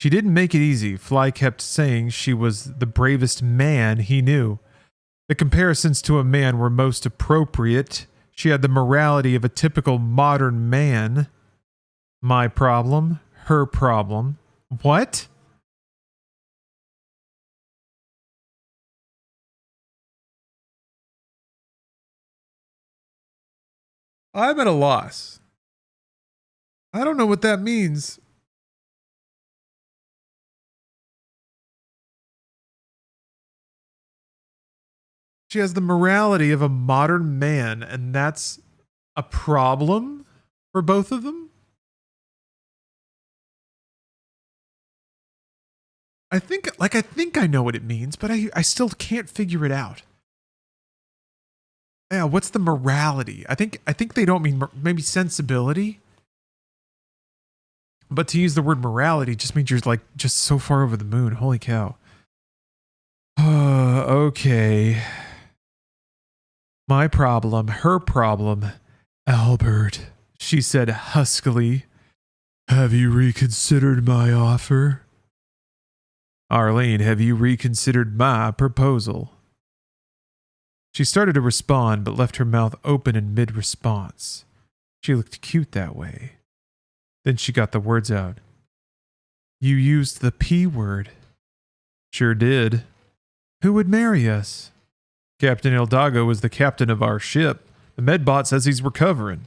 She didn't make it easy. Fly kept saying she was the bravest man he knew. The comparisons to a man were most appropriate. She had the morality of a typical modern man. My problem, her problem. What? I'm at a loss. I don't know what that means. She has the morality of a modern man, and that's a problem for both of them? I think I know what it means, but I still can't figure it out. Yeah, what's the morality? I think they don't mean maybe sensibility. But to use the word morality just means you're like just so far over the moon. Holy cow. Okay. My problem, her problem. Albert, she said huskily. Have you reconsidered my offer? Arlene, have you reconsidered my proposal? She started to respond, but left her mouth open in mid-response. She looked cute that way. Then she got the words out. You used the P word. Sure did. Who would marry us? Captain Hidalgo is the captain of our ship. The medbot says he's recovering.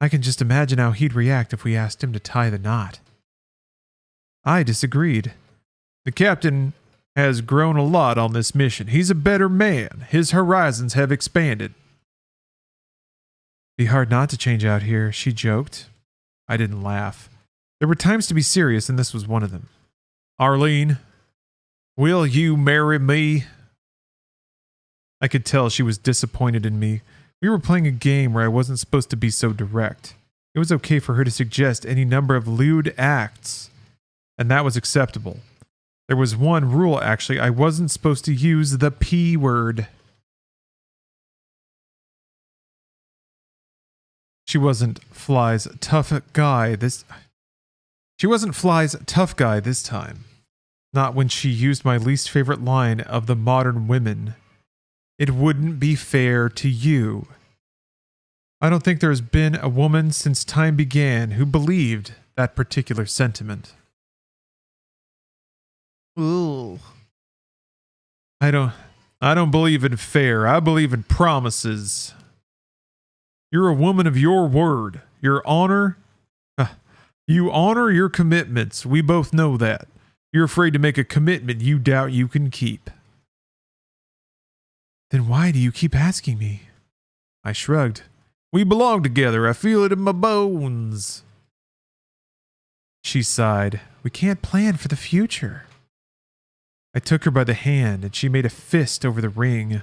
I can just imagine how he'd react if we asked him to tie the knot. I disagreed. The captain has grown a lot on this mission. He's a better man. His horizons have expanded. Be hard not to change out here, she joked. I didn't laugh. There were times to be serious, and this was one of them. Arlene, will you marry me? I could tell she was disappointed in me. We were playing a game where I wasn't supposed to be so direct. It was okay for her to suggest any number of lewd acts, and that was acceptable. There was one rule, actually. I wasn't supposed to use the P word. She wasn't Fly's tough guy this time. Not when she used my least favorite line of the modern women. It wouldn't be fair to you. I don't think there's been a woman since time began who believed that particular sentiment. Ooh. I don't believe in fair. I believe in promises. You're a woman of your word. Your honor. You honor your commitments. We both know that. You're afraid to make a commitment you doubt you can keep. Then why do you keep asking me? I shrugged. We belong together. I feel it in my bones. She sighed. We can't plan for the future. I took her by the hand, and she made a fist over the ring.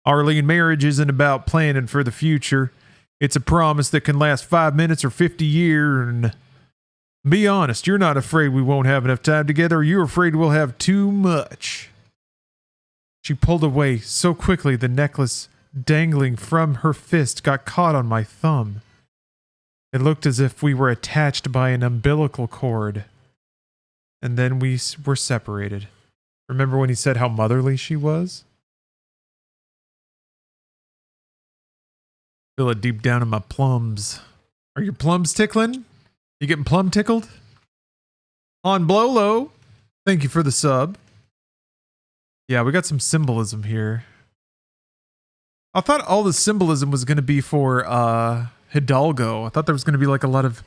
Arlene, marriage isn't about planning for the future. It's a promise that can last 5 minutes or 50 years. Be honest, you're not afraid we won't have enough time together, or you're afraid we'll have too much. She pulled away so quickly the necklace dangling from her fist got caught on my thumb. It looked as if we were attached by an umbilical cord. And then we were separated. Remember when he said how motherly she was? Feel it deep down in my plums. Are your plums tickling? You getting plum tickled? On Blolo, thank you for the sub. Yeah, we got some symbolism here. I thought all the symbolism was going to be for Hidalgo. I thought there was going to be like a lot of...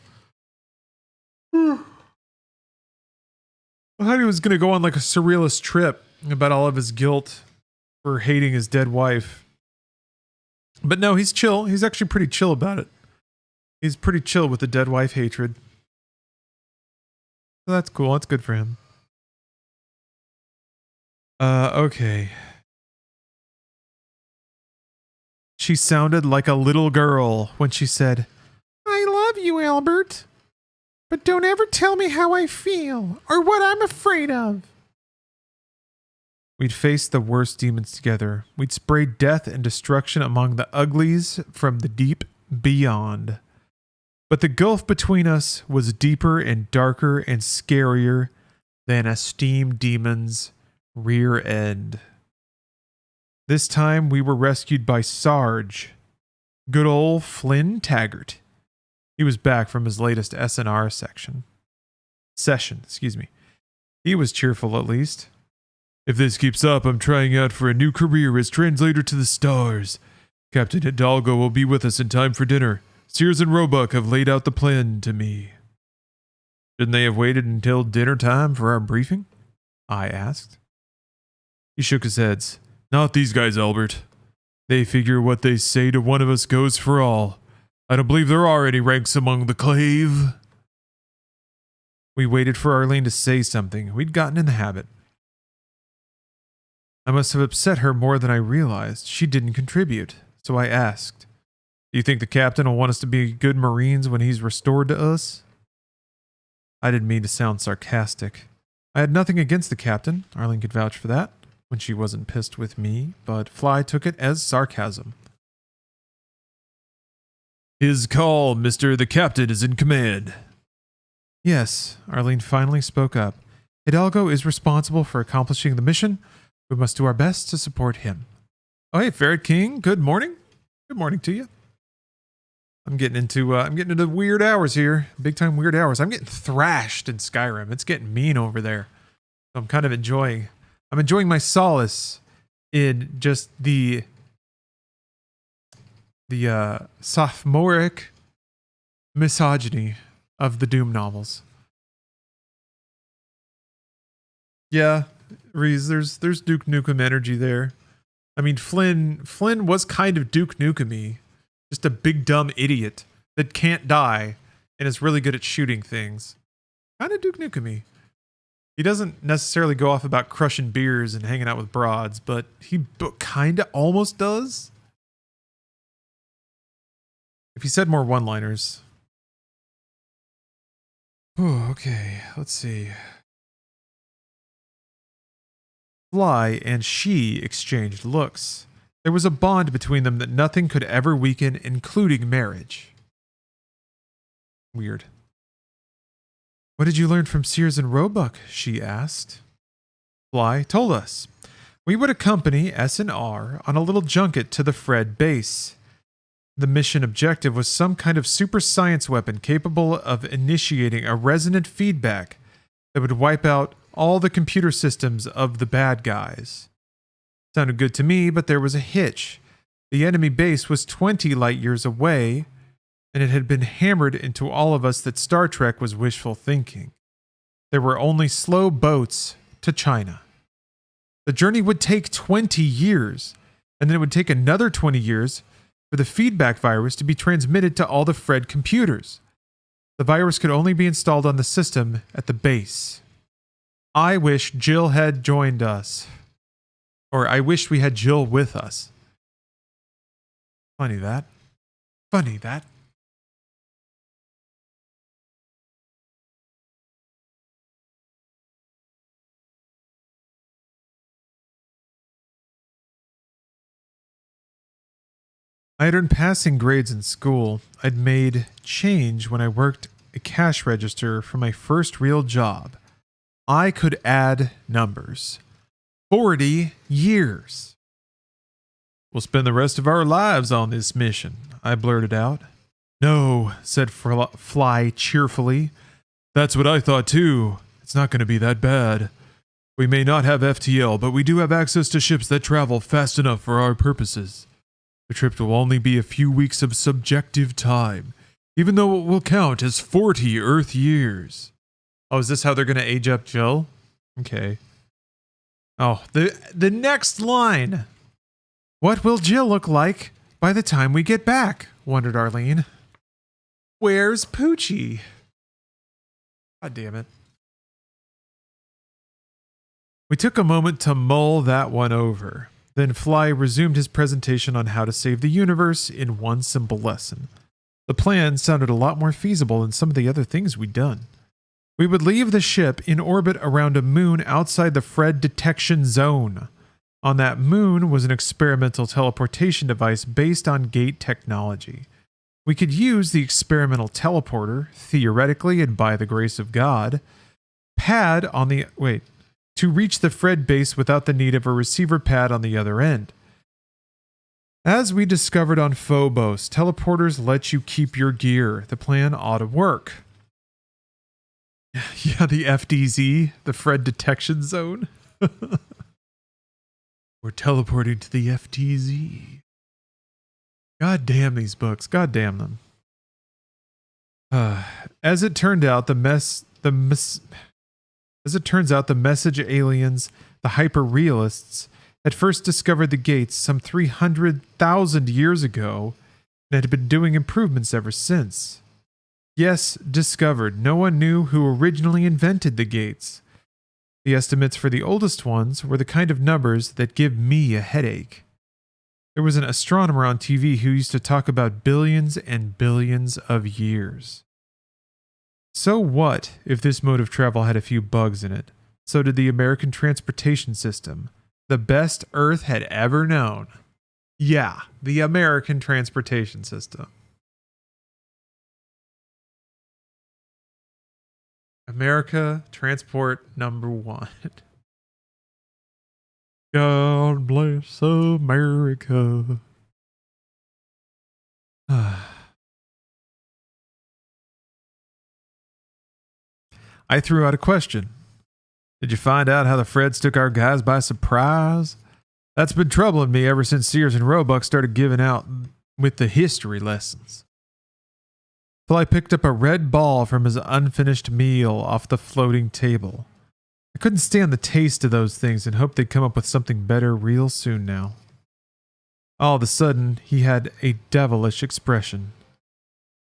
I thought he was going to go on like a surrealist trip about all of his guilt for hating his dead wife. But no, he's chill. He's actually pretty chill about it. He's pretty chill with the dead wife hatred. So that's cool. That's good for him. Okay. She sounded like a little girl when she said, "I love you, Albert, but don't ever tell me how I feel or what I'm afraid of." We'd faced the worst demons together. We'd sprayed death and destruction among the uglies from the deep beyond. But the gulf between us was deeper and darker and scarier than a steam demon's rear end. This time we were rescued by Sarge, good old Flynn Taggart. He was back from his latest SNR session. He was cheerful at least. If this keeps up, I'm trying out for a new career as translator to the stars. Captain Hidalgo will be with us in time for dinner. Sears and Roebuck have laid out the plan to me. Shouldn't they have waited until dinner time for our briefing? I asked. He shook his head. Not these guys, Albert. They figure what they say to one of us goes for all. I don't believe there are any ranks among the clave. We waited for Arlene to say something. We'd gotten in the habit. I must have upset her more than I realized. She didn't contribute, so I asked, "Do you think the captain will want us to be good Marines when he's restored to us?" I didn't mean to sound sarcastic. I had nothing against the captain. Arlene could vouch for that, when she wasn't pissed with me, but Fly took it as sarcasm. His call, Mr. The Captain is in command. Yes, Arlene finally spoke up. Hidalgo is responsible for accomplishing the mission. We must do our best to support him. Oh, hey, Ferret King. Good morning. Good morning to you. I'm getting into weird hours here. Big time weird hours. I'm getting thrashed in Skyrim. It's getting mean over there. So I'm kind of enjoying my solace in just the sophomoric misogyny of the Doom novels. Yeah, Reese, there's Duke Nukem energy there. I mean, Flynn was kind of Duke Nukem-y. Just a big dumb idiot that can't die and is really good at shooting things. Kind of Duke Nukem-y. He doesn't necessarily go off about crushing beers and hanging out with broads, but he kind of almost does. If he said more one-liners. Oh, okay, let's see. Fly and she exchanged looks. There was a bond between them that nothing could ever weaken, including marriage. Weird. What did you learn from Sears and Roebuck? She asked. Fly told us. We would accompany S&R on a little junket to the Fred base. The mission objective was some kind of super science weapon capable of initiating a resonant feedback that would wipe out all the computer systems of the bad guys. Sounded good to me, but there was a hitch. The enemy base was 20 light years away, and it had been hammered into all of us that Star Trek was wishful thinking. There were only slow boats to China. The journey would take 20 years, and then it would take another 20 years for the feedback virus to be transmitted to all the Fred computers. The virus could only be installed on the system at the base. I wish Jill had joined us. Or I wish we had Jill with us. Funny that. Funny that. I had earned passing grades in school. I'd made change when I worked a cash register for my first real job. I could add numbers. 40 years. We'll spend the rest of our lives on this mission, I blurted out. No, said Fly cheerfully. That's what I thought too. It's not going to be that bad. We may not have FTL, but we do have access to ships that travel fast enough for our purposes. The trip will only be a few weeks of subjective time, even though it will count as 40 Earth years. Oh, is this how they're going to age up Jill? Okay. Oh, the next line. What will Jill look like by the time we get back? Wondered Arlene. Where's Poochie? God damn it. We took a moment to mull that one over. Then Fly resumed his presentation on how to save the universe in one simple lesson. The plan sounded a lot more feasible than some of the other things we'd done. We would leave the ship in orbit around a moon outside the Fred detection zone. On that moon was an experimental teleportation device based on gate technology. We could use the experimental teleporter, theoretically and by the grace of God, to reach the Fred base without the need of a receiver pad on the other end. As we discovered on Phobos, teleporters let you keep your gear. The plan ought to work. Yeah, the FDZ, the Fred detection zone. We're teleporting to the FTZ. God damn these books. God damn them. As it turned out, the message aliens, the hyper-realists, had first discovered the gates some 300,000 years ago and had been doing improvements ever since. Yes, discovered. No one knew who originally invented the gates. The estimates for the oldest ones were the kind of numbers that give me a headache. There was an astronomer on TV who used to talk about billions and billions of years. So what if this mode of travel had a few bugs in it? So did the American transportation system. The best Earth had ever known. Yeah, the American transportation system. America transport number one. God bless America. I threw out a question. Did you find out how the Freds took our guys by surprise? That's been troubling me ever since Sears and Roebuck started giving out with the history lessons. Fly picked up a red ball from his unfinished meal off the floating table. I couldn't stand the taste of those things and hoped they'd come up with something better real soon now. All of a sudden, he had a devilish expression.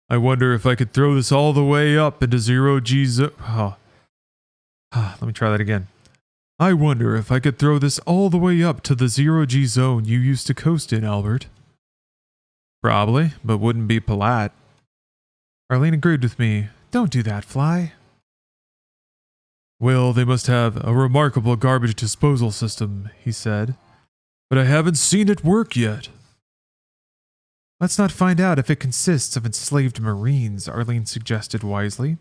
I wonder if I could throw this all the way up into zero-G zone. Let me try that again. I wonder if I could throw this all the way up to the zero-G zone you used to coast in, Albert. Probably, but wouldn't be polite. Arlene agreed with me. Don't do that, Fly. Well, they must have a remarkable garbage disposal system, he said. But I haven't seen it work yet. Let's not find out if it consists of enslaved Marines, Arlene suggested wisely.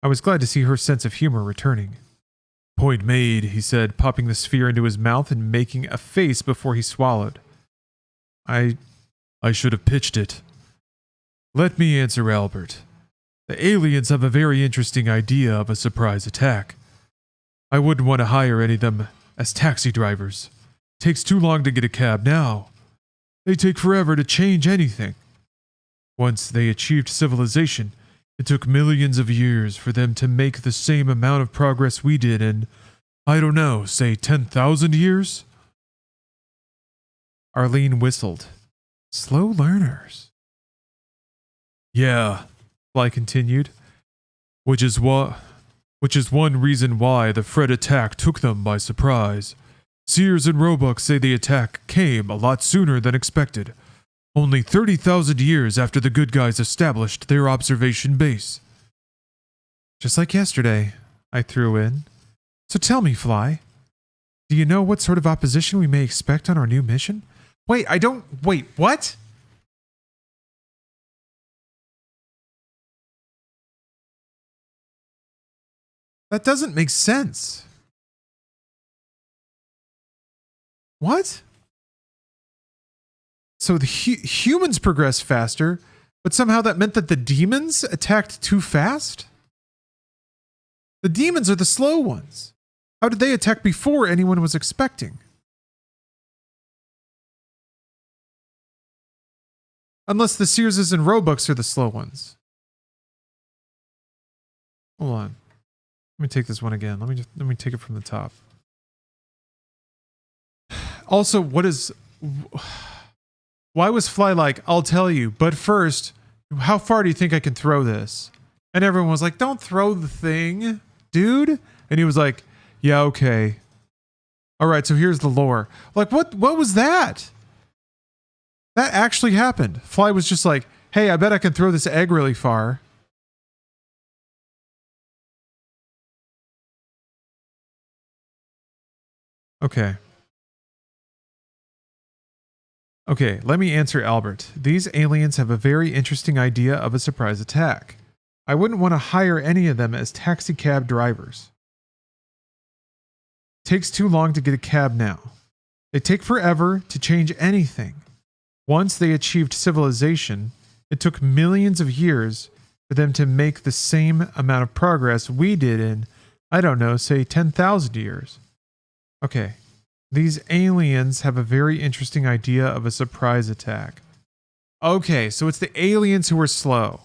I was glad to see her sense of humor returning. Point made, he said, popping the sphere into his mouth and making a face before he swallowed. I should have pitched it. Let me answer, Albert. The aliens have a very interesting idea of a surprise attack. I wouldn't want to hire any of them as taxi drivers. Takes too long to get a cab now. They take forever to change anything. Once they achieved civilization, it took millions of years for them to make the same amount of progress we did in, I don't know, say 10,000 years? Arlene whistled. Slow learners. Yeah, Fly continued, which is one reason why the Fred attack took them by surprise. Sears and Roebuck say the attack came a lot sooner than expected, only 30,000 years after the good guys established their observation base. Just like yesterday, I threw in. So tell me, Fly, do you know what sort of opposition we may expect on our new mission? Wait, what? That doesn't make sense. What? So the humans progressed faster, but somehow that meant that the demons attacked too fast? The demons are the slow ones. How did they attack before anyone was expecting? Unless the Searses and Roebucks are the slow ones. Hold on. Let me take this one again. Let me take it from the top. Also, why was Fly like, I'll tell you, but first, how far do you think I can throw this? And everyone was like, don't throw the thing, dude. And he was like, yeah, okay. All right, so here's the lore. Like, what was that? That actually happened. Fly was just like, hey, I bet I can throw this egg really far. Okay. Okay, let me answer Albert. These aliens have a very interesting idea of a surprise attack. I wouldn't want to hire any of them as taxi cab drivers. Takes too long to get a cab now. They take forever to change anything. Once they achieved civilization, it took millions of years for them to make the same amount of progress we did in, I don't know, say 10,000 years. Okay. These aliens have a very interesting idea of a surprise attack. Okay, so it's the aliens who were slow.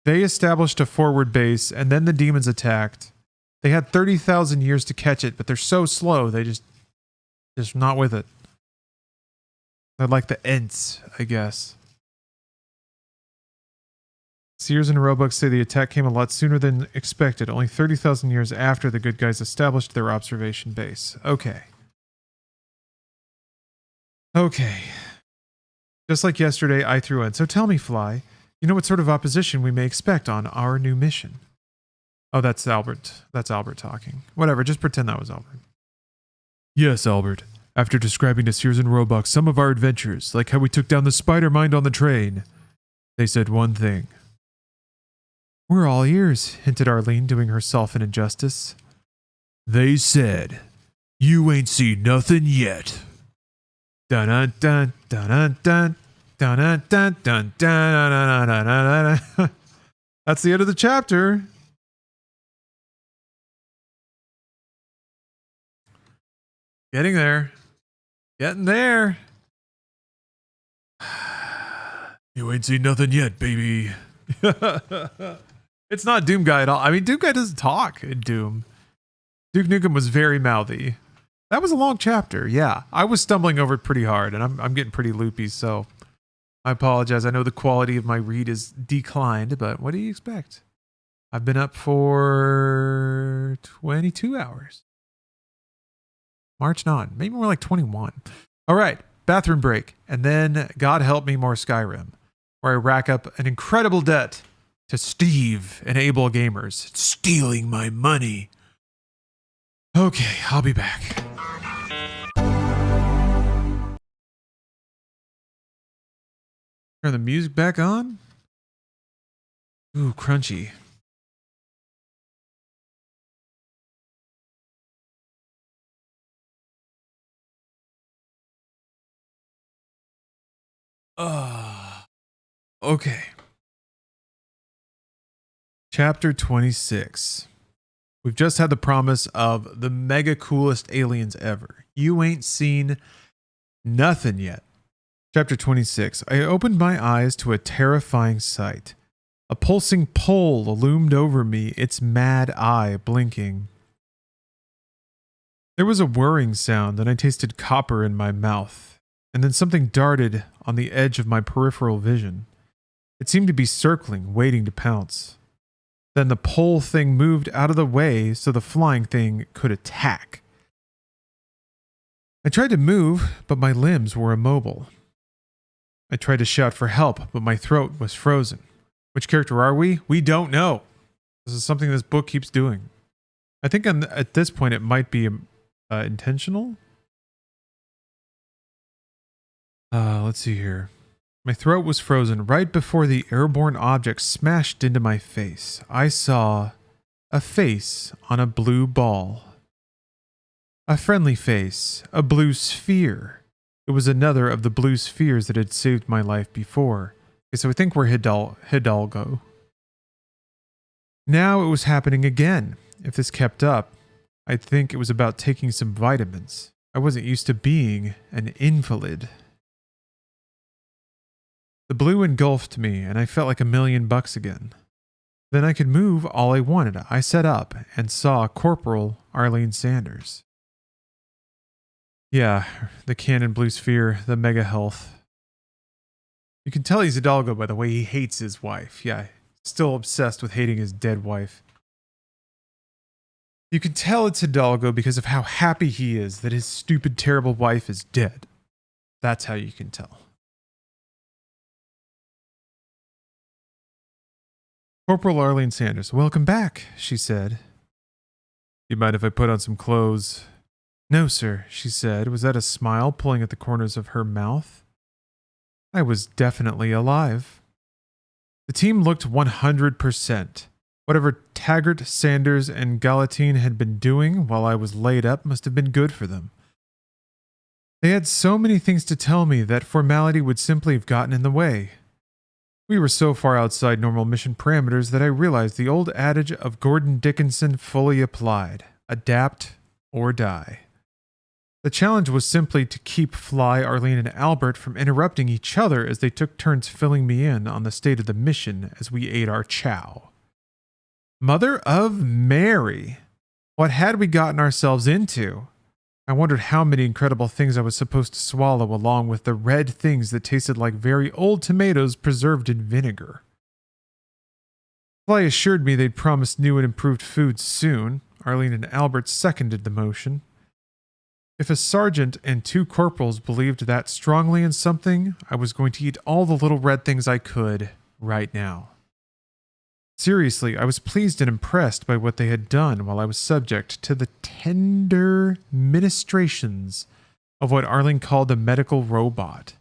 They established a forward base, and then the demons attacked. They had 30,000 years to catch it, but they're so slow, they just not with it. They're like the Ents, I guess. Sears and Roebuck say the attack came a lot sooner than expected, only 30,000 years after the good guys established their observation base. Okay. Okay. Just like yesterday, I threw in. So tell me, Fly, you know what sort of opposition we may expect on our new mission? Oh, that's Albert. That's Albert talking. Whatever, just pretend that was Albert. Yes, Albert. After describing to Sears and Roebuck some of our adventures, like how we took down the spider mind on the train, they said one thing. We're all ears, hinted Arlene, doing herself an injustice. They said, you ain't seen nothing yet. Dun dun dun dun dun dun dun dun dun dun dun dun. That's the end of the chapter. Getting there. Getting there. You ain't seen nothing yet, baby. It's not Doom Guy at all. I mean, Doom Guy doesn't talk in Doom. Duke Nukem was very mouthy. That was a long chapter, yeah. I was stumbling over it pretty hard, and I'm getting pretty loopy, so I apologize. I know the quality of my read is declined, but what do you expect? I've been up for 22 hours. March not. Maybe more like 21. All right, bathroom break. And then, God help me, more Skyrim, where I rack up an incredible debt to Steve and Able Gamers. It's stealing my money. Okay, I'll be back. Turn the music back on. Ooh, crunchy. Okay. Chapter 26. We've just had the promise of the mega coolest aliens ever. You ain't seen nothing yet. Chapter 26. I opened my eyes to a terrifying sight. A pulsing pole loomed over me, its mad eye blinking. There was a whirring sound, and I tasted copper in my mouth, and then something darted on the edge of my peripheral vision. It seemed to be circling, waiting to pounce. Then the pole thing moved out of the way so the flying thing could attack. I tried to move, but my limbs were immobile. I tried to shout for help, but my throat was frozen. Which character are we? We don't know. This is something this book keeps doing. I think at this point it might be intentional. Let's see here. My throat was frozen right before the airborne object smashed into my face. I saw a face on a blue ball. A friendly face, a blue sphere. It was another of the blue spheres that had saved my life before. Okay, so I think we're Hidalgo. Now it was happening again. If this kept up, I'd think it was about taking some vitamins. I wasn't used to being an invalid. The blue engulfed me, and I felt like $1,000,000 again. Then I could move all I wanted. I sat up and saw Corporal Arlene Sanders. Yeah, the Cannon Blue Sphere, the Mega Health. You can tell he's Hidalgo by the way he hates his wife. Yeah, still obsessed with hating his dead wife. You can tell it's Hidalgo because of how happy he is that his stupid, terrible wife is dead. That's how you can tell. Corporal Arlene Sanders, welcome back, she said. You mind if I put on some clothes? No, sir, she said. Was that a smile pulling at the corners of her mouth? I was definitely alive. The team looked 100%. Whatever Taggart, Sanders, and Galatine had been doing while I was laid up must have been good for them. They had so many things to tell me that formality would simply have gotten in the way. We were so far outside normal mission parameters that I realized the old adage of Gordon Dickinson fully applied: adapt or die. The challenge was simply to keep Fly, Arlene, and Albert from interrupting each other as they took turns filling me in on the state of the mission as we ate our chow. Mother of Mary! What had we gotten ourselves into? I wondered how many incredible things I was supposed to swallow along with the red things that tasted like very old tomatoes preserved in vinegar. Fly assured me they'd promised new and improved food soon. Arlene and Albert seconded the motion. If a sergeant and 2 corporals believed that strongly in something, I was going to eat all the little red things I could right now. Seriously, I was pleased and impressed by what they had done while I was subject to the tender ministrations of what Arlene called a medical robot.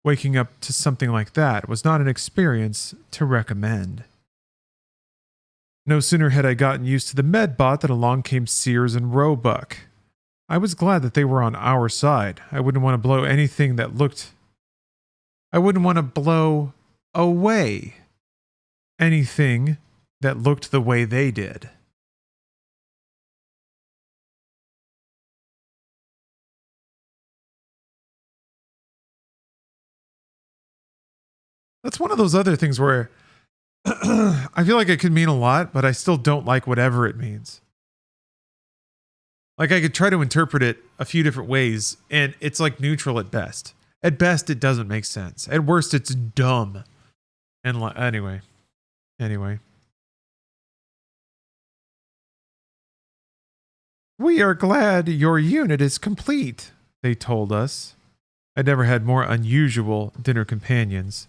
Waking up to something like that was not an experience to recommend. No sooner had I gotten used to the medbot than along came Sears and Roebuck. I was glad that they were on our side. I wouldn't want to blow anything that looked... I wouldn't want to blow away anything that looked the way they did. That's one of those other things where I feel like it could mean a lot, but I still don't like whatever it means. Like, I could try to interpret it a few different ways, and it's like neutral at best. At best, it doesn't make sense. At worst, it's dumb. And anyway. We are glad your unit is complete, they told us. I'd never had more unusual dinner companions.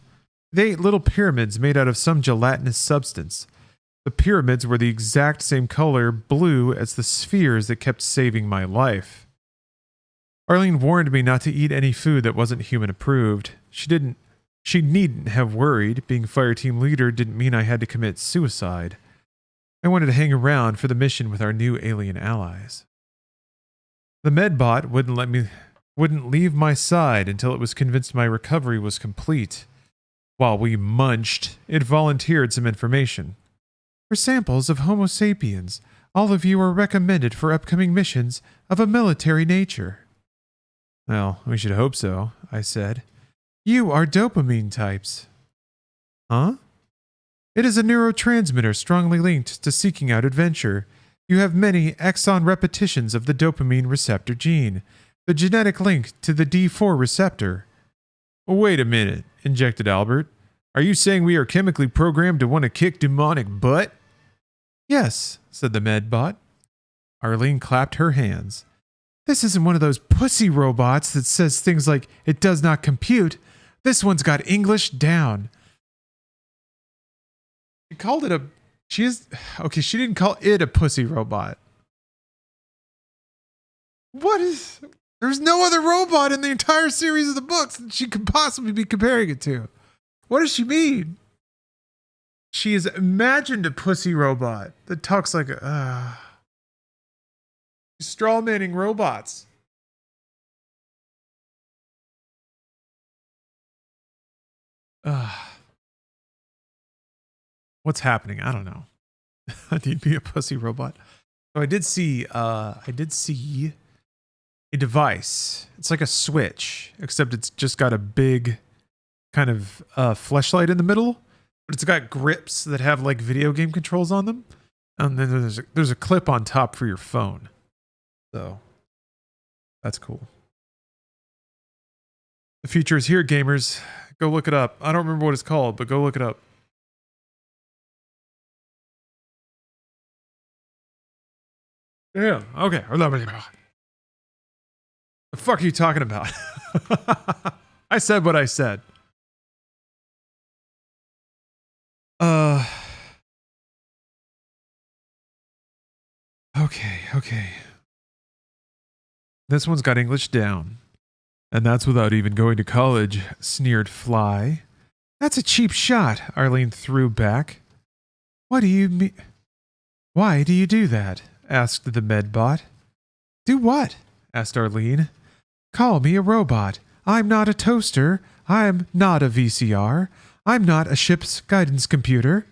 They ate little pyramids made out of some gelatinous substance. The pyramids were the exact same color blue as the spheres that kept saving my life. Arlene warned me not to eat any food that wasn't human approved. She needn't have worried. Being fire team leader didn't mean I had to commit suicide. I wanted to hang around for the mission with our new alien allies. The medbot wouldn't leave my side until it was convinced my recovery was complete. While we munched, it volunteered some information. For samples of Homo sapiens, all of you are recommended for upcoming missions of a military nature. Well, we should hope so, I said. You are dopamine types. Huh? It is a neurotransmitter strongly linked to seeking out adventure. You have many exon repetitions of the dopamine receptor gene, the genetic link to the D4 receptor. Wait a minute, injected Albert. Are you saying we are chemically programmed to want to kick demonic butt? Yes, said the medbot. Arlene clapped her hands. This isn't one of those pussy robots that says things like, it does not compute. This one's got English down. She called it she didn't call it a pussy robot. There's no other robot in the entire series of the books that she could possibly be comparing it to. What does she mean? She has imagined a pussy robot that talks like straw manning robots. What's happening? I don't know. I'd be a pussy robot. So I did see a device. It's like a switch, except it's just got a big kind of fleshlight in the middle, but it's got grips that have like video game controls on them. And then there's a clip on top for your phone. So that's cool. The future is here, gamers. Go look it up. I don't remember what it's called, but go look it up. Yeah. Okay. The fuck are you talking about? I said what I said. Okay. This one's got English down. And that's without even going to college, sneered Fly. That's a cheap shot, Arlene threw back. What do you mean? Why do you do that? Asked the medbot. Do what? Asked Arlene. Call me a robot. I'm not a toaster. I'm not a VCR. I'm not a ship's guidance computer.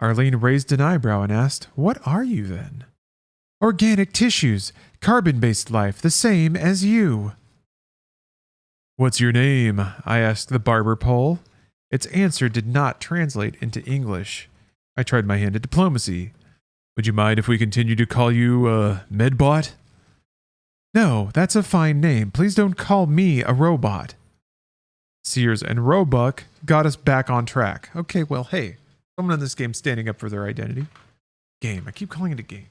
Arlene raised an eyebrow and asked, What are you then? Organic tissues, carbon-based life, the same as you. What's your name? I asked the barber pole. Its answer did not translate into English. I tried my hand at diplomacy. Would you mind if we continue to call you, Medbot? No, that's a fine name. Please don't call me a robot. Sears and Roebuck got us back on track. Okay, well, hey, someone in this game standing up for their identity. Game. I keep calling it a game.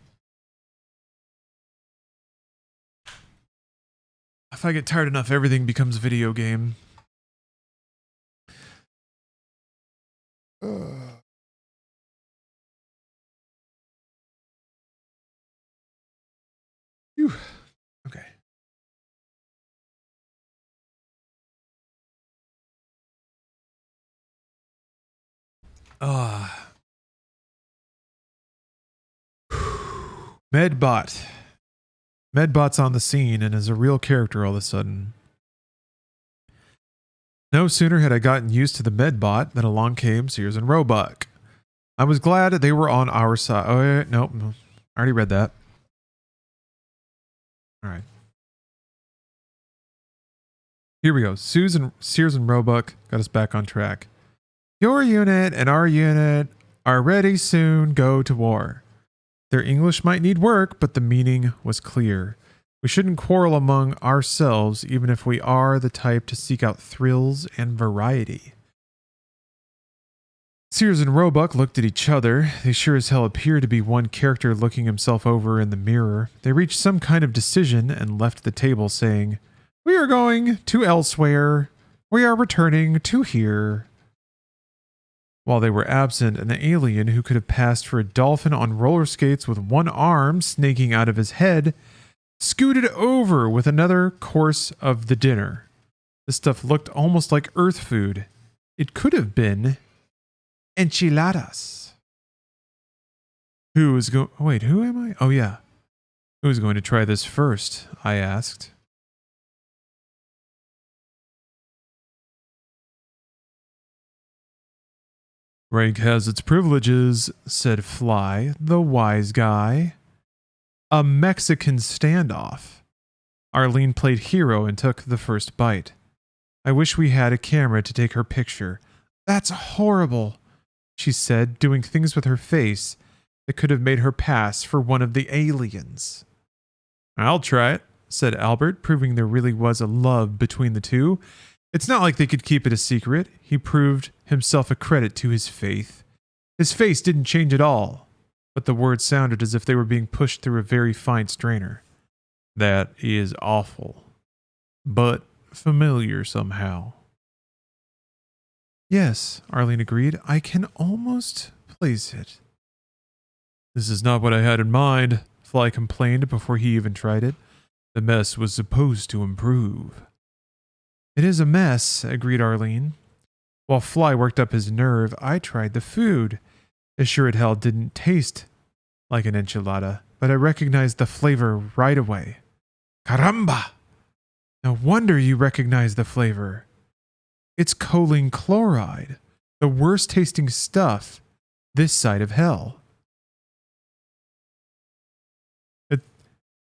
If I get tired enough, everything becomes a video game. Whew. Okay. Medbot. Medbot's on the scene and is a real character all of a sudden. No sooner had I gotten used to the Medbot than along came Sears and Roebuck. I was glad they were on our side. Oh, yeah, nope. I already read that. All right. Here we go. Sears and Roebuck got us back on track. Your unit and our unit are ready soon go to war. Their English might need work, but the meaning was clear. We shouldn't quarrel among ourselves, even if we are the type to seek out thrills and variety. Sears and Roebuck looked at each other. They sure as hell appeared to be one character looking himself over in the mirror. They reached some kind of decision and left the table saying, We are going to elsewhere. We are returning to here. While they were absent, an alien who could have passed for a dolphin on roller skates with one arm snaking out of his head scooted over with another course of the dinner. The stuff looked almost like Earth food. It could have been enchiladas. Who am I? Oh, yeah. Who's going to try this first? I asked. Rank has its privileges, said Fly, the wise guy. A Mexican standoff. Arlene played hero and took the first bite. I wish we had a camera to take her picture. That's horrible, she said, doing things with her face that could have made her pass for one of the aliens. I'll try it, said Albert, proving there really was a love between the two. It's not like they could keep it a secret. He proved himself a credit to his faith. His face didn't change at all, but the words sounded as if they were being pushed through a very fine strainer. That is awful, but familiar somehow. Yes, Arlene agreed. I can almost place it. This is not what I had in mind, Fly complained before he even tried it. The mess was supposed to improve. It is a mess, agreed Arlene. While Fly worked up his nerve, I tried the food. It sure as hell didn't taste like an enchilada, but I recognized the flavor right away. Caramba! No wonder you recognize the flavor. It's choline chloride, the worst tasting stuff this side of hell.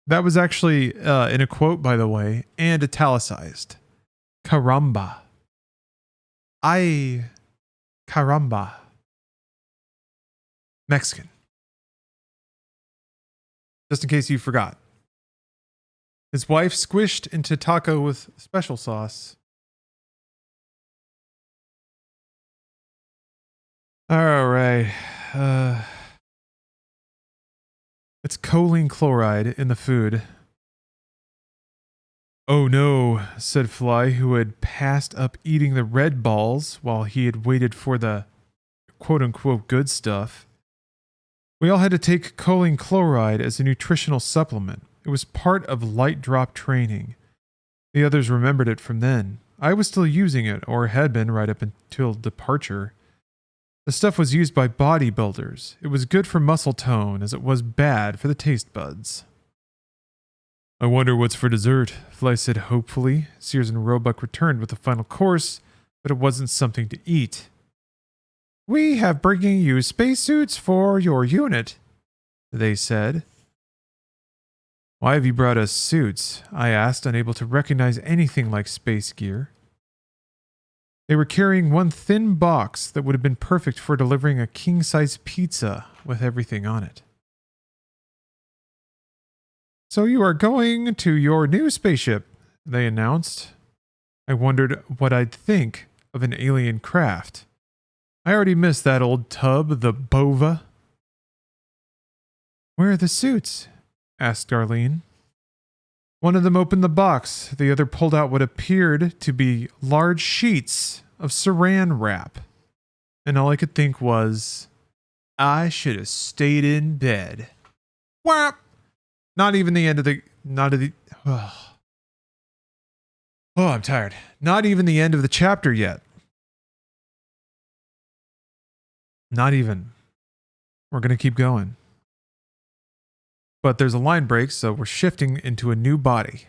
That was actually in a quote, by the way, and italicized. Caramba. Caramba. Mexican. Just in case you forgot. His wife squished into taco with special sauce. All right. It's choline chloride in the food. Oh no, said Fly, who had passed up eating the red balls while he had waited for the quote-unquote good stuff. We all had to take choline chloride as a nutritional supplement. It was part of light drop training. The others remembered it from then. I was still using it, or had been right up until departure. The stuff was used by bodybuilders. It was good for muscle tone, as it was bad for the taste buds. I wonder what's for dessert, Fly said hopefully. Sears and Roebuck returned with the final course, but it wasn't something to eat. We have bringing you spacesuits for your unit, they said. Why have you brought us suits? I asked, unable to recognize anything like space gear. They were carrying one thin box that would have been perfect for delivering a king-size pizza with everything on it. So you are going to your new spaceship, they announced. I wondered what I'd think of an alien craft. I already missed that old tub, the Bova. Where are the suits? Asked Arlene. One of them opened the box. The other pulled out what appeared to be large sheets of saran wrap. And all I could think was, I should have stayed in bed. Whap! Not even the end of the... Oh, I'm tired. Not even the end of the chapter yet. Not even. We're going to keep going. But there's a line break, so we're shifting into a new body.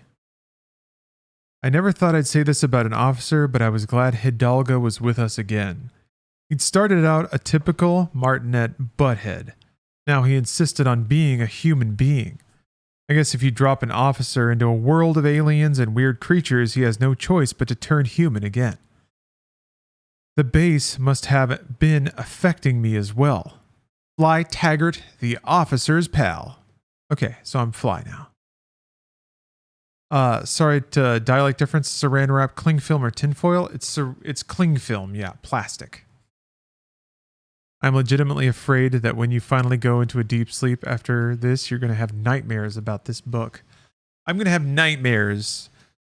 I never thought I'd say this about an officer, but I was glad Hidalgo was with us again. He'd started out a typical Martinet butthead. Now he insisted on being a human being. I guess if you drop an officer into a world of aliens and weird creatures, he has no choice but to turn human again. The base must have been affecting me as well. Fly Taggart, the officer's pal. Okay, so I'm Fly now. Sorry to dialect difference, saran wrap, cling film, or tinfoil. It's cling film, yeah, plastic. I'm legitimately afraid that when you finally go into a deep sleep after this, you're going to have nightmares about this book. I'm going to have nightmares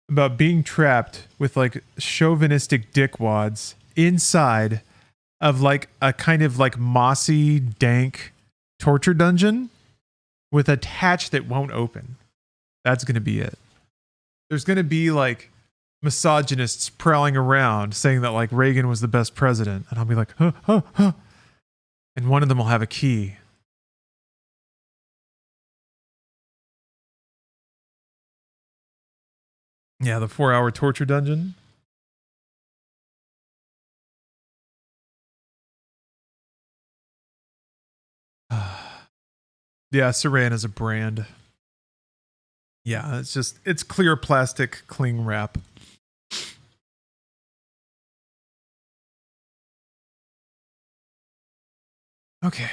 about being trapped with like chauvinistic dickwads inside of like a kind of like mossy, dank torture dungeon with a hatch that won't open. That's going to be it. There's going to be like misogynists prowling around saying that like Reagan was the best president. And I'll be like, huh, huh, huh. And one of them will have a key. Yeah, the 4-hour torture dungeon. Yeah, Saran is a brand. Yeah, it's clear plastic cling wrap. Okay.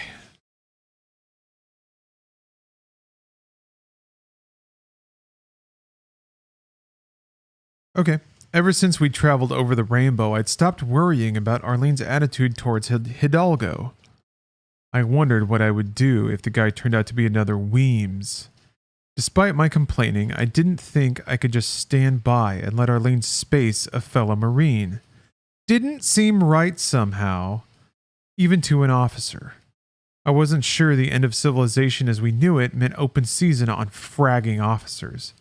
Okay. Ever since we traveled over the rainbow, I'd stopped worrying about Arlene's attitude towards Hidalgo. I wondered what I would do if the guy turned out to be another Weems. Despite my complaining, I didn't think I could just stand by and let Arlene space a fellow Marine. Didn't seem right somehow, even to an officer. I wasn't sure the end of civilization as we knew it meant open season on fragging officers.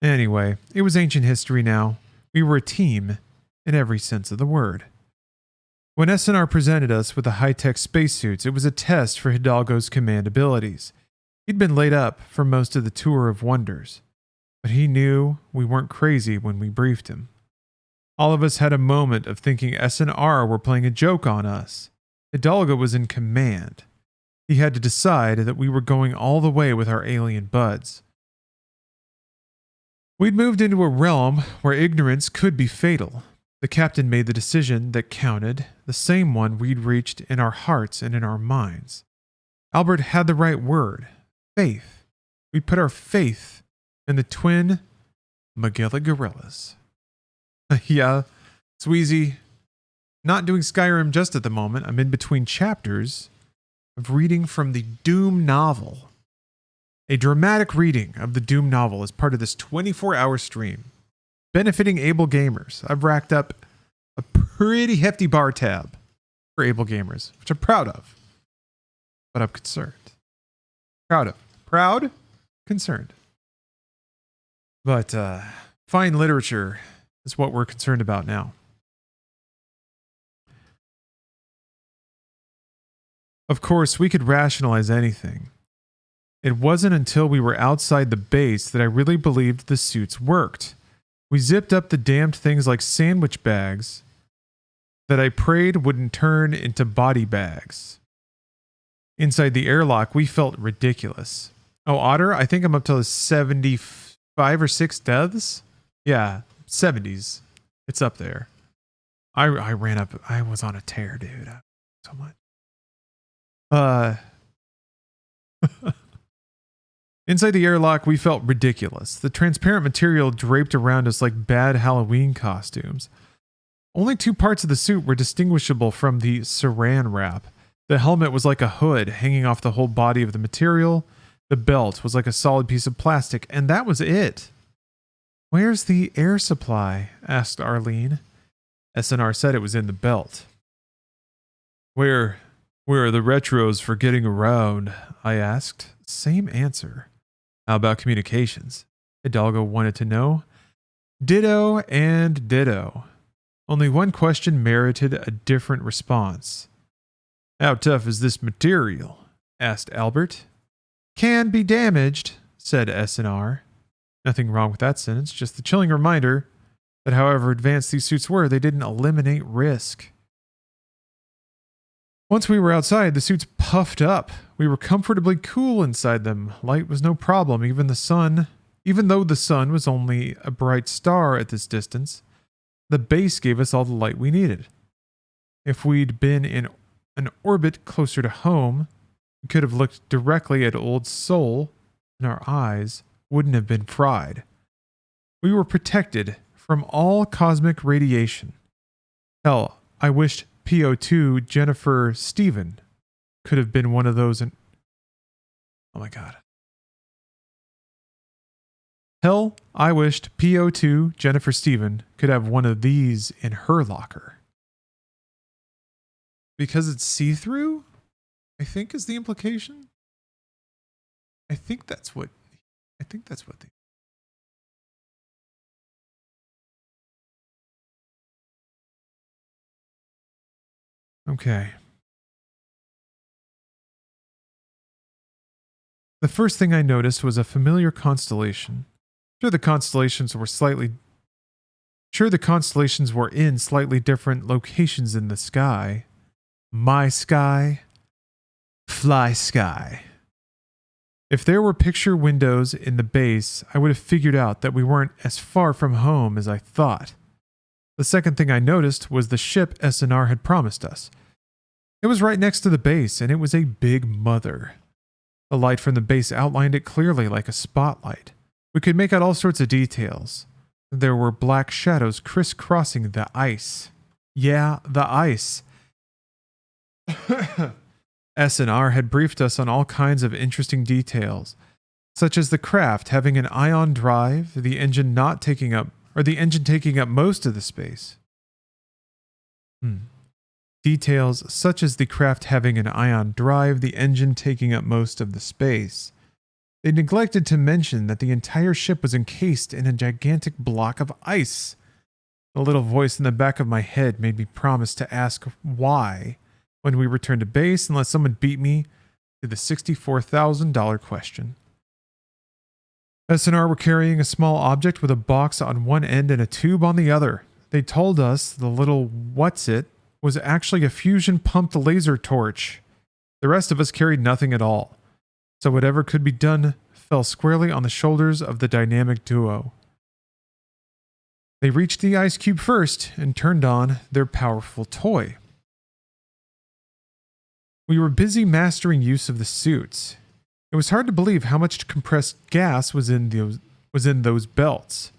Anyway, it was ancient history now. We were a team, in every sense of the word. When SNR presented us with the high-tech spacesuits, it was a test for Hidalgo's command abilities. He'd been laid up for most of the tour of wonders, but he knew we weren't crazy when we briefed him. All of us had a moment of thinking SNR were playing a joke on us. Hidalgo was in command. He had to decide that we were going all the way with our alien buds. We'd moved into a realm where ignorance could be fatal. The captain made the decision that counted, the same one we'd reached in our hearts and in our minds. Albert had the right word, faith. We put our faith in the twin Magella gorillas. Yeah, Sweezy. Not doing Skyrim just at the moment. I'm in between chapters of reading from the Doom novel. a dramatic reading of the Doom novel as part of this 24-hour stream, benefiting able gamers. I've racked up a pretty hefty bar tab for able gamers, which I'm proud of, but I'm concerned. Proud, concerned. But fine literature is what we're concerned about now. Of course, we could rationalize anything. It wasn't until we were outside the base that I really believed the suits worked. We zipped up the damned things like sandwich bags that I prayed wouldn't turn into body bags. Inside the airlock, we felt ridiculous. Oh, Otter, I think I'm up to 75 or 6 deaths? Yeah, 70s. It's up there. I ran up. I was on a tear, dude. So much. Inside the airlock, we felt ridiculous. The transparent material draped around us like bad Halloween costumes. Only 2 parts of the suit were distinguishable from the saran wrap. The helmet was like a hood hanging off the whole body of the material. The belt was like a solid piece of plastic, and that was it. "Where's the air supply?" asked Arlene. SNR said it was in the belt. Where are the retros for getting around?" I asked. Same answer. "How about communications?" Hidalgo wanted to know. Ditto and ditto. Only one question merited a different response. "How tough is this material?" asked Albert. "Can be damaged," said SNR. Nothing wrong with that sentence, just the chilling reminder that however advanced these suits were, they didn't eliminate risk. Once we were outside, the suits puffed up. We were comfortably cool inside them. Light was no problem, even though the sun was only a bright star at this distance. The base gave us all the light we needed. If we'd been in an orbit closer to home, we could have looked directly at Old Sol, and our eyes wouldn't have been fried. We were protected from all cosmic radiation. Hell, I wished PO2 Jennifer Steven could have been one of those. Oh my God. Hell, I wished PO2 Jennifer Steven could have one of these in her locker. Because it's see-through, I think is the implication. I think that's what they. Okay. The first thing I noticed was a familiar constellation. Sure, the constellations were in slightly different locations in the sky. My sky, fly sky. If there were picture windows in the base, I would have figured out that we weren't as far from home as I thought. The second thing I noticed was the ship SNR had promised us. It was right next to the base, and it was a big mother. The light from the base outlined it clearly like a spotlight. We could make out all sorts of details. There were black shadows crisscrossing the ice. Yeah, the ice. SNR had briefed us on all kinds of interesting details, such as the craft having an ion drive, the engine taking up most of the space. Details such as the craft having an ion drive, the engine taking up most of the space. They neglected to mention that the entire ship was encased in a gigantic block of ice. The little voice in the back of my head made me promise to ask why when we returned to base unless someone beat me to the $64,000 question. SNR were carrying a small object with a box on one end and a tube on the other. They told us the little what's-it was actually a fusion-pumped laser torch. The rest of us carried nothing at all, so whatever could be done fell squarely on the shoulders of the dynamic duo. They reached the ice cube first and turned on their powerful toy. We were busy mastering use of the suits. It was hard to believe how much compressed gas was in those belts.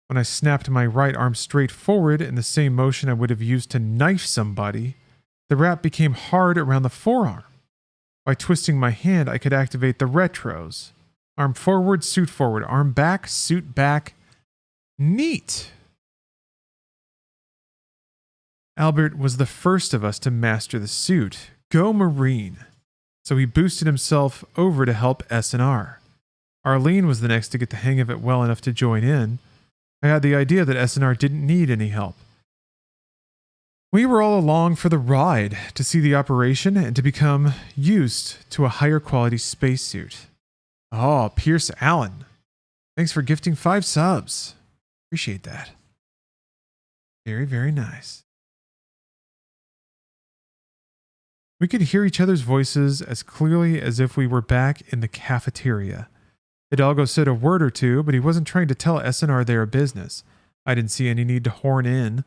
When I snapped my right arm straight forward in the same motion I would have used to knife somebody, the wrap became hard around the forearm. By twisting my hand, I could activate the retros. Arm forward, suit forward. Arm back, suit back. Neat. Albert was the first of us to master the suit. Go Marine. So he boosted himself over to help S&R. Arlene was the next to get the hang of it well enough to join in. I had the idea that S&R didn't need any help. We were all along for the ride to see the operation and to become used to a higher quality spacesuit. Oh, Pierce Allen. Thanks for gifting 5 subs. Appreciate that. Very, very nice. We could hear each other's voices as clearly as if we were back in the cafeteria. Hidalgo said a word or two, but he wasn't trying to tell S&R their business. I didn't see any need to horn in.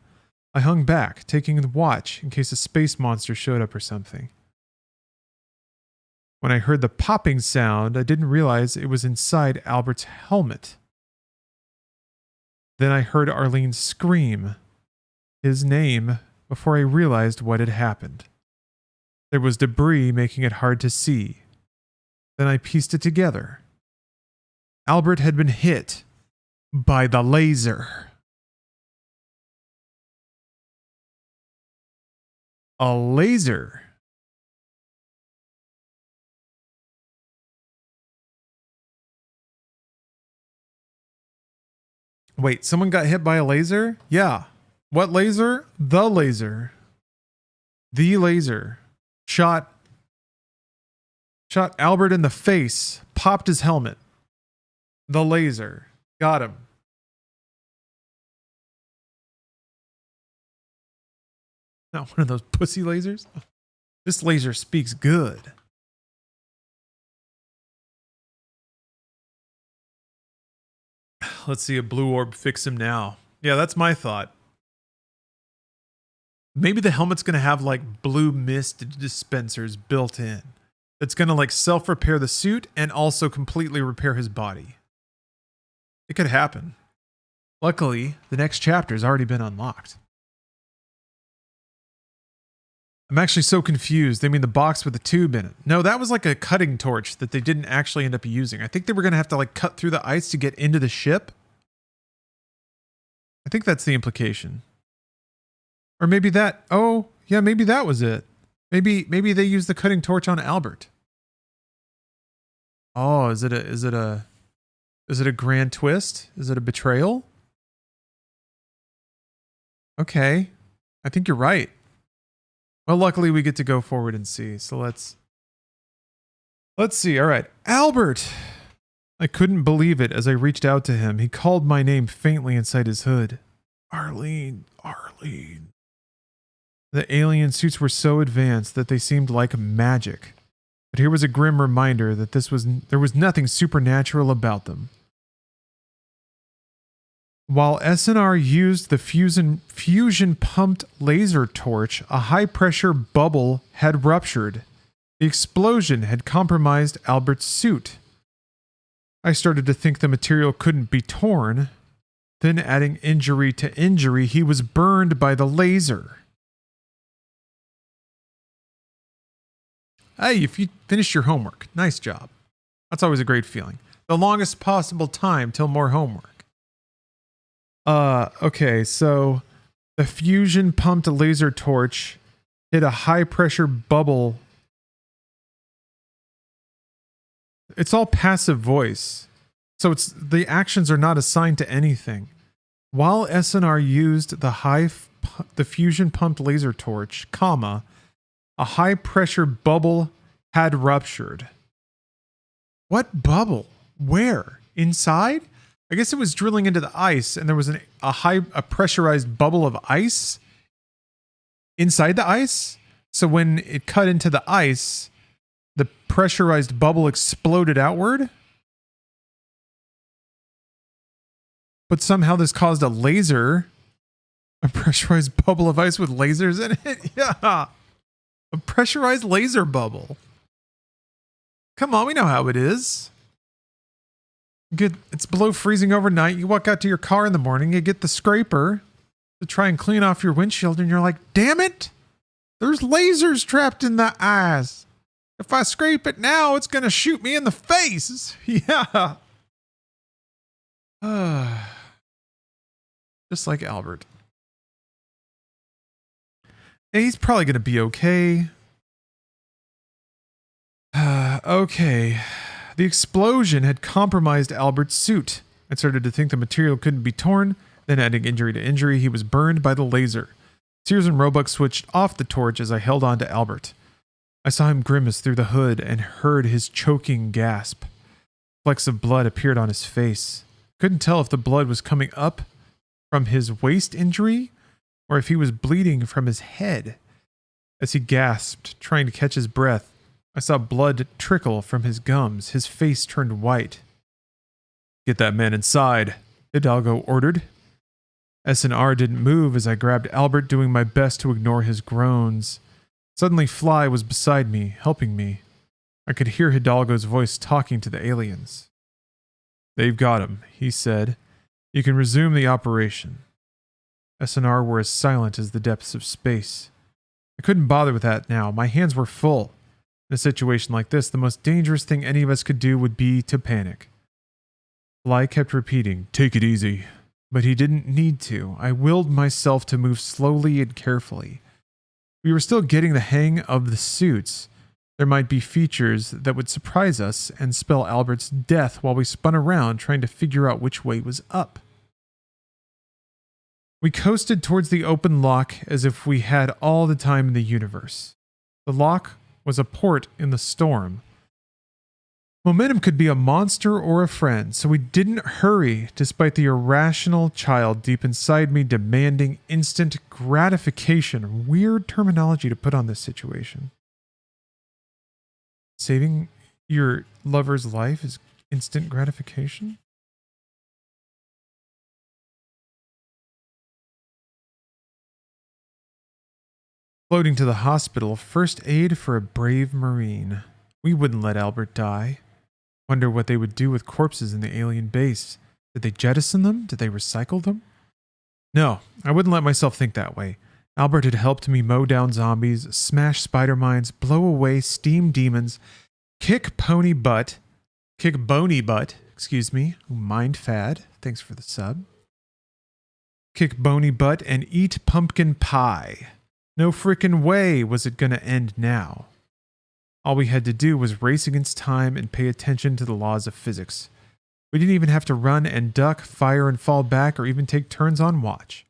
I hung back, taking the watch in case a space monster showed up or something. When I heard the popping sound, I didn't realize it was inside Albert's helmet. Then I heard Arlene scream his name before I realized what had happened. There was debris making it hard to see. Then I pieced it together. Albert had been hit by the laser. A laser. Wait, someone got hit by a laser? Yeah. What laser? The laser. The laser. Shot Albert in the face. Popped his helmet. The laser. Got him. Not one of those pussy lasers. This laser speaks good. Let's see a blue orb fix him now. Yeah, that's my thought. Maybe the helmet's going to have like blue mist dispensers built in. That's going to like self-repair the suit and also completely repair his body. It could happen. Luckily, the next chapter's already been unlocked. I'm actually so confused. They mean the box with the tube in it. No, that was like a cutting torch that they didn't actually end up using. I think they were going to have to like cut through the ice to get into the ship. I think that's the implication. Or maybe that, oh, yeah, maybe that was it. Maybe they used the cutting torch on Albert. Oh, is it a grand twist? Is it a betrayal? Okay. I think you're right. Well, luckily we get to go forward and see. So let's see. All right. Albert. I couldn't believe it as I reached out to him. He called my name faintly inside his hood. Arlene. The alien suits were so advanced that they seemed like magic. But here was a grim reminder that there was nothing supernatural about them. While S&R used the fusion-pumped laser torch, a high-pressure bubble had ruptured. The explosion had compromised Albert's suit. I started to think the material couldn't be torn. Then, adding injury to injury, he was burned by the laser. Hey, if you finished your homework, nice job. That's always a great feeling. The longest possible time till more homework. Okay, so the fusion pumped laser torch hit a high pressure bubble. It's all passive voice. So the actions are not assigned to anything. While S&R used the fusion pumped laser torch, a high pressure bubble had ruptured. What bubble? Where? Inside? I guess it was drilling into the ice and there was a pressurized bubble of ice inside the ice. So when it cut into the ice, the pressurized bubble exploded outward. But somehow this caused a pressurized bubble of ice with lasers in it. Yeah. A pressurized laser bubble. Come on, we know how it is. It's below freezing overnight. You walk out to your car in the morning, you get the scraper to try and clean off your windshield, and you're like, damn it! There's lasers trapped in the ice. If I scrape it now, it's going to shoot me in the face. Yeah. Just like Albert. And he's probably going to be okay. Okay. The explosion had compromised Albert's suit. I started to think the material couldn't be torn. Then, adding injury to injury, he was burned by the laser. Sears and Roebuck switched off the torch as I held on to Albert. I saw him grimace through the hood and heard his choking gasp. Flecks of blood appeared on his face. Couldn't tell if the blood was coming up from his waist injury or if he was bleeding from his head. As he gasped, trying to catch his breath, I saw blood trickle from his gums. His face turned white. "Get that man inside," Hidalgo ordered. S&R didn't move as I grabbed Albert, doing my best to ignore his groans. Suddenly, Fly was beside me, helping me. I could hear Hidalgo's voice talking to the aliens. "They've got him," he said. "You can resume the operation." S&R were as silent as the depths of space. I couldn't bother with that now. My hands were full. In a situation like this, the most dangerous thing any of us could do would be to panic. Fly kept repeating, "Take it easy." But he didn't need to. I willed myself to move slowly and carefully. We were still getting the hang of the suits. There might be features that would surprise us and spell Albert's death while we spun around trying to figure out which way was up. We coasted towards the open lock as if we had all the time in the universe. The lock was a port in the storm. Momentum could be a monster or a friend, so we didn't hurry despite the irrational child deep inside me demanding instant gratification. Weird terminology to put on this situation. Saving your lover's life is instant gratification? Floating to the hospital, first aid for a brave Marine. We wouldn't let Albert die. Wonder what they would do with corpses in the alien base. Did they jettison them? Did they recycle them? No, I wouldn't let myself think that way. Albert had helped me mow down zombies, smash spider mines, blow away steam demons, kick bony butt, excuse me, mind fad, thanks for the sub. Kick bony butt and eat pumpkin pie. No frickin' way was it gonna end now. All we had to do was race against time and pay attention to the laws of physics. We didn't even have to run and duck, fire and fall back, or even take turns on watch.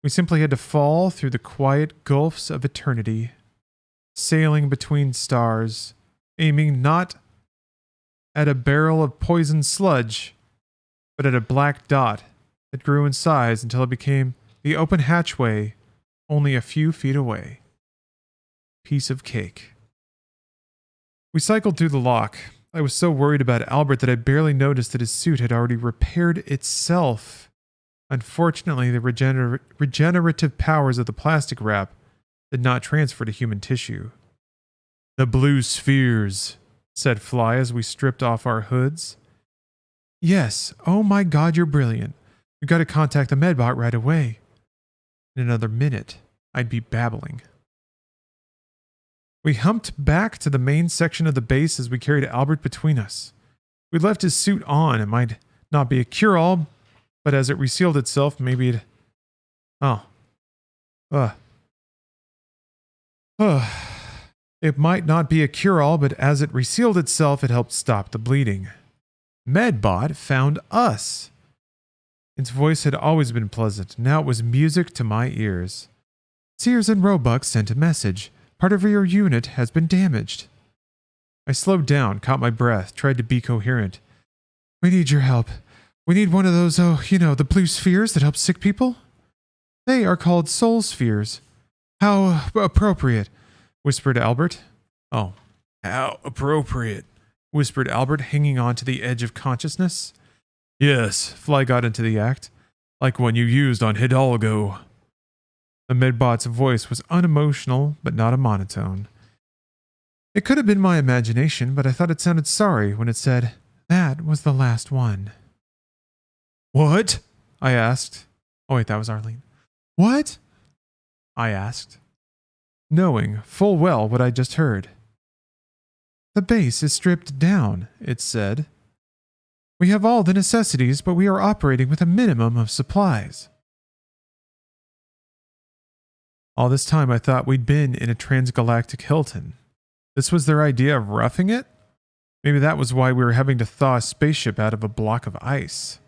We simply had to fall through the quiet gulfs of eternity, sailing between stars, aiming not at a barrel of poison sludge, but at a black dot that grew in size until it became the open hatchway only a few feet away. Piece of cake. We cycled through the lock. I was so worried about Albert that I barely noticed that his suit had already repaired itself. Unfortunately, the regenerative powers of the plastic wrap did not transfer to human tissue. "The blue spheres," said Fly as we stripped off our hoods. "Yes, oh my god, you're brilliant. We've got to contact the medbot right away." In another minute, I'd be babbling. We humped back to the main section of the base as we carried Albert between us. We'd left his suit on. It might not be a cure-all, but as it resealed itself, maybe it... It might not be a cure-all, but as it resealed itself, it helped stop the bleeding. Medbot found us. Its voice had always been pleasant. Now it was music to my ears. "Sears and Roebuck sent a message. Part of your unit has been damaged." I slowed down, caught my breath, tried to be coherent. "We need your help. We need one of those, the blue spheres that help sick people. They are called soul spheres." "How appropriate," whispered Albert. "Oh, how appropriate," whispered Albert, hanging on to the edge of consciousness. "Yes," Fly got into the act. "Like one you used on Hidalgo." The medbot's voice was unemotional, but not a monotone. It could have been my imagination, but I thought it sounded sorry when it said, "That was the last one." "What?" I asked. Oh wait, that was Arlene. "What?" I asked, knowing full well what I just heard. The base is stripped down, it said. We have all the necessities, but we are operating with a minimum of supplies. All this time I thought we'd been in a transgalactic Hilton. This was their idea of roughing it? Maybe that was why we were having to thaw a spaceship out of a block of ice.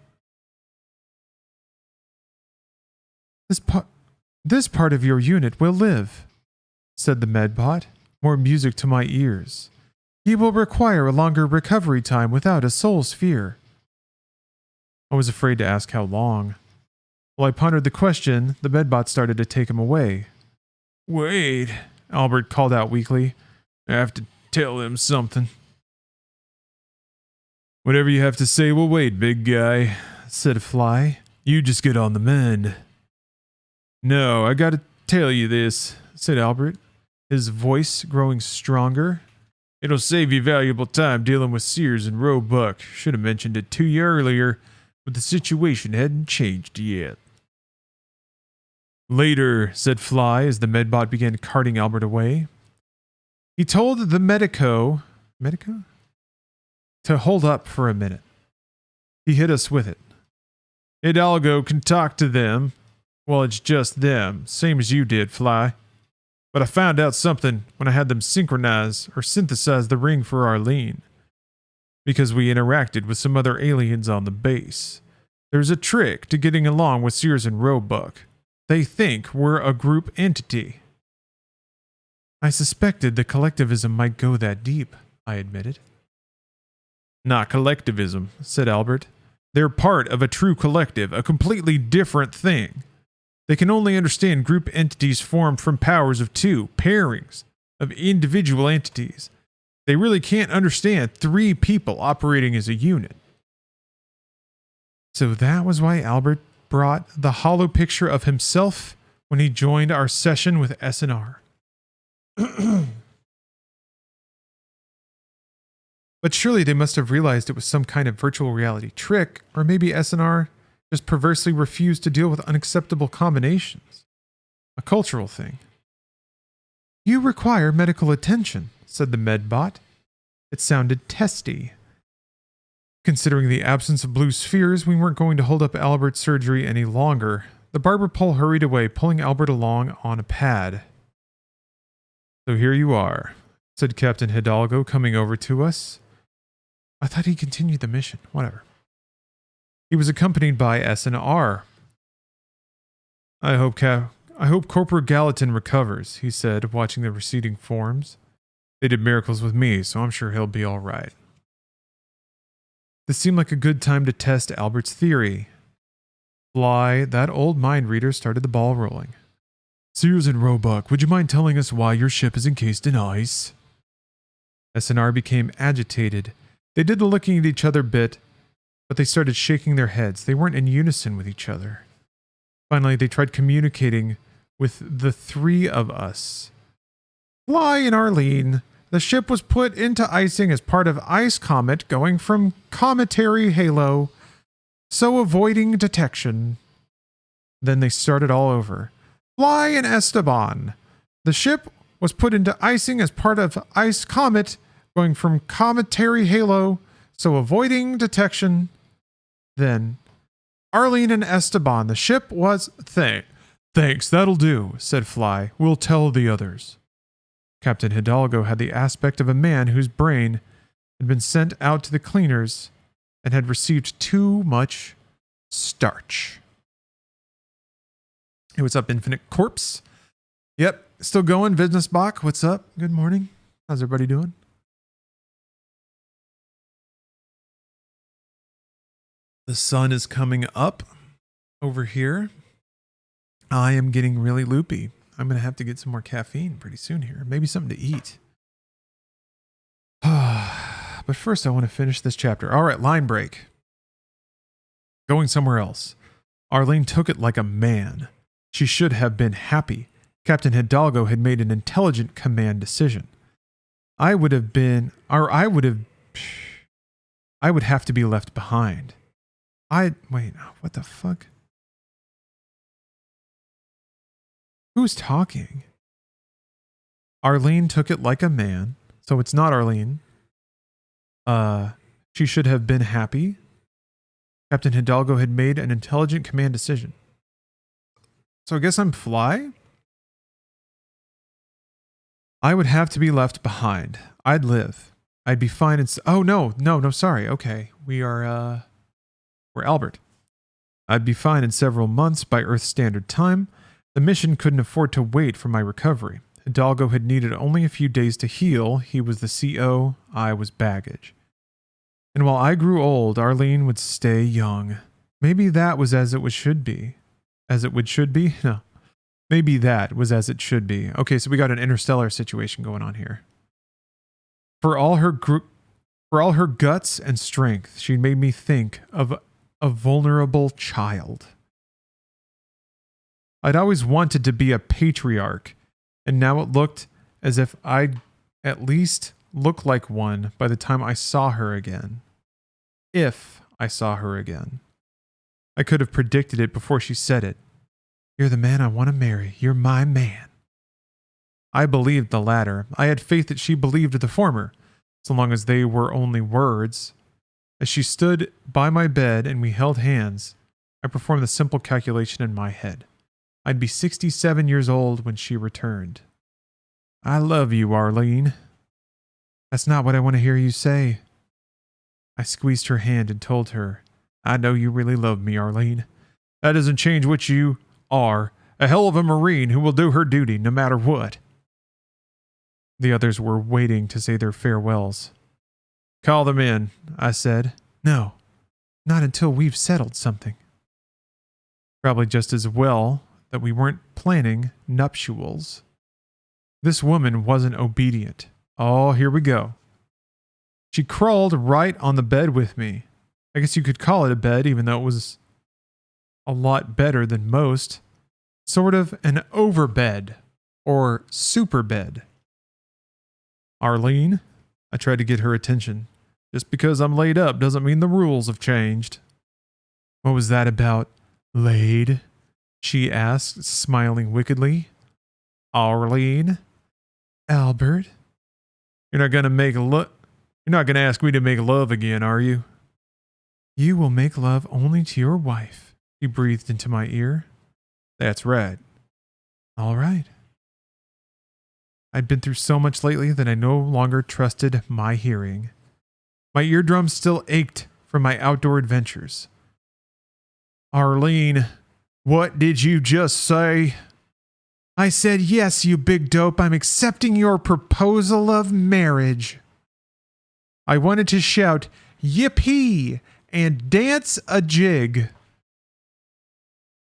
This part of your unit will live, said the medbot, more music to my ears. He will require a longer recovery time without a soul sphere. I was afraid to ask how long. While I pondered the question, the medbot started to take him away. Wait, Albert called out weakly. I have to tell him something. Whatever you have to say will wait, big guy, said Fly. You just get on the mend. No, I gotta tell you this, said Albert, his voice growing stronger. It'll save you valuable time dealing with Sears and Roebuck. Should have mentioned it to you earlier, but the situation hadn't changed yet. Later, said Fly as the medbot began carting Albert away. He told the medico to hold up for a minute. He hit us with it. Hidalgo can talk to them. Well, it's just them, same as you did, Fly. But I found out something when I had them synchronize or synthesize the ring for Arlene. Because we interacted with some other aliens on the base. There's a trick to getting along with Sears and Roebuck. They think we're a group entity. I suspected the collectivism might go that deep, I admitted. Not collectivism, said Albert. They're part of a true collective, a completely different thing. They can only understand group entities formed from powers of two, pairings of individual entities. They really can't understand three people operating as a unit. So that was why Albert brought the hollow picture of himself when he joined our session with SNR. But surely they must have realized it was some kind of virtual reality trick, or maybe SNR just perversely refused to deal with unacceptable combinations. A cultural thing. You require medical attention, said the medbot. It sounded testy. Considering the absence of blue spheres, we weren't going to hold up Albert's surgery any longer. The barber pole hurried away, pulling Albert along on a pad. So here you are, said Captain Hidalgo, coming over to us. I thought he continued the mission. Whatever. He was accompanied by S&R. I hope Corporal Gallatin recovers, he said, watching the receding forms. They did miracles with me, so I'm sure he'll be all right. This seemed like a good time to test Albert's theory. Fly, that old mind reader, started the ball rolling. Sears and Roebuck, would you mind telling us why your ship is encased in ice? S&R became agitated. They did the looking at each other bit, but they started shaking their heads. They weren't in unison with each other. Finally, they tried communicating with the three of us. Fly and Arlene. The ship was put into icing as part of ice comet going from cometary halo, so avoiding detection. Then they started all over. Fly and Esteban. The ship was put into icing as part of ice comet going from cometary halo, so avoiding detection. Then, Arlene and Esteban, the ship was... Thanks, that'll do, said Fly. We'll tell the others. Captain Hidalgo had the aspect of a man whose brain had been sent out to the cleaners and had received too much starch. Hey, what's up, Infinite Corpse? Yep, still going. Business Bach, what's up? Good morning. How's everybody doing? The sun is coming up over here. I am getting really loopy. I'm going to have to get some more caffeine pretty soon here. Maybe something to eat. But first, I want to finish this chapter. All right, line break. Going somewhere else. Arlene took it like a man. She should have been happy. Captain Hidalgo had made an intelligent command decision. I would have to be left behind. Wait, what the fuck? Who's talking? Arlene took it like a man, so it's not Arlene. She should have been happy. Captain Hidalgo had made an intelligent command decision. So I guess I'm fly? I would have to be left behind. I'd live. I'd be fine and oh no, sorry. Okay. We're Albert. I'd be fine in several months by Earth Standard Time. The mission couldn't afford to wait for my recovery. Hidalgo had needed only a few days to heal. He was the CO, I was baggage. And while I grew old, Arlene would stay young. Maybe that was as it should be. As it should be? No. Maybe that was as it should be. Okay, so we got an interstellar situation going on here. For all her guts and strength, she made me think of a vulnerable child. I'd always wanted to be a patriarch, and now it looked as if I'd at least look like one by the time I saw her again. If I saw her again. I could have predicted it before she said it. You're the man I want to marry. You're my man. I believed the latter. I had faith that she believed the former, so long as they were only words. As she stood by my bed and we held hands, I performed the simple calculation in my head. I'd be 67 years old when she returned. I love you, Arlene. That's not what I want to hear you say. I squeezed her hand and told her, I know you really love me, Arlene. That doesn't change what you are, a hell of a Marine who will do her duty no matter what. The others were waiting to say their farewells. Call them in, I said. No, not until we've settled something. Probably just as well that we weren't planning nuptials. This woman wasn't obedient. Oh, here we go. She crawled right on the bed with me. I guess you could call it a bed, even though it was a lot better than most. Sort of an overbed or super bed. Arlene, I tried to get her attention. Just because I'm laid up doesn't mean the rules have changed. What was that about? Laid? She asked, smiling wickedly. Arlene? Albert? You're not gonna ask me to make love again, are you? You will make love only to your wife, he breathed into my ear. That's right. All right. I'd been through so much lately that I no longer trusted my hearing. My eardrums still ached from my outdoor adventures. Arlene, what did you just say? I said, yes, you big dope. I'm accepting your proposal of marriage. I wanted to shout, yippee, and dance a jig.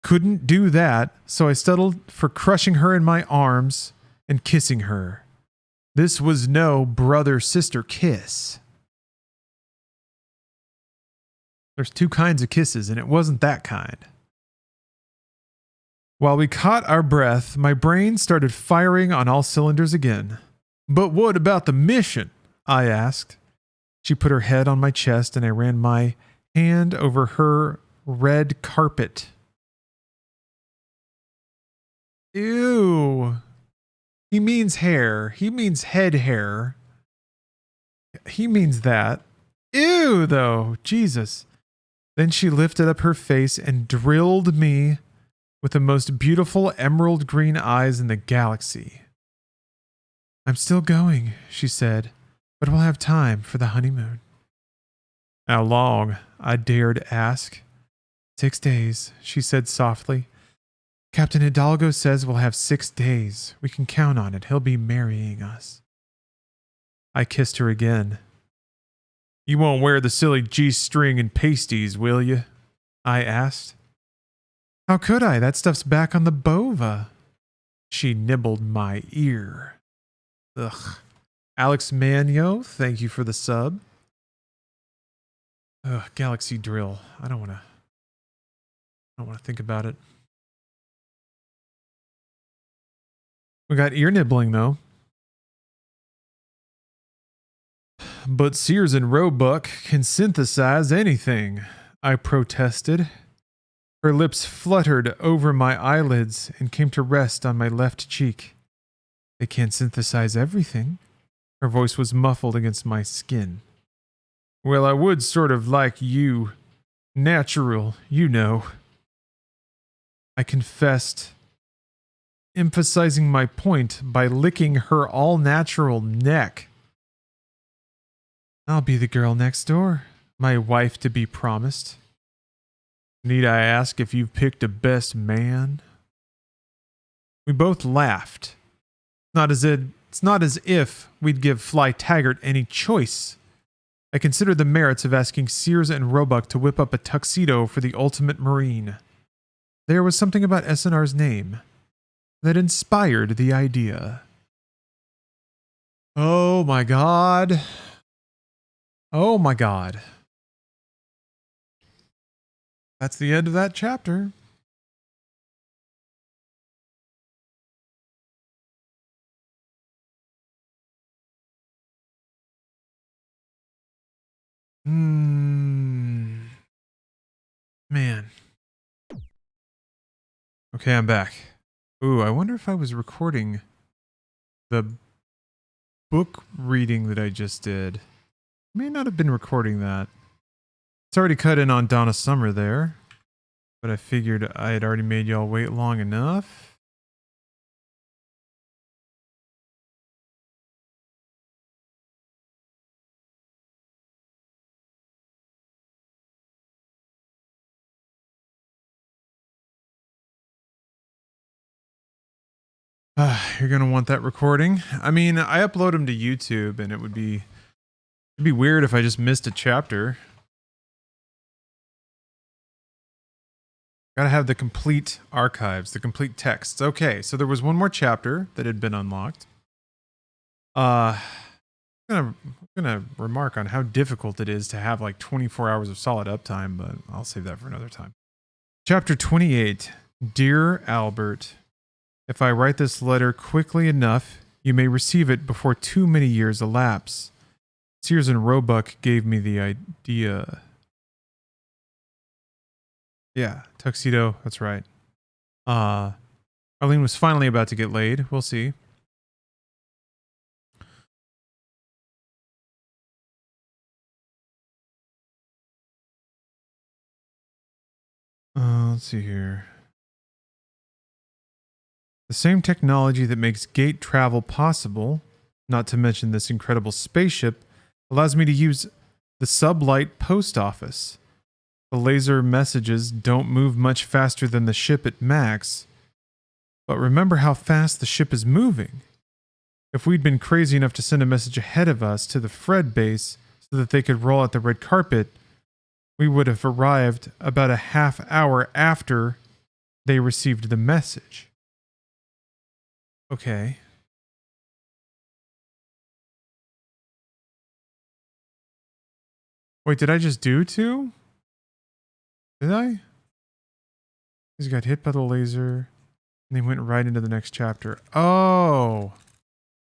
Couldn't do that, so I settled for crushing her in my arms and kissing her. This was no brother-sister kiss. There's two kinds of kisses, and it wasn't that kind. While we caught our breath, my brain started firing on all cylinders again. But what about the mission? I asked. She put her head on my chest, and I ran my hand over her red carpet. Ew. He means hair. He means head hair. He means that. Ew, though. Jesus. Then she lifted up her face and drilled me with the most beautiful emerald green eyes in the galaxy. I'm still going, she said, but we'll have time for the honeymoon. How long? I dared ask. 6 days, she said softly. Captain Hidalgo says we'll have 6 days. We can count on it. He'll be marrying us. I kissed her again. You won't wear the silly G-string and pasties, will you? I asked. How could I? That stuff's back on the bova. She nibbled my ear. Ugh. Alex Manio, thank you for the sub. Ugh, Galaxy Drill. I don't want to think about it. We got ear nibbling, though. But Sears and Roebuck can synthesize anything, I protested. Her lips fluttered over my eyelids and came to rest on my left cheek. They can't synthesize everything. Her voice was muffled against my skin. Well, I would sort of like you. Natural, you know. I confessed, emphasizing my point by licking her all-natural neck. I'll be the girl next door, my wife to be promised. Need I ask if you've picked a best man? We both laughed. It's not as if we'd give Fly Taggart any choice. I considered the merits of asking Sears and Roebuck to whip up a tuxedo for the ultimate Marine. There was something about SNR's name that inspired the idea. Oh my god. Oh my god. That's the end of that chapter. Man. Okay, I'm back. Ooh, I wonder if I was recording the book reading that I just did. May not have been recording that. It's already cut in on Donna Summer there, but I figured I had already made y'all wait long enough. You're gonna want that recording. I mean, I upload them to YouTube, and it'd be weird if I just missed a chapter. Gotta have the complete archives, the complete texts. Okay, so there was one more chapter that had been unlocked. I'm gonna remark on how difficult it is to have like 24 hours of solid uptime, but I'll save that for another time. Chapter 28. Dear Albert, if I write this letter quickly enough, you may receive it before too many years elapse. Sears and Roebuck gave me the idea. Yeah, tuxedo, that's right. Arlene was finally about to get laid. We'll see. Let's see here. The same technology that makes gate travel possible, not to mention this incredible spaceship, allows me to use the sublight post office. The laser messages don't move much faster than the ship at max, but remember how fast the ship is moving. If we'd been crazy enough to send a message ahead of us to the Fred base so that they could roll out the red carpet, we would have arrived about a half hour after they received the message. Okay. Wait, did I just do two? Did I? He's got hit by the laser, and they went right into the next chapter. Oh.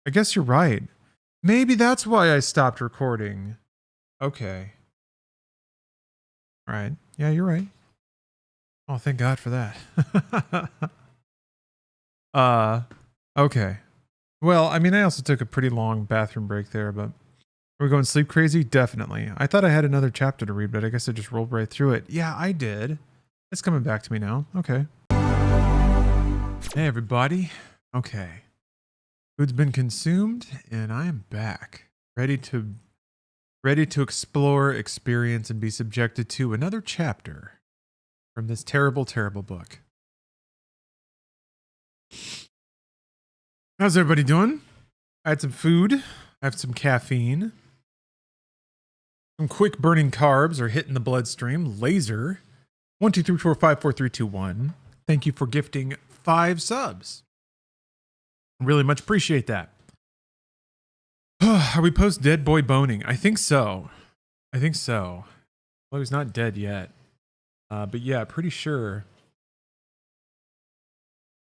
I guess you're right. Maybe that's why I stopped recording. Okay. All right. Yeah, you're right. Oh, thank God for that. Okay. Well, I mean, I also took a pretty long bathroom break there, but are we going sleep crazy? Definitely. I thought I had another chapter to read, but I guess I just rolled right through it. Yeah, I did. It's coming back to me now. Okay. Hey, everybody. Okay. Food's been consumed, and I am back. Ready to explore, experience, and be subjected to another chapter from this terrible, terrible book. How's everybody doing? I had some food. I have some caffeine. Some quick burning carbs are hitting the bloodstream. Laser. 1, 2, 3, 4, 5, 4, 3, 2, 1. Thank you for gifting 5 subs. Really much appreciate that. Are we post dead boy boning? I think so. Well, he's not dead yet. But yeah, pretty sure.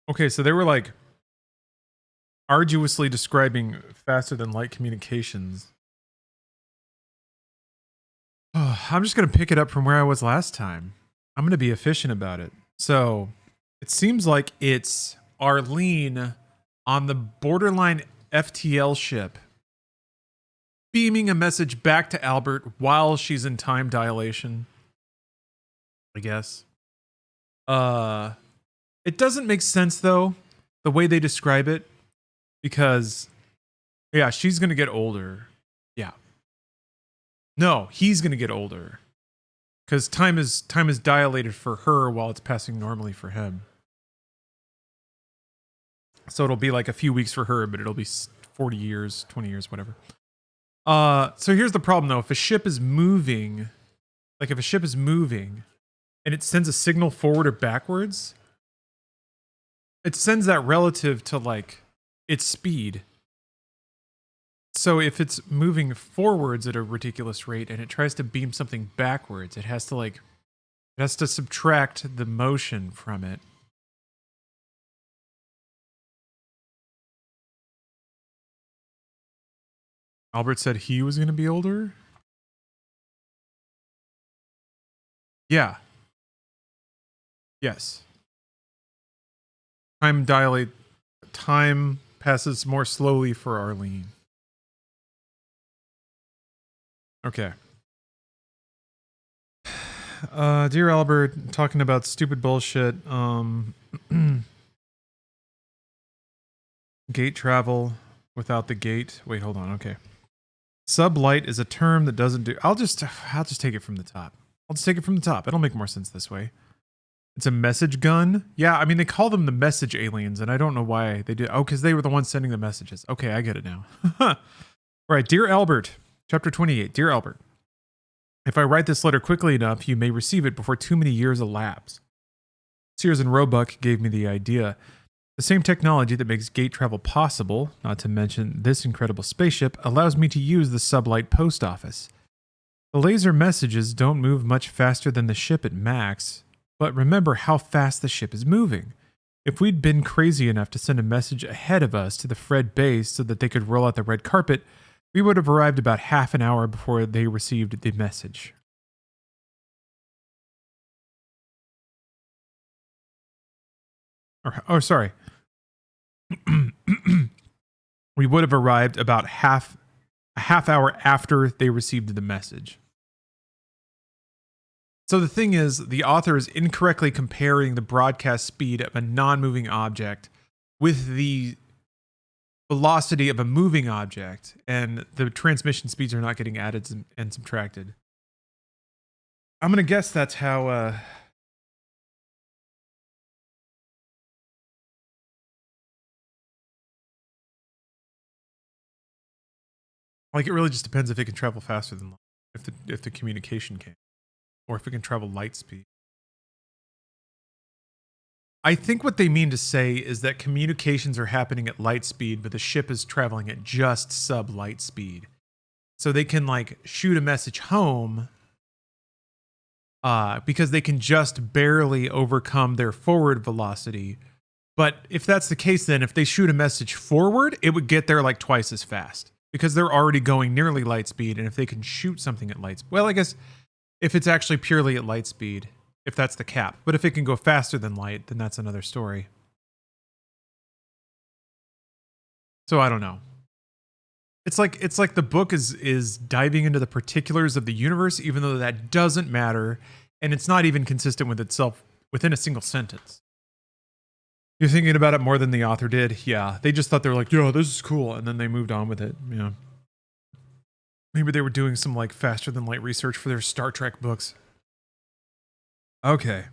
Okay, so they were like arduously describing faster than light communications. I'm just going to pick it up from where I was last time. I'm going to be efficient about it. So it seems like it's Arlene on the borderline FTL ship beaming a message back to Albert while she's in time dilation. I guess. It doesn't make sense though, the way they describe it, because yeah, she's gonna get older. Yeah. No, he's gonna get older. Because time is dilated for her while it's passing normally for him. So it'll be like a few weeks for her, but it'll be 40 years, 20 years, whatever. So here's the problem though. If a ship is moving, and it sends a signal forward or backwards, it sends that relative to like its speed. So if it's moving forwards at a ridiculous rate and it tries to beam something backwards, it has to subtract the motion from it. Albert said he was going to be older? Yeah. Yes. Time passes more slowly for Arlene. Okay. Dear Albert, talking about stupid bullshit. Gate travel without the gate. Wait, hold on. Okay. Sublight is a term that doesn't do. I'll just take it from the top. It'll make more sense this way. It's a message gun. Yeah, I mean they call them the message aliens, and I don't know why they do. Oh, because they were the ones sending the messages. Okay, I get it now. All right, dear Albert, chapter 28. Dear Albert, if I write this letter quickly enough, you may receive it before too many years elapse. Sears and Roebuck gave me the idea. The same technology that makes gate travel possible, not to mention this incredible spaceship, allows me to use the sublight post office. The laser messages don't move much faster than the ship at max, but remember how fast the ship is moving. If we'd been crazy enough to send a message ahead of us to the Fred base so that they could roll out the red carpet, we would have arrived about half an hour before they received the message. Sorry. We would have arrived about a half hour after they received the message. So the thing is, the author is incorrectly comparing the broadcast speed of a non-moving object with the velocity of a moving object, and the transmission speeds are not getting added and subtracted. I'm going to guess that's how... Like, it really just depends if it can travel faster than light, if the communication can, or if it can travel light speed. I think what they mean to say is that communications are happening at light speed, but the ship is traveling at just sub-light speed. So they can, like, shoot a message home because they can just barely overcome their forward velocity. But if that's the case, then if they shoot a message forward, it would get there, like, twice as fast. Because they're already going nearly light speed, and if they can shoot something at light speed... Well, I guess if it's actually purely at light speed, if that's the cap. But if it can go faster than light, then that's another story. So I don't know. It's like the book is diving into the particulars of the universe, even though that doesn't matter, and it's not even consistent with itself within a single sentence. You're thinking about it more than the author did? Yeah. They just thought they were like, yeah, this is cool. And then they moved on with it. Yeah. Maybe they were doing some like faster than light research for their Star Trek books. Okay.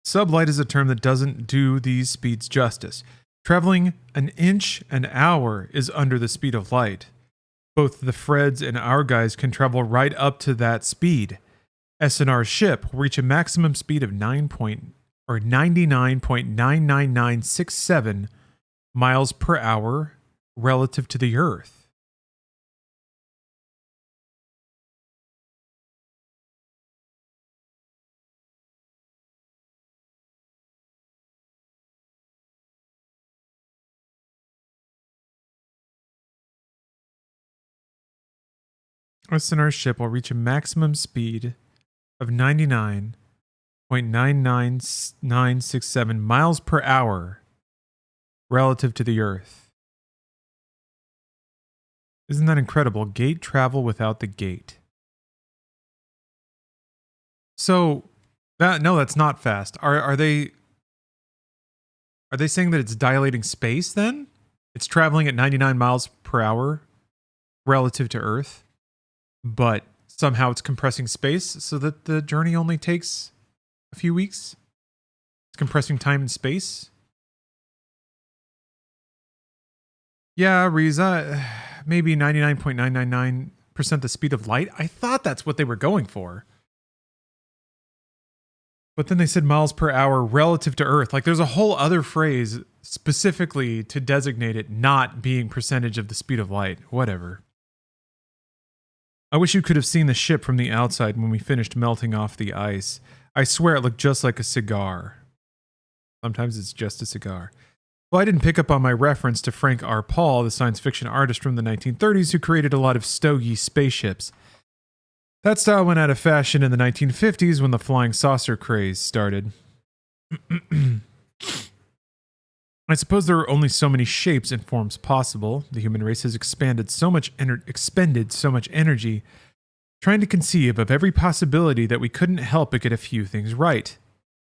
Sublight is a term that doesn't do these speeds justice. Traveling an inch an hour is under the speed of light. Both the Freds and our guys can travel right up to that speed. SNR's ship will reach a maximum speed of 99.99967 miles per hour relative to the Earth. SNR's ship will reach a maximum speed of 99 0.99967 miles per hour relative to the Earth. Isn't that incredible? Gate travel without the gate. So that's not fast. Are they saying that it's dilating space then? It's traveling at 99 miles per hour relative to Earth, but somehow it's compressing space so that the journey only takes a few weeks? It's compressing time and space? Yeah, Riza, maybe 99.999% the speed of light. I thought that's what they were going for. But then they said miles per hour relative to Earth. Like there's a whole other phrase specifically to designate it not being percentage of the speed of light. Whatever. I wish you could have seen the ship from the outside when we finished melting off the ice. I swear it looked just like a cigar. Sometimes it's just a cigar. Well, I didn't pick up on my reference to Frank R. Paul, the science fiction artist from the 1930s who created a lot of stogie spaceships. That style went out of fashion in the 1950s when the flying saucer craze started. I suppose there are only so many shapes and forms possible. The human race has expended so much energy trying to conceive of every possibility that we couldn't help but get a few things right.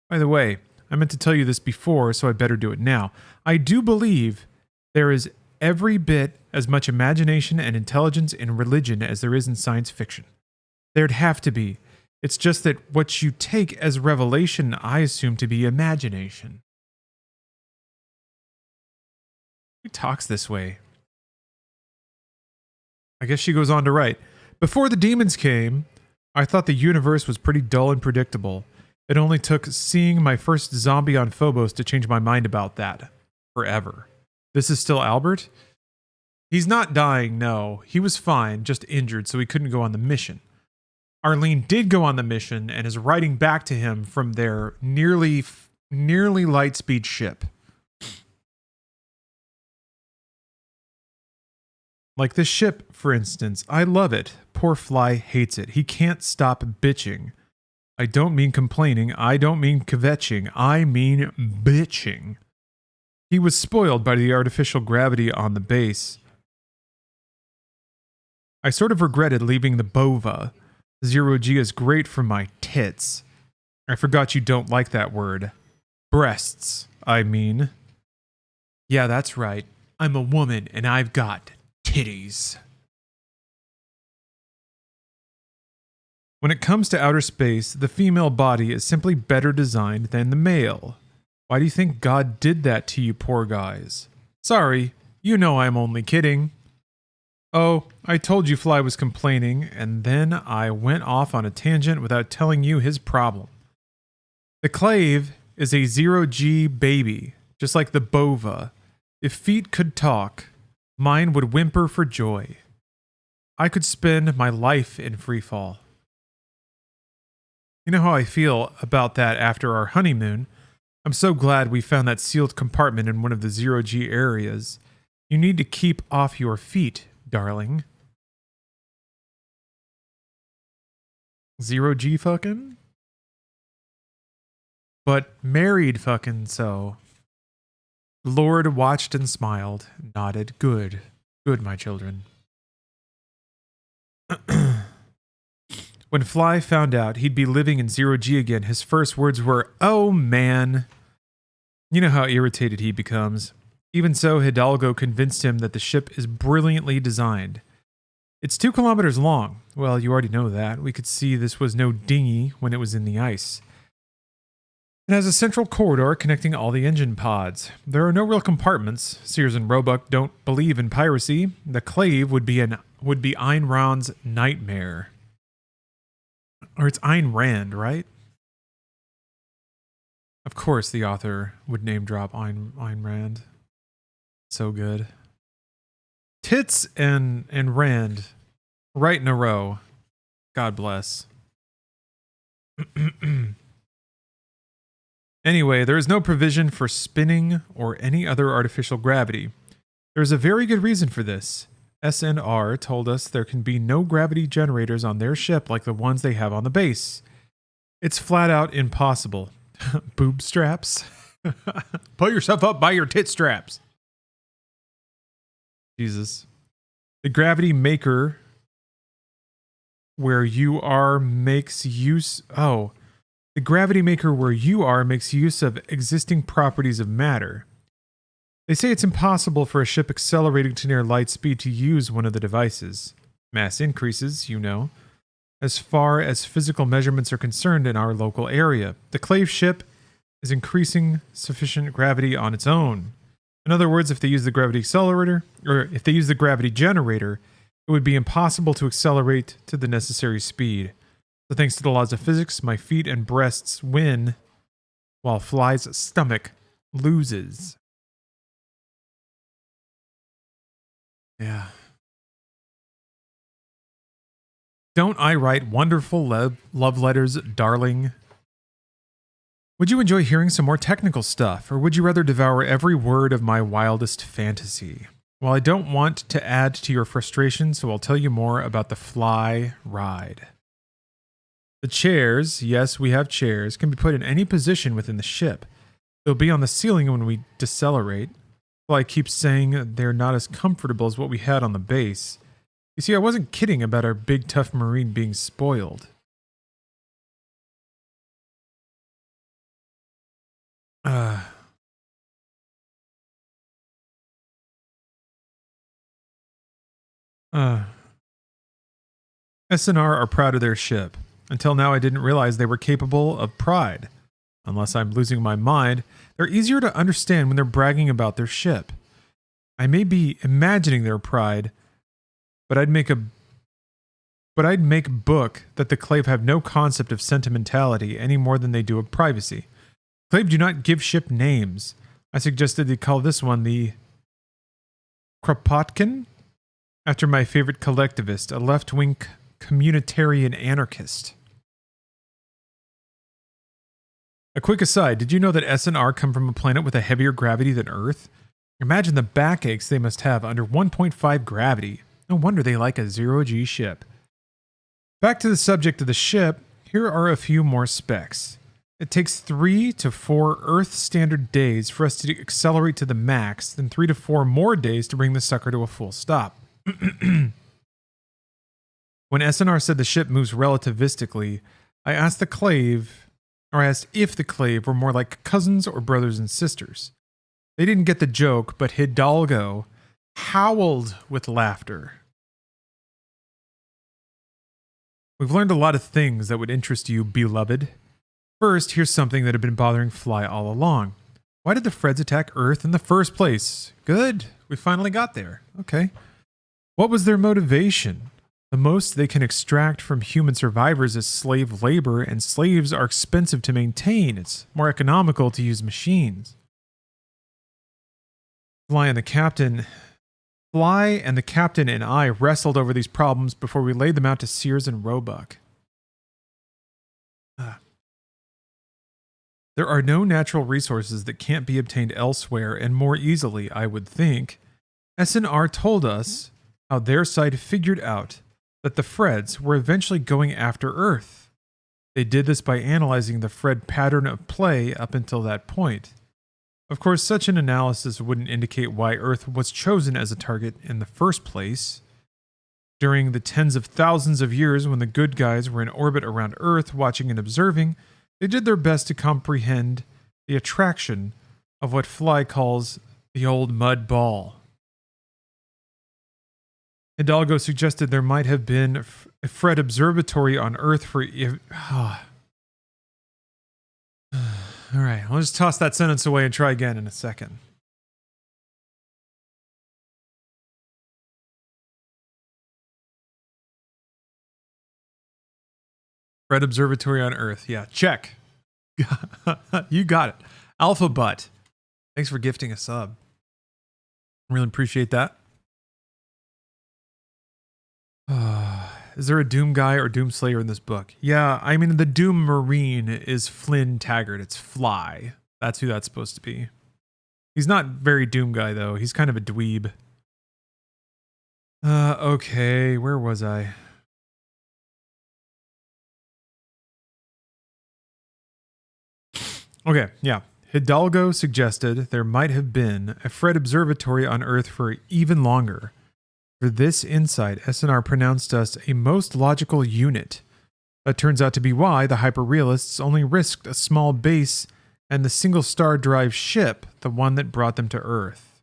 By the way, I meant to tell you this before, so I better do it now. I do believe there is every bit as much imagination and intelligence in religion as there is in science fiction. There'd have to be. It's just that what you take as revelation, I assume to be imagination. Who talks this way? I guess she goes on to write, before the demons came, I thought the universe was pretty dull and predictable. It only took seeing my first zombie on Phobos to change my mind about that. Forever. This is still Albert? He's not dying, no. He was fine, just injured, so he couldn't go on the mission. Arlene did go on the mission and is writing back to him from their nearly light speed ship. Like this ship, for instance. I love it. Poor Fly hates it. He can't stop bitching. I don't mean complaining. I don't mean kvetching. I mean bitching. He was spoiled by the artificial gravity on the base. I sort of regretted leaving the Bova. Zero G is great for my tits. I forgot you don't like that word. Breasts, I mean. Yeah, that's right. I'm a woman and I've got titties. When it comes to outer space, the female body is simply better designed than the male. Why do you think God did that to you poor guys? Sorry, you know I'm only kidding. Oh, I told you Fly was complaining, and then I went off on a tangent without telling you his problem. The Clave is a zero-G baby, just like the Bova. If feet could talk, mine would whimper for joy. I could spend my life in freefall. You know how I feel about that after our honeymoon. I'm so glad we found that sealed compartment in one of the zero-G areas. You need to keep off your feet, darling. Zero-G fucking? But married fucking so. Lord watched and smiled, nodded. Good. Good, my children. When Fly found out he'd be living in zero-G again, his first words were, "Oh, man." You know how irritated he becomes. Even so, Hidalgo convinced him that the ship is brilliantly designed. It's 2 kilometers long. Well, you already know that. We could see this was no dinghy when it was in the ice. It has a central corridor connecting all the engine pods. There are no real compartments. Sears and Roebuck don't believe in piracy. The Clave would be Ayn Rand's nightmare. Or it's Ayn Rand, right? Of course the author would name drop Ayn Rand. So good. Tits and Rand right in a row. God bless. Anyway, there is no provision for spinning or any other artificial gravity. There is a very good reason for this. SNR told us there can be no gravity generators on their ship like the ones they have on the base. It's flat out impossible. Boob straps. Pull yourself up by your tit straps. Jesus. The gravity maker where you are makes use... Oh. The gravity maker where you are makes use of existing properties of matter. They say it's impossible for a ship accelerating to near light speed to use one of the devices. Mass increases, you know, as far as physical measurements are concerned in our local area. The Clave ship is increasing sufficient gravity on its own. In other words, if they use the gravity accelerator, or if they use the gravity generator, it would be impossible to accelerate to the necessary speed. So thanks to the laws of physics, my feet and breasts win, while Fly's stomach loses. Yeah. Don't I write wonderful love letters, darling? Would you enjoy hearing some more technical stuff, or would you rather devour every word of my wildest fantasy? Well, I don't want to add to your frustration, so I'll tell you more about the Fly ride. The chairs, yes, we have chairs, can be put in any position within the ship. They'll be on the ceiling when we decelerate. Fly keeps saying they're not as comfortable as what we had on the base. You see, I wasn't kidding about our big tough Marine being spoiled. SNR are proud of their ship. Until now, I didn't realize they were capable of pride. Unless I'm losing my mind, they're easier to understand when they're bragging about their ship. I may be imagining their pride, but I'd make book that the Clave have no concept of sentimentality any more than they do of privacy. Clave do not give ship names. I suggested they call this one the Kropotkin, after my favorite collectivist, a left-wing communitarian anarchist. A quick aside, did you know that SNR come from a planet with a heavier gravity than Earth? Imagine the backaches they must have under 1.5 gravity. No wonder they like a zero-G ship. Back to the subject of the ship, here are a few more specs. It takes 3 to 4 Earth standard days for us to accelerate to the max, then 3 to 4 more days to bring the sucker to a full stop. When SNR said the ship moves relativistically, I asked if the Clave were more like cousins or brothers and sisters. They didn't get the joke, but Hidalgo howled with laughter. We've learned a lot of things that would interest you, beloved. First, here's something that had been bothering Fly all along. Why did the Freds attack Earth in the first place? Good, we finally got there. Okay. What was their motivation? The most they can extract from human survivors is slave labor, and slaves are expensive to maintain. It's more economical to use machines. Fly and the captain and I wrestled over these problems before we laid them out to Sears and Roebuck. There are no natural resources that can't be obtained elsewhere and more easily, I would think. SNR told us how their side figured out that the Freds were eventually going after Earth. They did this by analyzing the Fred pattern of play up until that point. Of course, such an analysis wouldn't indicate why Earth was chosen as a target in the first place. During the tens of thousands of years when the good guys were in orbit around Earth watching and observing, they did their best to comprehend the attraction of what Fly calls the old mud ball. Hidalgo suggested there might have been a Fred observatory on Earth for... All right, I'll just toss that sentence away and try again in a second. Fred Observatory on Earth. Yeah, check. You got it. Alpha Butt. Thanks for gifting a sub. Really appreciate that. Is there a Doom guy or Doom Slayer in this book? Yeah, I mean, the Doom Marine is Flynn Taggart. It's Fly. That's who that's supposed to be. He's not very Doom guy, though. He's kind of a dweeb. Okay, where was I? Okay, yeah. Hidalgo suggested there might have been a Fred observatory on Earth for even longer. For this insight, SNR pronounced us a most logical unit. That turns out to be why the hyperrealists only risked a small base and the single star drive ship, the one that brought them to Earth.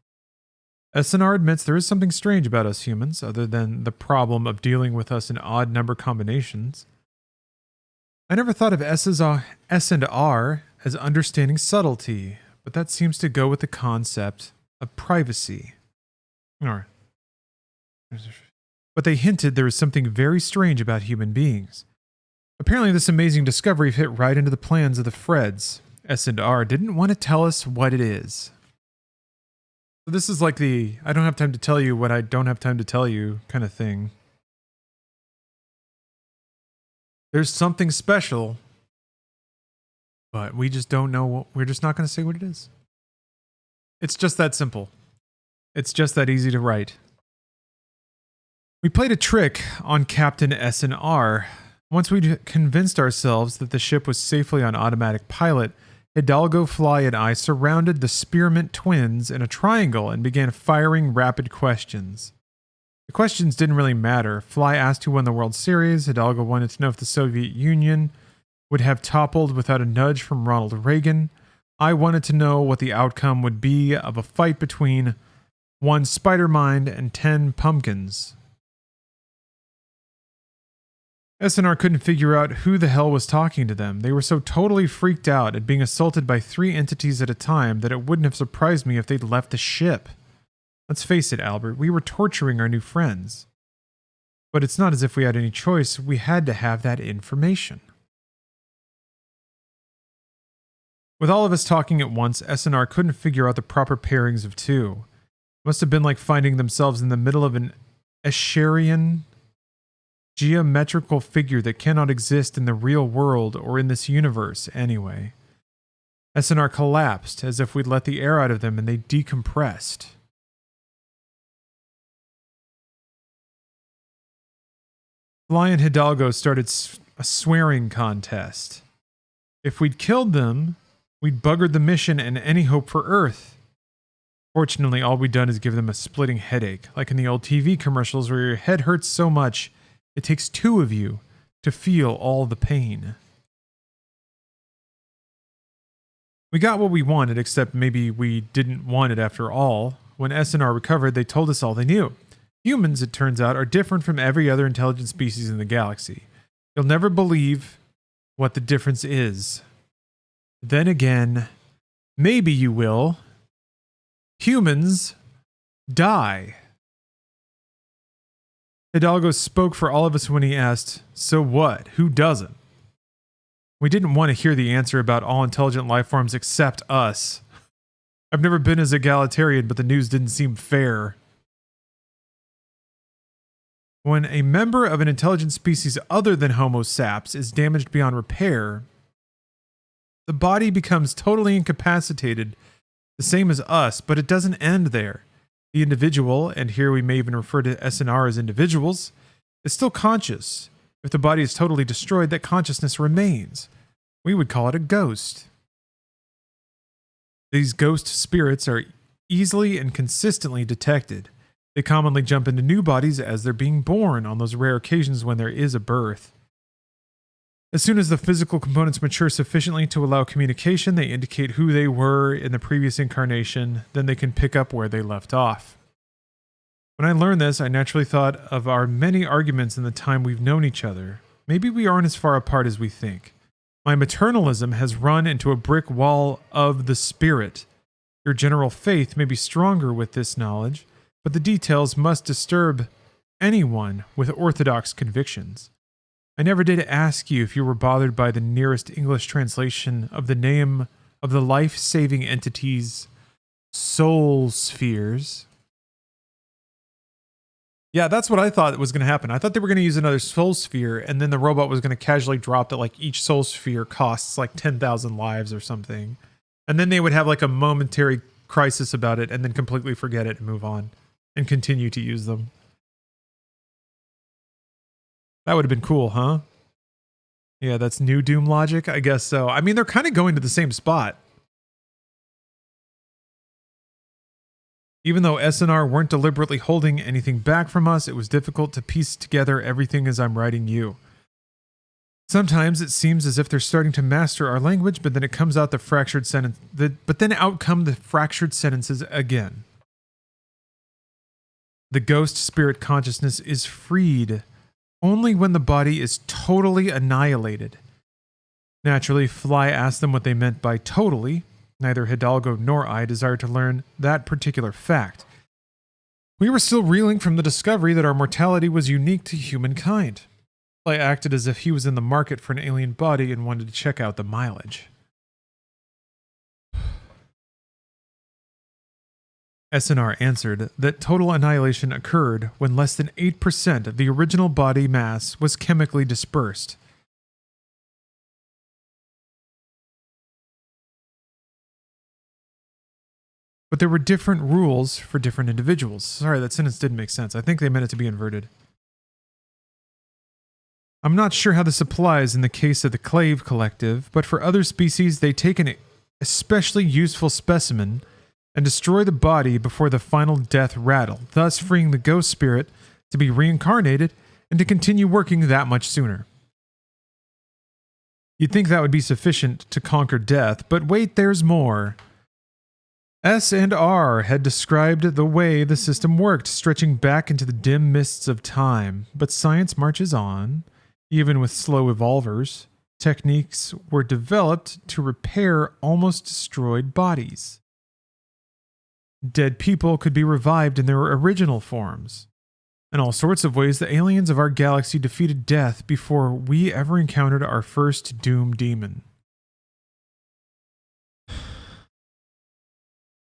SNR admits there is something strange about us humans, other than the problem of dealing with us in odd number combinations. I never thought of S and R as understanding subtlety, but that seems to go with the concept of privacy. But they hinted there is something very strange about human beings. Apparently, this amazing discovery fit right into the plans of the Freds. S&R didn't want to tell us what it is. So this is like the I don't have time to tell you what I don't have time to tell you kind of thing. There's something special, but we just don't know. We're just not going to say what it is. It's just that simple. It's just that easy to write. We played a trick on Captain S&R. Once we'd convinced ourselves that the ship was safely on automatic pilot, Hidalgo, Fly, and I surrounded the Spearmint twins in a triangle and began firing rapid questions. The questions didn't really matter. Fly asked who won the World Series. Hidalgo wanted to know if the Soviet Union would have toppled without a nudge from Ronald Reagan. I wanted to know what the outcome would be of a fight between one Spider-Mind and 10 pumpkins. SNR couldn't figure out who the hell was talking to them. They were so totally freaked out at being assaulted by 3 entities at a time that it wouldn't have surprised me if they'd left the ship. Let's face it, Albert, we were torturing our new friends. But it's not as if we had any choice. We had to have that information. With all of us talking at once, SNR couldn't figure out the proper pairings of 2. It must have been like finding themselves in the middle of an Escherian geometrical figure that cannot exist in the real world or in this universe anyway. SNR collapsed as if we'd let the air out of them and they decompressed. Fly and Hidalgo started a swearing contest. If we'd killed them, we'd buggered the mission and any hope for Earth. Fortunately, all we'd done is give them a splitting headache, like in the old TV commercials where your head hurts so much it takes 2 of you to feel all the pain. We got what we wanted, except maybe we didn't want it after all. When SNR recovered, they told us all they knew. Humans, it turns out, are different from every other intelligent species in the galaxy. You'll never believe what the difference is. Then again, maybe you will. Humans die. Hidalgo spoke for all of us when he asked, "So what? Who doesn't?" We didn't want to hear the answer about all intelligent life forms except us. I've never been as egalitarian, but the news didn't seem fair. When a member of an intelligent species other than Homo saps is damaged beyond repair, the body becomes totally incapacitated, the same as us, but it doesn't end there. The individual, and here we may even refer to SNR as individuals, is still conscious. If the body is totally destroyed, that consciousness remains. We would call it a ghost. These ghost spirits are easily and consistently detected. They commonly jump into new bodies as they're being born on those rare occasions when there is a birth. As soon as the physical components mature sufficiently to allow communication, they indicate who they were in the previous incarnation, then they can pick up where they left off. When I learned this, I naturally thought of our many arguments in the time we've known each other. Maybe we aren't as far apart as we think. My maternalism has run into a brick wall of the spirit. Your general faith may be stronger with this knowledge, but the details must disturb anyone with orthodox convictions. I never did ask you if you were bothered by the nearest English translation of the name of the life-saving entity's soul spheres. Yeah, that's what I thought was going to happen. I thought they were going to use another soul sphere, and then the robot was going to casually drop that like each soul sphere costs like 10,000 lives or something. And then they would have like a momentary crisis about it and then completely forget it and move on and continue to use them. That would have been cool, huh? Yeah, that's new Doom logic. I guess so. I mean, they're kind of going to the same spot. Even though SNR weren't deliberately holding anything back from us, it was difficult to piece together everything as I'm writing you. Sometimes it seems as if they're starting to master our language, but then it comes out the fractured sentence. But then out come the fractured sentences again. The ghost spirit consciousness is freed only when the body is totally annihilated. Naturally, Fly asked them what they meant by totally. Neither Hidalgo nor I desired to learn that particular fact. We were still reeling from the discovery that our mortality was unique to humankind. Fly acted as if he was in the market for an alien body and wanted to check out the mileage. SNR answered that total annihilation occurred when less than 8% of the original body mass was chemically dispersed. But there were different rules for different individuals. Sorry, that sentence didn't make sense. I think they meant it to be inverted. I'm not sure how this applies in the case of the Clave Collective, but for other species, they take an especially useful specimen and destroy the body before the final death rattle, thus freeing the ghost spirit to be reincarnated and to continue working that much sooner. You'd think that would be sufficient to conquer death, but wait, there's more. S&R had described the way the system worked, stretching back into the dim mists of time, but science marches on. Even with slow evolvers, techniques were developed to repair almost destroyed bodies. Dead people could be revived in their original forms. In all sorts of ways, the aliens of our galaxy defeated death before we ever encountered our first doom demon.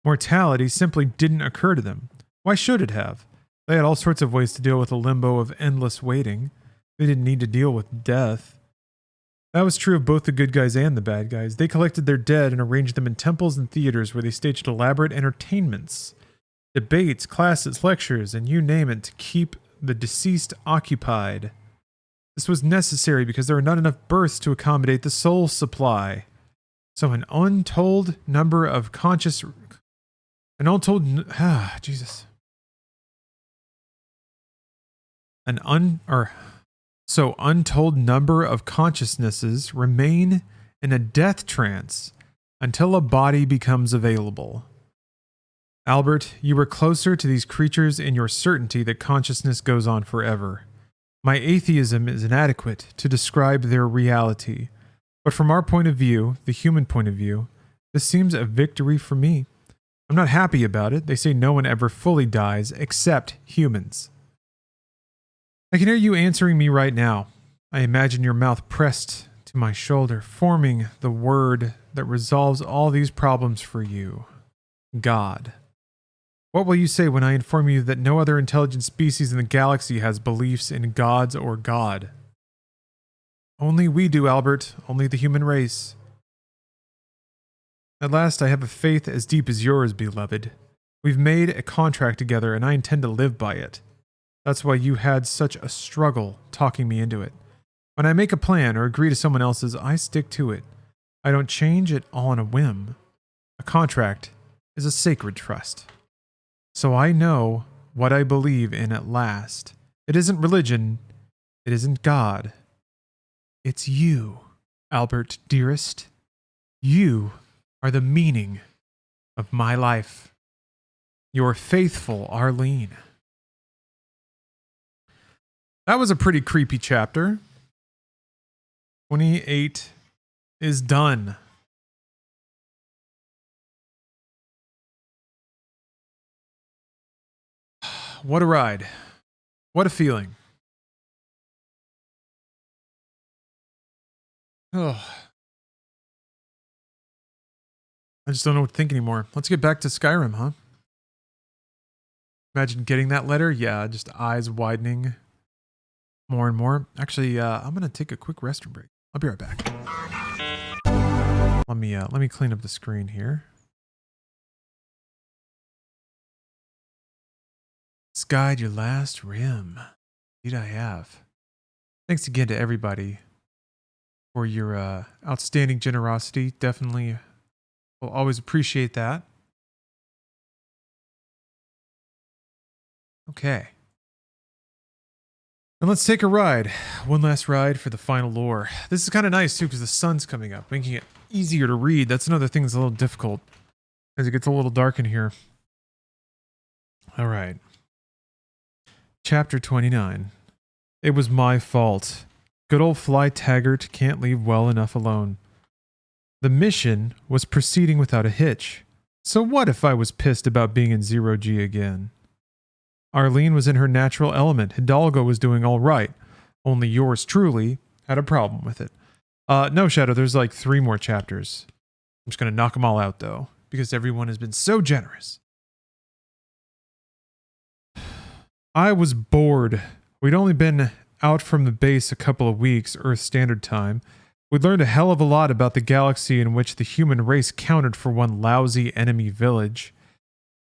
Mortality simply didn't occur to them. Why should it have? They had all sorts of ways to deal with a limbo of endless waiting. They didn't need to deal with death. That was true of both the good guys and the bad guys. They collected their dead and arranged them in temples and theaters where they staged elaborate entertainments, debates, classes, lectures, and you name it to keep the deceased occupied. This was necessary because there were not enough births to accommodate the soul supply. So an untold number of conscious... So untold number of consciousnesses remain in a death trance until a body becomes available. Albert, you were closer to these creatures in your certainty that consciousness goes on forever. My atheism is inadequate to describe their reality, but from our point of view, the human point of view, this seems a victory for me. I'm not happy about it. They say no one ever fully dies except humans. I can hear you answering me right now. I imagine your mouth pressed to my shoulder, forming the word that resolves all these problems for you. God. What will you say when I inform you that no other intelligent species in the galaxy has beliefs in gods or God? Only we do, Albert. Only the human race. At last, I have a faith as deep as yours, beloved. We've made a contract together, and I intend to live by it. That's why you had such a struggle talking me into it. When I make a plan or agree to someone else's, I stick to it. I don't change it all on a whim. A contract is a sacred trust. So I know what I believe in at last. It isn't religion. It isn't God. It's you, Albert, dearest. You are the meaning of my life. Your faithful Arlene. That was a pretty creepy chapter. 28 is done. What a ride. What a feeling. Oh. I just don't know what to think anymore. Let's get back to Skyrim, huh? Imagine getting that letter. Yeah, just eyes widening more and more. Actually, I'm going to take a quick restroom break. I'll be right back. Let me clean up the screen here. Skied your last rim. Indeed I have. Thanks again to everybody for your outstanding generosity. Definitely will always appreciate that. Okay. And let's take a ride. One last ride for the final lore. This is kind of nice too because the sun's coming up, making it easier to read. That's another thing that's a little difficult as it gets a little dark in here. All right. Chapter 29. It was my fault. Good old Fly Taggart can't leave well enough alone. The mission was proceeding without a hitch. So what if I was pissed about being in 0G again? Arlene was in her natural element. Hidalgo was doing all right. Only yours truly had a problem with it. No, Shadow, there's like 3 more chapters. I'm just going to knock them all out, though, because everyone has been so generous. I was bored. We'd only been out from the base a couple of weeks, Earth Standard Time. We'd learned a hell of a lot about the galaxy in which the human race counted for one lousy enemy village.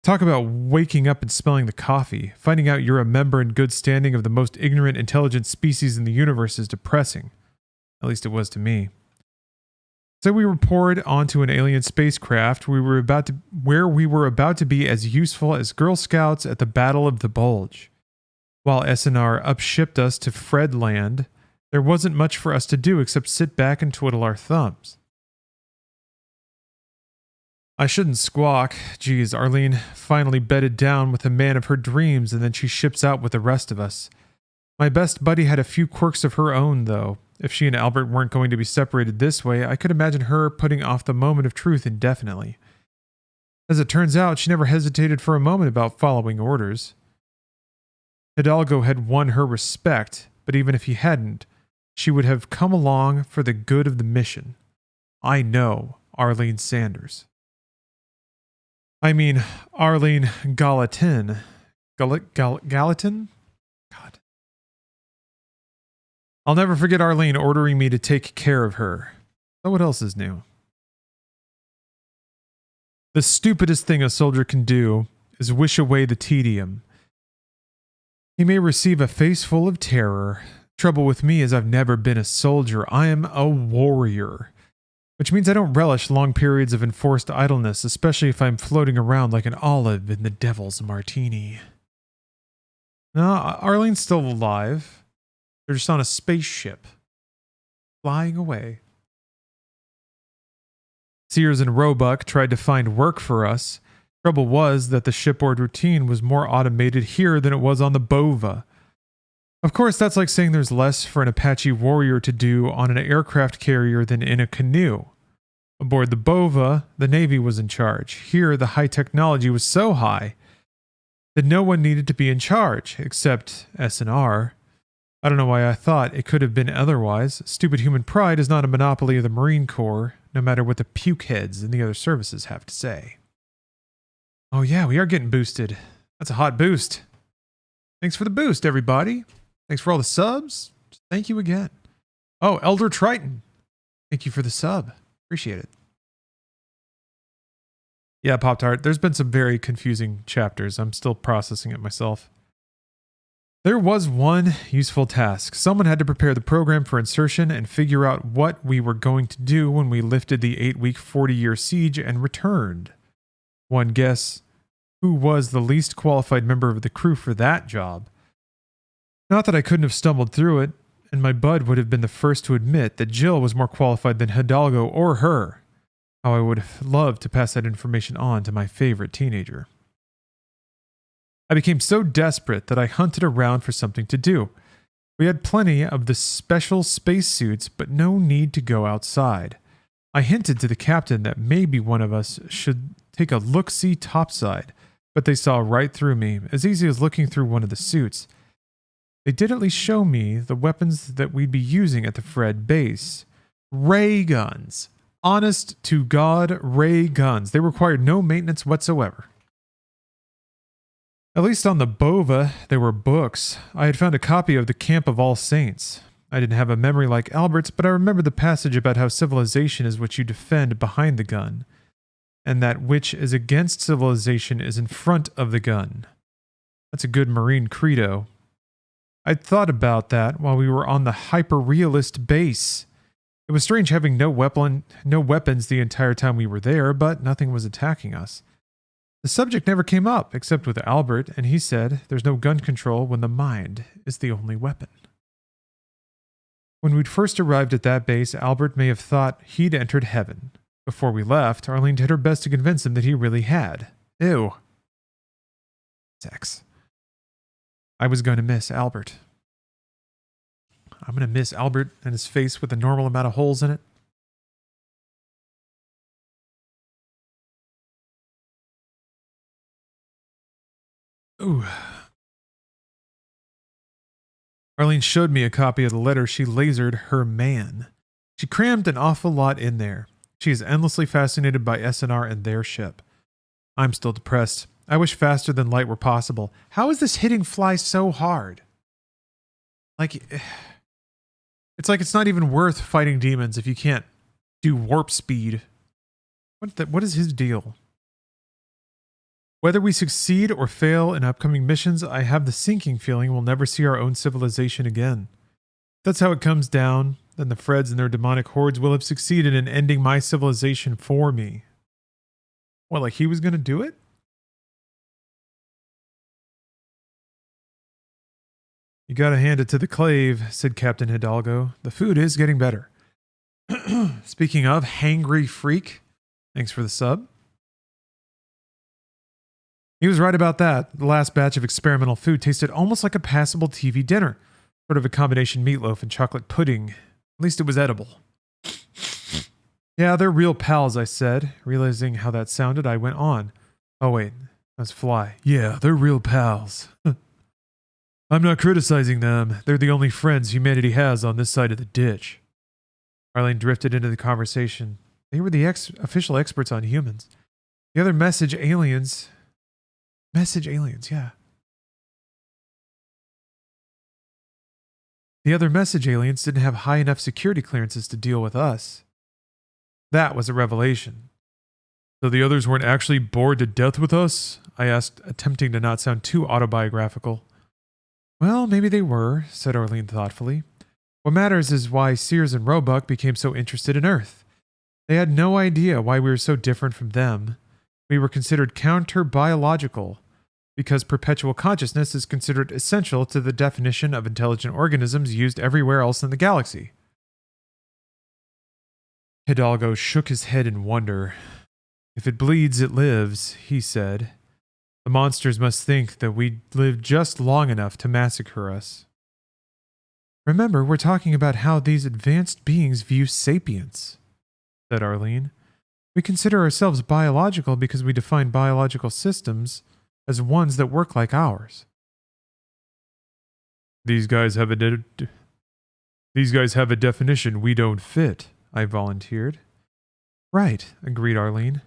Talk about waking up and smelling the coffee. Finding out you're a member in good standing of the most ignorant, intelligent species in the universe is depressing. At least it was to me. So we were poured onto an alien spacecraft where we were about to be as useful as Girl Scouts at the Battle of the Bulge. While SNR upshipped us to Fredland, there wasn't much for us to do except sit back and twiddle our thumbs. I shouldn't squawk. Geez, Arlene finally bedded down with the man of her dreams and then she ships out with the rest of us. My best buddy had a few quirks of her own, though. If she and Albert weren't going to be separated this way, I could imagine her putting off the moment of truth indefinitely. As it turns out, she never hesitated for a moment about following orders. Hidalgo had won her respect, but even if he hadn't, she would have come along for the good of the mission. I know Arlene Sanders. I mean, Arlene Gallatin. Gallatin? God. I'll never forget Arlene ordering me to take care of her. So what else is new? The stupidest thing a soldier can do is wish away the tedium. He may receive a face full of terror. Trouble with me is I've never been a soldier. I am a warrior. Which means I don't relish long periods of enforced idleness, especially if I'm floating around like an olive in the devil's martini. No, Arlene's still alive. They're just on a spaceship. Flying away. Sears and Roebuck tried to find work for us. Trouble was that the shipboard routine was more automated here than it was on the Bova. Of course, that's like saying there's less for an Apache warrior to do on an aircraft carrier than in a canoe. Aboard the Bova, the Navy was in charge. Here, the high technology was so high that no one needed to be in charge, except SNR. I don't know why I thought it could have been otherwise. Stupid human pride is not a monopoly of the Marine Corps, no matter what the pukeheads and the other services have to say. Oh yeah, we are getting boosted. That's a hot boost. Thanks for the boost, everybody. Thanks for all the subs. Thank you again. Oh, Elder Triton. Thank you for the sub. Appreciate it. Yeah, Pop-Tart, there's been some very confusing chapters. I'm still processing it myself. There was one useful task. Someone had to prepare the program for insertion and figure out what we were going to do when we lifted the 8-week, 40-year siege and returned. One guess who was the least qualified member of the crew for that job. Not that I couldn't have stumbled through it, and my bud would have been the first to admit that Jill was more qualified than Hidalgo or her. How I would have loved to pass that information on to my favorite teenager. I became so desperate that I hunted around for something to do. We had plenty of the special spacesuits, but no need to go outside. I hinted to the captain that maybe one of us should take a look-see topside, but they saw right through me, as easy as looking through one of the suits. They did at least show me the weapons that we'd be using at the Fred base. Ray guns. Honest to God, ray guns. They required no maintenance whatsoever. At least on the Bova, there were books. I had found a copy of The Camp of All Saints. I didn't have a memory like Albert's, but I remember the passage about how civilization is what you defend behind the gun, and that which is against civilization is in front of the gun. That's a good Marine credo. I'd thought about that while we were on the hyper-realist base. It was strange having no weapons the entire time we were there, but nothing was attacking us. The subject never came up, except with Albert, and he said there's no gun control when the mind is the only weapon. When we'd first arrived at that base, Albert may have thought he'd entered heaven. Before we left, Arlene did her best to convince him that he really had. Ew. Sex. I was going to miss Albert. I'm going to miss Albert and his face with a normal amount of holes in it. Ooh. Arlene showed me a copy of the letter she lasered her man. She crammed an awful lot in there. She is endlessly fascinated by SNR and their ship. I'm still depressed. I wish faster than light were possible. How is this hitting fly so hard? It's like it's not even worth fighting demons if you can't do warp speed. What is his deal? Whether we succeed or fail in upcoming missions, I have the sinking feeling we'll never see our own civilization again. If that's how it comes down, then the Freds and their demonic hordes will have succeeded in ending my civilization for me. What, like he was going to do it? You gotta hand it to the clave, said Captain Hidalgo. The food is getting better. Speaking of, hangry freak. Thanks for the sub. He was right about that. The last batch of experimental food tasted almost like a passable TV dinner. Sort of a combination meatloaf and chocolate pudding. At least it was edible. Yeah, they're real pals, I said. Realizing how that sounded, I went on. Oh wait, that's Fly. Yeah, they're real pals. I'm not criticizing them. They're the only friends humanity has on this side of the ditch. Arlene drifted into the conversation. They were the official experts on humans. The other message aliens, yeah. The other message aliens didn't have high enough security clearances to deal with us. That was a revelation. So the others weren't actually bored to death with us? I asked, attempting to not sound too autobiographical. Well, maybe they were, said Arlene thoughtfully. What matters is why Sears and Roebuck became so interested in Earth. They had no idea why we were so different from them. We were considered counter-biological, because perpetual consciousness is considered essential to the definition of intelligent organisms used everywhere else in the galaxy. Hidalgo shook his head in wonder. If it bleeds, it lives, he said. The monsters must think that we lived just long enough to massacre us. Remember, we're talking about how these advanced beings view sapience, said Arlene. We consider ourselves biological because we define biological systems as ones that work like ours. These guys have a definition we don't fit, I volunteered. Right, agreed Arlene.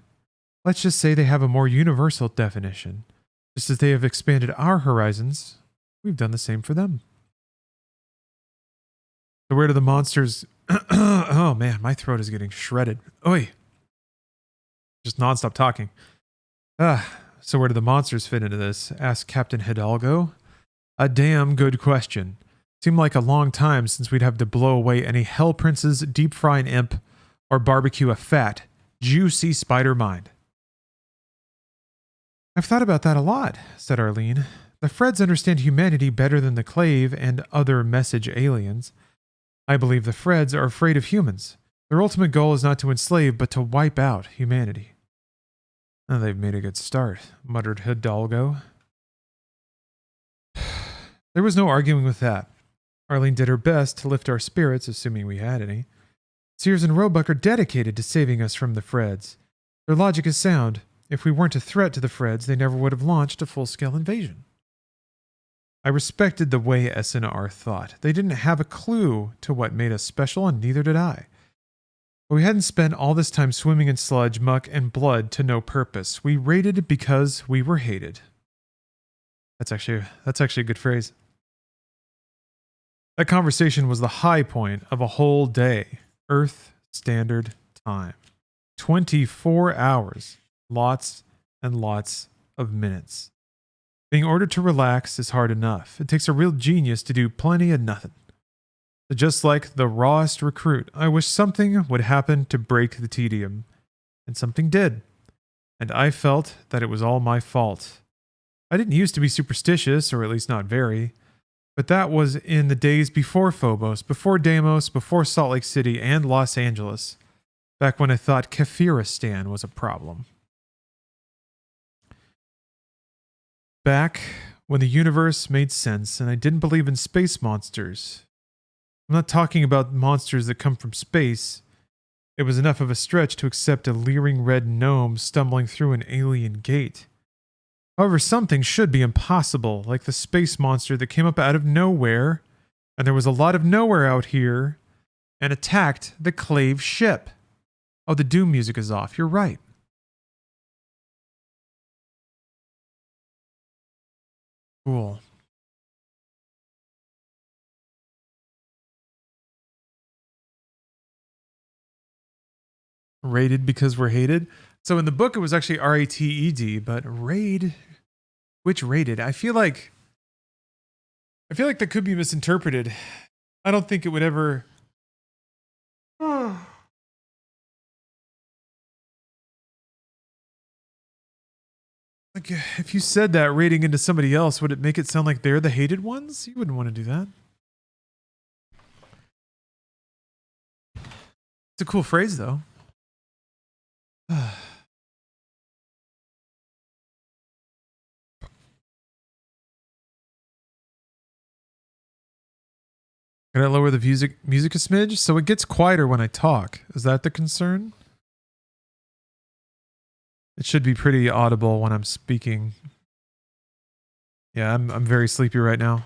Let's just say they have a more universal definition. Just as they have expanded our horizons, we've done the same for them. So where do the monsters... Oh man, my throat is getting shredded. Oi! Just nonstop talking. So where do the monsters fit into this? Asked Captain Hidalgo. A damn good question. Seemed like a long time since we'd have to blow away any hell prince's deep fry an imp or barbecue a fat, juicy spider mind. I've thought about that a lot, said Arlene. The Freds understand humanity better than the Clave and other message aliens. I believe the Freds are afraid of humans. Their ultimate goal is not to enslave, but to wipe out humanity. Oh, they've made a good start, muttered Hidalgo. There was no arguing with that. Arlene did her best to lift our spirits, assuming we had any. Sears and Roebuck are dedicated to saving us from the Freds. Their logic is sound. If we weren't a threat to the Freds, they never would have launched a full-scale invasion. I respected the way SNR thought. They didn't have a clue to what made us special, and neither did I. But we hadn't spent all this time swimming in sludge, muck, and blood to no purpose. We raided because we were hated. That's actually a good phrase. That conversation was the high point of a whole day. Earth Standard Time. 24 hours. Lots and lots of minutes. Being ordered to relax is hard enough. It takes a real genius to do plenty of nothing. So just like the rawest recruit, I wished something would happen to break the tedium. And something did. And I felt that it was all my fault. I didn't used to be superstitious, or at least not very. But that was in the days before Phobos, before Deimos, before Salt Lake City and Los Angeles. Back when I thought Kafiristan was a problem. Back when the universe made sense and I didn't believe in space monsters. I'm not talking about monsters that come from space. It was enough of a stretch to accept a leering red gnome stumbling through an alien gate. However, something should be impossible, like the space monster that came up out of nowhere, and there was a lot of nowhere out here, and attacked the Clave ship. Oh, the Doom music is off. You're right. Cool. Rated because we're hated. So in the book, it was actually R-A-T-E-D, but raid, which rated? I feel like that could be misinterpreted. I don't think it would ever. Like, if you said that rating into somebody else, would it make it sound like they're the hated ones? You wouldn't want to do that. It's a cool phrase, though. Can I lower the music a smidge? So it gets quieter when I talk. Is that the concern? It should be pretty audible when I'm speaking. Yeah, I'm very sleepy right now.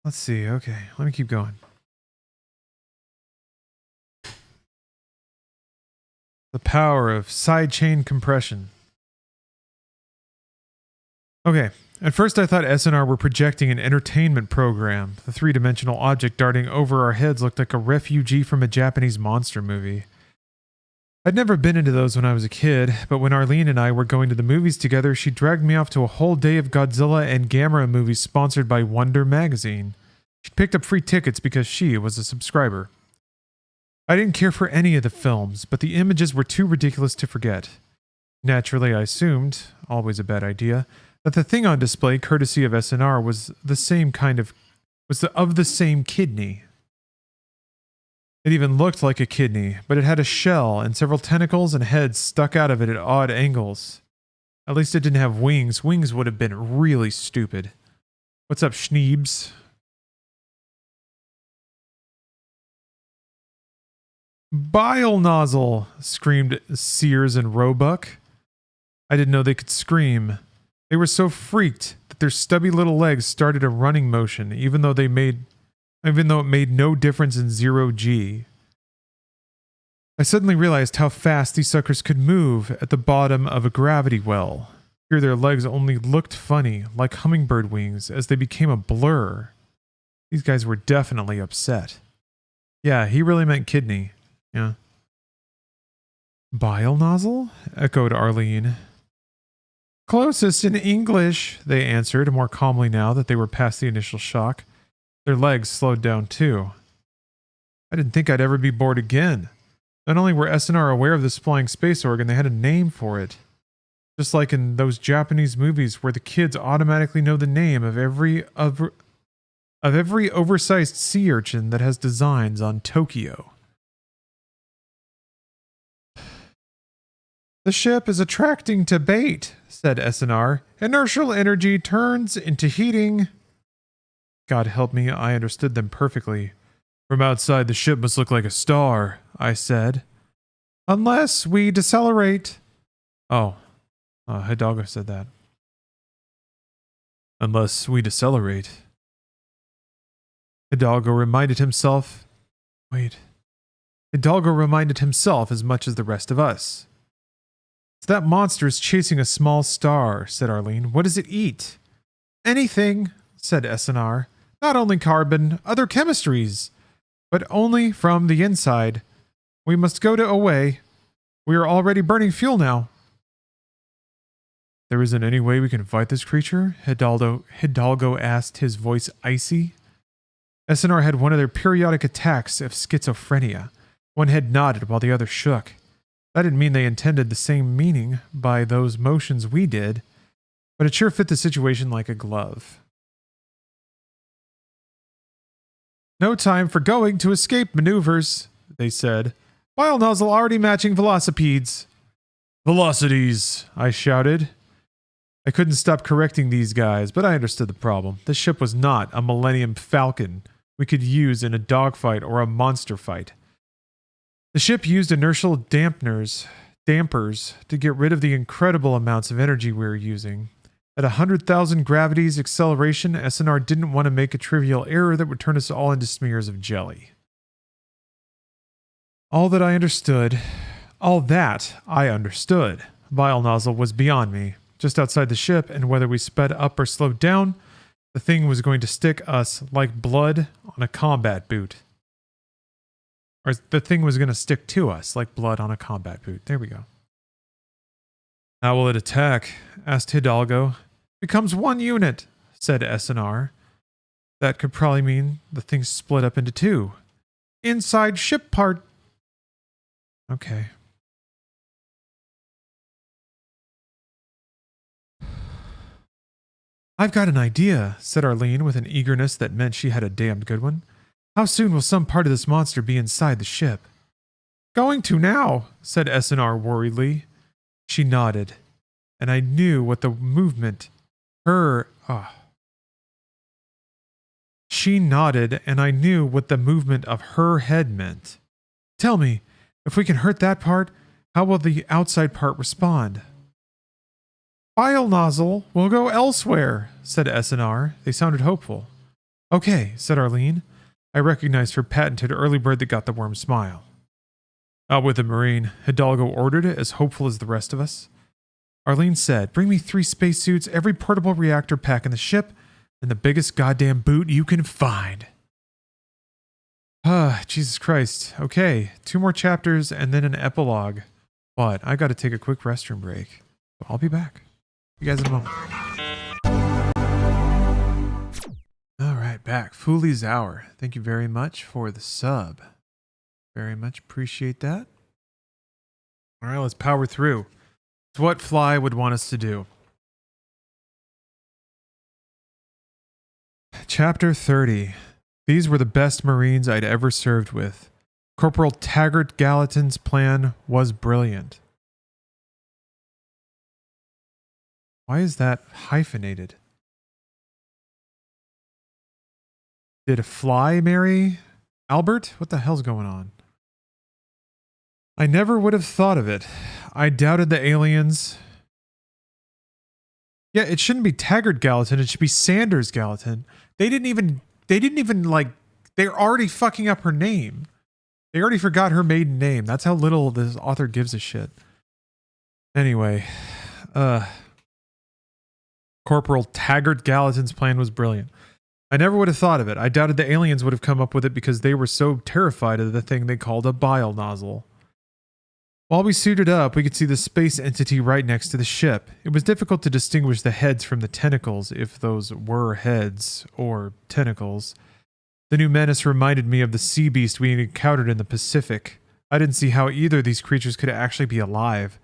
Let's see. Okay, let me keep going. The power of sidechain compression. Okay, at first I thought SNR were projecting an entertainment program. The three-dimensional object darting over our heads looked like a refugee from a Japanese monster movie. I'd never been into those when I was a kid, but when Arlene and I were going to the movies together, she dragged me off to a whole day of Godzilla and Gamera movies sponsored by Wonder Magazine. She'd picked up free tickets because she was a subscriber. I didn't care for any of the films, but the images were too ridiculous to forget. Naturally, I assumed, always a bad idea, that the thing on display, courtesy of SNR, was the same kidney. It even looked like a kidney, but it had a shell and several tentacles and heads stuck out of it at odd angles. At least it didn't have wings. Wings would have been really stupid. What's up, Schneebs? Bile nozzle, screamed Sears and Roebuck. I didn't know they could scream. They were so freaked that their stubby little legs started a running motion, even though it made no difference in 0G. I suddenly realized how fast these suckers could move at the bottom of a gravity well. Here their legs only looked funny, like hummingbird wings, as they became a blur. These guys were definitely upset. Yeah, he really meant kidney. Yeah. Bile nozzle? Echoed Arlene. Closest in English, they answered, more calmly now that they were past the initial shock. Their legs slowed down too. I didn't think I'd ever be bored again. Not only were SNR aware of this flying space organ, they had a name for it. Just like in those Japanese movies where the kids automatically know the name of every oversized sea urchin that has designs on Tokyo. The ship is attracting to bait, said SNR. Inertial energy turns into heating. God help me, I understood them perfectly. From outside, the ship must look like a star, I said. Unless we decelerate. Oh, Hidalgo said that. Unless we decelerate. Hidalgo reminded himself as much as the rest of us. So that monster is chasing a small star, said Arlene. What does it eat? Anything, said SNR. Not only carbon, other chemistries. But only from the inside. We must go away. We are already burning fuel now. There isn't any way we can fight this creature? Hidalgo asked, his voice icy. SNR had one of their periodic attacks of schizophrenia. One head nodded while the other shook. That didn't mean they intended the same meaning by those motions we did, but it sure fit the situation like a glove. No time for going to escape maneuvers, they said. Bile nozzle already matching velocipedes. Velocities, I shouted. I couldn't stop correcting these guys, but I understood the problem. This ship was not a Millennium Falcon we could use in a dogfight or a monster fight. The ship used inertial dampers to get rid of the incredible amounts of energy we were using. At 100,000 gravities acceleration, SNR didn't want to make a trivial error that would turn us all into smears of jelly. All that I understood, Bile nozzle was beyond me. Just outside the ship, and whether we sped up or slowed down, the thing was going to stick us like blood on a combat boot. Or the thing was going to stick to us like blood on a combat boot. There we go. How will it attack? Asked Hidalgo. Becomes one unit, said SNR. That could probably mean the thing split up into two. Inside ship part. Okay. I've got an idea, said Arlene with an eagerness that meant she had a damned good one. How soon will some part of this monster be inside the ship? Going to now, said SNR worriedly. She nodded, and I knew what the movement She nodded, and I knew what the movement of her head meant. Tell me, if we can hurt that part, how will the outside part respond? Bile nozzle will go elsewhere, said SNR. They sounded hopeful. Okay, said Arlene. I recognized her patented early bird that got the worm smile. Out with it, Marine, Hidalgo ordered, as hopeful as the rest of us. Arlene said, bring me 3 spacesuits, every portable reactor pack in the ship, and the biggest goddamn boot you can find. Jesus Christ. Okay, 2 more chapters and then an epilogue. But I gotta take a quick restroom break. So I'll be back. You guys in a moment. Alright, back. Foolie's Hour. Thank you very much for the sub. Very much appreciate that. Alright, let's power through. It's what Fly would want us to do. Chapter 30. These were the best Marines I'd ever served with. Corporal Taggart Gallatin's plan was brilliant. Why is that hyphenated? Did Fly marry Albert? What the hell's going on? I never would have thought of it. I doubted the aliens. Yeah, it shouldn't be Taggart Gallatin. It should be Sanders Gallatin. They didn't even like, they're already fucking up her name. They already forgot her maiden name. That's how little this author gives a shit. Anyway, Corporal Taggart Gallatin's plan was brilliant. I never would have thought of it. I doubted the aliens would have come up with it because they were so terrified of the thing they called a bile nozzle. While we suited up, we could see the space entity right next to the ship. It was difficult to distinguish the heads from the tentacles, if those were heads or tentacles. The new menace reminded me of the sea beast we encountered in the Pacific. I didn't see how either of these creatures could actually be alive.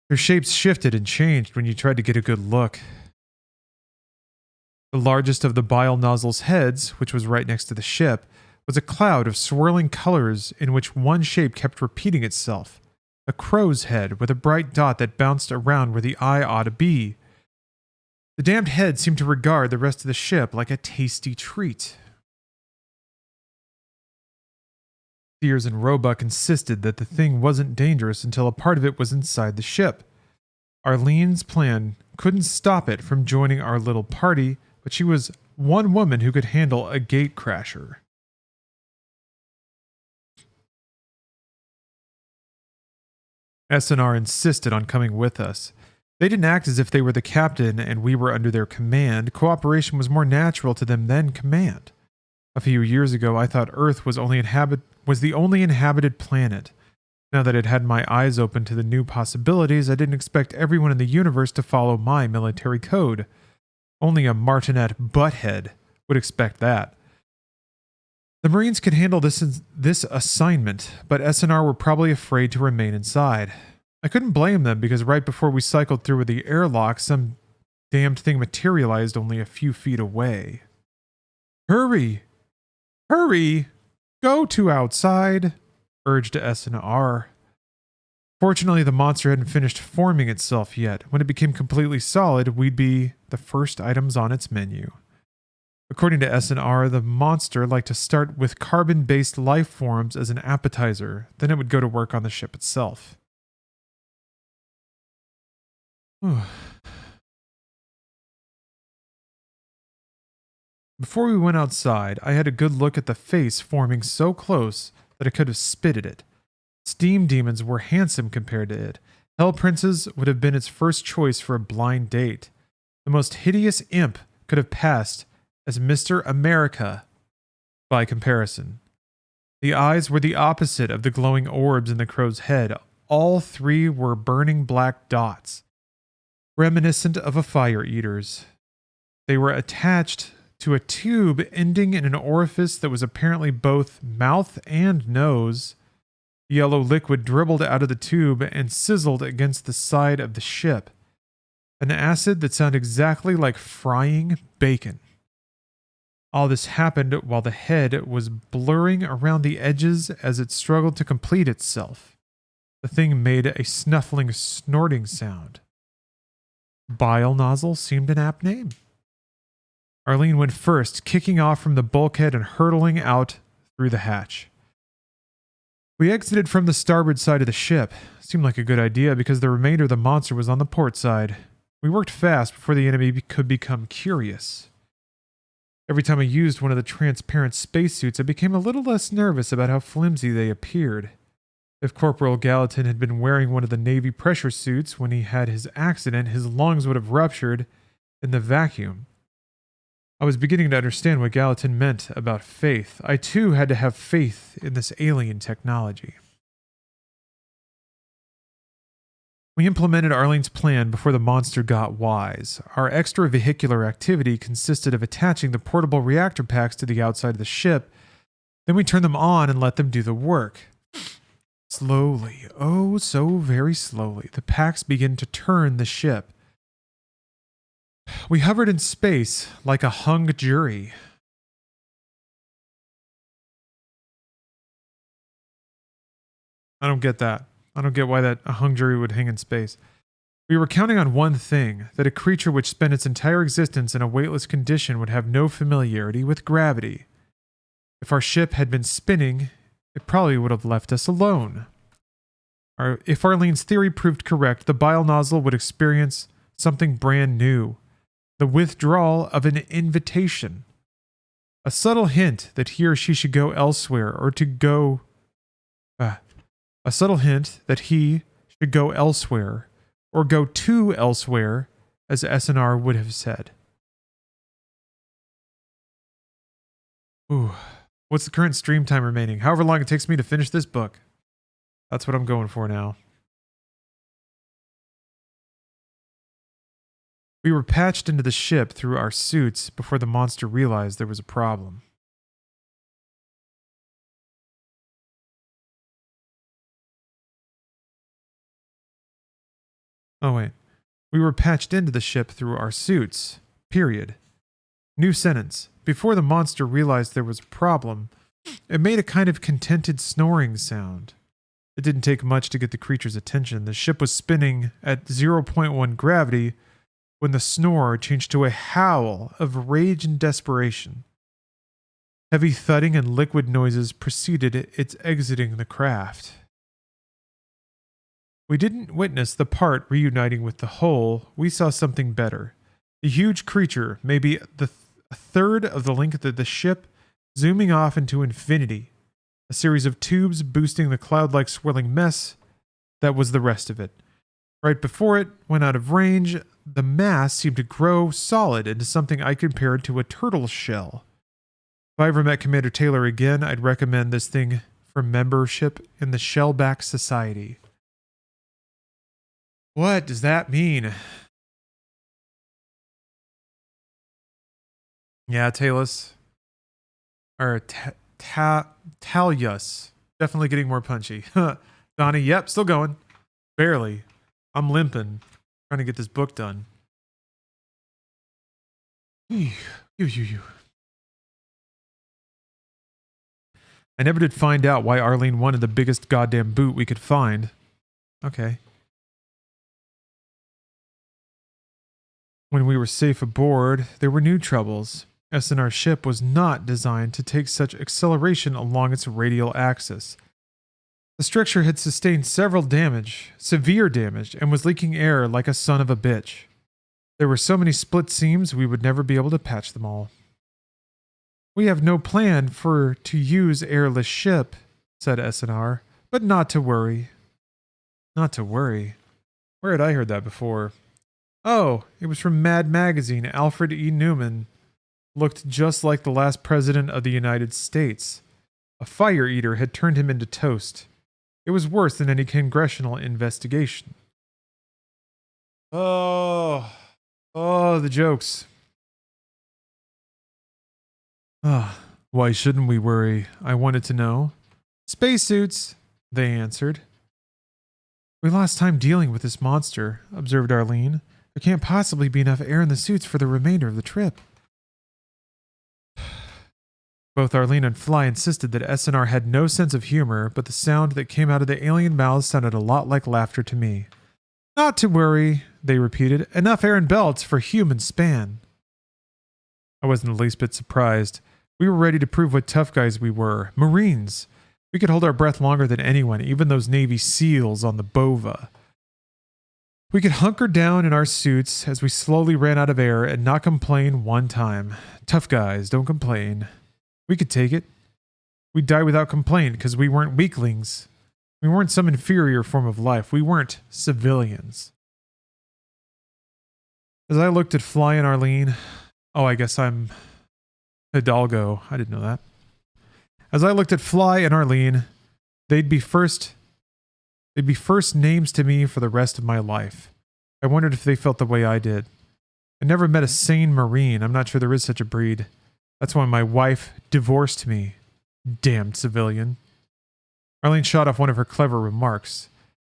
Their shapes shifted and changed when you tried to get a good look. The largest of the bile nozzle's heads, which was right next to the ship, was a cloud of swirling colors in which one shape kept repeating itself. A crow's head with a bright dot that bounced around where the eye ought to be. The damned head seemed to regard the rest of the ship like a tasty treat. Sears and Roebuck insisted that the thing wasn't dangerous until a part of it was inside the ship. Arlene's plan couldn't stop it from joining our little party, but she was one woman who could handle a gate crasher. SNR insisted on coming with us. They didn't act as if they were the captain and we were under their command. Cooperation was more natural to them than command. A few years ago, I thought Earth was the only inhabited planet. Now that I'd had my eyes open to the new possibilities, I didn't expect everyone in the universe to follow my military code. Only a martinet butthead would expect that. The Marines could handle this assignment, but SNR were probably afraid to remain inside. I couldn't blame them because right before we cycled through the airlock, some damned thing materialized only a few feet away. Hurry! Hurry! Go to outside! Urged SNR. Fortunately, the monster hadn't finished forming itself yet. When it became completely solid, we'd be the first items on its menu. According to SNR, the monster liked to start with carbon-based life forms as an appetizer, then it would go to work on the ship itself. Before we went outside, I had a good look at the face forming so close that I could have spit at it. Steam demons were handsome compared to it. Hell princes would have been its first choice for a blind date. The most hideous imp could have passed as Mr. America by comparison. The eyes were the opposite of the glowing orbs in the crow's head. All three were burning black dots, reminiscent of a fire eater's. They were attached to a tube ending in an orifice that was apparently both mouth and nose. Yellow liquid dribbled out of the tube and sizzled against the side of the ship. An acid that sounded exactly like frying bacon. All this happened while the head was blurring around the edges as it struggled to complete itself. The thing made a snuffling, snorting sound. Bile nozzle seemed an apt name. Arlene went first, kicking off from the bulkhead and hurtling out through the hatch. We exited from the starboard side of the ship. Seemed like a good idea because the remainder of the monster was on the port side. We worked fast before the enemy could become curious. Every time I used one of the transparent spacesuits, I became a little less nervous about how flimsy they appeared. If Corporal Gallatin had been wearing one of the Navy pressure suits when he had his accident, his lungs would have ruptured in the vacuum. I was beginning to understand what Gallatin meant about faith. I too had to have faith in this alien technology. We implemented Arlene's plan before the monster got wise. Our extravehicular activity consisted of attaching the portable reactor packs to the outside of the ship. Then we turned them on and let them do the work. Slowly, oh so very slowly, the packs began to turn the ship. We hovered in space like a hung jury. I don't get that. I don't get why a hung jury would hang in space. We were counting on one thing, that a creature which spent its entire existence in a weightless condition would have no familiarity with gravity. If our ship had been spinning, it probably would have left us alone. If Arlene's theory proved correct, the bile nozzle would experience something brand new. The withdrawal of an invitation. A subtle hint that he or she should go elsewhere or to go... a subtle hint that he should go elsewhere or go to elsewhere, as SNR would have said. Ooh. What's the current stream time remaining? However long it takes me to finish this book. That's what I'm going for now. We were patched into the ship through our suits before the monster realized there was a problem. Oh wait. We were patched into the ship through our suits. Period. New sentence. Before the monster realized there was a problem, it made a kind of contented snoring sound. It didn't take much to get the creature's attention. The ship was spinning at 0.1 gravity when the snore changed to a howl of rage and desperation. Heavy thudding and liquid noises preceded its exiting the craft. We didn't witness the part reuniting with the whole. We saw something better. The huge creature, maybe a third of the length of the ship, zooming off into infinity. A series of tubes boosting the cloud-like swirling mess that was the rest of it. Right before it went out of range, the mass seemed to grow solid into something I compared to a turtle shell. If I ever met Commander Taylor again, I'd recommend this thing for membership in the Shellback Society. What does that mean? Yeah, Talus. Or Talyus. Definitely getting more punchy. Donnie, yep, still going. Barely. I'm limping. Trying to get this book done. I never did find out why Arlene wanted the biggest goddamn boot we could find. Okay. When we were safe aboard, there were new troubles. SNR ship was not designed to take such acceleration along its radial axis. The structure had sustained severe damage, and was leaking air like a son of a bitch. There were so many split seams we would never be able to patch them all. We have no plan to use airless ship, said SNR, but not to worry. Not to worry? Where had I heard that before? Oh, it was from Mad Magazine. Alfred E. Newman looked just like the last president of the United States. A fire eater had turned him into toast. It was worse than any congressional investigation. Oh, the jokes. Why shouldn't we worry? I wanted to know. Spacesuits, they answered. We lost time dealing with this monster, observed Arlene. There can't possibly be enough air in the suits for the remainder of the trip. Both Arlene and Fly insisted that SNR had no sense of humor, but the sound that came out of the alien mouths sounded a lot like laughter to me. Not to worry, they repeated. Enough air and belts for human span. I wasn't the least bit surprised. We were ready to prove what tough guys we were. Marines. We could hold our breath longer than anyone, even those Navy SEALs on the Bova. We could hunker down in our suits as we slowly ran out of air and not complain one time. Tough guys, don't complain. We could take it. We'd die without complaint because we weren't weaklings. We weren't some inferior form of life. We weren't civilians. As I looked at Fly and Arlene, I guess I'm Hidalgo. I didn't know that. As I looked at Fly and Arlene, they'd be first names to me for the rest of my life. I wondered if they felt the way I did. I never met a sane Marine. I'm not sure there is such a breed. That's why my wife divorced me. Damned civilian. Arlene shot off one of her clever remarks.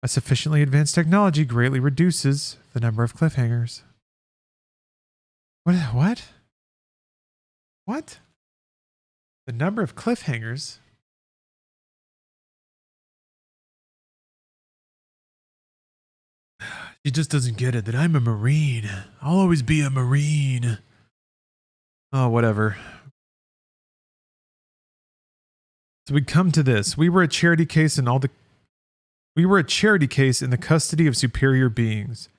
A sufficiently advanced technology greatly reduces the number of cliffhangers. What? What? The number of cliffhangers? She just doesn't get it that I'm a Marine. I'll always be a Marine. Oh, whatever. So we come to this. We were a charity case in the custody of superior beings.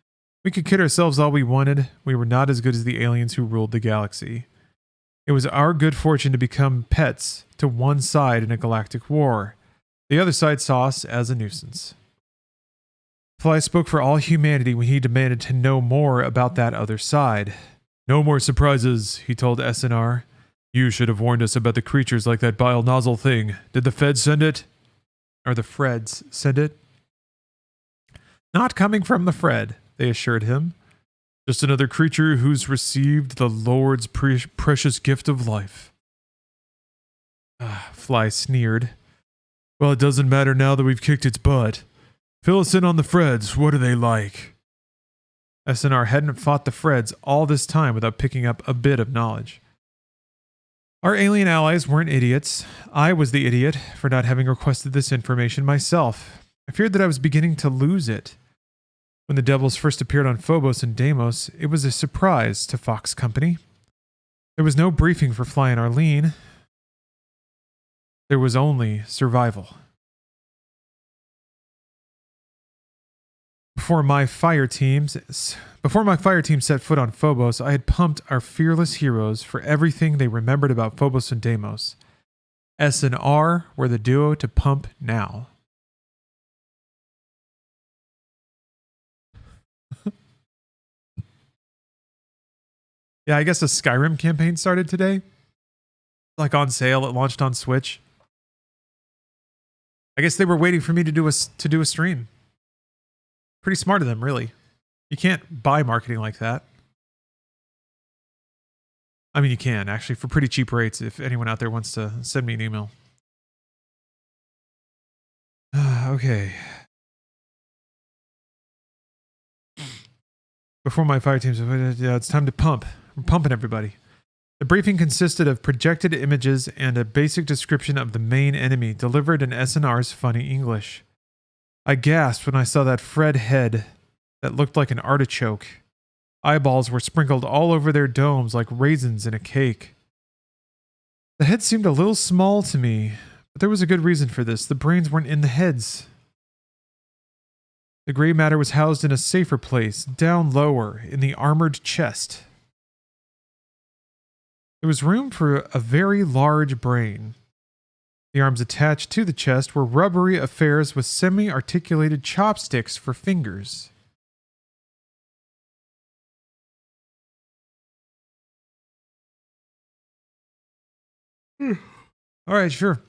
We could kid ourselves all we wanted. We were not as good as the aliens who ruled the galaxy. It was our good fortune to become pets to one side in a galactic war. The other side saw us as a nuisance. Fly spoke for all humanity when he demanded to know more about that other side. No more surprises, he told SNR. You should have warned us about the creatures like that bile nozzle thing. Did the Feds send it? Or the Freds send it? Not coming from the Fred, they assured him. Just another creature who's received the Lord's precious gift of life. Fly sneered. Well, it doesn't matter now that we've kicked its butt. Fill us in on the Freds. What are they like? SNR hadn't fought the Freds all this time without picking up a bit of knowledge. Our alien allies weren't idiots. I was the idiot for not having requested this information myself. I feared that I was beginning to lose it. When the Devils first appeared on Phobos and Deimos, it was a surprise to Fox Company. There was no briefing for Fly and Arlene. There was only survival. Before my fire team set foot on Phobos, I had pumped our fearless heroes for everything they remembered about Phobos and Deimos. S and R were the duo to pump now. Yeah, I guess a Skyrim campaign started today. Like on sale, it launched on Switch. I guess they were waiting for me to do a stream. Pretty smart of them, really. You can't buy marketing like that. I mean, you can, actually, for pretty cheap rates if anyone out there wants to send me an email. Okay. Before my fire teams, yeah, it's time to pump. We're pumping everybody. The briefing consisted of projected images and a basic description of the main enemy delivered in SNR's funny English. I gasped when I saw that Fred head that looked like an artichoke. Eyeballs were sprinkled all over their domes like raisins in a cake. The head seemed a little small to me, but there was a good reason for this. The brains weren't in the heads. The gray matter was housed in a safer place, down lower, in the armored chest. There was room for a very large brain. The arms attached to the chest were rubbery affairs with semi-articulated chopsticks for fingers. All right, sure.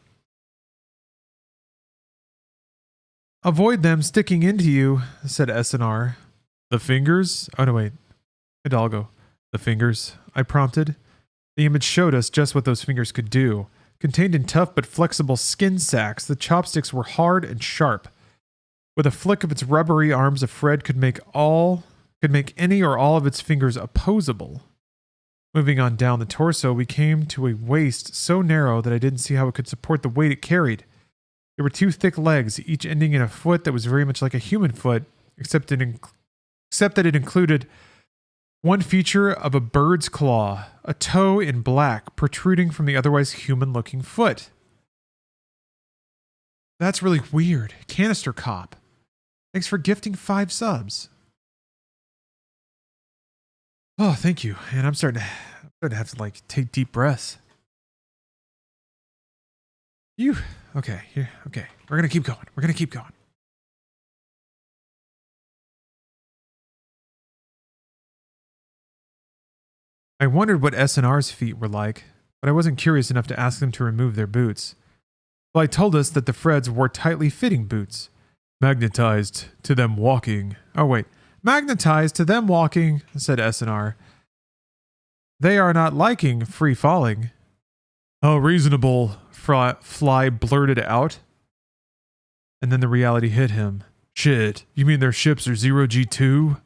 Avoid them sticking into you, said SNR. The fingers? Oh, no, wait. Hidalgo. The fingers, I prompted. The image showed us just what those fingers could do. Contained in tough but flexible skin sacs, the chopsticks were hard and sharp. With a flick of its rubbery arms, a Fred could make any or all of its fingers opposable. Moving on down the torso, we came to a waist so narrow that I didn't see how it could support the weight it carried. There were two thick legs, each ending in a foot that was very much like a human foot, except that it included one feature of a bird's claw, a toe in black, protruding from the otherwise human-looking foot. That's really weird. Canister Cop. Thanks for gifting 5 subs. Oh, thank you. And I'm starting to have to like take deep breaths. Okay, here. Okay. We're going to keep going. I wondered what SNR's feet were like, but I wasn't curious enough to ask them to remove their boots. Well, I told us that the Freds wore tightly fitting boots. Magnetized to them walking, said SNR. They are not liking free falling. How reasonable, Fly blurted out. And then the reality hit him. Shit, you mean their ships are 0G too?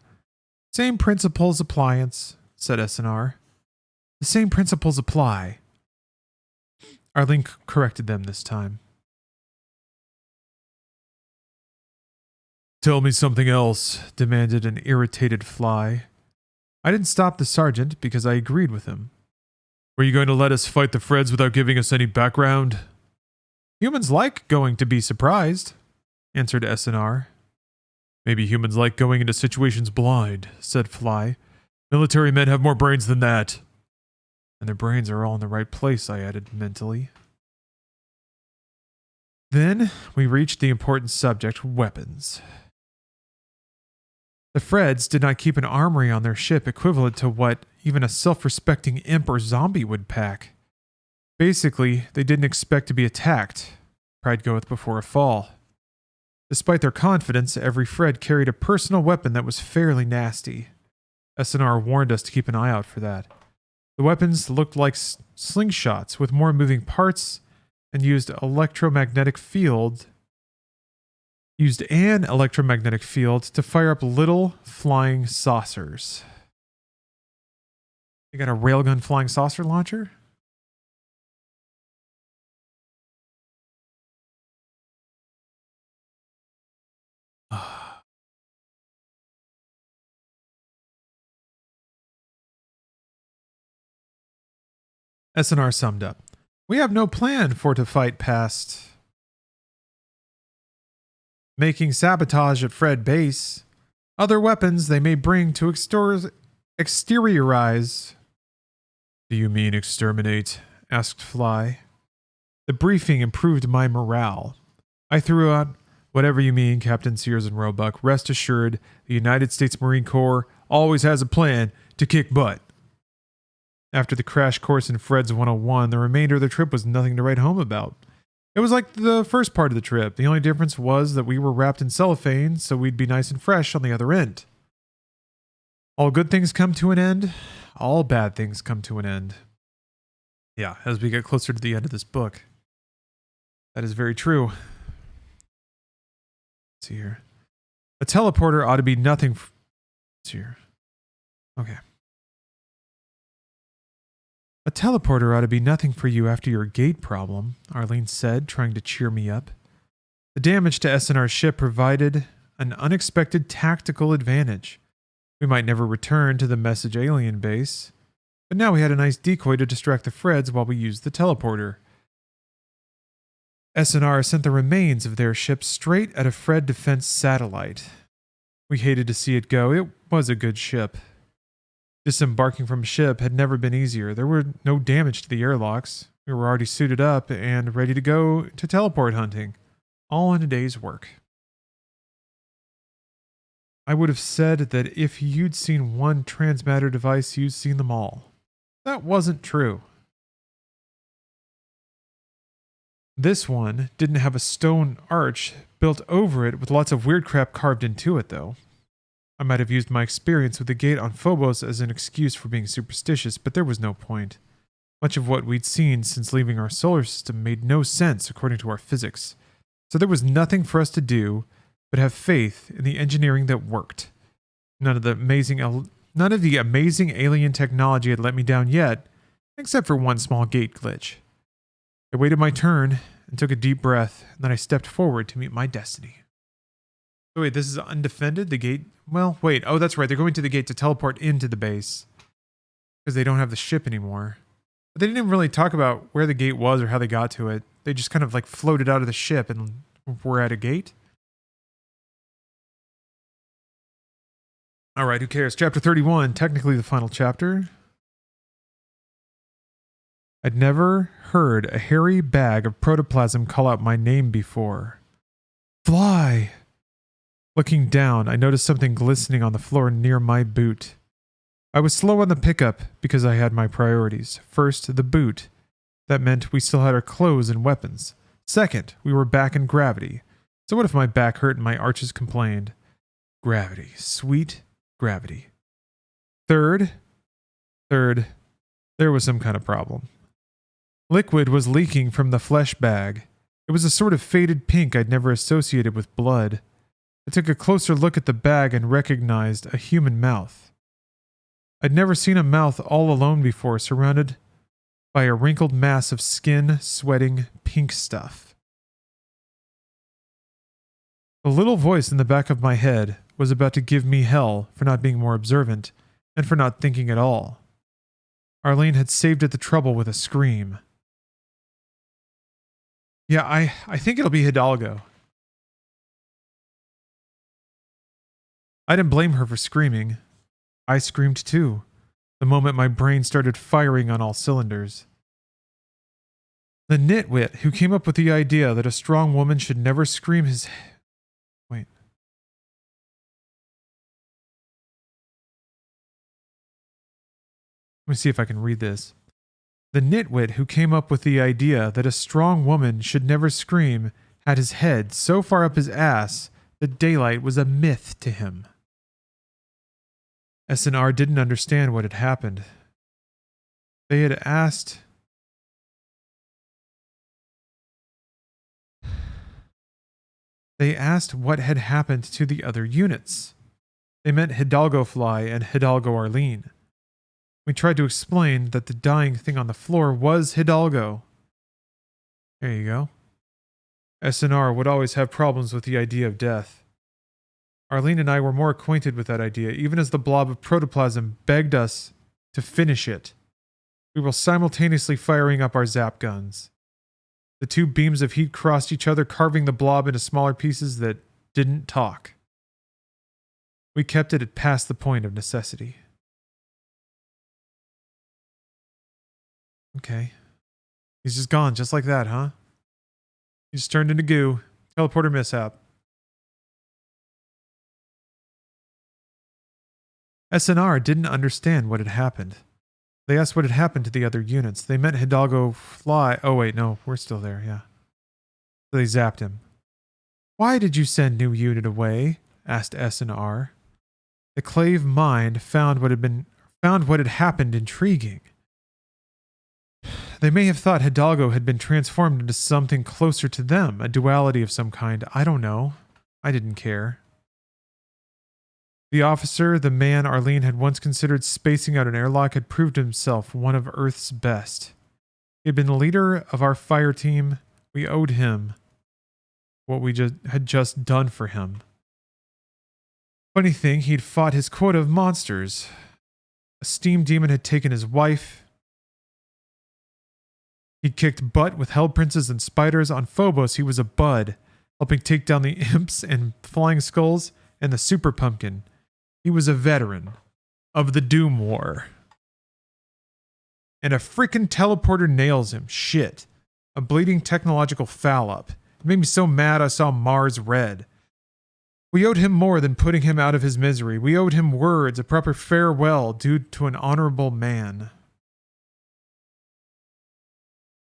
Same principles appliance, said SNR. The same principles apply. Arlene corrected them this time. Tell me something else, demanded an irritated Fly. I didn't stop the sergeant because I agreed with him. Were you going to let us fight the Freds without giving us any background? Humans like going to be surprised, answered SNR. Maybe humans like going into situations blind, said Fly. Military men have more brains than that. And their brains are all in the right place, I added mentally. Then we reached the important subject, weapons. The Freds did not keep an armory on their ship equivalent to what even a self-respecting imp or zombie would pack. Basically, they didn't expect to be attacked. Pride goeth before a fall. Despite their confidence, every Fred carried a personal weapon that was fairly nasty. SNR warned us to keep an eye out for that. The weapons looked like slingshots with more moving parts and used an electromagnetic field to fire up little flying saucers. They got a railgun flying saucer launcher? SNR summed up. We have no plan for to fight past making sabotage at Fred base. Other weapons they may bring to exteriorize. Do you mean exterminate? Asked Fly. The briefing improved my morale. I threw out, whatever you mean, Captain Sears and Roebuck. Rest assured, the United States Marine Corps always has a plan to kick butt. After the crash course in Fred's 101, the remainder of the trip was nothing to write home about. It was like the first part of the trip. The only difference was that we were wrapped in cellophane, so we'd be nice and fresh on the other end. All good things come to an end. All bad things come to an end. Yeah, as we get closer to the end of this book. That is very true. Let's see here. A teleporter ought to be nothing. Let's see here. Okay. A teleporter ought to be nothing for you after your gate problem, Arlene said, trying to cheer me up. The damage to SNR's ship provided an unexpected tactical advantage. We might never return to the message alien base, but now we had a nice decoy to distract the Freds while we used the teleporter. SNR sent the remains of their ship straight at a Fred defense satellite. We hated to see it go. It was a good ship. Disembarking from a ship had never been easier. There were no damage to the airlocks. We were already suited up and ready to go to teleport hunting, all in a day's work. I would have said that if you'd seen one transmatter device, you'd seen them all. That wasn't true. This one didn't have a stone arch built over it with lots of weird crap carved into it, though. I might have used my experience with the gate on Phobos as an excuse for being superstitious, but there was no point. Much of what we'd seen since leaving our solar system made no sense according to our physics, so there was nothing for us to do but have faith in the engineering that worked. None of the amazing alien technology had let me down yet, except for one small gate glitch. I waited my turn and took a deep breath, and then I stepped forward to meet my destiny. So wait, this is undefended? The gate? Well, wait. Oh, that's right. They're going to the gate to teleport into the base because they don't have the ship anymore. But they didn't even really talk about where the gate was or how they got to it. They just kind of like floated out of the ship and were at a gate. All right, who cares? Chapter 31, technically the final chapter. I'd never heard a hairy bag of protoplasm call out my name before. Fly! Looking down, I noticed something glistening on the floor near my boot. I was slow on the pickup because I had my priorities. First, the boot. That meant we still had our clothes and weapons. Second, we were back in gravity. So what if my back hurt and my arches complained? Gravity. Sweet gravity. Third, there was some kind of problem. Liquid was leaking from the flesh bag. It was a sort of faded pink I'd never associated with blood. I took a closer look at the bag and recognized a human mouth. I'd never seen a mouth all alone before, surrounded by a wrinkled mass of skin, sweating, pink stuff. The little voice in the back of my head was about to give me hell for not being more observant and for not thinking at all. Arlene had saved it the trouble with a scream. Yeah, I think it'll be Hidalgo. I didn't blame her for screaming. I screamed too, the moment my brain started firing on all cylinders. The nitwit who came up with the idea that a strong woman should never scream his... Wait. Let me see if I can read this. The nitwit who came up with the idea that a strong woman should never scream had his head so far up his ass that daylight was a myth to him. SNR didn't understand what had happened. They had asked... They asked what had happened to the other units. They meant Hidalgo Fly and Hidalgo Arlene. We tried to explain that the dying thing on the floor was Hidalgo. There you go. SNR would always have problems with the idea of death. Arlene and I were more acquainted with that idea, even as the blob of protoplasm begged us to finish it. We were simultaneously firing up our zap guns. The two beams of heat crossed each other, carving the blob into smaller pieces that didn't talk. We kept it at past the point of necessity. Okay. He's just gone, just like that, huh? He just turned into goo. Teleporter mishap. SNR didn't understand what had happened. They asked what had happened to the other units. They meant Hidalgo Fly. Oh wait, no, we're still there, yeah. So they zapped him. Why did you send new unit away? Asked S&R. The Clave mind found what had happened intriguing. They may have thought Hidalgo had been transformed into something closer to them, a duality of some kind. I don't know. I didn't care. The officer, the man Arlene had once considered spacing out an airlock, had proved himself one of Earth's best. He had been the leader of our fire team. We owed him what we had just done for him. Funny thing, he'd fought his quota of monsters. A steam demon had taken his wife. He'd kicked butt with hell princes and spiders. On Phobos, he was a bud, helping take down the imps and flying skulls and the super pumpkin. He was a veteran of the Doom War. And a freaking teleporter nails him. Shit. A bleeding technological foul-up. It made me so mad I saw Mars red. We owed him more than putting him out of his misery. We owed him words, a proper farewell due to an honorable man.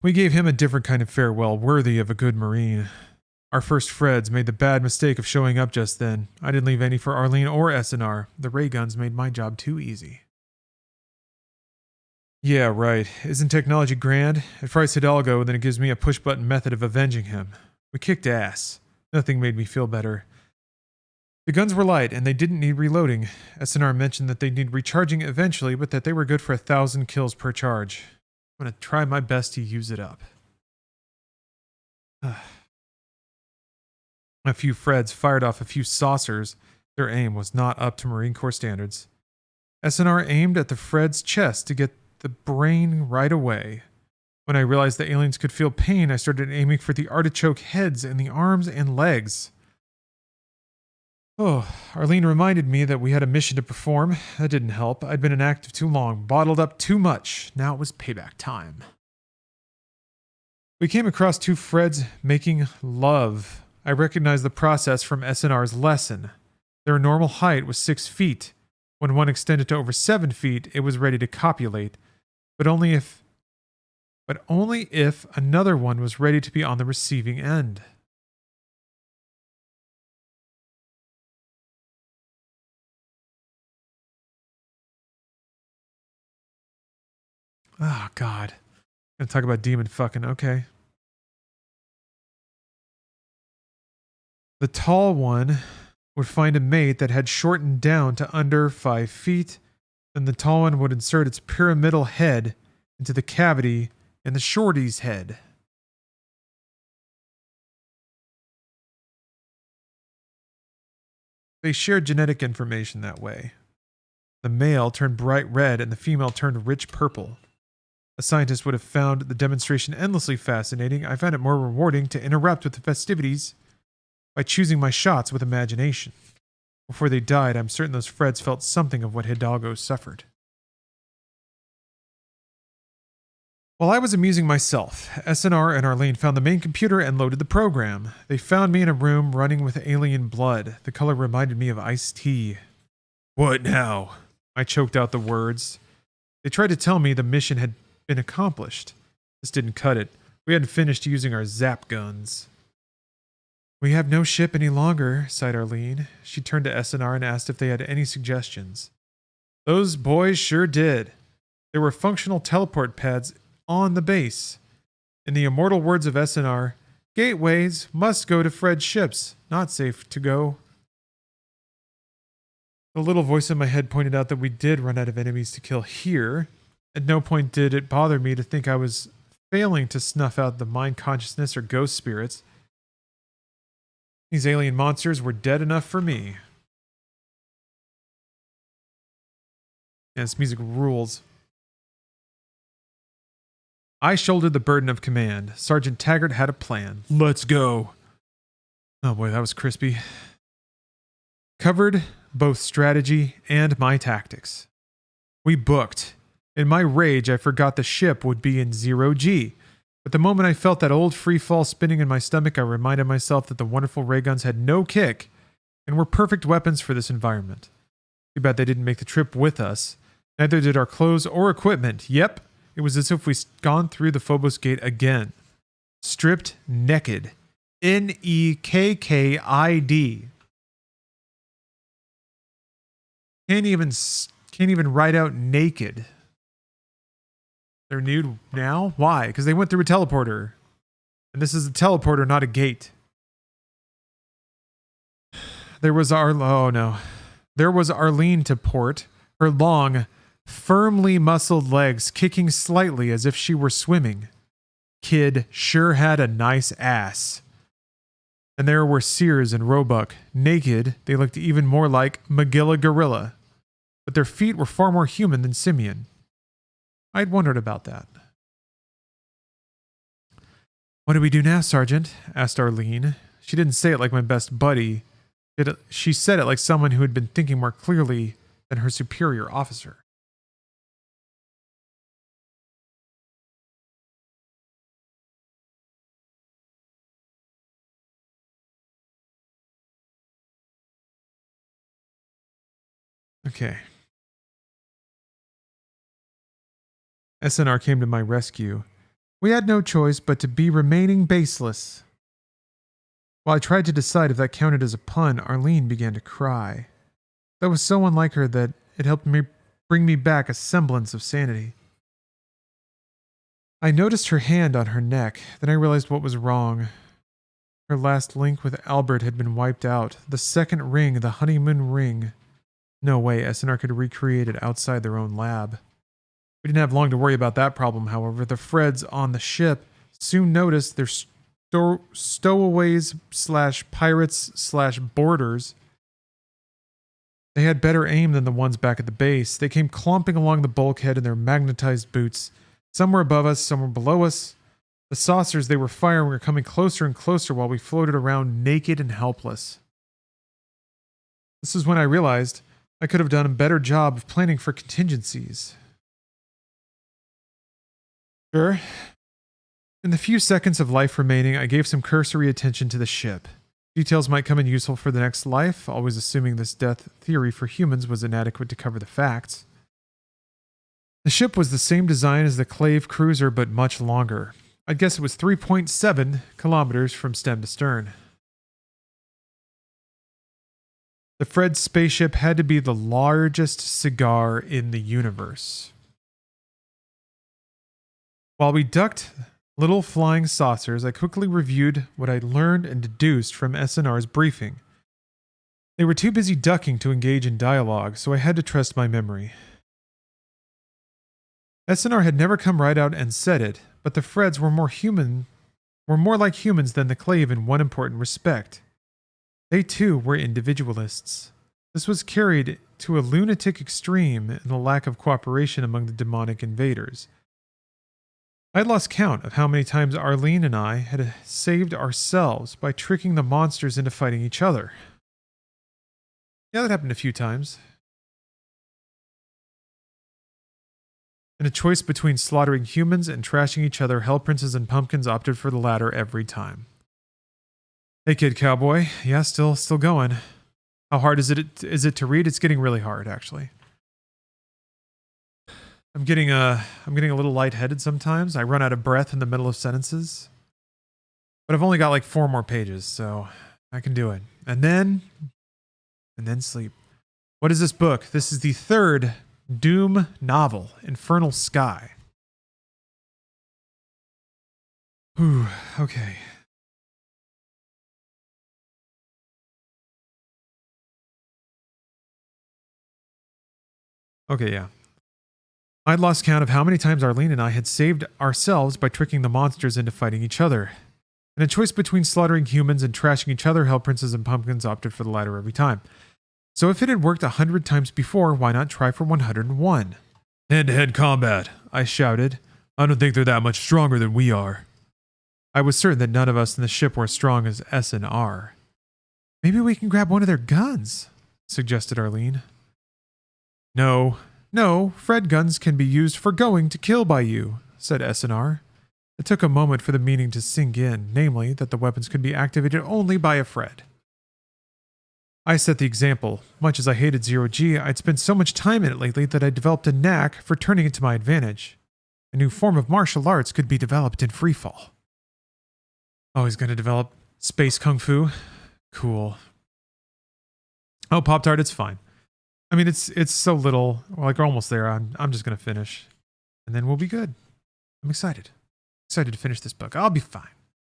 We gave him a different kind of farewell, worthy of a good Marine. Our first Freds made the bad mistake of showing up just then. I didn't leave any for Arlene or S&R. The ray guns made my job too easy. Yeah, right. Isn't technology grand? It fries Hidalgo, then it gives me a push-button method of avenging him. We kicked ass. Nothing made me feel better. The guns were light, and they didn't need reloading. S&R mentioned that they'd need recharging eventually, but that they were good for 1,000 kills per charge. I'm going to try my best to use it up. A few Freds fired off a few saucers. Their aim was not up to Marine Corps standards. S&R aimed at the Fred's chest to get the brain right away. When I realized the aliens could feel pain, I started aiming for the artichoke heads and the arms and legs. Oh, Arlene reminded me that we had a mission to perform. That didn't help. I'd been inactive too long, bottled up too much. Now it was payback time. We came across two Freds making love. I recognized the process from S&R's lesson. Their normal height was 6 feet. When one extended to over 7 feet, it was ready to copulate, but only if another one was ready to be on the receiving end. Oh, God. Gonna talk about demon fucking. Okay. The tall one would find a mate that had shortened down to under 5 feet. Then the tall one would insert its pyramidal head into the cavity in the shorty's head. They shared genetic information that way. The male turned bright red and the female turned rich purple. A scientist would have found the demonstration endlessly fascinating. I found it more rewarding to interrupt with the festivities by choosing my shots with imagination. Before they died, I'm certain those Freds felt something of what Hidalgo suffered. While I was amusing myself, S&R and Arlene found the main computer and loaded the program. They found me in a room running with alien blood. The color reminded me of iced tea. What now? I choked out the words. They tried to tell me the mission had been accomplished. This didn't cut it. We hadn't finished using our zap guns. We have no ship any longer, sighed Arlene. She turned to S&R and asked if they had any suggestions. Those boys sure did. There were functional teleport pads on the base. In the immortal words of S&R, gateways must go to Fred's ships, not safe to go. The little voice in my head pointed out that we did run out of enemies to kill here. At no point did it bother me to think I was failing to snuff out the mind consciousness or ghost spirits. These alien monsters were dead enough for me. Yeah, this music rules. I shouldered the burden of command. Sergeant Taggart had a plan. Let's go. Oh boy, that was crispy. Covered both strategy and my tactics. We booked. In my rage, I forgot the ship would be in 0G. But the moment I felt that old free fall spinning in my stomach, I reminded myself that the wonderful ray guns had no kick and were perfect weapons for this environment. Too bad they didn't make the trip with us. Neither did our clothes or equipment. Yep, it was as if we'd gone through the Phobos gate again. Stripped naked Nekkid. Can't even write out naked. They're nude now? Why? Because they went through a teleporter. And this is a teleporter, not a gate. There was Arlene to port, her long, firmly muscled legs kicking slightly as if she were swimming. Kid sure had a nice ass. And there were Sears and Roebuck. Naked, they looked even more like Magilla Gorilla. But their feet were far more human than simian. I'd wondered about that. "What do we do now, Sergeant?" asked Arlene. She didn't say it like my best buddy. She said it like someone who had been thinking more clearly than her superior officer. Okay. SNR came to my rescue. We had no choice but to be remaining baseless. While I tried to decide if that counted as a pun, Arlene began to cry. That was so unlike her that it helped me bring me back a semblance of sanity. I noticed her hand on her neck, then I realized what was wrong. Her last link with Albert had been wiped out. The second ring, the honeymoon ring. No way SNR could recreate it outside their own lab. We didn't have long to worry about that problem, however. The Freds on the ship soon noticed their stowaways / pirates / boarders. They had better aim than the ones back at the base. They came clomping along the bulkhead in their magnetized boots. Some were above us, some were below us. The saucers they were firing were coming closer and closer while we floated around naked and helpless. This is when I realized I could have done a better job of planning for contingencies. Sure. In the few seconds of life remaining, I gave some cursory attention to the ship. Details might come in useful for the next life, always assuming this death theory for humans was inadequate to cover the facts. The ship was the same design as the Clave cruiser, but much longer. I'd guess it was 3.7 kilometers from stem to stern. The Fred spaceship had to be the largest cigar in the universe. While we ducked little flying saucers, I quickly reviewed what I'd learned and deduced from SNR's briefing. They were too busy ducking to engage in dialogue, so I had to trust my memory. SNR had never come right out and said it, but the Freds were more like humans than the Clave in one important respect. They too were individualists. This was carried to a lunatic extreme in the lack of cooperation among the demonic invaders. I'd lost count of how many times Arlene and I had saved ourselves by tricking the monsters into fighting each other. Yeah, that happened a few times. In a choice between slaughtering humans and trashing each other, Hell Princes and Pumpkins opted for the latter every time. Hey kid cowboy, yeah, still going. How hard is it to read? It's getting really hard, actually. I'm getting a little lightheaded sometimes. I run out of breath in the middle of sentences. But I've only got like 4 more pages, so I can do it. And then sleep. What is this book? This is the 3rd Doom novel, Infernal Sky. Whew, okay. Okay, yeah. I'd lost count of how many times Arlene and I had saved ourselves by tricking the monsters into fighting each other. In a choice between slaughtering humans and trashing each other, Hell Princes and Pumpkins opted for the latter every time. So if it had worked 100 times before, why not try for 101? Hand-to-head combat, I shouted. I don't think they're that much stronger than we are. I was certain that none of us in the ship were as strong as S&R. Maybe we can grab one of their guns, suggested Arlene. No, Fred guns can be used for going to kill by you, said SNR. It took a moment for the meaning to sink in, namely, that the weapons could be activated only by a Fred. I set the example. Much as I hated Zero-G, I'd spent so much time in it lately that I developed a knack for turning it to my advantage. A new form of martial arts could be developed in freefall. Oh, he's going to develop Space Kung Fu. Cool. Oh, Pop-Tart, it's fine. I mean, it's so little. Like, we're almost there. I'm just going to finish. And then we'll be good. I'm excited. Excited to finish this book. I'll be fine.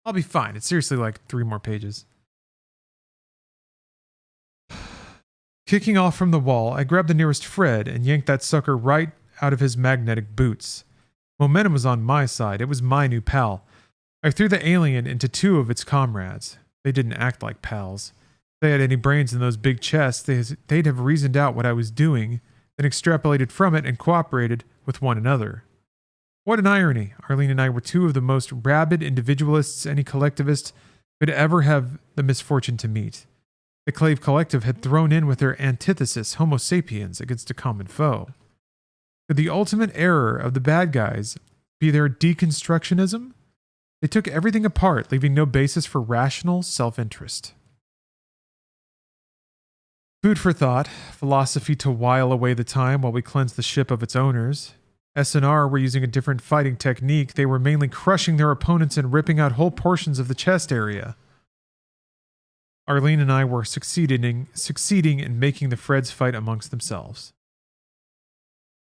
I'll be fine. It's seriously like 3 more pages. Kicking off from the wall, I grabbed the nearest Fred and yanked that sucker right out of his magnetic boots. Momentum was on my side. It was my new pal. I threw the alien into 2 of its comrades. They didn't act like pals. If they had any brains in those big chests, they'd have reasoned out what I was doing, then extrapolated from it and cooperated with one another. What an irony. Arlene and I were 2 of the most rabid individualists any collectivist could ever have the misfortune to meet. The Clave Collective had thrown in with their antithesis, Homo sapiens, against a common foe. Could the ultimate error of the bad guys be their deconstructionism? They took everything apart, leaving no basis for rational self-interest. Food for thought, philosophy to while away the time while we cleansed the ship of its owners. S&R were using a different fighting technique. They were mainly crushing their opponents and ripping out whole portions of the chest area. Arlene and I were succeeding in making the Freds fight amongst themselves.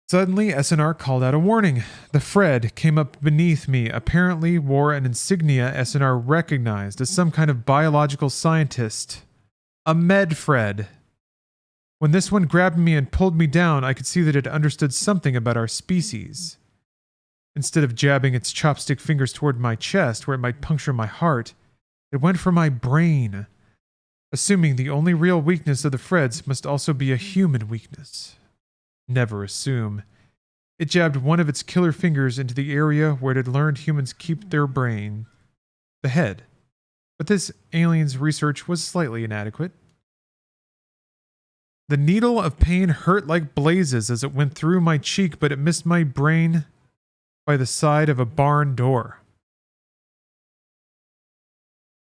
Suddenly, S&R called out a warning. The Fred came up beneath me, apparently wore an insignia S&R recognized as some kind of biological scientist. A med Fred. When this one grabbed me and pulled me down, I could see that it understood something about our species. Instead of jabbing its chopstick fingers toward my chest where it might puncture my heart, it went for my brain, assuming the only real weakness of the Freds must also be a human weakness. Never assume. It jabbed one of its killer fingers into the area where it had learned humans keep their brain, the head. But this alien's research was slightly inadequate. The needle of pain hurt like blazes as it went through my cheek, but it missed my brain by the side of a barn door.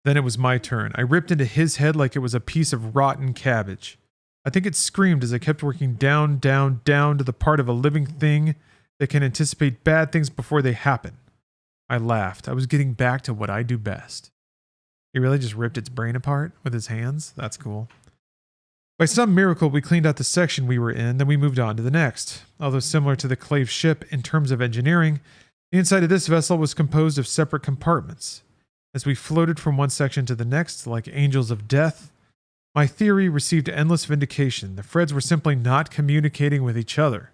Then it was my turn. I ripped into his head like it was a piece of rotten cabbage. I think it screamed as I kept working down to the part of a living thing that can anticipate bad things before they happen. I laughed. I was getting back to what I do best. He really just ripped its brain apart with his hands? That's cool. By some miracle, we cleaned out the section we were in, then we moved on to the next. Although similar to the Clave ship in terms of engineering, the inside of this vessel was composed of separate compartments. As we floated from one section to the next, like angels of death, my theory received endless vindication. The Freds were simply not communicating with each other.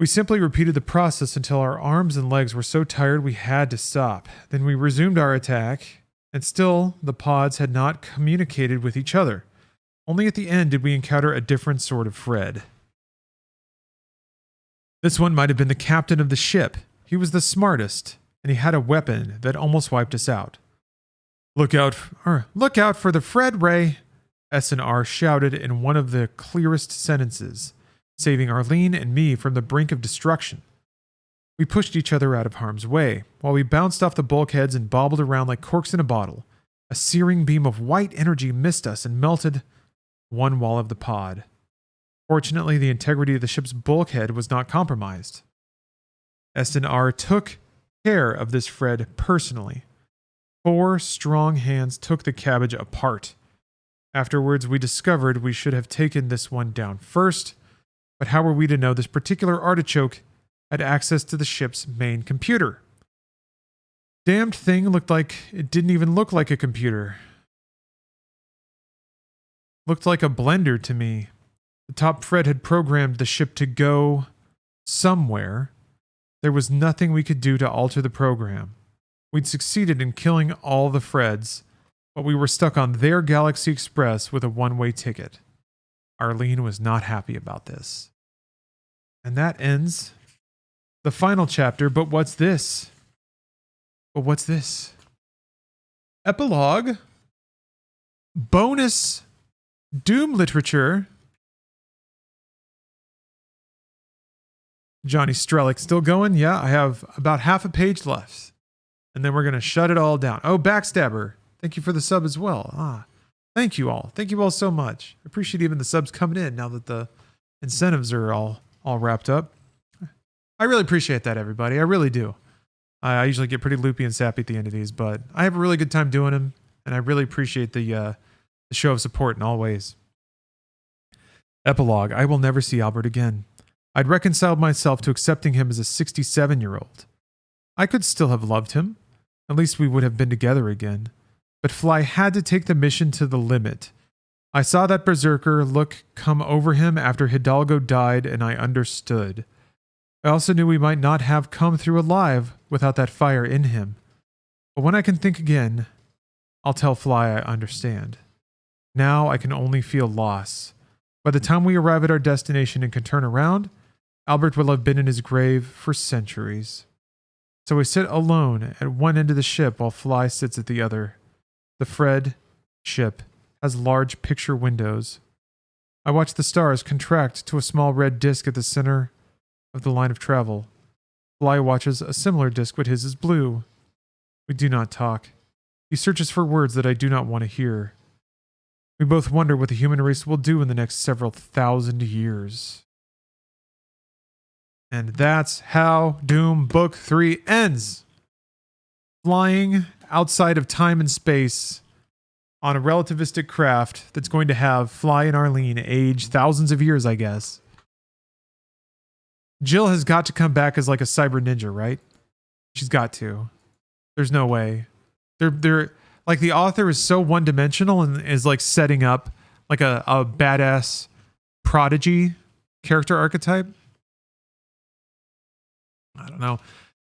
We simply repeated the process until our arms and legs were so tired we had to stop. Then we resumed our attack, and still the pods had not communicated with each other. Only at the end did we encounter a different sort of Fred. This one might have been the captain of the ship. He was the smartest, and he had a weapon that almost wiped us out. Look out for the Fred Ray, S&R shouted in one of the clearest sentences, saving Arlene and me from the brink of destruction. We pushed each other out of harm's way, while we bounced off the bulkheads and bobbled around like corks in a bottle. A searing beam of white energy missed us and melted one wall of the pod. Fortunately, the integrity of the ship's bulkhead was not compromised. S&R took care of this Fred personally. 4 strong hands took the cabbage apart. Afterwards, we discovered we should have taken this one down first, but how were we to know this particular artichoke had access to the ship's main computer? Damned thing looked like it didn't even look like a computer. Looked like a blender to me. The top Fred had programmed the ship to go somewhere. There was nothing we could do to alter the program. We'd succeeded in killing all the Freds, but we were stuck on their Galaxy Express with a one-way ticket. Arlene was not happy about this. And that ends the final chapter, but what's this? Epilogue? Bonus Doom literature? Johnny Strelick still going? Yeah, I have about half a page left. And then we're going to shut it all down. Oh, Backstabber. Thank you for the sub as well. Thank you all. Thank you all so much. I appreciate even the subs coming in now that the incentives are all wrapped up. I really appreciate that, everybody. I really do. I usually get pretty loopy and sappy at the end of these, but I have a really good time doing them, and I really appreciate the show of support in all ways. Epilogue. I will never see Albert again. I'd reconciled myself to accepting him as a 67-year-old. I could still have loved him. At least we would have been together again. But Fly had to take the mission to the limit. I saw that berserker look come over him after Hidalgo died, and I understood. I also knew we might not have come through alive without that fire in him. But when I can think again, I'll tell Fly I understand. Now I can only feel loss. By the time we arrive at our destination and can turn around, Albert will have been in his grave for centuries. So we sit alone at one end of the ship while Fly sits at the other. The Fred ship has large picture windows. I watch the stars contract to a small red disk at the center of the line of travel. Fly watches a similar disk, but his is blue. We do not talk. He searches for words that I do not want to hear. We both wonder what the human race will do in the next several thousand years. And that's how Doom Book 3 ends. Flying outside of time and space on a relativistic craft that's going to have Fly and Arlene age thousands of years, I guess. Jill has got to come back as like a cyber ninja, right? She's got to. There's no way. They're like, the author is so one-dimensional and is like setting up like a badass prodigy character archetype. I don't know.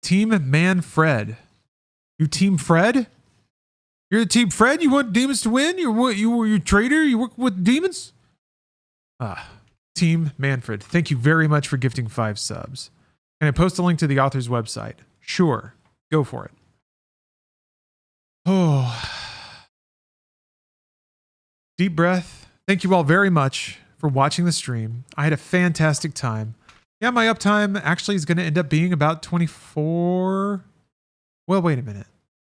Team Man-Fred. You Team Fred? You're the Team Fred? You want demons to win? You're a traitor? You work with demons? Team Manfred, thank you very much for gifting 5 subs. Can I post a link to the author's website? Sure. Go for it. Oh. Deep breath. Thank you all very much for watching the stream. I had a fantastic time. Yeah, my uptime actually is going to end up being about 24. Well, wait a minute.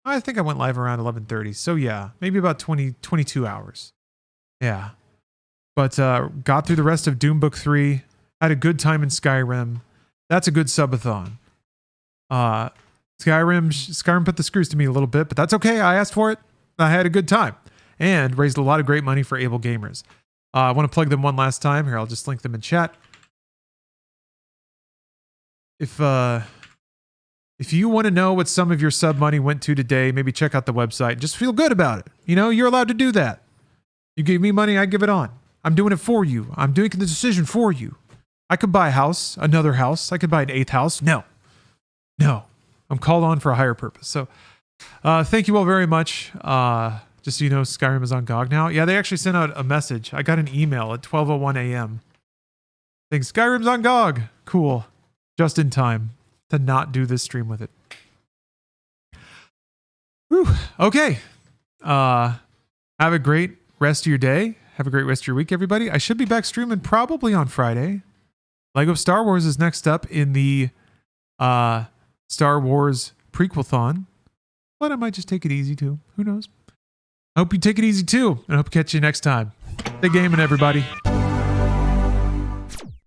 I think I went live around 11:30. So yeah, maybe about 22 hours. Yeah. But got through the rest of Doom Book 3. Had a good time in Skyrim. That's a good subathon. Skyrim put the screws to me a little bit, but that's okay. I asked for it. I had a good time. And raised a lot of great money for able gamers. I want to plug them one last time. Here, I'll just link them in chat. If you want to know what some of your sub money went to today, maybe check out the website. Just feel good about it. You know, you're allowed to do that. You gave me money, I give it on. I'm doing it for you. I'm doing the decision for you. I could buy a house, another house. I could buy an 8th house. No. I'm called on for a higher purpose. So thank you all very much. Just so you know, Skyrim is on GOG now. Yeah, they actually sent out a message. I got an email at 12:01 a.m. saying Skyrim's on GOG. Cool. Just in time to not do this stream with it. Whew. Okay. Have a great rest of your day. Have a great rest of your week, everybody. I should be back streaming probably on Friday. Lego Star Wars is next up in the Star Wars prequel-thon. But I might just take it easy too. Who knows? I hope you take it easy too. And I hope to catch you next time. Stay gaming, everybody.